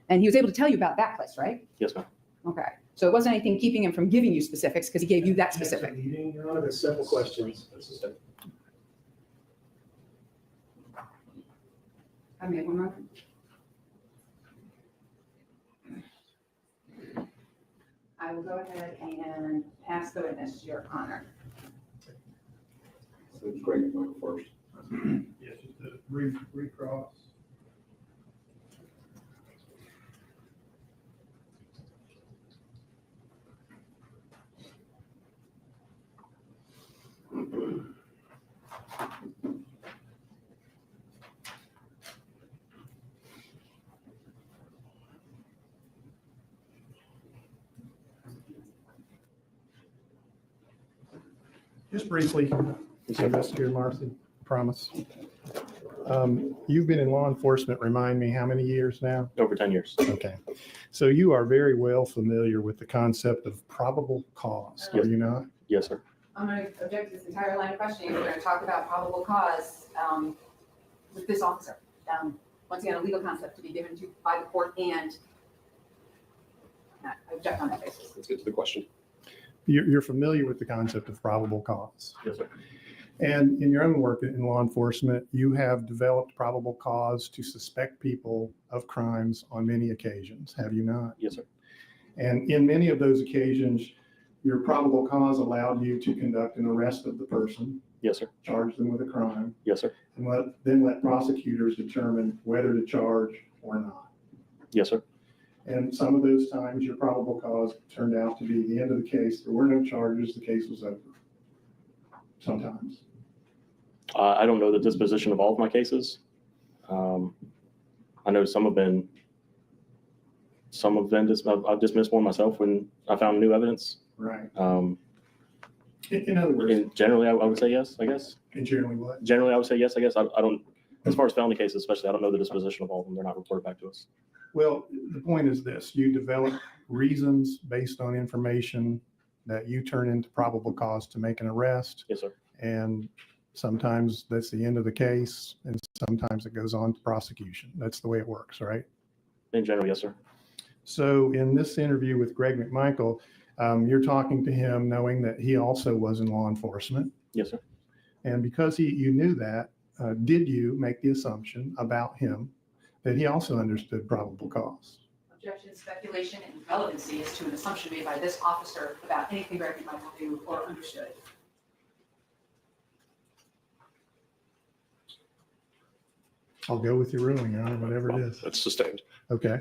And he was able to tell you about that place, right? Yes, ma'am. Okay. So it wasn't anything keeping him from giving you specifics because he gave you that specific. Meeting, Your Honor, there's several questions. I mean, one moment. I will go ahead and pass the witness to your honor. So it's Greg Michael first. Yes, just to recross. Just briefly, Investigator Marcy, promise. You've been in law enforcement, remind me, how many years now? Over 10 years. Okay. So you are very well familiar with the concept of probable cause, are you not? Yes, sir. I'm going to object to this entire line of questioning. We're going to talk about probable cause with this officer. Once again, a legal concept to be given to by the court and I object on that basis. Let's get to the question. You're familiar with the concept of probable cause. Yes, sir. And in your own work in law enforcement, you have developed probable cause to suspect people of crimes on many occasions, have you not? Yes, sir. And in many of those occasions, your probable cause allowed you to conduct an arrest of the person, Yes, sir. charge them with a crime, Yes, sir. and then let prosecutors determine whether to charge or not. Yes, sir. And some of those times, your probable cause turned out to be the end of the case. There were no charges. The case was over. Sometimes. I don't know the disposition of all of my cases. I know some have been I've dismissed one myself when I found new evidence. Right. In other words, Generally, I would say yes, I guess. and generally what? Generally, I would say yes, I guess. I don't, as far as felony cases especially, I don't know the disposition of all of them. They're not reported back to us. Well, the point is this, you develop reasons based on information that you turn into probable cause to make an arrest. Yes, sir. And sometimes that's the end of the case, and sometimes it goes on to prosecution. That's the way it works, right? In general, yes, sir. So in this interview with Greg McMichael, you're talking to him knowing that he also was in law enforcement. Yes, sir. And because you knew that, did you make the assumption about him that he also understood probable cause? Objection, speculation, and relevancy is to an assumption made by this officer about anything Greg McMichael knew or understood. I'll go with your ruling, Your Honor, whatever it is. That's sustained. Okay.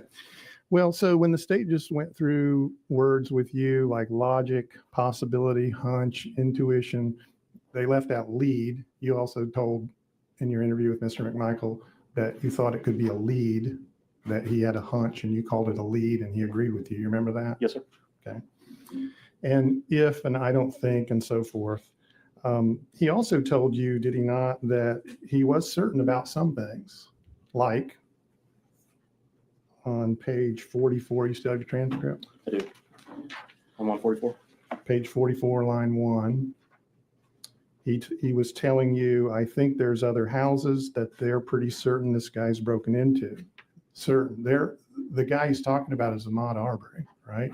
Well, so when the state just went through words with you like logic, possibility, hunch, intuition, they left out lead. You also told in your interview with Mr. McMichael that you thought it could be a lead, that he had a hunch and you called it a lead and he agreed with you. You remember that? Yes, sir. Okay. And if, and I don't think, and so forth. He also told you, did he not, that he was certain about some things, like on page 44, you still have your transcript? I do. I'm on 44. Page 44, line 1. He was telling you, I think there's other houses that they're pretty certain this guy's broken into. Certain. The guy he's talking about is Ahmaud Arbery, right?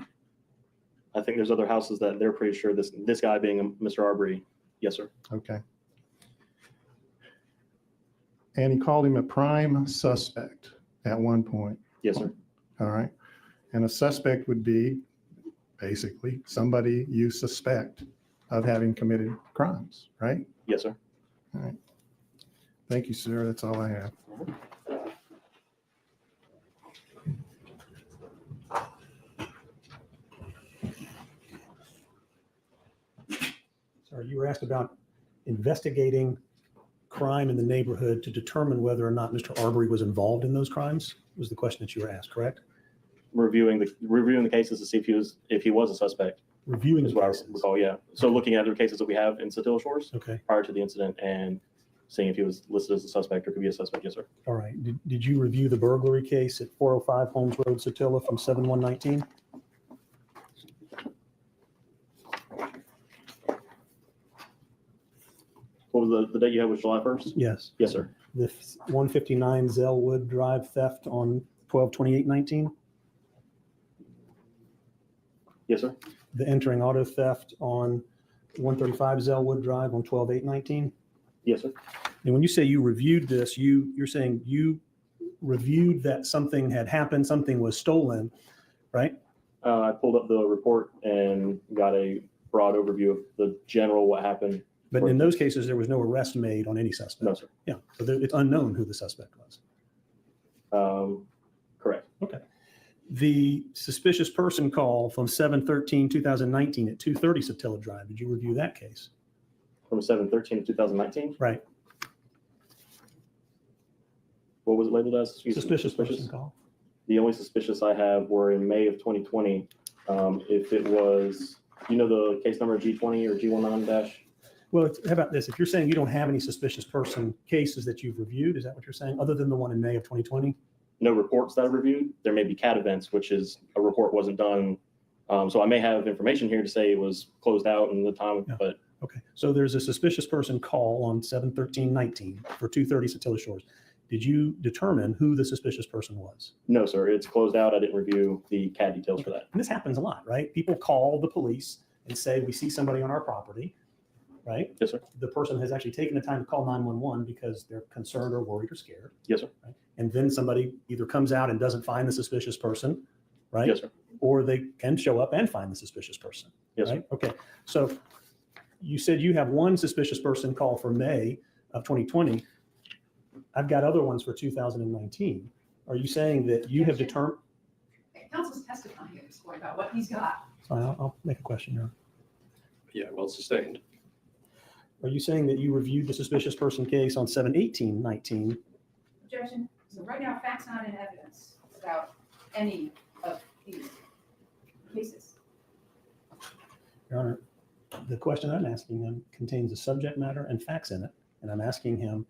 I think there's other houses that they're pretty sure this guy being Mr. Arbery. Yes, sir. Okay. And he called him a prime suspect at one point. Yes, sir. All right. And a suspect would be basically somebody you suspect of having committed crimes, right? Yes, sir. All right. Thank you, sir. That's all I have. Sorry, you were asked about investigating crime in the neighborhood to determine whether or not Mr. Arbery was involved in those crimes, was the question that you were asked, correct? Reviewing the cases to see if he was a suspect. Reviewing is the what cases. I recall, yeah. So looking at the cases that we have in Satilla Shores Okay. prior to the incident and seeing if he was listed as a suspect or could be a suspect. Yes, sir. All right. Did you review the burglary case at 405 Holmes Road, Satilla from 7/1/19? What was the date you had was July 1st? Yes. Yes, sir. The 159 Zellwood Drive theft on 12/28/19? Yes, sir. The entering auto theft on 135 Zellwood Drive on 12/8/19? Yes, sir. And when you say you reviewed this, you're saying you reviewed that something had happened, something was stolen, right? I pulled up the report and got a broad overview of the general what happened. But in those cases, there was no arrest made on any suspect. No, sir. Yeah, so it's unknown who the suspect was. Correct. Okay. The suspicious person call from 7/13/2019 at 230 Satilla Drive, did you review that case? From 7/13 of 2019? Right. What was it labeled as? Suspicious person call. The only suspicious I have were in May of 2020. If it was, you know, the case number G20 or G19 dash? Well, how about this? If you're saying you don't have any suspicious person cases that you've reviewed, is that what you're saying, other than the one in May of 2020? No reports that I've reviewed. There may be CAT events, which is a report wasn't done. So I may have information here to say it was closed out in the time, Yeah. but Okay, so there's a suspicious person call on 7/13/19 for 230 Satilla Shores. Did you determine who the suspicious person was? no, sir, it's closed out. I didn't review the CAT details for that. And this happens a lot, right? People call the police and say, we see somebody on our property, right? Yes, sir. The person has actually taken the time to call 911 because they're concerned or worried or scared. Yes, sir. Right? And then somebody either comes out and doesn't find the suspicious person, right? Yes, sir. Or they can show up and find the suspicious person. Yes, right? Okay. So you said you have one suspicious person call for May of 2020. I've got other ones for 2019. Are you saying that you have determined? Council's testifying at this point about what he's got. So I'll make a question here. Yeah, well, sustained. Are you saying that you reviewed the suspicious person case on 7/18/19? Objection. So right now, facts not in evidence about any of these cases. Your Honor, the question I'm asking him contains a subject matter and facts in it, and I'm asking him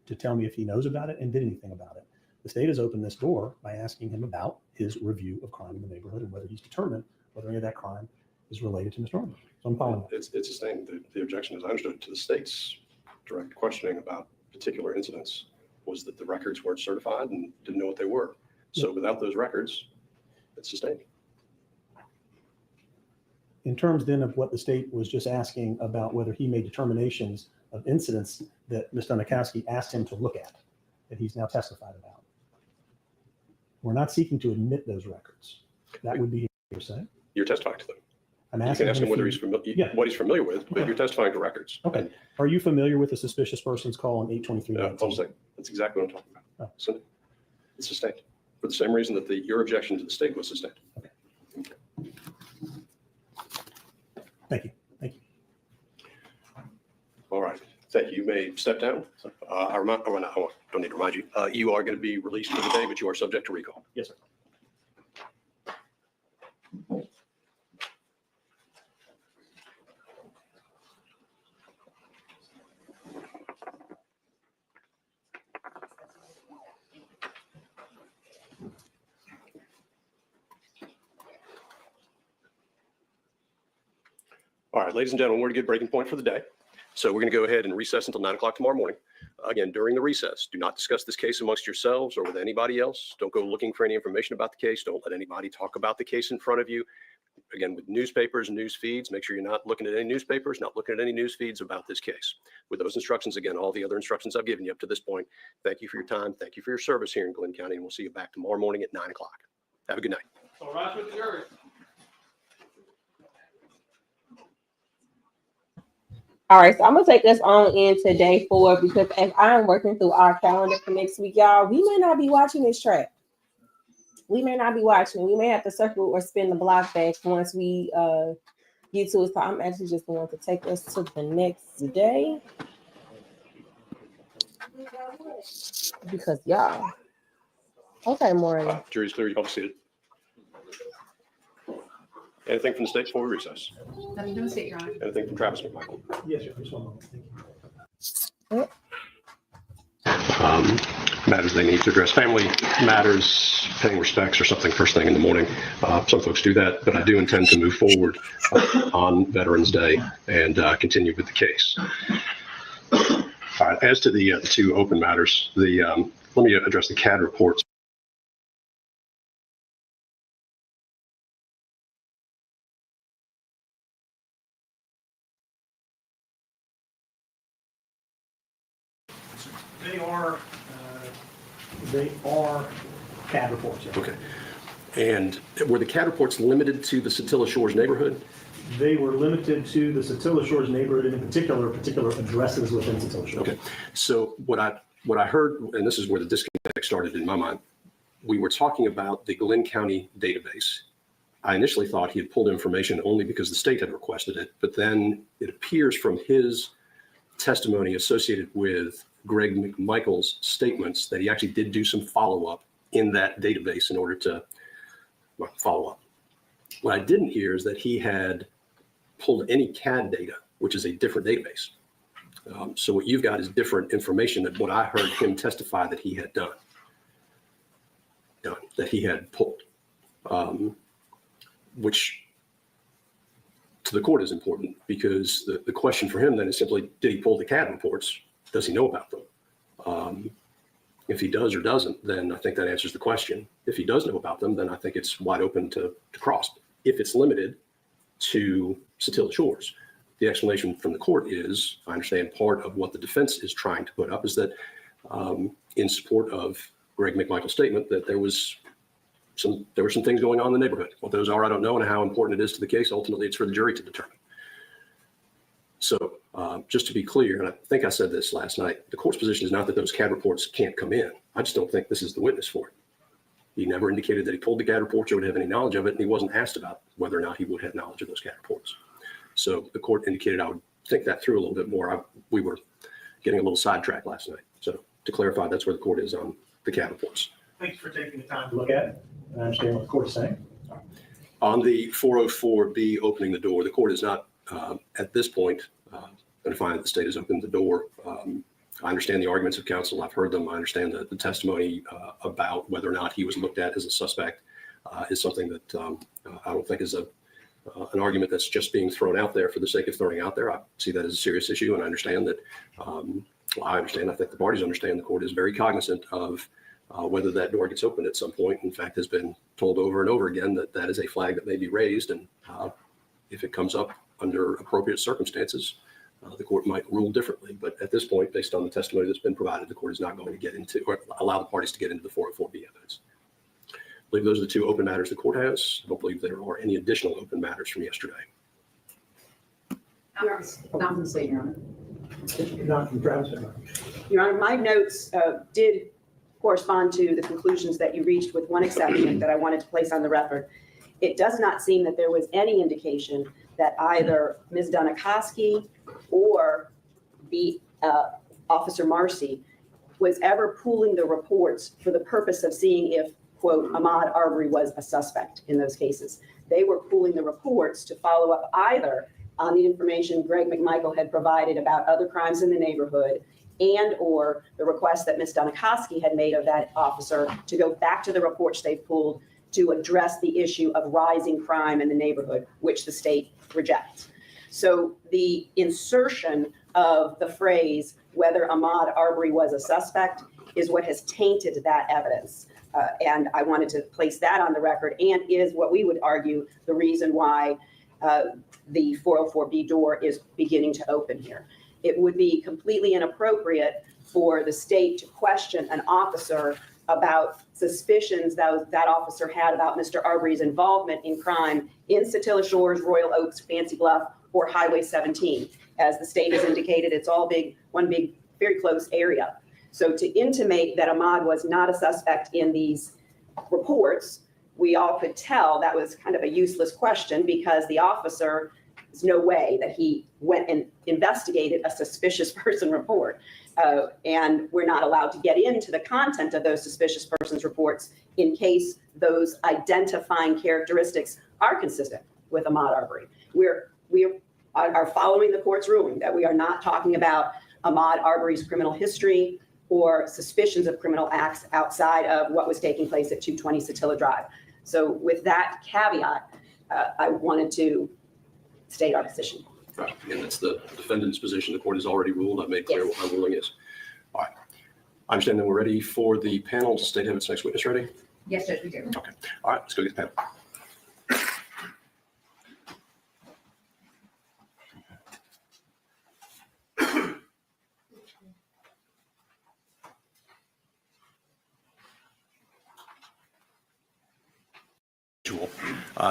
to tell me if he knows about it and did anything about it. The state has opened this door by asking him about his review of crime in the neighborhood and whether he's determined whether any of that crime is related to Mr. Arbery. So I'm following. It's sustained. The objection, as I understood to the state's direct questioning about particular incidents, was that the records weren't certified and didn't know what they were. So without those records, it's sustained. In terms then of what the state was just asking about whether he made determinations of incidents that Ms. Dunikowski asked him to look at, that he's now testified about. We're not seeking to admit those records. That would be hearsay. You're testifying to them. I'm You asking can ask him if whether he- he's familiar, Yeah. what he's familiar with, but you're testifying to records. Okay. Are you familiar with the suspicious person's call on 8/23? I'll say, that's exactly what I'm talking about. Oh. So it's sustained for the same reason that your objection to the state was sustained. Thank you. Thank you. All right. Thank you. You may step down. I don't need to remind you. You are going to be released for the day, but you are subject to recall. Yes, sir. All right, ladies and gentlemen, we're at a good breaking point for the day. So we're going to go ahead and recess until 9 o'clock tomorrow morning. Again, during the recess, do not discuss this case amongst yourselves or with anybody else. Don't go looking for any information about the case. Don't let anybody talk about the case in front of you. Again, with newspapers and news feeds, make sure you're not looking at any newspapers, not looking at any news feeds about this case. With those instructions, again, all the other instructions I've given you up to this point, thank you for your time. Thank you for your service here in Glenn County, and we'll see you back tomorrow morning at 9 o'clock. Have a good night. All right with the jury. All right, so I'm gonna take us on into day 4 because as I'm working through our calendar for next week, y'all, we may not be watching this track. We may not be watching. We may have to circle or spin the block back once we get to it. So I'm actually just going to take us to the next day because y'all. Okay, Maureen. Jury's clear. You can see it. Anything from the state before we recess? Nothing to the state, Your Honor. Anything from Travis McMichael? Yes, sir. Just one moment. Thank you. Matters they need to address, family matters, paying respects or something first thing in the morning. Some folks do that, but I do intend to move forward on Veterans Day and continue with the case. All right, as to the two open matters, let me address the CAD reports. They are CAD reports. Yeah. Okay. And were the CAD reports limited to the Satilla Shores neighborhood? They were limited to the Satilla Shores neighborhood and in particular addresses within Satilla Shores. Okay. So what I heard, and this is where the disconnect started in my mind, we were talking about the Glenn County database. I initially thought he had pulled information only because the state had requested it, but then it appears from his testimony associated with Greg McMichael's statements that he actually did do some follow-up in that database in order to follow up. What I didn't hear is that he had pulled any CAD data, which is a different database. So what you've got is different information than what I heard him testify that he had done, that he had pulled, which to the court is important because the question for him then is simply, did he pull the CAD reports? Does he know about them? If he does or doesn't, then I think that answers the question. If he does know about them, then I think it's wide open to cross. If it's limited to Satilla Shores, the explanation from the court is, I understand part of what the defense is trying to put up is that in support of Greg McMichael's statement that there were some things going on in the neighborhood. What those are, I don't know, and how important it is to the case. Ultimately, it's for the jury to determine. So just to be clear, and I think I said this last night, the court's position is not that those CAD reports can't come in. I just don't think this is the witness for it. He never indicated that he pulled the CAD reports or would have any knowledge of it, and he wasn't asked about whether or not he would have knowledge of those CAD reports. So the court indicated I would think that through a little bit more. We were getting a little sidetracked last night. So to clarify, that's where the court is on the CAD reports. Thanks for taking the time to look at it and understand what the court is saying. On the 404B opening the door, the court is not at this point going to find that the state has opened the door. I understand the arguments of counsel. I've heard them. I understand the testimony about whether or not he was looked at as a suspect is something that I don't think is an argument that's just being thrown out there for the sake of throwing out there. I see that as a serious issue, and I understand that. I think the parties understand the court is very cognizant of whether that door gets opened at some point. In fact, has been told over and over again that that is a flag that may be raised, and if it comes up under appropriate circumstances, the court might rule differently. But at this point, based on the testimony that's been provided, the court is not going to get into or allow the parties to get into the 404B evidence. I believe those are the two open matters the court has. I don't believe there are any additional open matters from yesterday. Not from the state, Your Honor. Not from Travis. Your Honor, my notes did correspond to the conclusions that you reached, with one exception that I wanted to place on the record. It does not seem that there was any indication that either Ms. Donikoski or the Officer Marcy was ever pooling the reports for the purpose of seeing if, quote, Ahmaud Arbery was a suspect in those cases. They were pooling the reports to follow up either on the information Greg McMichael had provided about other crimes in the neighborhood, and or the request that Ms. Donikoski had made of that officer to go back to the reports they pulled to address the issue of rising crime in the neighborhood, which the state rejects. So the insertion of the phrase whether Ahmaud Arbery was a suspect is what has tainted that evidence. And I wanted to place that on the record, and is what we would argue the reason why the 404B door is beginning to open here. It would be completely inappropriate for the state to question an officer about suspicions that officer had about Mr. Arbery's involvement in crime in Satilla Shores, Royal Oaks, Fancy Bluff, or Highway 17. As the state has indicated, it's all one big, very close area. So to intimate that Ahmaud was not a suspect in these reports, we all could tell that was kind of a useless question, because the officer, there's no way that he went and investigated a suspicious person report. And we're not allowed to get into the content of those suspicious persons reports in case those identifying characteristics are consistent with Ahmaud Arbery. We are following the court's ruling that we are not talking about Ahmaud Arbery's criminal history or suspicions of criminal acts outside of what was taking place at 220 Satilla Drive. So with that caveat, I wanted to state our position. Right. And that's the defendant's position. The court has already ruled. I've made clear what my ruling is. All right. I understand that we're ready for the panel. Does the state have its next witness ready? Yes, Judge, we do. Okay. All right. Let's go get the panel.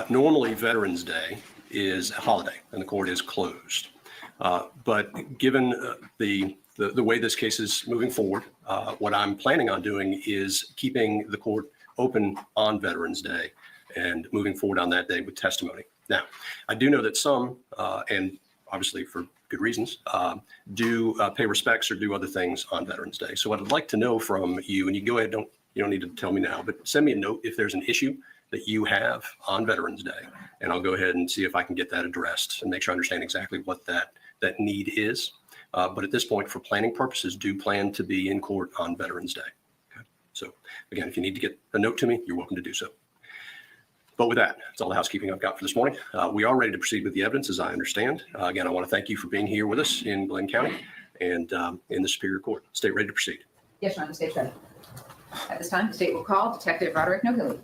Normally, Veterans Day is a holiday and the court is closed. But given the way this case is moving forward, what I'm planning on doing is keeping the court open on Veterans Day and moving forward on that day with testimony. Now, I do know that some, and obviously for good reasons, do pay respects or do other things on Veterans Day. So what I'd like to know from you, and you go ahead, you don't need to tell me now, but send me a note if there's an issue that you have on Veterans Day, and I'll go ahead and see if I can get that addressed and make sure I understand exactly what that need is. But at this point, for planning purposes, do plan to be in court on Veterans Day. Okay. So again, if you need to get a note to me, you're welcome to do so. But with that, that's all the housekeeping I've got for this morning. We are ready to proceed with the evidence, as I understand. Again, I want to thank you for being here with us in Glenn County and in the Superior Court. State ready to proceed. Yes, Your Honor, the state's ready. At this time, the state will call Detective Roderick Nohilly.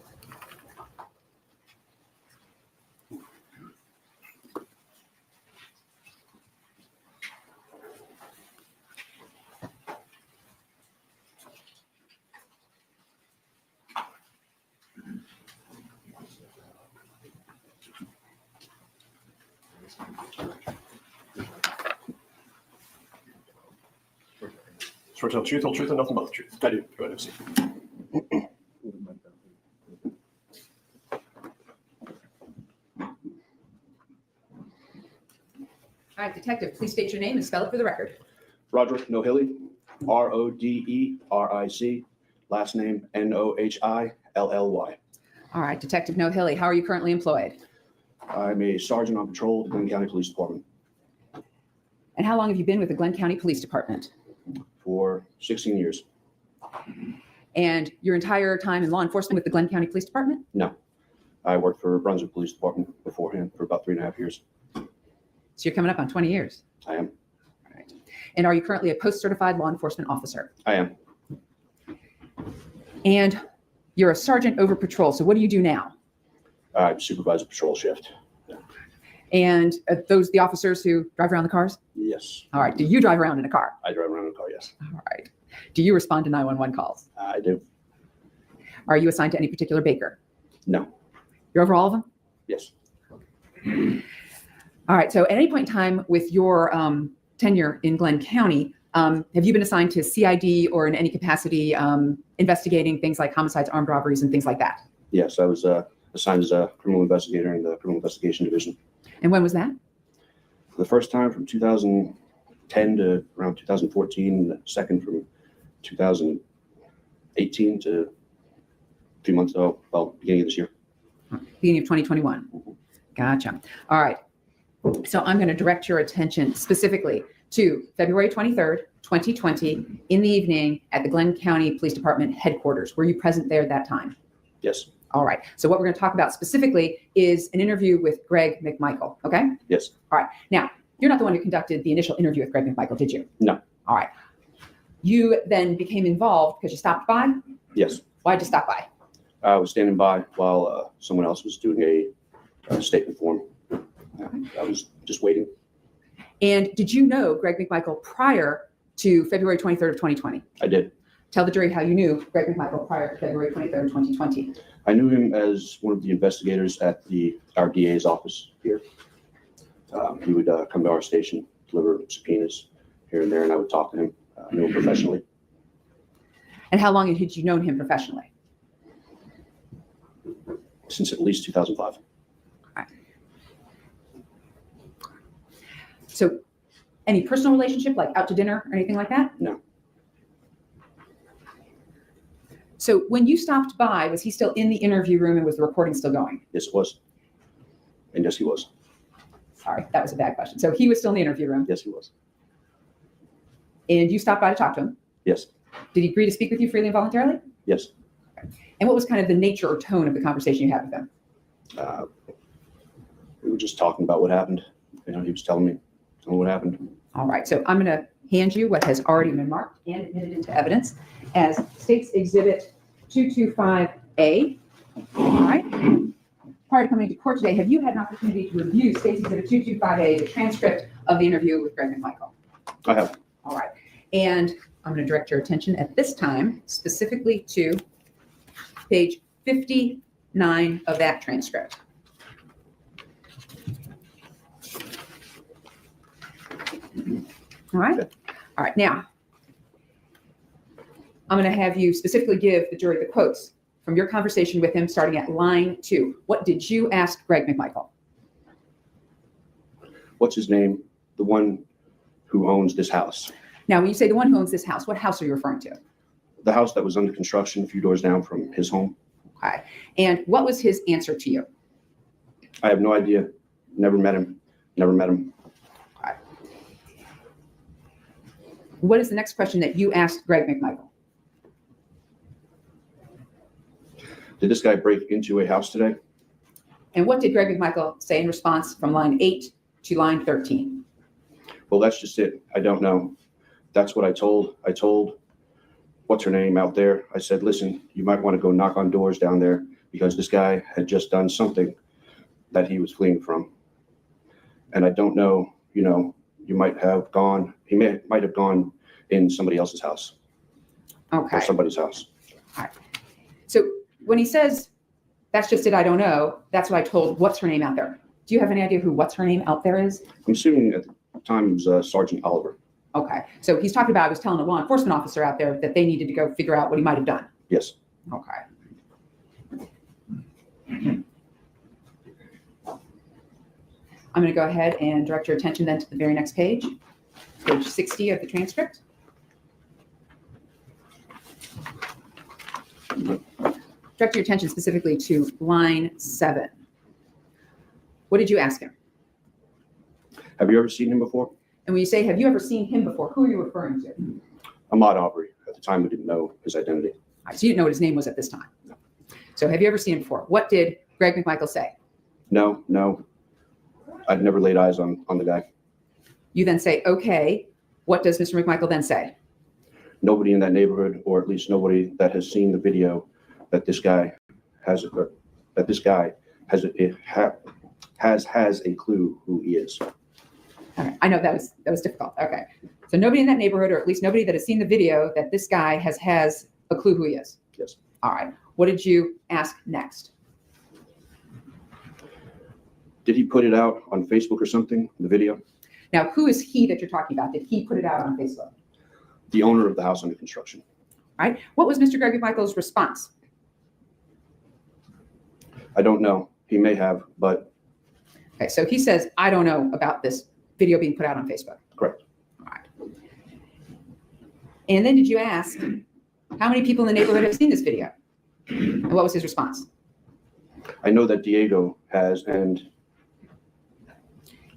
Swear to tell the truth, whole truth, and nothing but the truth. I do. Go ahead and see. All right, detective, please state your name and spell it for the record. Roderick Nohilly, Roderic, last name Nohilly. All right, Detective Nohilly, how are you currently employed? I'm a sergeant on patrol at the Glenn County Police Department And how long have you been with the Glenn County Police Department? for 16 years. And your entire time in law enforcement with the Glenn County Police Department? No, I worked for Brunswick Police Department beforehand for about 3.5 years. So you're coming up on 20 years. I am. All right. And are you currently a post-certified law enforcement officer? I am. And you're a sergeant over patrol. So what do you do now? I supervise a patrol shift. And those the officers who drive around the cars? Yes. All right. Do you drive around in a car? I drive around in a car, yes. All right. Do you respond to 911 calls? I do. Are you assigned to any particular baker? No. You're over all of them? Yes. All right. So at any point in time with your tenure in Glenn County, have you been assigned to CID or in any capacity investigating things like homicides, armed robberies, and things like that? Yes, I was assigned as a criminal investigator in the Criminal Investigation Division. And when was that? For the first time from 2010 to around 2014, and the second from 2018 to a few months ago, well, beginning of this year. Beginning of 2021. Gotcha. All right. So I'm going to direct your attention specifically to February 23rd, 2020, in the evening at the Glenn County Police Department headquarters. Were you present there at that time? Yes. All right. So what we're going to talk about specifically is an interview with Greg McMichael. Okay. Yes. All right. Now, you're not the one who conducted the initial interview with Greg McMichael, did you? No. All right. You then became involved because you stopped by? Yes. Why'd you stop by? I was standing by while someone else was doing a statement form. I was just waiting. And did you know Greg McMichael prior to February 23rd of 2020? I did. Tell the jury how you knew Greg McMichael prior to February 23rd, 2020. I knew him as one of the investigators at our DA's office here. He would come to our station, deliver subpoenas here and there, and I would talk to him. I knew him professionally. And how long had you known him professionally? Since at least 2005. So any personal relationship, like out to dinner or anything like that? No. So when you stopped by, was he still in the interview room and was the recording still going? Yes, it was. And yes, he was. Sorry, that was a bad question. So he was still in the interview room? Yes, he was. And you stopped by to talk to him? Yes. Did he agree to speak with you freely and voluntarily? Yes. And what was kind of the nature or tone of the conversation you had with him? We were just talking about what happened. You know, he was telling me what happened. All right, so I'm going to hand you what has already been marked and admitted into evidence as State's Exhibit 225A. All right. Prior to coming to court today, have you had an opportunity to review State's Exhibit 225A, the transcript of the interview with Greg McMichael? I have. All right. And I'm going to direct your attention at this time specifically to page 59 of that transcript. All right. All right. Now, I'm going to have you specifically give the jury the quotes from your conversation with him starting at line 2. What did you ask Greg McMichael? What's his name? The one who owns this house. Now, when you say the one who owns this house, what house are you referring to? The house that was under construction a few doors down from his home. Okay. And what was his answer to you? I have no idea. Never met him. Never met him. Okay. What is the next question that you asked Greg McMichael? Did this guy break into a house today? And what did Greg McMichael say in response from line 8 to line 13? Well, that's just it. I don't know. That's what I told what's her name out there. I said, listen, you might want to go knock on doors down there because this guy had just done something that he was fleeing from. And I don't know, you might have gone, might have gone in somebody else's house. Okay. Or somebody's house. All right. So when he says, that's just it, I don't know, that's what I told what's her name out there. Do you have any idea who what's her name out there is? I'm assuming at the time it was Sergeant Oliver. Okay. So he's talking about, I was telling a law enforcement officer out there that they needed to go figure out what he might have done. Yes. Okay. I'm going to go ahead and direct your attention then to the very next page, page 60 of the transcript. Direct your attention specifically to line 7. What did you ask him? Have you ever seen him before? And when you say, have you ever seen him before, who are you referring to? Ahmaud Arbery. At the time, we didn't know his identity. All right, so you didn't know what his name was at this time. So have you ever seen him before? What did Greg McMichael say? No. I'd never laid eyes on the guy. You then say, okay. What does Mr. McMichael then say? Nobody in that neighborhood, or at least nobody that has seen the video, that this guy has a clue who he is. All right, I know that was difficult. Okay, so nobody in that neighborhood, or at least nobody that has seen the video, that this guy has a clue who he is. Yes. All right. What did you ask next? Did he put it out on Facebook or something, the video? Now, who is he that you're talking about? Did he put it out on Facebook? The owner of the house under construction. All right. What was Mr. Greg McMichael's response? I don't know. He may have, but. Okay, so he says, I don't know about this video being put out on Facebook. Correct. All right. And then did you ask how many people in the neighborhood have seen this video? And what was his response? I know that Diego has, and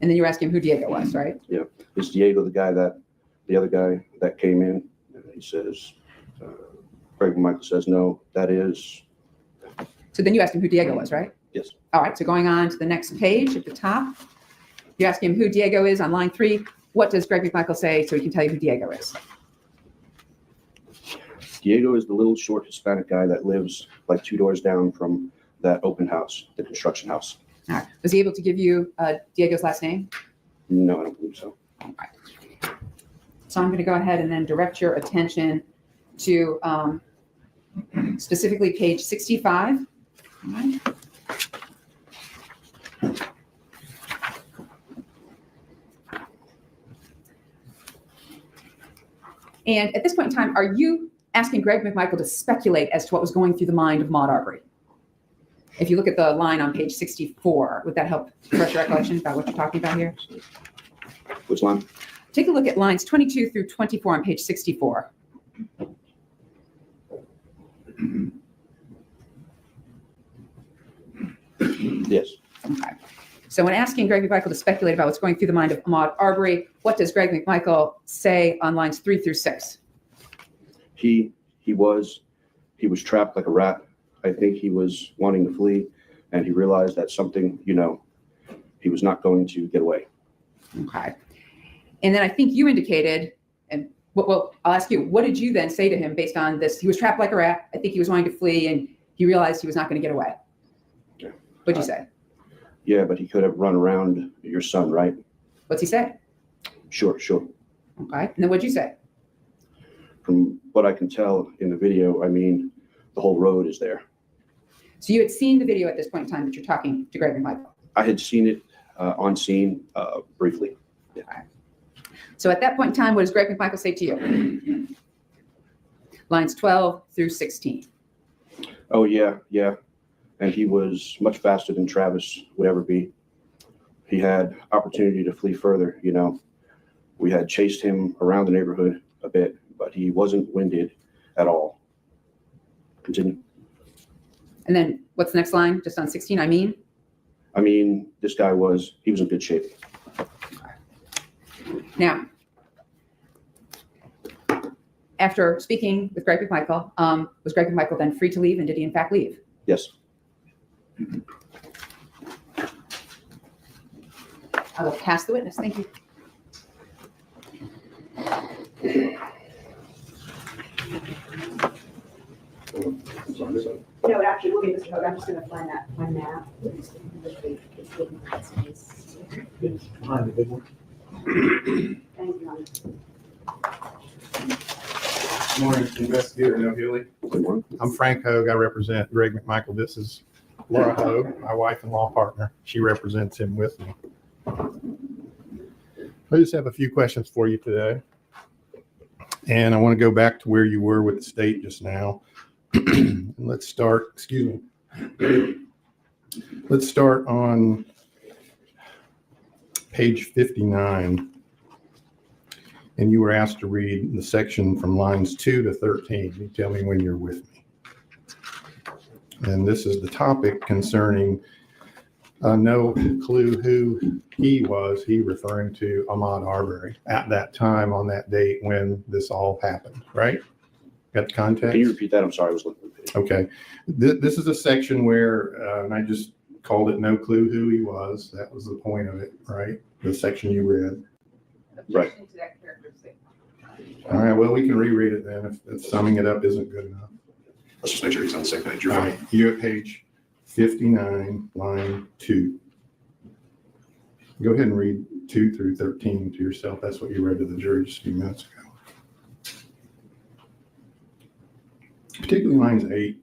then you were asking him who Diego was, right? Yeah. Is Diego the other guy that came in? And he says, Greg McMichael says, no, that is. So then you asked him who Diego was, right? Yes. All right, so going on to the next page at the top, you ask him who Diego is on line 3. What does Greg McMichael say so he can tell you who Diego is? Diego is the little short Hispanic guy that lives like 2 doors down from that open house, the construction house. All right. Was he able to give you Diego's last name? No, I don't believe so. All right. So I'm going to go ahead and then direct your attention to specifically page 65. All right. And at this point in time, are you asking Greg McMichael to speculate as to what was going through the mind of Ahmaud Arbery? If you look at the line on page 64, would that help refresh your recollection about what you're talking about here? Which line? Take a look at lines 22 through 24 on page 64. Yes. Okay. So when asking Greg McMichael to speculate about what's going through the mind of Ahmaud Arbery, what does Greg McMichael say on lines 3 through 6? He was trapped like a rat. I think he was wanting to flee, and he realized that something, he was not going to get away. Okay. And then I think you indicated, and well, I'll ask you, what did you then say to him based on this? He was trapped like a rat. I think he was wanting to flee, and he realized he was not going to get away. Yeah. What'd you say? Yeah, but he could have run around your son, right? What's he say? Sure. Okay. And then what'd you say? From what I can tell in the video, the whole road is there. So you had seen the video at this point in time that you're talking to Greg McMichael? I had seen it on scene briefly. Yeah. Okay. So at that point in time, what does Greg McMichael say to you? Lines 12 through 16. Oh, yeah. And he was much faster than Travis would ever be. He had opportunity to flee further, We had chased him around the neighborhood a bit, but he wasn't winded at all. Continue. And then what's the next line? Just on 16, this guy was in good shape. Now, after speaking with Greg McMichael, was Greg McMichael then free to leave, and did he in fact leave? Yes. I will pass the witness. Thank you. No, actually, we'll get Mr. Hogue. I'm just going to find that one map. Behind the big one. Thank you. Good morning, Investigator No Healy. Good morning. I'm Frank Hogue. I represent Greg McMichael. This is Laura Hogue, my wife and law partner. She represents him with me. I just have a few questions for you today. And I want to go back to where you were with the state just now. Let's start on page 59, and you were asked to read the section from lines 2 to 13. You tell me when you're with me. And this is the topic concerning no clue who he was, he referring to Ahmaud Arbery at that time on that date when this all happened, right? Got the context? Can you repeat that? I'm sorry, I was looking at the page. Okay. This is a section where, and I just called it no clue who he was. That was the point of it, right? The section you read. Right. All right, well, we can reread it then if summing it up isn't good enough. Let's just make sure he's on the same page. You're All fine. right, you're at page 59, line 2. Go ahead and read 2 through 13 to yourself. That's what you read to the jury just a few minutes ago. Particularly lines 8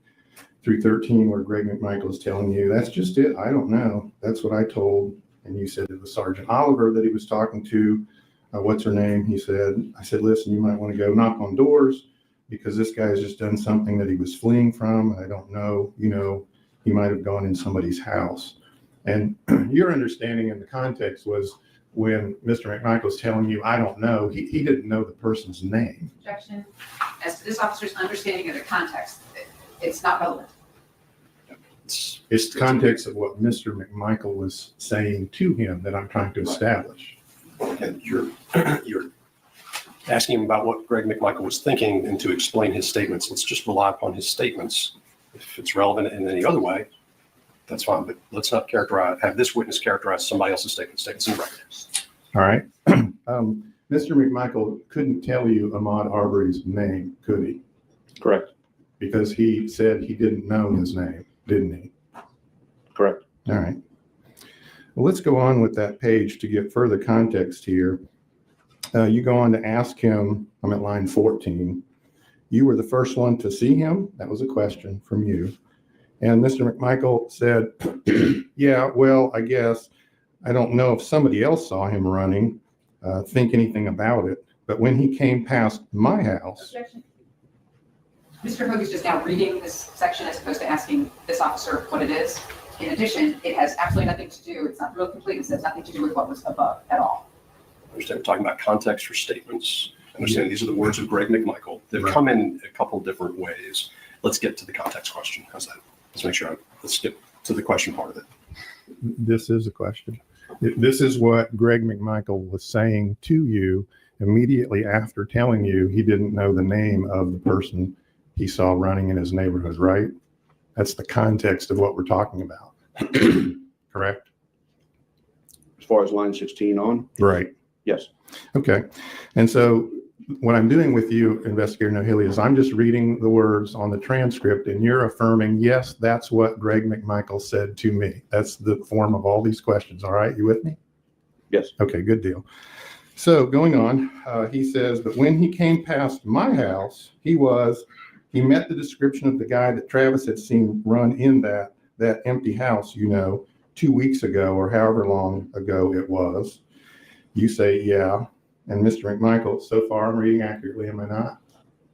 through 13, where Greg McMichael is telling you, that's just it. I don't know. That's what I told. And you said it was Sergeant Oliver that he was talking to. What's her name? He said, I said, listen, you might want to go knock on doors because this guy has just done something that he was fleeing from. I don't know, he might have gone in somebody's house. And your understanding in the context was when Mr. McMichael was telling you, I don't know, he didn't know the person's name. Objection. As to this officer's understanding of the context, it's not relevant. It's the context of what Mr. McMichael was saying to him that I'm trying to establish. And you're asking him about what Greg McMichael was thinking and to explain his statements. Let's just rely upon his statements. If it's relevant in any other way, that's fine. But let's not have this witness characterize somebody else's statements in the record. All right. Mr. McMichael couldn't tell you Ahmaud Arbery's name, could he? Correct. Because he said he didn't know his name, didn't he? Correct. All right. Well, let's go on with that page to get further context here. You go on to ask him, I'm at line 14. You were the first one to see him? That was a question from you. And Mr. McMichael said, yeah, well, I guess. I don't know if somebody else saw him running, think anything about it. But when he came past my house. Objection. Mr. Hogue is just now reading this section as opposed to asking this officer what it is. In addition, it has absolutely nothing to do, it's not real completeness, it has nothing to do with what was above at all. I understand we're talking about context for statements. I understand these are the words of Greg McMichael. They've come in a couple different ways. Let's get to the context question. How's that? Let's get to the question part of it. This is a question. This is what Greg McMichael was saying to you immediately after telling you he didn't know the name of the person he saw running in his neighborhood, right? That's the context of what we're talking about. Correct? As far as line 16 on? Right. Yes. Okay. And so what I'm doing with you, Investigator Nohili, is I'm just reading the words on the transcript and you're affirming, yes, that's what Greg McMichael said to me. That's the form of all these questions. All right. You with me? Yes. Okay, good deal. So going on, he says, but when he came past my house, he met the description of the guy that Travis had seen run in that empty house, 2 weeks ago or however long ago it was. You say, yeah. And Mr. McMichael, so far I'm reading accurately, am I not?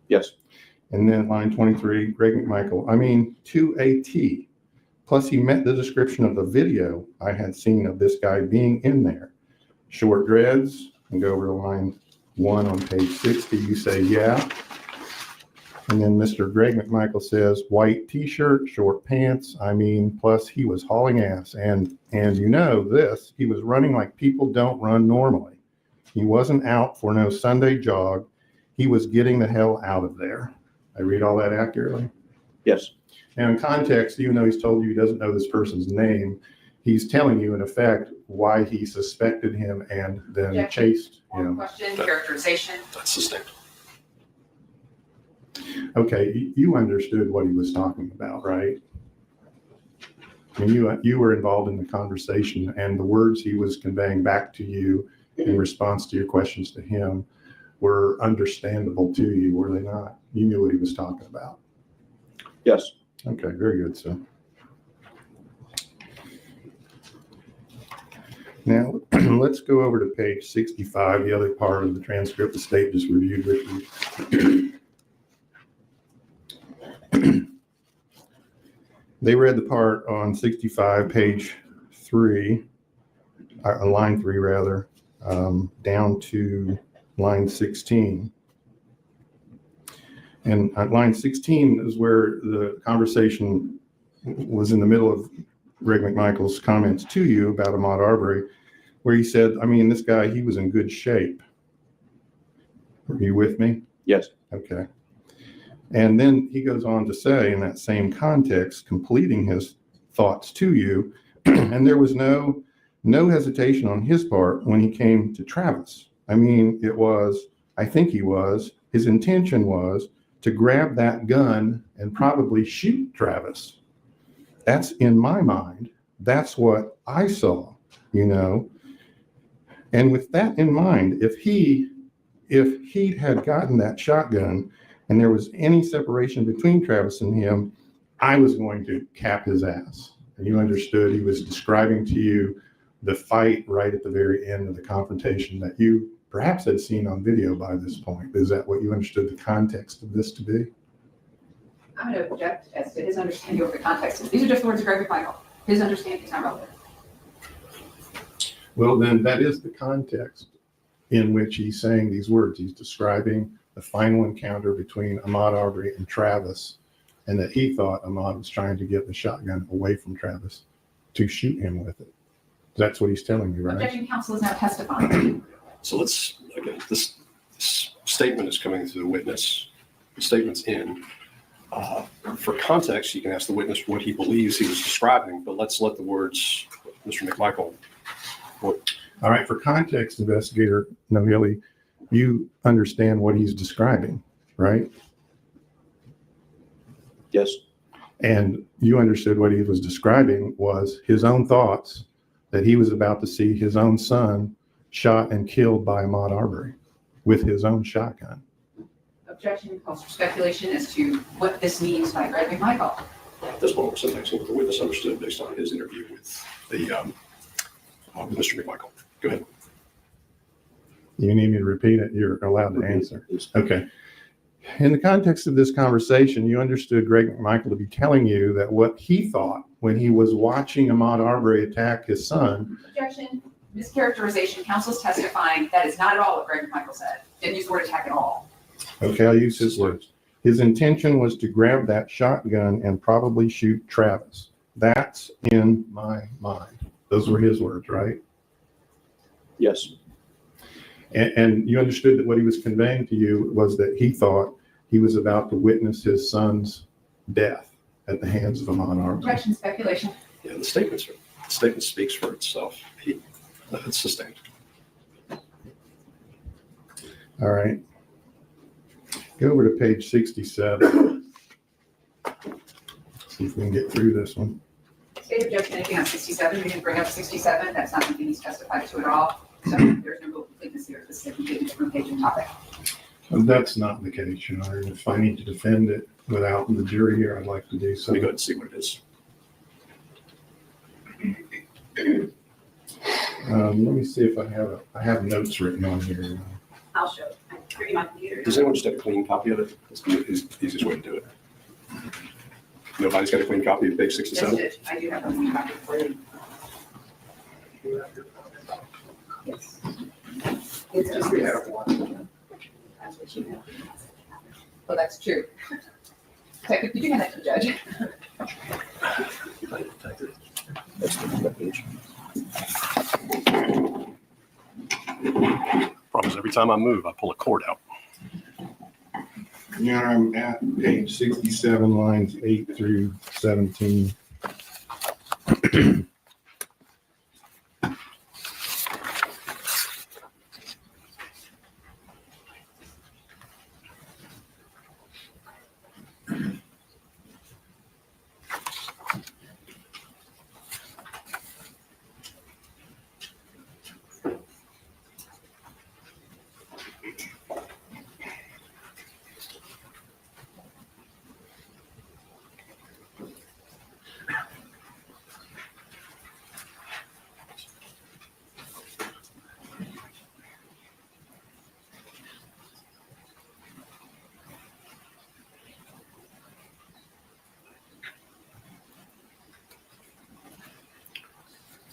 Yes. And then line 23, Greg McMichael, to a T. Plus he met the description of the video I had seen of this guy being in there. Short dreads, and go over to line 1 on page 60, you say, yeah. And then Mr. Greg McMichael says, white t-shirt, short pants. Plus he was hauling ass. And this, he was running like people don't run normally. He wasn't out for no Sunday jog. He was getting the hell out of there. I read all that accurately? Yes. Now in context, even though he's told you he doesn't know this person's name, he's telling you in effect why he suspected him and then chased him. Question, characterization. That's sustained. Okay, you understood what he was talking about, right? I mean, you were involved in the conversation, and the words he was conveying back to you in response to your questions to him were understandable to you, were they not? You knew what he was talking about. Yes. Okay, very good, sir. Now, let's go over to page 65, the other part of the transcript the state just reviewed with you. They read the part on 65, page 3, line 3 rather, down to line 16. And at line 16 is where the conversation was in the middle of Greg McMichael's comments to you about Ahmaud Arbery, where he said, I mean, this guy, he was in good shape. Are you with me? Yes. Okay. And then he goes on to say in that same context, completing his thoughts to you, and there was no hesitation on his part when he came to Travis. I mean, his intention was to grab that gun and probably shoot Travis. That's in my mind. That's what I saw, you know. And with that in mind, if he had gotten that shotgun and there was any separation between Travis and him, I was going to cap his ass. And you understood he was describing to you the fight right at the very end of the confrontation that you perhaps had seen on video by this point. Is that what you understood the context of this to be? I'm going to object as to his understanding of the context. These are just the words of Greg McMichael. His understanding is not relevant. Well, then that is the context in which he's saying these words. He's describing the final encounter between Ahmaud Arbery and Travis, and that he thought Ahmaud was trying to get the shotgun away from Travis to shoot him with it. That's what he's telling you, right? Objection, counsel is now testifying. So again, this statement is coming through the witness. The statement's in. For context, you can ask the witness what he believes he was describing, but let's let the words, Mr. McMichael. All right, for context, Investigator Nohili, you understand what he's describing, right? Yes. And you understood what he was describing was his own thoughts that he was about to see his own son shot and killed by Ahmaud Arbery with his own shotgun. Objection calls for speculation as to what this means by Greg McMichael. At this point, we're syntaxing what the witness understood based on his interview with Mr. McMichael. Go ahead. You need me to repeat it? You're allowed to answer. Okay. In the context of this conversation, you understood Greg McMichael to be telling you that what he thought when he was watching Ahmaud Arbery attack his son. Objection, mischaracterization. Counsel's testifying. That is not at all what Greg McMichael said. Didn't use the word attack at all. Okay, I'll use his words. His intention was to grab that shotgun and probably shoot Travis. That's in my mind. Those were his words, right? Yes. And you understood that what he was conveying to you was that he thought he was about to witness his son's death at the hands of Ahmaud Arbery. Objection, speculation. Yeah, the statement speaks for itself. It's sustained. All right. Go over to page 67. See if we can get through this one. State objection, anything on 67? We didn't bring up 67. That's not something he's testified to at all. So there's no real completeness here. This is a completely different page and topic. That's not the case, Your Honor. If I need to defend it without the jury here, I'd like to do so. Let me go ahead and see what it is. Let me see if I have notes written on here. I'll show. I'm bringing my computer. Does anyone just have a clean copy of it? That's the easiest way to do it. Nobody's got a clean copy of page 67? Yes, I do have a clean copy for you. Yes. It's just this. That's what you have. Well, that's true. Detective, did you hand that to the judge? That's the page. Problem is, every time I move, I pull a cord out. Your Honor, I'm at page 67, lines 8 through 17.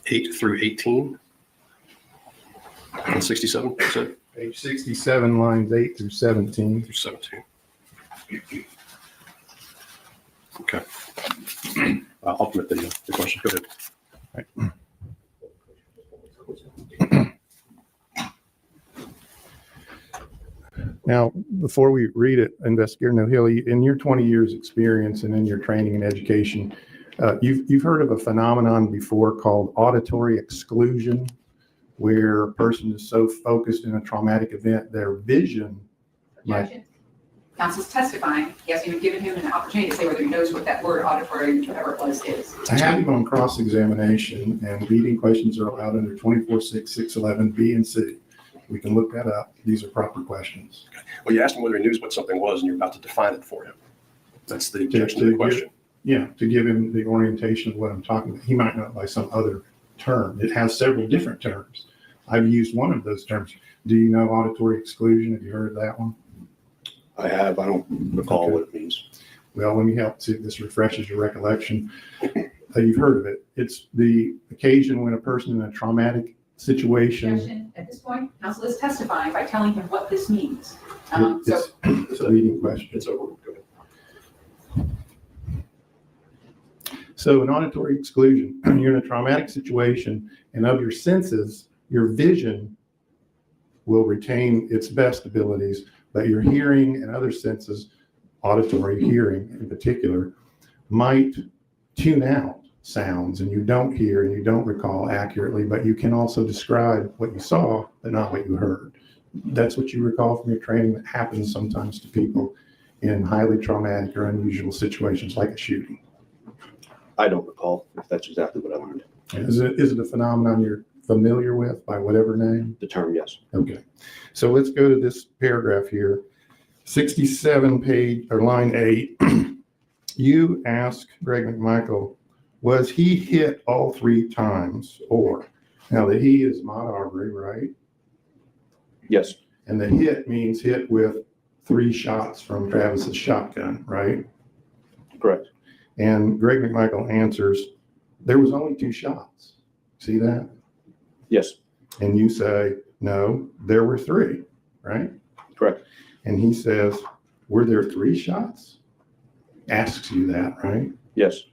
8 through 18. 67, is it? Page 67, lines 8 through 17. Through 17. Okay. I'll permit the question. Go ahead. Now, before we read it, Investigator No-Hill, in your 20 years experience and in your training and education, you've heard of a phenomenon before called auditory exclusion, where a person is so focused in a traumatic event, their vision might. Objection. Counsel's testifying. He hasn't even given him an opportunity to say whether he knows what that word auditory, whatever it was, is. I have you on cross-examination, and leading questions are allowed under 24-6, 611, B and C. We can look that up. These are proper questions. Okay. Well, you asked him whether he knew what something was, and you're about to define it for him. That's the objection to the question. Yeah, to give him the orientation of what I'm talking about. He might know it by some other term. It has several different terms. I've used one of those terms. Do you know auditory exclusion? Have you heard of that one? I have. I don't recall what it means. Well, let me help see if this refreshes your recollection. You've heard of it. It's the occasion when a person in a traumatic situation. Objection. At this point, counsel is testifying by telling him what this means. It's a leading question. It's over. Go ahead. So an auditory exclusion, you're in a traumatic situation, and of your senses, your vision will retain its best abilities, but your hearing and other senses, auditory hearing in particular, might tune out sounds, and you don't hear and you don't recall accurately, but you can also describe what you saw, but not what you heard. That's what you recall from your training. That happens sometimes to people in highly traumatic or unusual situations like a shooting. I don't recall if that's exactly what I learned. Is it a phenomenon you're familiar with by whatever name? The term, yes. Okay. So let's go to this paragraph here. 67 page or line 8. You ask Greg McMichael, was he hit all 3 times? Or now the he is Ahmaud Arbery, right? Yes. And the hit means hit with 3 shots from Travis's shotgun, right? Correct. And Greg McMichael answers, there was only 2 shots. See that? Yes. And you say, no, there were 3, right? Correct. And he says, were there 3 shots? Asks you that, right? Yes.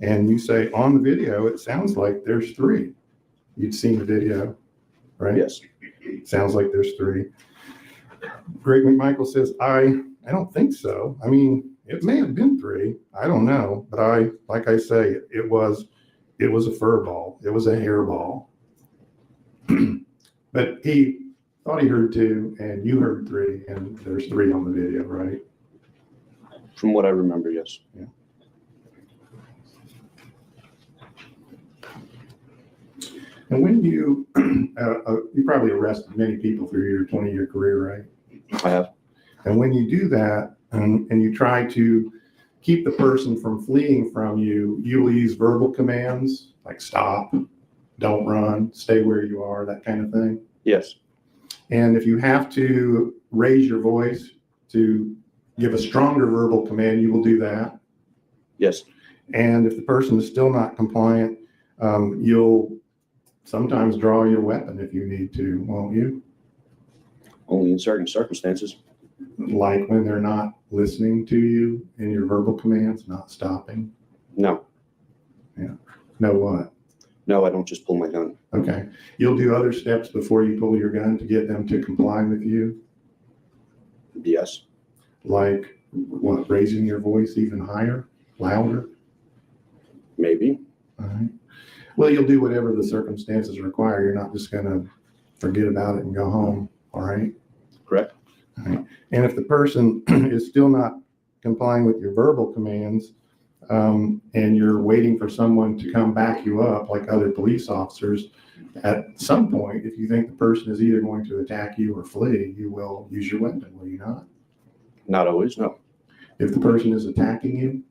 And you say, on the video, it sounds like there's 3. You'd seen the video, right? Yes. Sounds like there's 3. Greg McMichael says, I don't think so. I mean, it may have been 3. I don't know. But like I say, it was a fur ball. It was a hair ball. But he thought he heard 2 and you heard 3, and there's 3 on the video, right? From what I remember, yes. Yeah. And when you probably arrested many people through your 20-year career, right? I have. And when you do that and you try to keep the person from fleeing from you, you will use verbal commands like stop, don't run, stay where you are, that kind of thing. Yes. And if you have to raise your voice to give a stronger verbal command, you will do that. Yes. And if the person is still not compliant, you'll sometimes draw your weapon if you need to, won't you? Only in certain circumstances. Like when they're not listening to you in your verbal commands, not stopping? No. Yeah. No what? No, I don't just pull my gun. Okay. You'll do other steps before you pull your gun to get them to comply with you? Yes. Like what, raising your voice even higher, louder? Maybe. All right. Well, you'll do whatever the circumstances require. You're not just going to forget about it and go home. All right. Correct. All right. And if the person is still not complying with your verbal commands, and you're waiting for someone to come back you up, like other police officers, at some point, if you think the person is either going to attack you or flee, you will use your weapon, will you not? Not always, no. If the person is attacking you?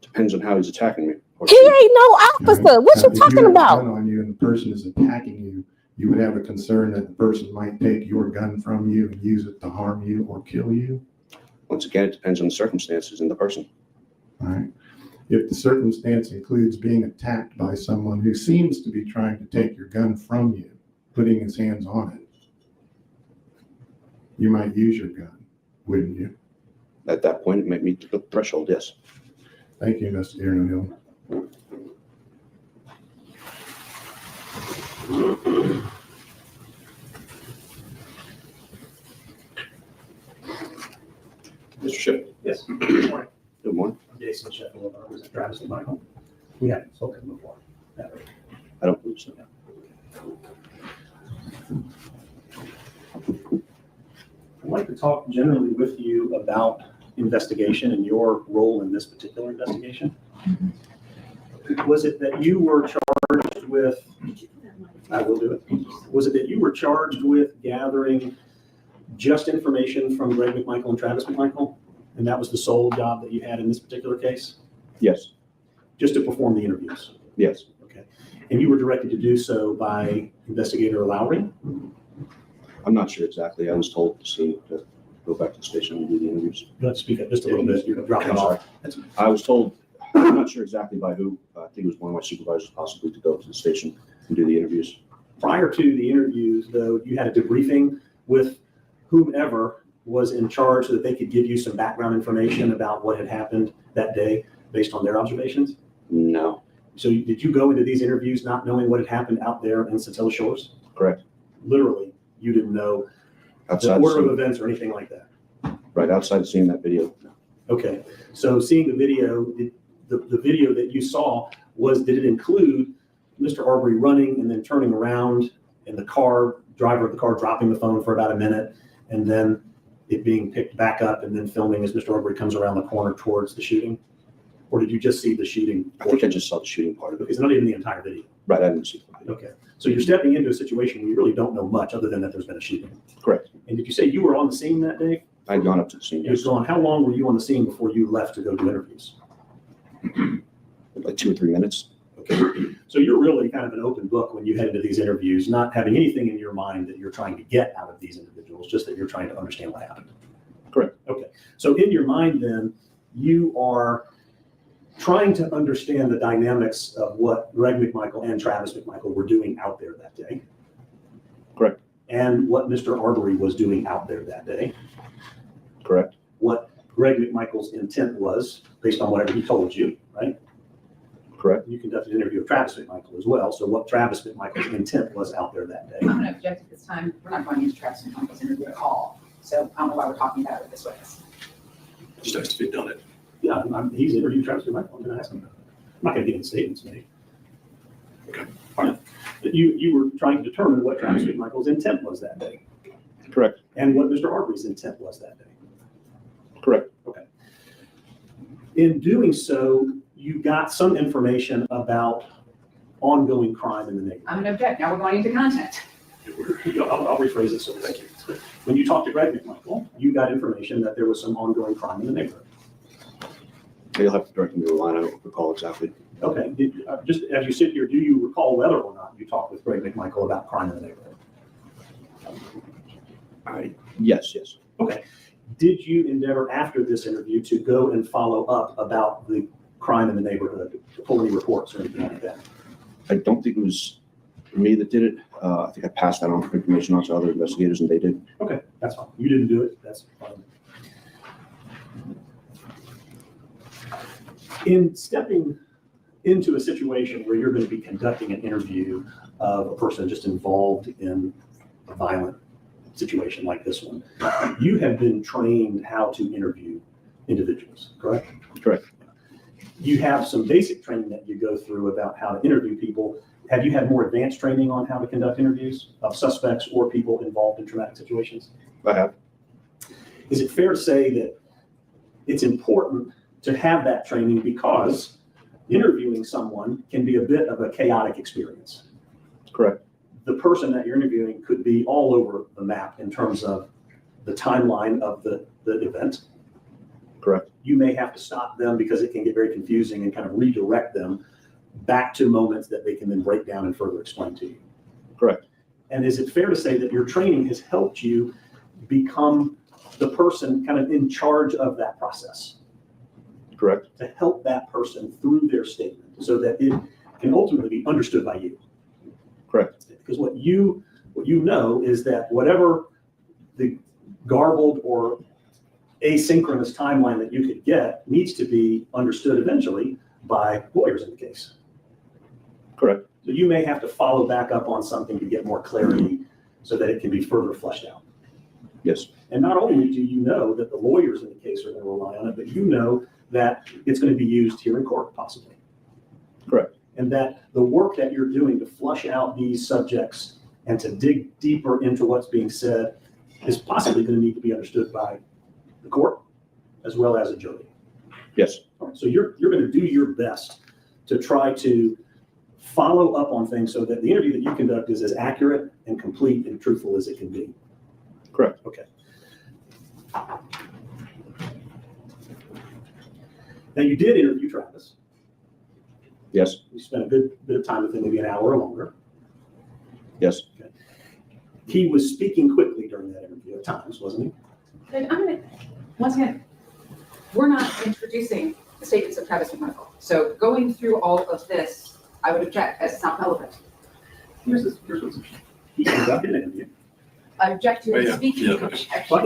Depends on how he's attacking me. He ain't no officer. Right. What you If talking you have about? a gun on you and the person is attacking you, you would have a concern that the person might take your gun from you and use it to harm you or kill you? Once again, it depends on the circumstances and the person. All right. If the circumstance includes being attacked by someone who seems to be trying to take your gun from you, putting his hands on it, You might use your gun, wouldn't you? At that point, it might meet the threshold, yes. Thank you, Investigator Hill. Mr. Ship. Yes. Good morning. Good morning. I'm Jason Sheffield. I represent Travis and Michael. We haven't spoken before. Never. I don't believe so. I'd like to talk generally with you about investigation and your role in this particular investigation. Was it that you were charged with, I will do it. Was it that you were charged with gathering just information from Greg McMichael and Travis McMichael? And that was the sole job that you had in this particular case? Yes. Just to perform the interviews? Yes. Okay. And you were directed to do so by Investigator Lowry? I'm not sure exactly. I was told to go back to the station and do the interviews. You have to speak up just a little bit. You're dropping off. I was told, I'm not sure exactly by who. I think it was one of my supervisors possibly to go to the station and do the interviews. Prior to the interviews, though, you had a debriefing with whomever was in charge so that they could give you some background information about what had happened that day based on their observations? No. So did you go into these interviews not knowing what had happened out there in Satilla Shores? Correct. Literally, you didn't know Outside the order of scene. events or anything like that? Right, outside seeing that video. Okay, so seeing the video, the video that you saw did it include Mr. Arbery running and then turning around and the driver of the car dropping the phone for about a minute and then it being picked back up and then filming as Mr. Arbery comes around the corner towards the shooting? Or did you just see the shooting? I think I just saw the shooting part of it. It's not even the entire video. Right, I didn't see the video. Okay, so you're stepping into a situation where you really don't know much other than that there's been a shooting. Correct. And did you say you were on the scene that day? I'd gone up to the scene. You was gone. How long were you on the scene before you left to go do interviews? Like 2 or 3 minutes. Okay, so you're really kind of an open book when you head into these interviews, not having anything in your mind that you're trying to get out of these individuals, just that you're trying to understand what happened. Correct. Okay, so in your mind then, you are trying to understand the dynamics of what Greg McMichael and Travis McMichael were doing out there that day. Correct. And what Mr. Arbery was doing out there that day. Correct. What Greg McMichael's intent was, based on whatever he told you, right? Correct. You conducted an interview of Travis McMichael as well, so what Travis McMichael's intent was out there that day. I'm going to object at this time. We're not going into Travis McMichael's interview at all. So I don't know why we're talking about it this way. Just has to be done it. Yeah, he's interviewed Travis McMichael. I'm going to ask him about it. I'm not going to get into statements made. Okay. All right. But you were trying to determine what Travis McMichael's intent was that day. Correct. And what Mr. Arbery's intent was that day. Correct. Okay. In doing so, you got some information about ongoing crime in the neighborhood. I'm going to object. Now we're going into content. I'll rephrase it. So thank you. When you talked to Greg McMichael, you got information that there was some ongoing crime in the neighborhood. You'll have to direct me to the line. I don't recall exactly. Okay. Just as you sit here, do you recall whether or not you talked with Greg McMichael about crime in the neighborhood? Yes. Okay. Did you endeavor after this interview to go and follow up about the crime in the neighborhood, pull any reports or anything like that? I don't think it was me that did it. I think I passed that on information on to other investigators and they did. Okay, that's fine. You didn't do it. That's fine. In stepping into a situation where you're going to be conducting an interview of a person just involved in a violent situation like this one, you have been trained how to interview individuals, correct? Correct. You have some basic training that you go through about how to interview people. Have you had more advanced training on how to conduct interviews of suspects or people involved in traumatic situations? I have. Is it fair to say that it's important to have that training because interviewing someone can be a bit of a chaotic experience? Correct. The person that you're interviewing could be all over the map in terms of the timeline of the event. Correct. You may have to stop them because it can get very confusing and kind of redirect them back to moments that they can then break down and further explain to you. Correct. And is it fair to say that your training has helped you become the person kind of in charge of that process? Correct. To help that person through their statement so that it can ultimately be understood by you. Correct. Because what you know is that whatever the garbled or asynchronous timeline that you could get needs to be understood eventually by lawyers in the case. Correct. So you may have to follow back up on something to get more clarity so that it can be further fleshed out. Yes. And not only do you know that the lawyers in the case are going to rely on it, but you know that it's going to be used here in court possibly. Correct. And that the work that you're doing to flush out these subjects and to dig deeper into what's being said is possibly going to need to be understood by the court as well as a jury. Yes. So you're going to do your best to try to follow up on things so that the interview that you conduct is as accurate and complete and truthful as it can be. Correct. Okay. Now you did interview Travis. Yes. You spent a good bit of time with him, maybe an hour or longer. Yes. Okay. He was speaking quickly during that interview at times, wasn't he? And I'm going to, once again, we're not introducing the statements of Travis McMichael. So going through all of this, I would object as it's not relevant. Here's what's he conducted an interview. I object to his speaking. Let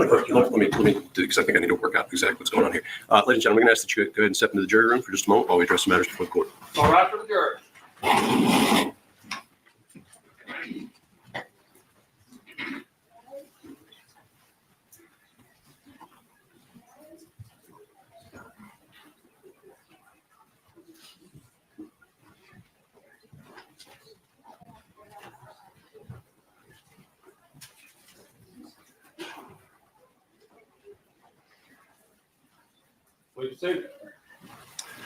me do, because I think I need to work out exactly what's going on here. Ladies and gentlemen, I'm going to ask that you go ahead and step into the jury room for just a moment while we address the matters before the court. All right for the jury. Please see.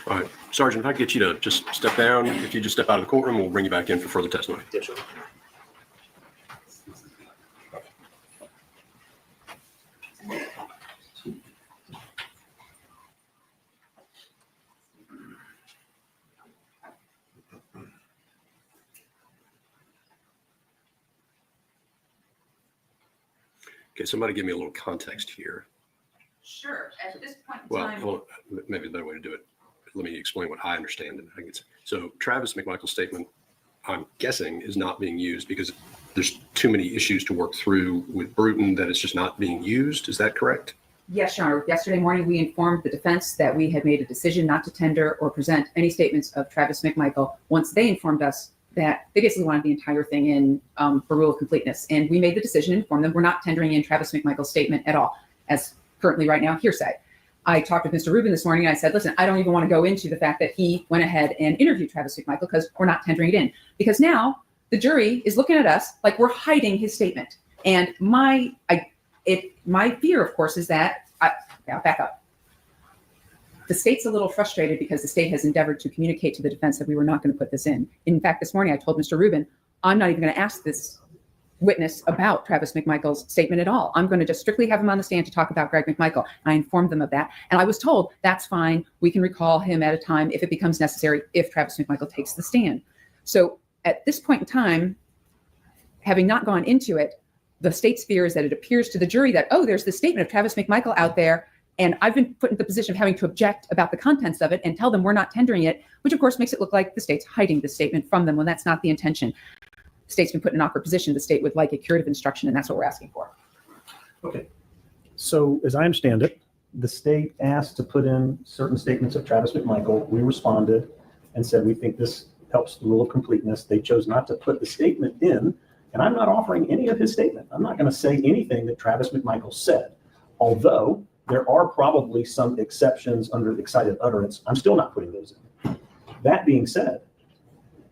All right, Sergeant, if I could get you to just step down, if you just step out of the courtroom, we'll bring you back in for further testimony. Yes, sir. Okay, somebody give me a little context here. Sure. At this point in Well, time, hold on. Maybe the better way to do it. Let me explain what I understand. And I can say. So Travis McMichael's statement, I'm guessing, is not being used because there's too many issues to work through with Bruton that it's just not being used. Is that correct? yes, Your Honor. Yesterday morning, we informed the defense that we had made a decision not to tender or present any statements of Travis McMichael. Once they informed us that they basically wanted the entire thing in for rule of completeness. And we made the decision and informed them we're not tendering in Travis McMichael's statement at all, as currently right now hearsay. I talked with Mr. Rubin this morning. And I said, listen, I don't even want to go into the fact that he went ahead and interviewed Travis McMichael because we're not tendering it in. Because now the jury is looking at us like we're hiding his statement. And my fear, of course, is that I'll back up. The state's a little frustrated because the state has endeavored to communicate to the defense that we were not going to put this in. In fact, this morning I told Mr. Rubin, I'm not even going to ask this witness about Travis McMichael's statement at all. I'm going to just strictly have him on the stand to talk about Greg McMichael. I informed them of that. And I was told, that's fine. We can recall him at a time if it becomes necessary, if Travis McMichael takes the stand. So at this point in time, having not gone into it, the state's fear is that it appears to the jury that, oh, there's this statement of Travis McMichael out there. And I've been put in the position of having to object about the contents of it and tell them we're not tendering it, which of course makes it look like the state's hiding the statement from them when that's not the intention. The state's been put in an awkward position. The state would like a curative instruction, and that's what we're asking for. Okay. So as I understand it, the state asked to put in certain statements of Travis McMichael. We responded and said, we think this helps the rule of completeness. They chose not to put the statement in, and I'm not offering any of his statement. I'm not going to say anything that Travis McMichael said, although there are probably some exceptions under excited utterance. I'm still not putting those in. That being said,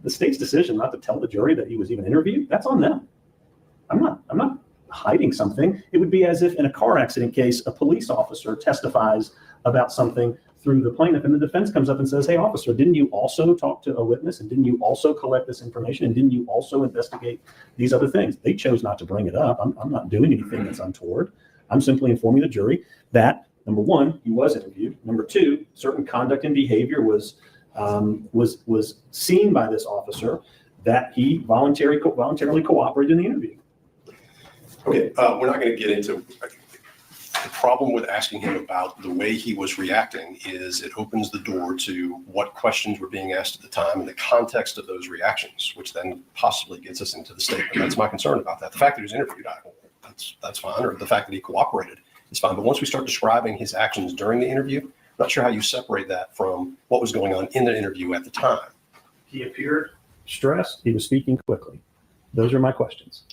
the state's decision not to tell the jury that he was even interviewed, that's on them. I'm not hiding something. It would be as if in a car accident case, a police officer testifies about something through the plaintiff and the defense comes up and says, hey, officer, didn't you also talk to a witness? And didn't you also collect this information? And didn't you also investigate these other things? They chose not to bring it up. I'm not doing anything that's untoward. I'm simply informing the jury that, number one, he was interviewed. Number two, certain conduct and behavior was seen by this officer that he voluntarily cooperated in the interview. Okay, we're not going to get into the problem with asking him about the way he was reacting is it opens the door to what questions were being asked at the time and the context of those reactions, which then possibly gets us into the statement. That's my concern about that. The fact that he was interviewed, that's fine, or the fact that he cooperated is fine. But once we start describing his actions during the interview, I'm not sure how you separate that from what was going on in the interview at the time. He appeared stressed. He was speaking quickly. Those are my questions.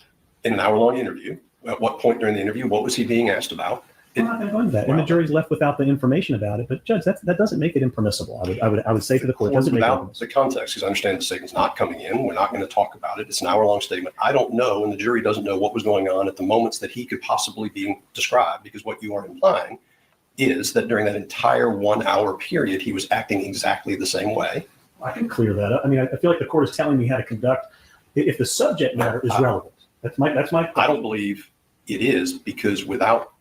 In an hour-long interview, at what point during the interview, what was he being asked about? I'm not going to go into that. And the jury's left without the information about it. But Judge, that doesn't make it impermissible. I would say to the court, it doesn't make it without impermissible. the context, because I understand the statement's not coming in. We're not going to talk about it. It's an hour-long statement. I don't know, and the jury doesn't know what was going on at the moments that he could possibly be described, because what you are implying is that during that entire 1 hour period, he was acting exactly the same way. I can clear that up. I mean, I feel like the court is telling me how to conduct. If the subject matter is relevant, that's my. I don't believe it is, because without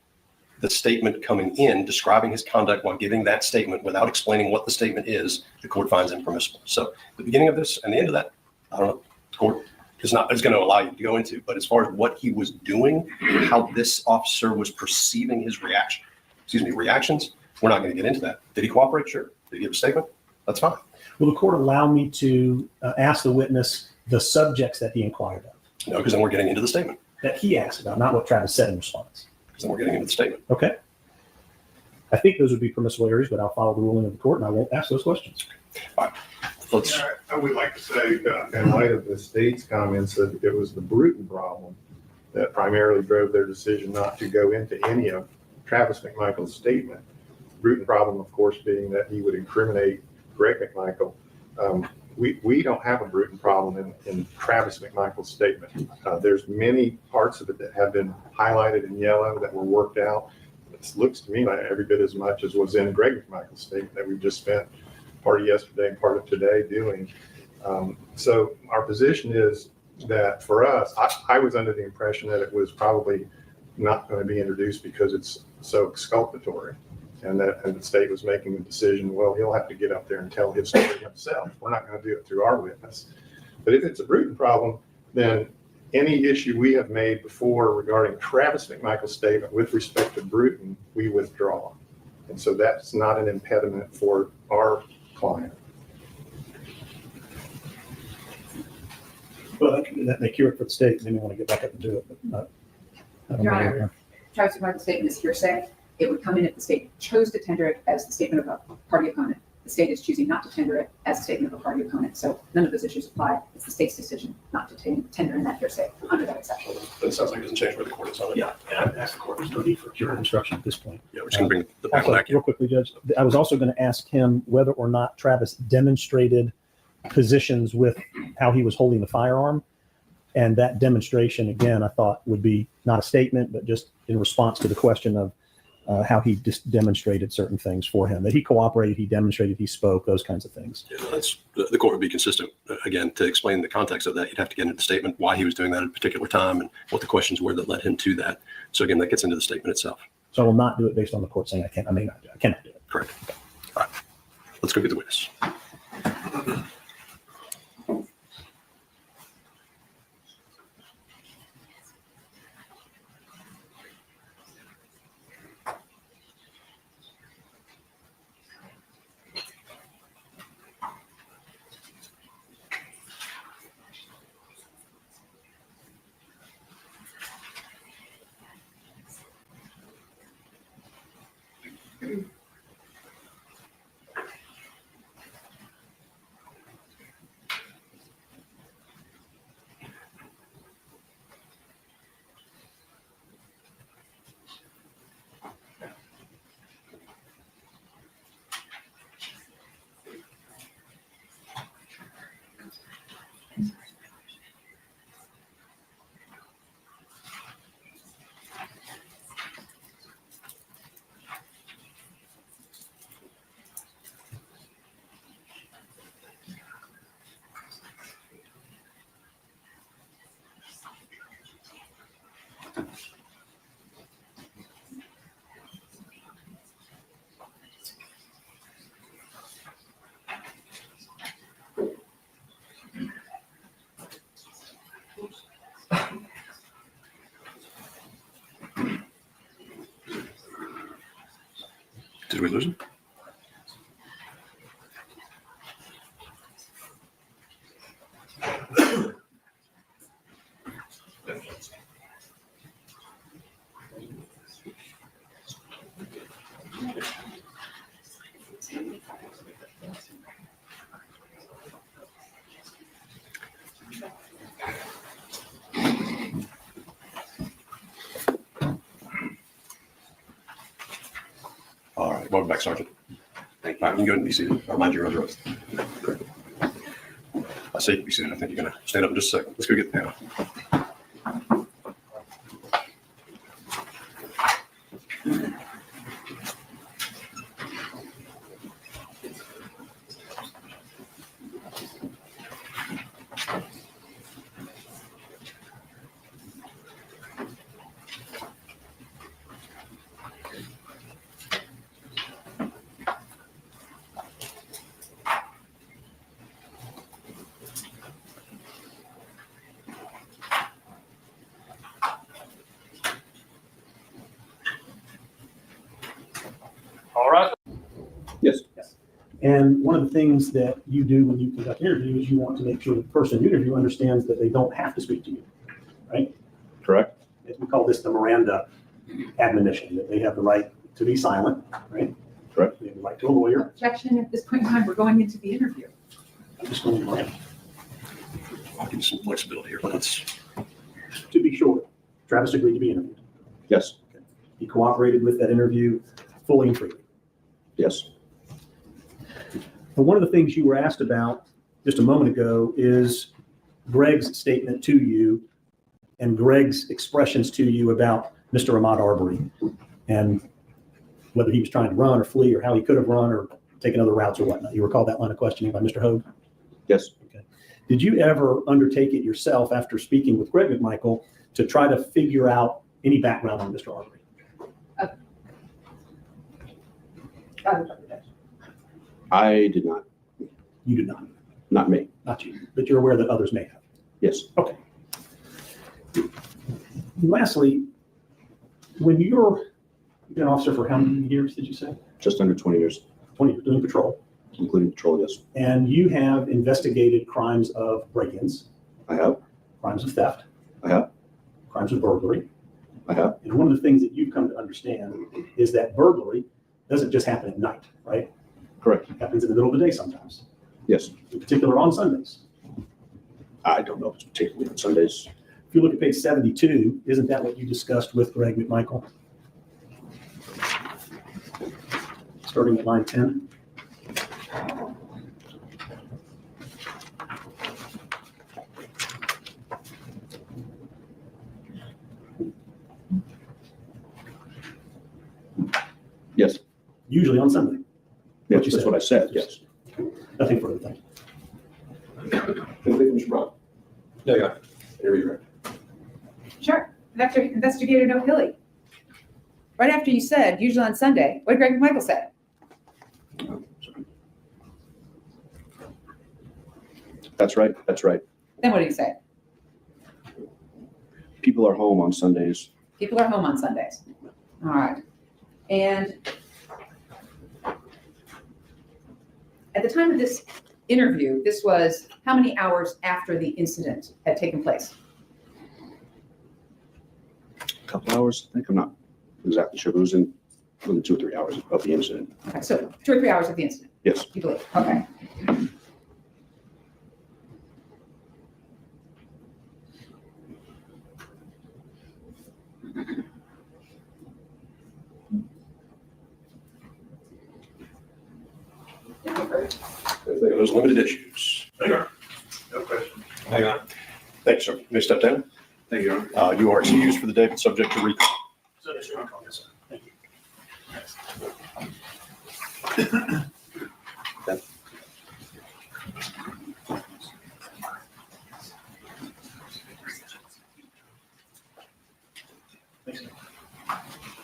the statement coming in, describing his conduct while giving that statement without explaining what the statement is, the court finds impermissible. So the beginning of this and the end of that, I don't know, the court is going to allow you to go into, but as far as what he was doing, how this officer was perceiving his reactions, we're not going to get into that. Did he cooperate? Sure. Did he give a statement? That's fine. Will the court allow me to ask the witness the subjects that he inquired of? No, because then we're getting into the statement. That he asked about, not what Travis said in response. Because then we're getting into the statement. Okay. I think those would be permissible areas, but I'll follow the ruling of the court and I won't ask those questions. All right. Let's. I would like to say, in light of the state's comments, that it was the Bruton problem that primarily drove their decision not to go into any of Travis McMichael's statement. Bruton problem, of course, being that he would incriminate Greg McMichael. We don't have a Bruton problem in Travis McMichael's statement. There's many parts of it that have been highlighted in yellow that were worked out. It looks to me like every bit as much as was in Greg McMichael's statement that we just spent part of yesterday and part of today doing. So our position is that for us, I was under the impression that it was probably not going to be introduced because it's so exculpatory. And the state was making the decision, well, he'll have to get up there and tell his story himself. We're not going to do it through our witness. But if it's a Bruton problem, then any issue we have made before regarding Travis McMichael's statement with respect to Bruton, we withdraw. And so that's not an impediment for our client. Well, that may cure it for the state. They may want to get back up and do it, but I don't Your know. Honor, Travis McMichael's statement is hearsay. It would come in if the state chose to tender it as the statement of a party opponent. The state is choosing not to tender it as a statement of a party opponent. So none of those issues apply. It's the state's decision not to tender in that hearsay under that exception. But it sounds like it doesn't change where the court is on it. Yeah, I'd ask the court. There's no need for jury instruction at this point. Yeah, we're just going to bring the panel Also, back in. real quickly, Judge, I was also going to ask him whether or not Travis demonstrated positions with how he was holding the firearm. And that demonstration, again, I thought would be not a statement, but just in response to the question of how he just demonstrated certain things for him, that he cooperated, he demonstrated, he spoke, those kinds of things. Yeah, that's the court would be consistent. Again, to explain the context of that, you'd have to get into the statement, why he was doing that at a particular time and what the questions were that led him to that. So again, that gets into the statement itself. So I will not do it based on the court saying I can't, I may not do it. I cannot do it. Correct. All right. Let's go get the witness. Did we lose him? Welcome back, Sergeant. Thank you. You can go ahead and be seated. I'll remind you of your oath. I say be seated. I think you're going to stand up in just a second. Let's go get the panel. All right. Yes. And one of the things that you do when you conduct interviews, you want to make sure the person you interview understands that they don't have to speak to you, right? Correct. We call this the Miranda admonition, that they have the right to be silent, right? Correct. They have the right to a lawyer. Objection, at this point in time, we're going into the interview. I'm just going to Miranda. I'll give you some flexibility here. Let's. To be sure, Travis agreed to be interviewed. Yes. He cooperated with that interview fully and freely. Yes. But one of the things you were asked about just a moment ago is Greg's statement to you and Greg's expressions to you about Mr. Ahmaud Arbery and whether he was trying to run or flee or how he could have run or taken other routes or whatnot. You recall that line of questioning by Mr. Hogue? Yes. Okay. Did you ever undertake it yourself after speaking with Greg McMichael to try to figure out any background on Mr. Arbery? I did not. You did not. Not me. Not you, but you're aware that others may have. Yes. Okay. Lastly, when you've been an officer for how many years did you say? Just under 20 years. 20 years doing patrol. Including patrol, yes. And you have investigated crimes of break-ins. I have. Crimes of theft. I have. Crimes of burglary. I have. And one of the things that you've come to understand is that burglary doesn't just happen at night, right? Correct. It happens in the middle of the day sometimes. Yes. In particular on Sundays. I don't know if it's particularly on Sundays. If you look at page 72, isn't that what you discussed with Greg McMichael? Starting at line 10. Yes. Usually on Sunday. Yes, that's what I said, yes. Nothing further, thank you. Anything, Mr. Brown? Yeah. Here you are. Sure. After Investigator No Hilly. Right after you said, usually on Sunday, what did Greg McMichael say? That's right. That's right. Then what did he say? People are home on Sundays. People are home on Sundays. All right. And at the time of this interview, this was how many hours after the incident had taken place? A couple hours, I think. I'm not exactly sure, but it was within 2 or 3 hours of the incident. Okay, so 2 or 3 hours of the incident, Yes. you believe? Okay. Anything on those limited issues? Hang on. No question. Hang on. Thanks, sir. May I step down? Thank you, Your Honor. You are excused for the day, but subject to recall. So, yes, Your Honor. Yes, sir. Thank you.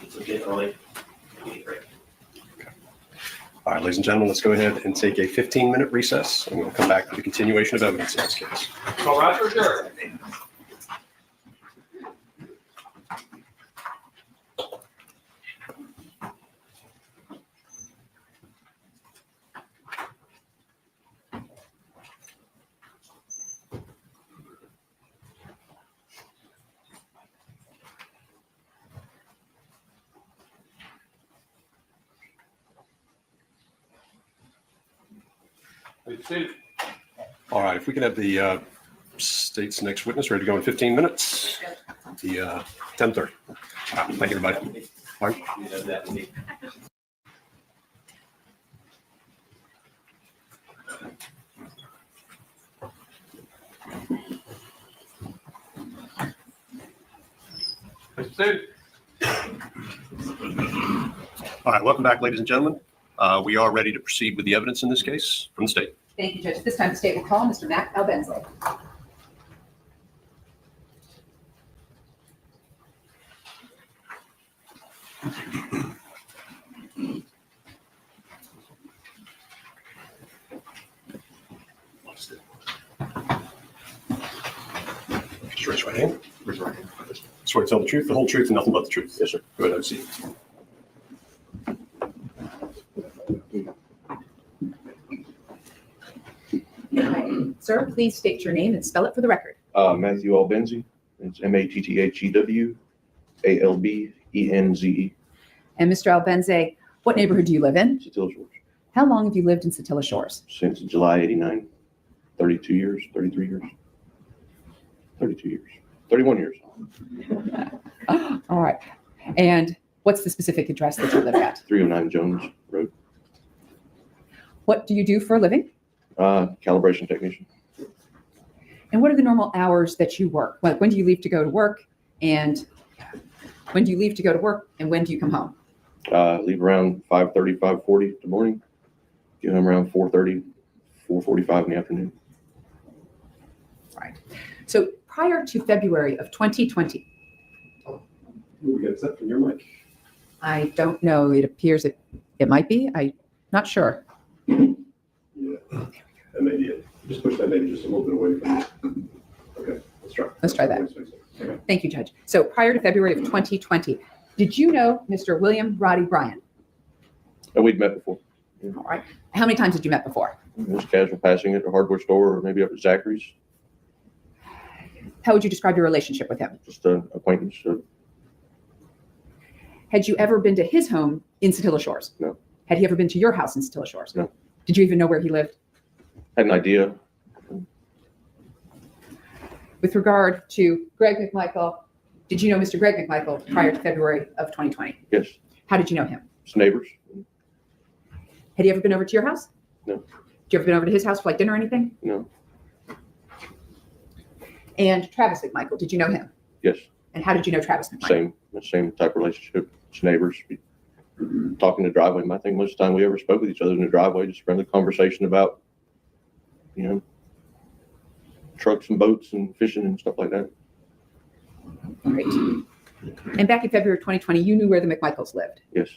It's getting early. All right, ladies and gentlemen, let's go ahead and take a 15-minute recess, and we'll come back to the continuation of evidence in this case. All right, for sure. All right, if we can have the state's next witness ready to go in 15 minutes, the 10:30. Thank you, everybody. Pardon? All right, welcome back, ladies and gentlemen. We are ready to proceed with the evidence in this case from the state. Thank you, Judge. At this time, the state will call Mr. Mac Albenze. Just raise your right hand. Raise your right hand. Swear to tell the truth, the whole truth, and nothing but the truth. Yes, sir. Go ahead, have a seat. Sir, please state your name and spell it for the record. Matthew Albenze. It's Mathew Albenze. And Mr. Albenze, what neighborhood do you live in? Satilla Shores. How long have you lived in Satilla Shores? Since July 89. 32 years, 33 years. 32 years. 31 years. All right. And what's the specific address that you live at? 309 Jones Road. What do you do for a living? Calibration technician. And what are the normal hours that you work? When do you leave to go to work? And when do you leave to go to work? And when do you come home? Leave around 5:30, 5:40 in the morning. Get home around 4:30, 4:45 in the afternoon. Right. So prior to February of 2020, We got that from your mic. I don't know, it appears it might be, I'm not sure. Yeah, that may be it. Just push that maybe just a little bit away from you. Okay, let's try. Let's try that. Thank you, Judge. So prior to February of 2020, did you know Mr. William Roddy Bryan? We'd met before. All right. How many times had you met before? Just casual passing at a hardware store or maybe up at Zachary's. How would you describe your relationship with him? Just an acquaintance. Had you ever been to his home in Satilla Shores? No. Had he ever been to your house in Satilla Shores? No. Did you even know where he lived? Had an idea. With regard to Greg McMichael, did you know Mr. Greg McMichael prior to February of 2020? Yes. How did you know him? It's neighbors. Had he ever been over to your house? No. Did you ever been over to his house for like dinner or anything? No. And Travis McMichael, did you know him? Yes. And how did you know Travis McMichael? Same type of relationship. It's neighbors. We talk in the driveway. I think most of the time we ever spoke with each other in the driveway, just friendly conversation about, trucks and boats and fishing and stuff like that. Great. And back in February of 2020, you knew where the McMichaels lived. Yes.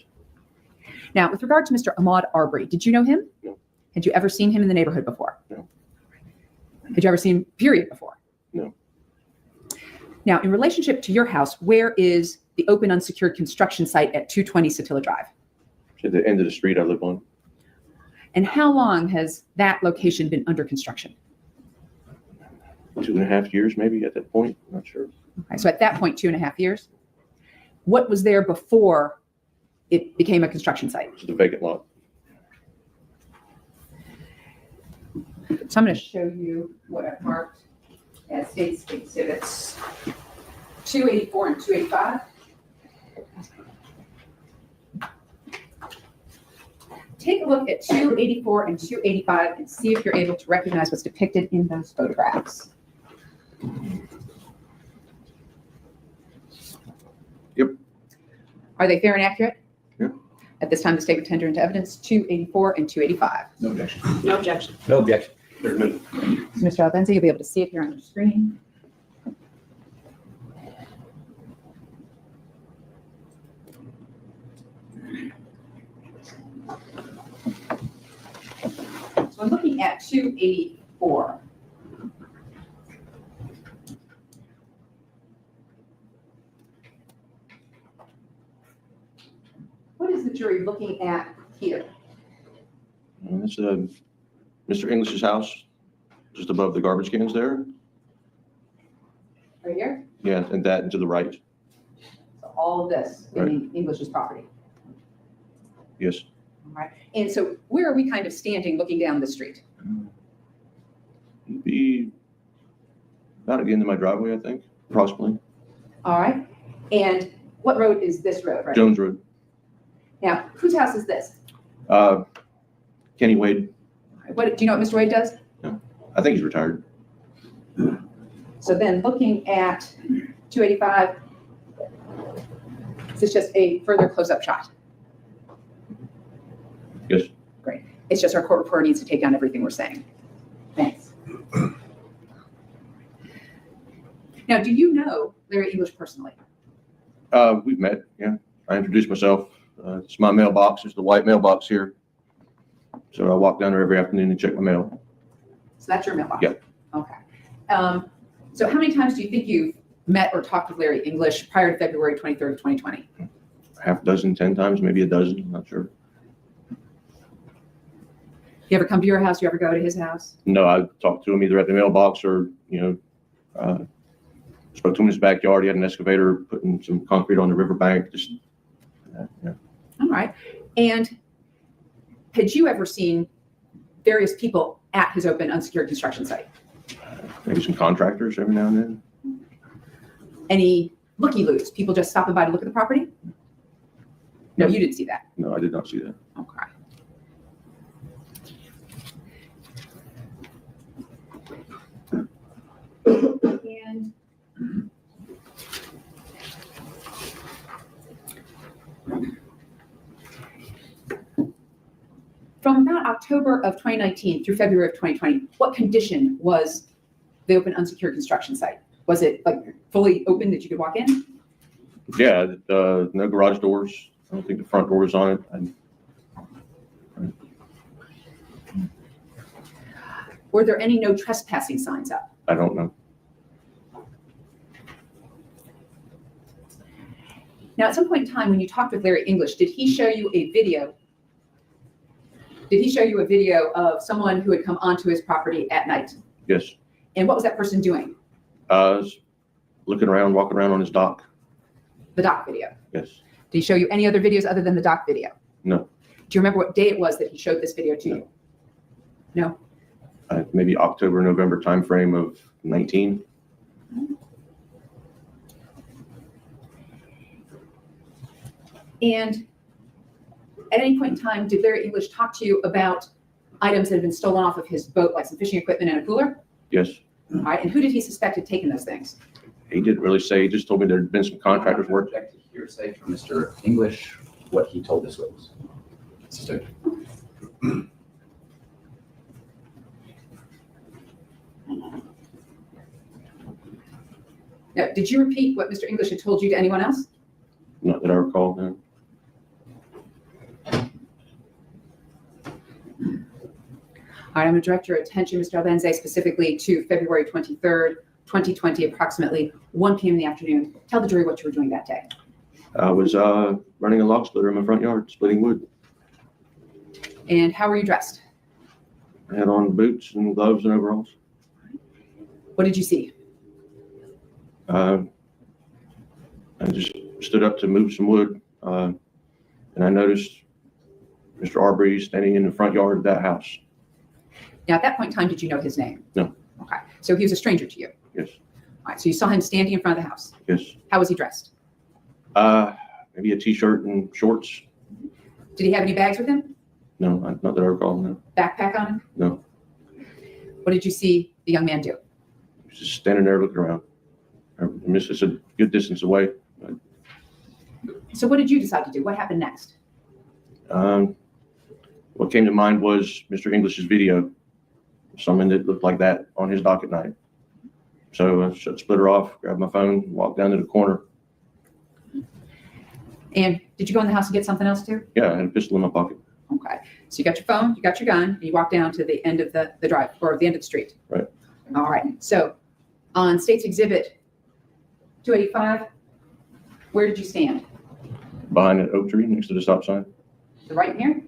Now, with regard to Mr. Ahmaud Arbery, did you know him? No. Had you ever seen him in the neighborhood before? No. Had you ever seen him, period, before? No. Now, in relationship to your house, where is the open unsecured construction site at 220 Satilla Drive? At the end of the street I live on. And how long has that location been under construction? 2.5 years, maybe at that point. I'm not sure. Okay, so at that point, 2.5 years. What was there before it became a construction site? It's a vacant lot. So I'm going to show you what I've marked as state exhibits 284 and 285. Take a look at 284 and 285 and see if you're able to recognize what's depicted in those photographs. Yep. Are they fair and accurate? Yeah. At this time, the state would tender into evidence 284 and 285. No objection. No objection. No objection. So Mr. Albenze, you'll be able to see it here on your screen. So I'm looking at 284. What is the jury looking at here? That's Mr. English's house, just above the garbage cans there. Right here? Yeah, and that and to the right. So all of this Right. in English's property. Yes. All right. And so where are we kind of standing looking down the street? It'd be about at the end of my driveway, I think, approximately. All right. And what road is this road, right? Jones Road. Now, whose house is this? Kenny Wade. What, do you know what Mr. Wade does? I think he's retired. So then looking at 285, Is this just a further close-up shot? Yes. Great. It's just our court reporter needs to take down everything we're saying. Thanks. Now, do you know Larry English personally? We've met, yeah. I introduced myself. It's my mailbox. It's the white mailbox here. So I walk down there every afternoon and check my mail. So that's your mailbox? Yeah. Okay. So how many times do you think you've met or talked with Larry English prior to February 23rd of 2020? Half a dozen, 10 times, maybe a dozen, I'm not sure. You ever come to your house? You ever go to his house? No, I talked to him either at the mailbox or, spoke to him in his backyard. He had an excavator putting some concrete on the riverbank. Just, yeah. All right. And had you ever seen various people at his open unsecured construction site? Maybe some contractors every now and then. Any looky-loos? People just stopping by to look at the property? No, you didn't see that. No, I did not see that. Okay. And from about October of 2019 through February of 2020, what condition was the open unsecured construction site? Was it like fully open that you could walk in? Yeah, no garage doors. I don't think the front door was on it. Were there any no trespassing signs up? I don't know. Now, at some point in time, when you talked with Larry English, did he show you a video? Did he show you a video of someone who had come onto his property at night? Yes. And what was that person doing? Was looking around, walking around on his dock. The dock video. Yes. Did he show you any other videos other than the dock video? No. Do you remember what day it was that he showed this video to you? No. Maybe October, November timeframe of 19. And at any point in time, did Larry English talk to you about items that had been stolen off of his boat, like some fishing equipment and a cooler? Yes. All right. And who did he suspect had taken those things? He didn't really say. He just told me there had been some contractors work. Object to hearsay from Mr. English, what he told this witness. Now, did you repeat what Mr. English had told you to anyone else? Not that I recall. No. All right, I'm going to direct your attention, Mr. Albenze, specifically to February 23rd, 2020, approximately 1 p.m. in the afternoon. Tell the jury what you were doing that day. I was running a log splitter in my front yard, splitting wood. And how were you dressed? I had on boots and gloves and overalls. What did you see? I just stood up to move some wood, and I noticed Mr. Arbery standing in the front yard of that house. Now, at that point in time, did you know his name? No. Okay. So he was a stranger to you? Yes. All right. So you saw him standing in front of the house? Yes. How was he dressed? Maybe a t-shirt and shorts. Did he have any bags with him? No, not that I recall. No. Backpack on him? No. What did you see the young man do? He was just standing there looking around. I missed it's a good distance away. So what did you decide to do? What happened next? What came to mind was Mr. English's video, something that looked like that on his dock at night. So I split her off, grabbed my phone, walked down to the corner. And did you go in the house and get something else too? Yeah, I had a pistol in my pocket. Okay. So you got your phone, you got your gun, and you walked down to the end of the drive or the end of the street. Right. All right. So on State's Exhibit 285, where did you stand? Behind an oak tree next to the stop sign. The right here?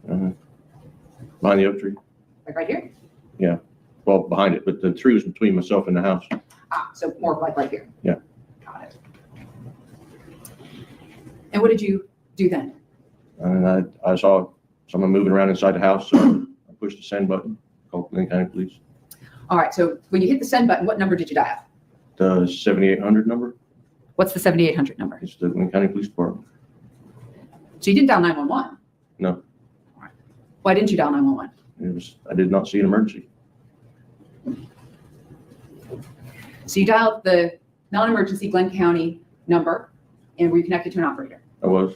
Behind the oak tree. Like right here? Yeah. Well, behind it, but the tree was between myself and the house. So more like right here. Yeah. Got it. And what did you do then? And I saw someone moving around inside the house, so I pushed the send button, called Glenn County Police. All right. So when you hit the send button, what number did you dial? The 7800 number. What's the 7800 number? It's the Glenn County Police Department. So you didn't dial 911? No. Why didn't you dial 911? I did not see an emergency. So you dialed the non-emergency Glenn County number, And were you connected to an operator? I was.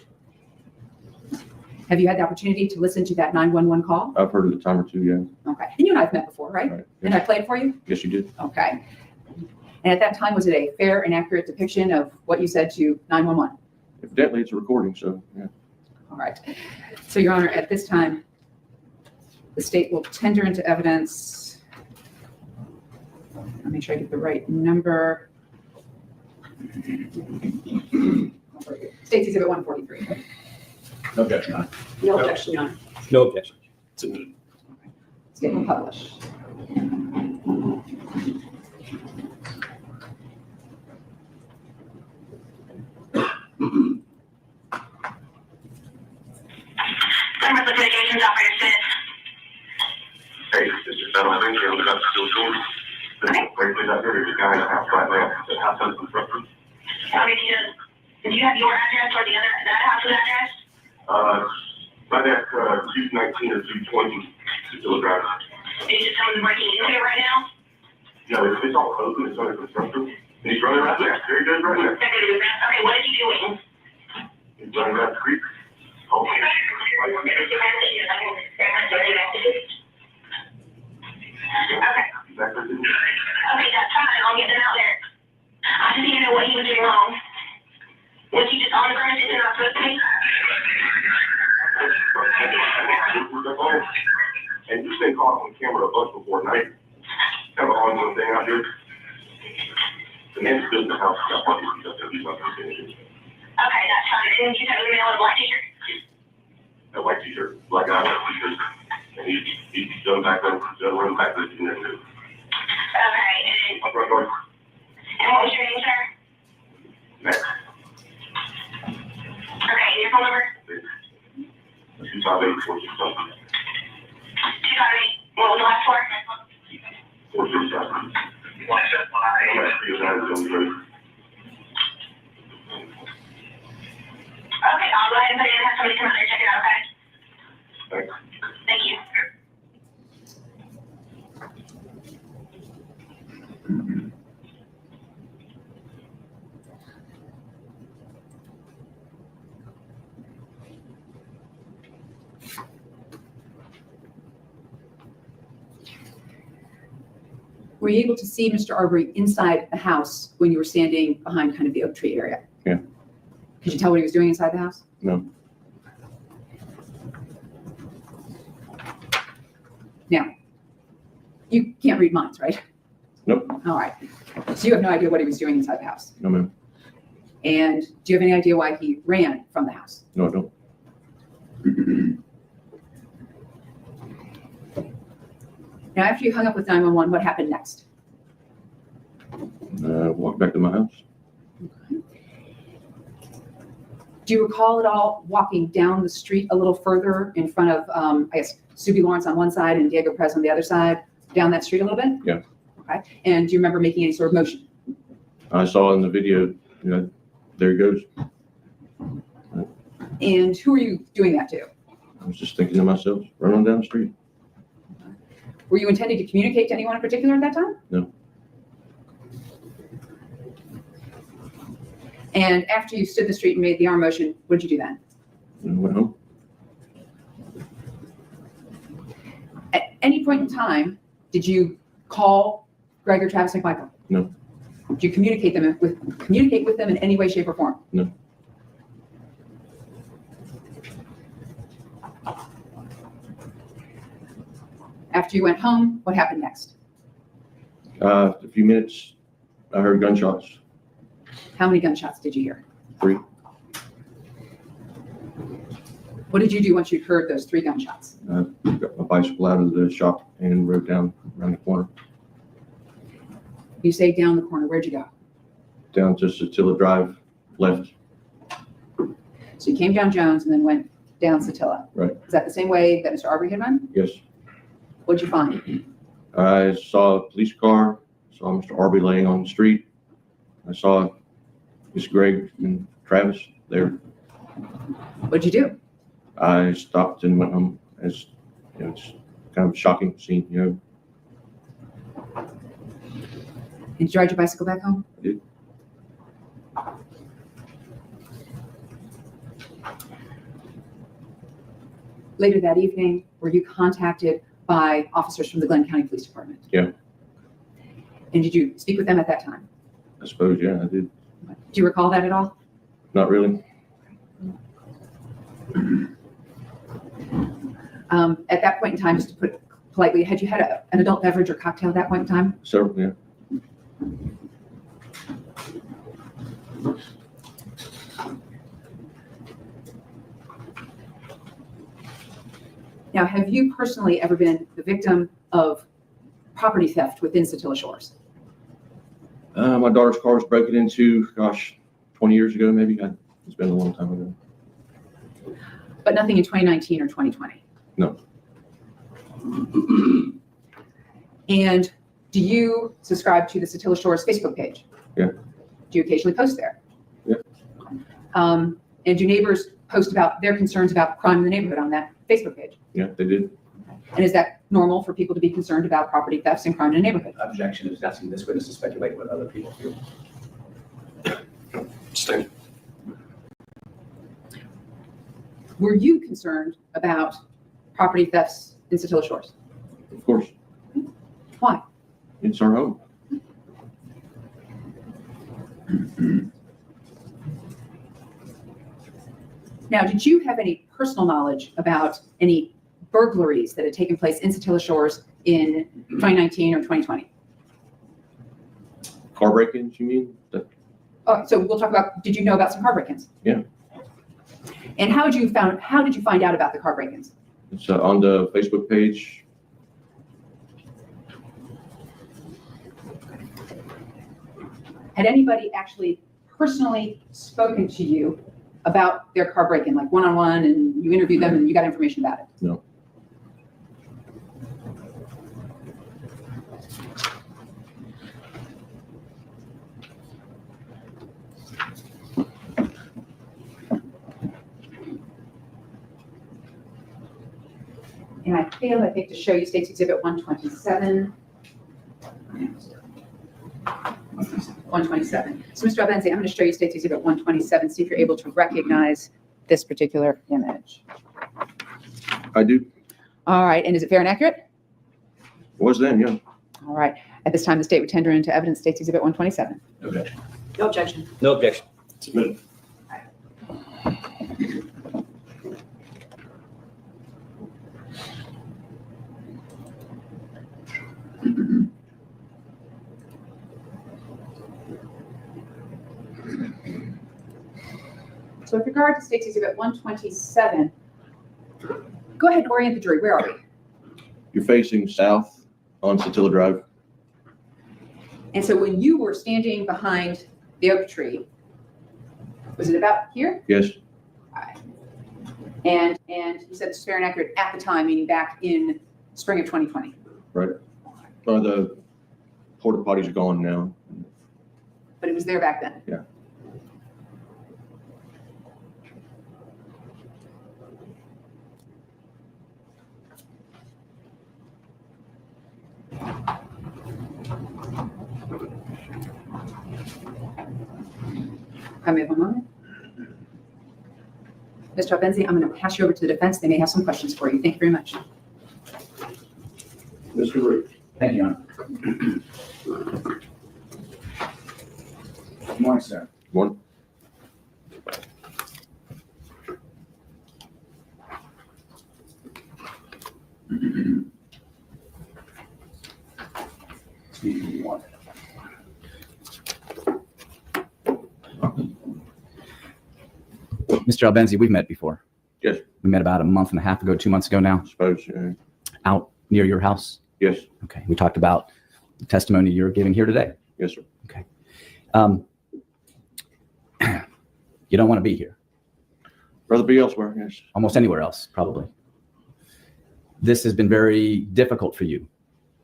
Have you had the opportunity to listen to that 911 call? I've heard it a time or two, yeah. Okay. And you and I have met before, right? Right. And I played for you? Yes, you did. Okay. And at that time, was it a fair and accurate depiction of what you said to 911? Evidently, it's a recording, so, yeah. All right. So, Your Honor, at this time, the state will tender into evidence. Let me make sure I get the right number. State's Exhibit 143. No objection, Your Honor. No objection, Your Honor. No objection. It's getting published. Members of Communications Operator Smith. Hey, this is Federal Ranger, I'm about to still doing. Please, I heard there's a guy in the house right now, the house has construction. How many do you have your address or that house's address? Right at, 219 or 220, Still Drive. Are you just someone breaking into it right now? Yeah, it's all open, it's under construction, and he's running right there, there he goes right there. Okay, what is he doing? He's running right the creek. Oh. Okay, that's fine, I'll get them out there. I just need to know what he was doing wrong. Was he just on the premises and not supposed to be? And you've been caught on camera a bunch before night. Have an ongoing thing out here. The man's still in the house, got plenty of stuff, he's not going to do anything. Okay, that's fine. And you said it was a male in a black t-shirt? A white t-shirt, black guy, white t-shirt. And he's done back there, running back there, you know, too. Okay, and My front door. what was your name, sir? Next. Okay, and your phone number? 258 467. 258. What was the last four? 467. Okay, I'll go ahead and put it in and have somebody come out there and check it out, okay? Thanks. Thank you. Were you able to see Mr. Arbery inside the house when you were standing behind kind of the oak tree area? Yeah. Could you tell what he was doing inside the house? No. Now, you can't read minds, right? Nope. All right. So you have no idea what he was doing inside the house. No, ma'am. And do you have any idea why he ran from the house? No, I don't. Now, after you hung up with 911, what happened next? Walked back to my house. Do you recall at all walking down the street a little further in front of, I guess, Subi Lawrence on one side and Diego Perez on the other side, down that street a little bit? Yeah. Okay. And do you remember making any sort of motion? I saw in the video, there he goes. And who are you doing that to? I was just thinking to myself, running down the street. Were you intending to communicate to anyone in particular at that time? No. And after you stood in the street and made the arm motion, what did you do then? And I went home. At any point in time, did you call Greg or Travis McMichael? No. Did you communicate with them in any way, shape, or form? No. After you went home, what happened next? A few minutes, I heard gunshots. How many gunshots did you hear? 3. What did you do once you'd heard those 3 gunshots? I got my bicycle out of the shop and rode down around the corner, You say down the corner. Where'd you go? down to Satilla Drive, left. So you came down Jones and then went down Satilla. Right. Is that the same way that Mr. Arbery had run? Yes. What'd you find? I saw a police car, saw Mr. Arbery laying on the street. I saw Miss Greg and Travis there. What'd you do? I stopped and went home. As it's kind of a shocking scene, Did you ride your bicycle back home? I did. later that evening, were you contacted by officers from the Glenn County Police Department? Yeah. And did you speak with them at that time? I suppose, yeah, I did. Do you recall that at all? Not really. At that point in time, just to put it politely, had you had an adult beverage or cocktail at that point in time? Several, yeah. Now, have you personally ever been the victim of property theft within Satilla Shores? My daughter's car was broken into, 20 years ago, maybe. It's been a long time ago. But nothing in 2019 or 2020? No. And do you subscribe to the Satilla Shores Facebook page? Yeah. Do you occasionally post there? Yeah. And do neighbors post about their concerns about crime in the neighborhood on that Facebook page? Yeah, they did. And is that normal for people to be concerned about property thefts and crime in a neighborhood? Objection is asking this witness to speculate what other people feel. Stay. Were you concerned about property thefts in Satilla Shores? Of course. Why? It's our home. Now, did you have any personal knowledge about any burglaries that had taken place in Satilla Shores in 2019 or 2020? Car break-ins, you mean? Oh, so we'll talk about, did you know about some car break-ins? Yeah. And how did you find out about the car break-ins? It's on the Facebook page. Had anybody actually personally spoken to you about their car break-in, like one-on-one, and you interviewed them and you got information about it? No. And I failed, I think, to show you State's Exhibit 127. 127. So, Mr. Albenzi, I'm going to show you State's Exhibit 127, see if you're able to recognize this particular image. I do. All right, and is it fair and accurate? Was then, yeah. All right. At this time, the state would tender into evidence State's Exhibit 127. Okay. No objection. No objection. Submitted. So with regard to State's Exhibit 127, go ahead and orient the jury. Where are we? You're facing south on Satilla Drive. And so when you were standing behind the oak tree, was it about here? Yes. All right. And you said it's fair and accurate at the time, meaning back in spring of 2020. Right. The porta potties are gone now. But it was there back then. Yeah. Can we have a moment? Mr. Albenzi, I'm going to pass you over to the defense. They may have some questions for you. Thank you very much. Mr. Root. Thank you, Your Honor. Good morning, sir. One. Speak if you want. Mr. Albenzi, we've met before. Yes. We met about a month and a half ago, 2 months ago now. I suppose, yeah. Out near your house. Yes. Okay. We talked about the testimony you're giving here today. Yes, sir. Okay. You don't want to be here. Rather be elsewhere, yes. Almost anywhere else, probably. This has been very difficult for you,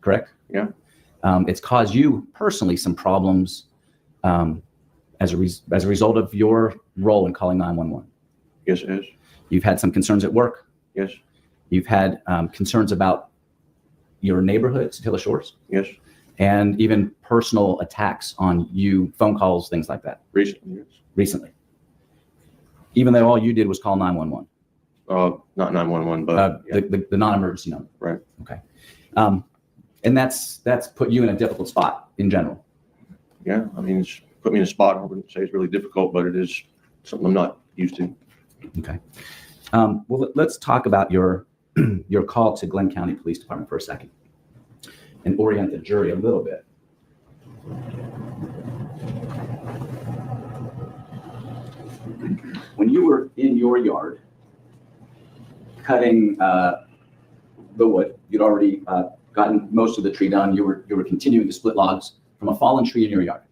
correct? Yeah. It's caused you personally some problems as a result of your role in calling 911. Yes, it is. You've had some concerns at work. Yes. You've had concerns about your neighborhood, Satilla Shores. Yes. And even personal attacks on you, phone calls, things like that. Recently, yes. Recently. Even though all you did was call 911. Not 911, but yeah. the non-emergency number. Right. Okay. And that's put you in a difficult spot in general. Yeah, I mean, it's put me in a spot. I wouldn't say it's really difficult, but it is something I'm not used to. Okay. Well, let's talk about your your call to Glenn County Police Department for a second and orient the jury a little bit. When you were in your yard cutting the wood, you'd already gotten most of the tree done. You were continuing to split logs from a fallen tree in your yard.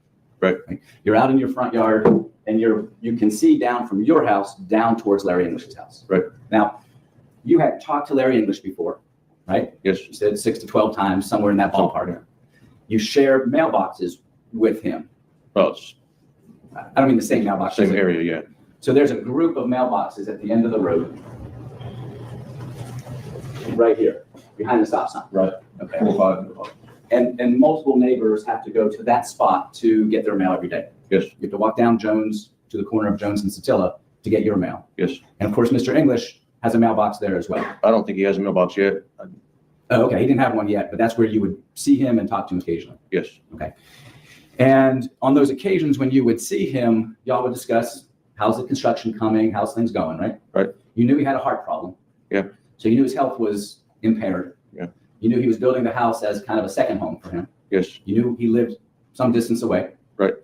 Right. You're out in your front yard, and you can see down from your house down towards Larry English's house. Right. Now, you had talked to Larry English before, right? Yes. You said 6 to 12 times, somewhere in that ballpark. Yeah. You shared mailboxes with him. Well, it's I don't mean the same mailbox. same area, yeah. So there's a group of mailboxes at the end of the road, right here, behind the stop sign. Right. Okay. And multiple neighbors have to go to that spot to get their mail every day. Yes. You have to walk down Jones to the corner of Jones and Satilla to get your mail. Yes. And of course, Mr. English has a mailbox there as well. I don't think he has a mailbox yet. Oh, okay. He didn't have one yet, but that's where you would see him and talk to him occasionally. Yes. Okay. And on those occasions when you would see him, y'all would discuss, how's the construction coming? How's things going, right? Right. You knew he had a heart problem. Yeah. So you knew his health was impaired. Yeah. You knew he was building the house as kind of a second home for him. Yes. You knew he lived some distance away. Right.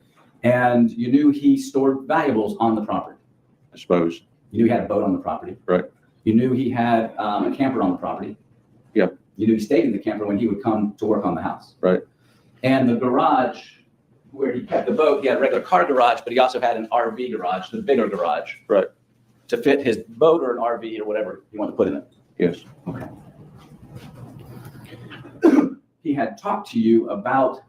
And you knew he stored valuables on the property. I suppose. You knew he had a boat on the property. Right. You knew he had a camper on the property. Yeah. You knew he stayed in the camper when he would come to work on the house. Right. And the garage where he kept the boat, he had a regular car garage, but he also had an RV garage, the bigger garage. Right. To fit his boat or an RV or whatever you want to put in it. Yes. Okay. He had talked to you about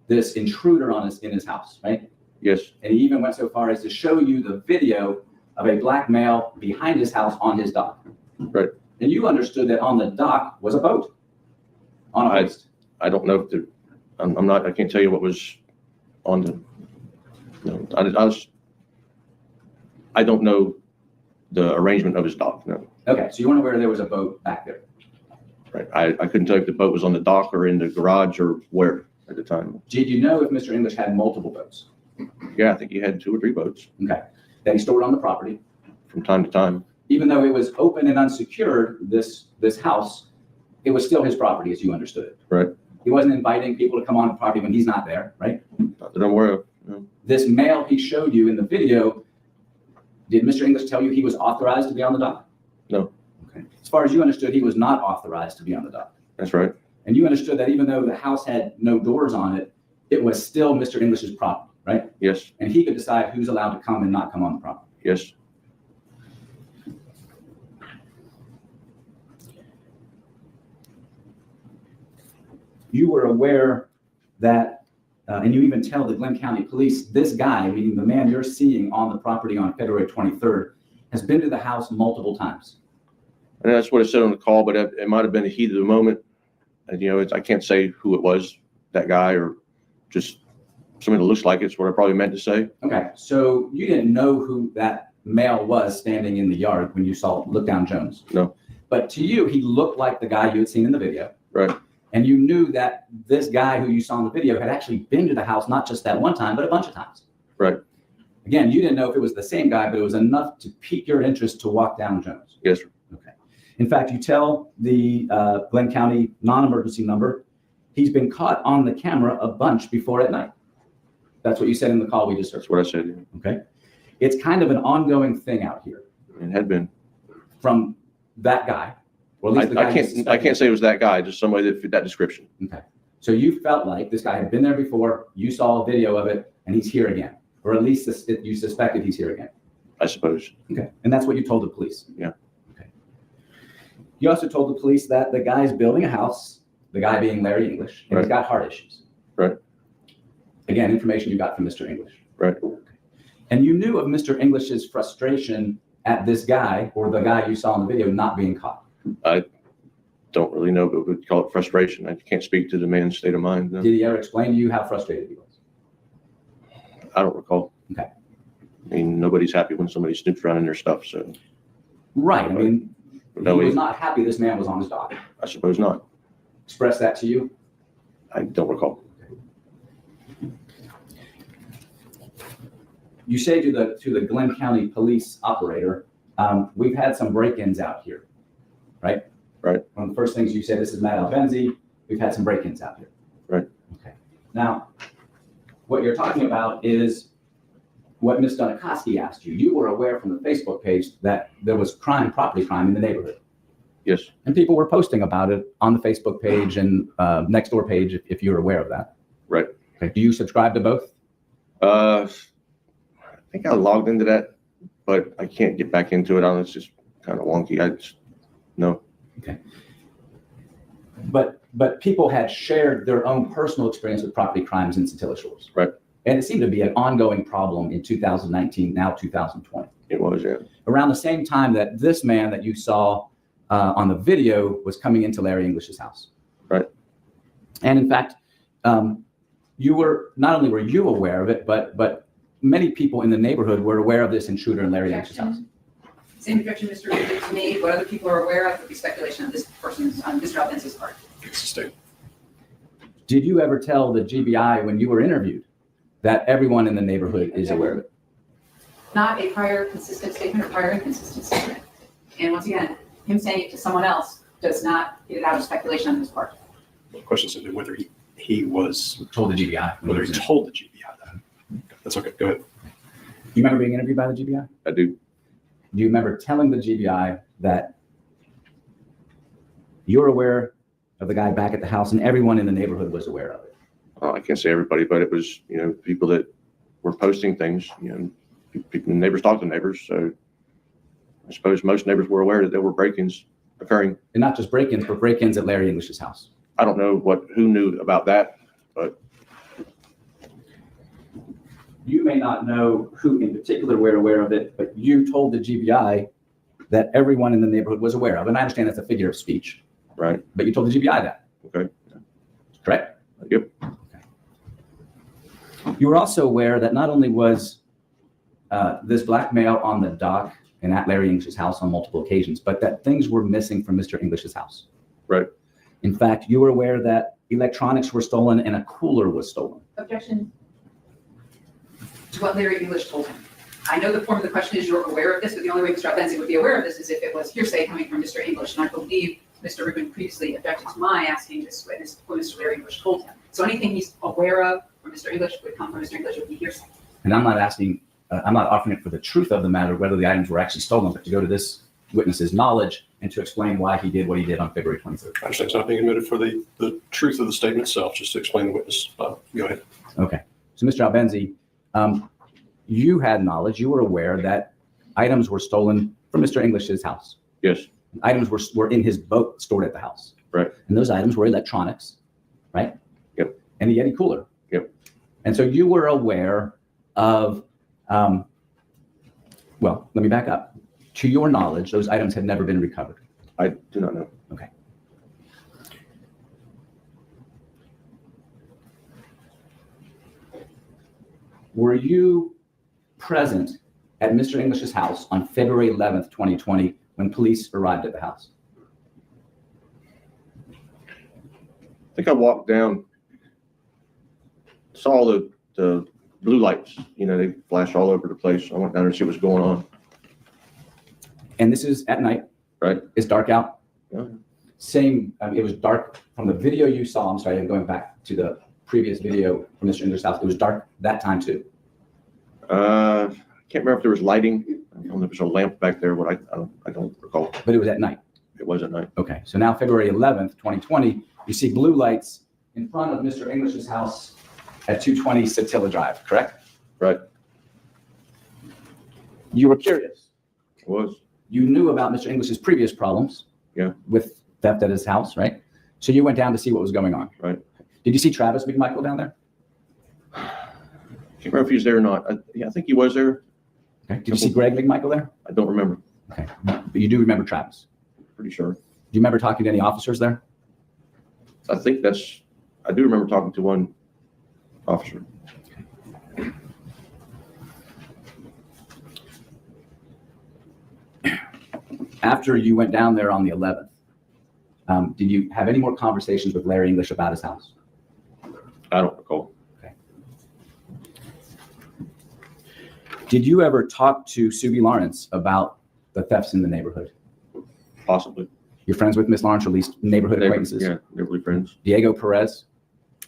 this intruder in his house, right? Yes. And he even went so far as to show you the video of a black male behind his house on his dock. Right. And you understood that on the dock was a boat on a hoist. I don't know if I can't tell you what was on the, no, I don't know the arrangement of his dock, no. Okay, so you weren't aware there was a boat back there? Right. I couldn't tell you if the boat was on the dock or in the garage or where at the time. Did you know if Mr. English had multiple boats? Yeah, I think he had 2 or 3 boats. Okay. That he stored on the property? From time to time. Even though it was open and unsecured, this house, it was still his property as you understood it. Right. He wasn't inviting people to come on the property when he's not there, right? Not that I'm aware of. No. This male he showed you in the video, did Mr. English tell you he was authorized to be on the dock? No. Okay. As far as you understood, he was not authorized to be on the dock. That's right. And you understood that even though the house had no doors on it, it was still Mr. English's property, right? Yes. And he could decide who's allowed to come and not come on the property. Yes. You were aware that, and you even tell the Glenn County Police, this guy, meaning the man you're seeing on the property on February 23rd, has been to the house multiple times. And that's what I said on the call, but it might have been the heat of the moment. And, I can't say who it was, that guy, or just somebody that looks like it's what I probably meant to say. Okay, so you didn't know who that male was standing in the yard when you looked down Jones. No. But to you, he looked like the guy you had seen in the video. Right. And you knew that this guy who you saw in the video had actually been to the house, not just that one time, but a bunch of times. Right. Again, you didn't know if it was the same guy, but it was enough to pique your interest to walk down Jones. Yes, sir. Okay. In fact, you tell the Glenn County non-emergency number, he's been caught on the camera a bunch before at night. That's what you said in the call we just heard. That's what I said. Okay. It's kind of an ongoing thing out here. It had been. From that guy. Or at least the guy I can't say it was that guy, just somebody that fit that description. Okay. So you felt like this guy had been there before, you saw a video of it, and he's here again. Or at least you suspected he's here again. I suppose. Okay. And that's what you told the police. Yeah. Okay. You also told the police that the guy's building a house, the guy being Larry English, and he's got heart issues. Right. Again, information you got from Mr. English. Right. Okay. And you knew of Mr. English's frustration at this guy, or the guy you saw in the video, not being caught. I don't really know, but we'd call it frustration. I can't speak to the man's state of mind. No. Did he ever explain to you how frustrated he was? I don't recall. Okay. I mean, nobody's happy when somebody snoops around in their stuff, so. Right. I mean, No, he was not happy this man was on his dock. I suppose not. Express that to you? I don't recall. You say to the Glenn County police operator, we've had some break-ins out here, right? Right. One of the first things you said, this is Matt Albenzi, we've had some break-ins out here. Right. Okay. Now, what you're talking about is what Ms. Donikoski asked you. You were aware from the Facebook page that there was property crime in the neighborhood. Yes. And people were posting about it on the Facebook page and next door page, if you're aware of that. Right. Okay. Do you subscribe to both? I think I logged into that, but I can't get back into it. It's just kind of wonky. No. Okay. But people had shared their own personal experience with property crimes in Satilla Shores. Right. And it seemed to be an ongoing problem in 2019, now 2020. It was, yeah. Around the same time that this man that you saw on the video was coming into Larry English's house. Right. And in fact, you were, not only were you aware of it, but many people in the neighborhood were aware of this intruder in Larry English's house. Same objection Mr. Richards made. What other people are aware of would be speculation on this person's, on Mr. Albenzi's part. Did you ever tell the GBI when you were interviewed that everyone in the neighborhood is aware of it? Not a prior consistent statement or prior inconsistent statement. And once again, him saying it to someone else does not get it out of speculation on his part. The question is simply whether he was told the GBI. Whether he told the GBI that. That's okay. Go ahead. You remember being interviewed by the GBI? I do. Do you remember telling the GBI that you're aware of the guy back at the house and everyone in the neighborhood was aware of it? I can't say everybody, but it was, people that were posting things, people, neighbors talk to neighbors. So I suppose most neighbors were aware that there were break-ins occurring. And not just break-ins, but break-ins at Larry English's house. I don't know who knew about that, but. You may not know who in particular were aware of it, but you told the GBI that everyone in the neighborhood was aware of. And I understand that's a figure of speech. Right. But you told the GBI that. Okay. Correct? Yep. Okay. You were also aware that not only was this black male on the dock and at Larry English's house on multiple occasions, but that things were missing from Mr. English's house. Right. In fact, you were aware that electronics were stolen and a cooler was stolen. Objection to what Larry English told him. I know the form of the question is you're aware of this, but the only way Mr. Albenzi would be aware of this is if it was hearsay coming from Mr. English. And I believe Mr. Rubin previously objected to my asking this witness what Mr. Larry English told him. So anything he's aware of from Mr. English would come from Mr. English would be hearsay. And I'm not asking, I'm not offering it for the truth of the matter, whether the items were actually stolen, but to go to this witness's knowledge and to explain why he did what he did on February 23rd. I understand it's not being admitted for the truth of the statement itself, just to explain the witness. Go ahead. Okay. So Mr. Albenzi, you had knowledge, you were aware that items were stolen from Mr. English's house. Yes. Items were in his boat stored at the house. Right. And those items were electronics, right? Yep. And a Yeti cooler. Yep. And so you were aware of, well, let me back up. To your knowledge, those items had never been recovered. I do not know. Okay. Were you present at Mr. English's house on February 11th, 2020, when police arrived at the house? I think I walked down, saw the blue lights, they flashed all over the place. I went down there to see what's going on. And this is at night? Right. It's dark out? Yeah. Same, it was dark from the video you saw. I'm sorry, I'm going back to the previous video from Mr. English's house. It was dark that time too. I can't remember if there was lighting. I don't know if there was a lamp back there, but I don't recall. But it was at night? It was at night. Okay, so now February 11th, 2020, you see blue lights in front of Mr. English's house at 220 Satilla Drive, correct? Right. You were curious. It was. You knew about Mr. English's previous problems. Yeah. With theft at his house, right? So you went down to see what was going on. Right. Did you see Travis McMichael down there? Can't remember if he was there or not. I think he was there. Okay. Did you see Greg McMichael there? I don't remember. Okay. But you do remember Travis? Pretty sure. Do you remember talking to any officers there? I do remember talking to one officer. After you went down there on the 11th, did you have any more conversations with Larry English about his house? I don't recall. Okay. Did you ever talk to Subi Lawrence about the thefts in the neighborhood? Possibly. You're friends with Miss Lawrence, or at least neighborhood acquaintances? Yeah, neighborhood friends. Diego Perez?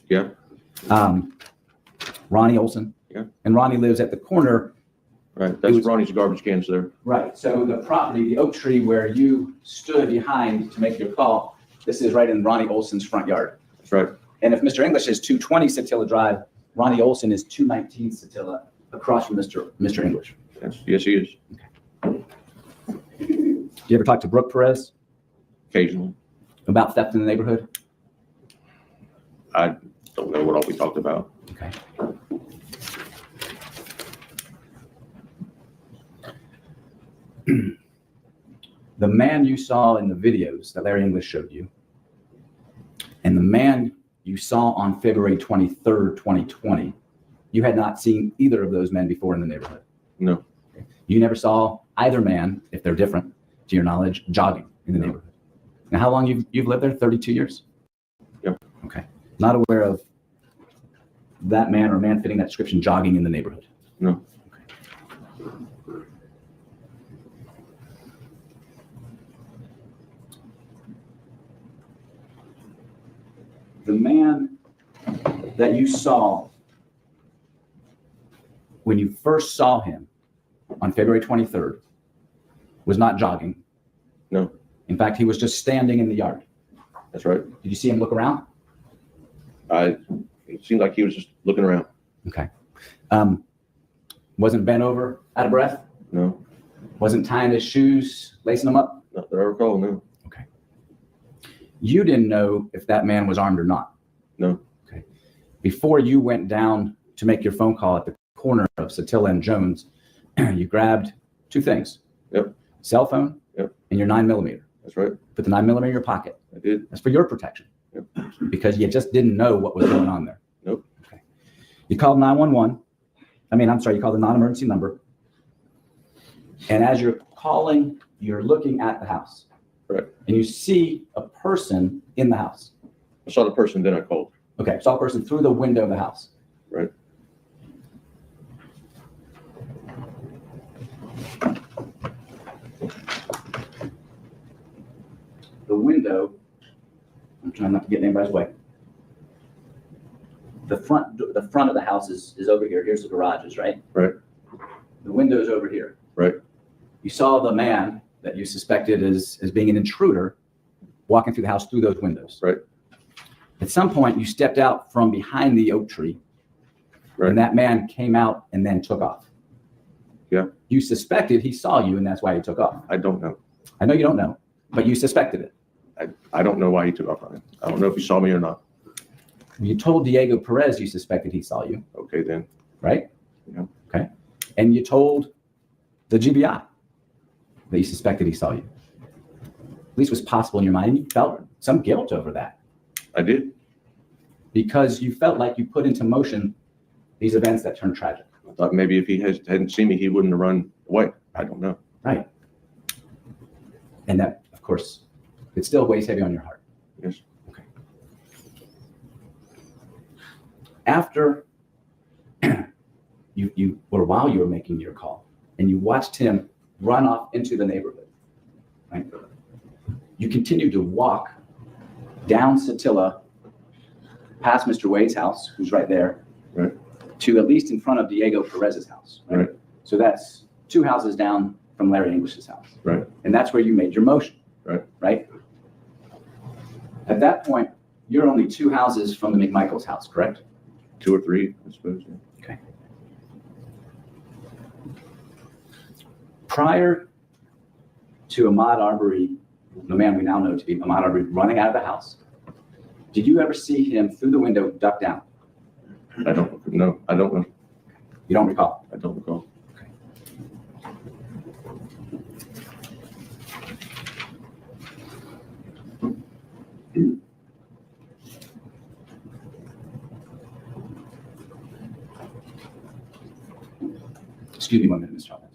Yeah. Ronnie Olson? Yeah. And Ronnie lives at the corner. Right. That's Ronnie's garbage cans there. Right. So the property, the oak tree where you stood behind to make your call, this is right in Ronnie Olson's front yard. That's right. And if Mr. English is 220 Satilla Drive, Ronnie Olson is 219 Satilla, across from Mr. English. Yes, he is. Okay. Do you ever talk to Brooke Perez? Occasionally. About theft in the neighborhood? I don't know what all we talked about. Okay. The man you saw in the videos that Larry English showed you, and the man you saw on February 23rd, 2020, you had not seen either of those men before in the neighborhood? No. Okay. You never saw either man, if they're different, to your knowledge, jogging in the neighborhood? Now, how long you've lived there? 32 years? Yep. Okay. Not aware of that man or man fitting that description jogging in the neighborhood? No. The man that you saw when you first saw him on February 23rd was not jogging. No. In fact, he was just standing in the yard. That's right. Did you see him look around? It seemed like he was just looking around. Okay. Wasn't bent over, out of breath? No. Wasn't tying his shoes, lacing them up? Not that I recall, no. Okay. You didn't know if that man was armed or not? No. Okay. Before you went down to make your phone call at the corner of Satilla and Jones, you grabbed two things. Yep. Cell phone. Yep. And your 9mm. That's right. Put the 9mm in your pocket. I did. That's for your protection. Yep. Because you just didn't know what was going on there. Nope. Okay. You called 911. You called the non-emergency number. And as you're calling, you're looking at the house. Right. And you see a person in the house. I saw the person, then I called. Okay. Saw a person through the window of the house. Right. The window, I'm trying not to get in anybody's way. The front of the house is over here. Here's the garages, right? Right. The window's over here. Right. You saw the man that you suspected as being an intruder walking through the house through those windows. Right. At some point, you stepped out from behind the oak tree, right. And that man came out and then took off. Yeah. You suspected he saw you, and that's why he took off. I don't know. I know you don't know, but you suspected it. I don't know why he took off on it. I don't know if he saw me or not. You told Diego Perez you suspected he saw you. Okay, then. Right? Yeah. Okay. And you told the GBI that you suspected he saw you. At least it was possible in your mind. And you felt some guilt over that. I did. Because you felt like you put into motion these events that turned tragic. I thought maybe if he hadn't seen me, he wouldn't have run away. I don't know. Right. And that, of course, it still weighs heavy on your heart. Yes. Okay. After while you were making your call, and you watched him run off into the neighborhood, right? You continued to walk down Satilla, past Mr. Wade's house, who's right there, right, to at least in front of Diego Perez's house. Right. So that's 2 houses down from Larry English's house. Right. And that's where you made your motion. Right. Right. At that point, you're only 2 houses from the McMichael's house, correct? 2 or 3, I suppose. Yeah. Okay. Prior to Ahmaud Arbery, the man we now know to be Ahmaud Arbery, running out of the house, did you ever see him through the window duck down? I don't know. I don't know. You don't recall? I don't recall. Okay. Excuse me 1 minute, Mr. Chavez.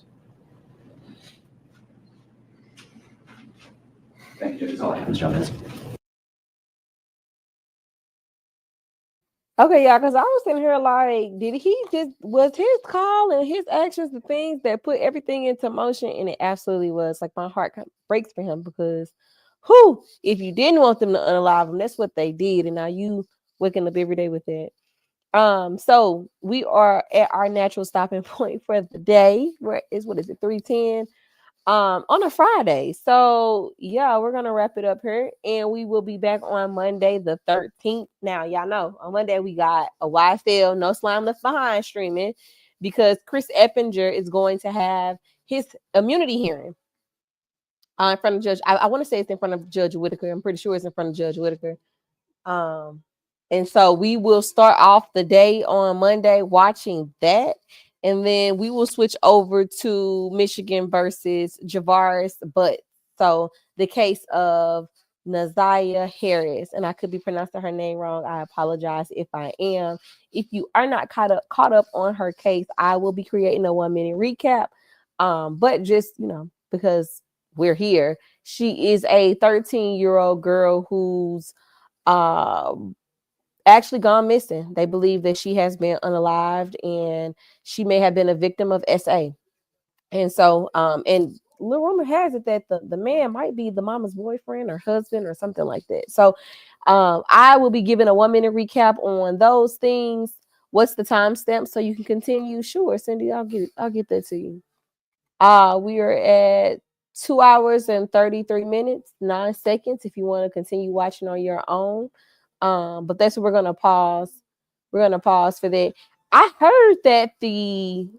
That's all I have, Mr. Chavez. Okay, yeah, because I was sitting here like, was his call and his actions the things that put everything into motion? And it absolutely was. Like, my heart breaks for him because, if you didn't want them to unalive him, that's what they did. And now you waking up every day with that. So we are at our natural stopping point for the day. What is it, 3:10? On a Friday. So yeah, we're gonna wrap it up here, and we will be back on Monday the 13th. Now, y'all know on Monday we got a YFL No Slime Left Behind streaming because Chris Eppinger is going to have his immunity hearing in front of Judge. I want to say it's in front of Judge Whitaker. I'm pretty sure it's in front of Judge Whitaker. And so we will start off the day on Monday watching that. And then we will switch over to Michigan versus Javaris Butt. So the case of Naziah Harris, and I could be pronouncing her name wrong. I apologize if I am. If you are not caught up on her case, I will be creating a 1-minute recap. But just, because we're here, she is a 13-year-old girl who's actually gone missing. They believe that she has been unalived and she may have been a victim of SA. And so, and little rumor has it that the man might be the mama's boyfriend or husband or something like that. So, I will be giving a 1-minute recap on those things. What's the timestamp so you can continue? Sure, Cindy, I'll get that to you. We are at 2 hours and 33 minutes, 9 seconds if you want to continue watching on your own. But that's what we're gonna pause. We're gonna pause for that. I heard that the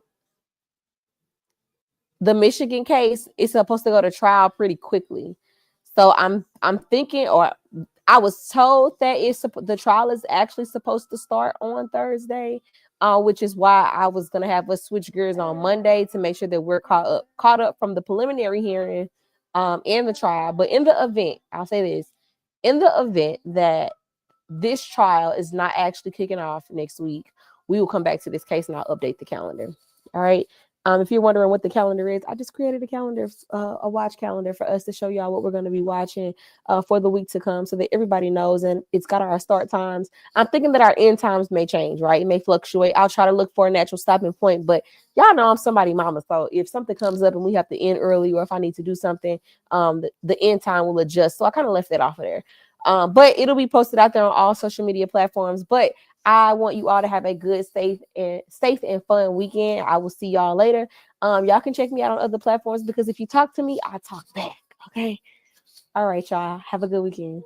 Michigan case is supposed to go to trial pretty quickly. So I'm thinking, or I was told that the trial is actually supposed to start on Thursday, which is why I was gonna have us switch gears on Monday to make sure that we're caught up from the preliminary hearing, and the trial. But in the event, I'll say this, in the event that this trial is not actually kicking off next week, we will come back to this case and I'll update the calendar. All right. If you're wondering what the calendar is, I just created a calendar, a watch calendar for us to show y'all what we're going to be watching for the week to come so that everybody knows. And it's got our start times. I'm thinking that our end times may change, right? It may fluctuate. I'll try to look for a natural stopping point, but y'all know I'm somebody mama. So if something comes up and we have to end early, or if I need to do something, the end time will adjust. So I kind of left that off of there. But it'll be posted out there on all social media platforms. But I want you all to have a good, safe and fun weekend. I will see y'all later. Y'all can check me out on other platforms because if you talk to me, I talk back. Okay. All right, y'all. Have a good weekend.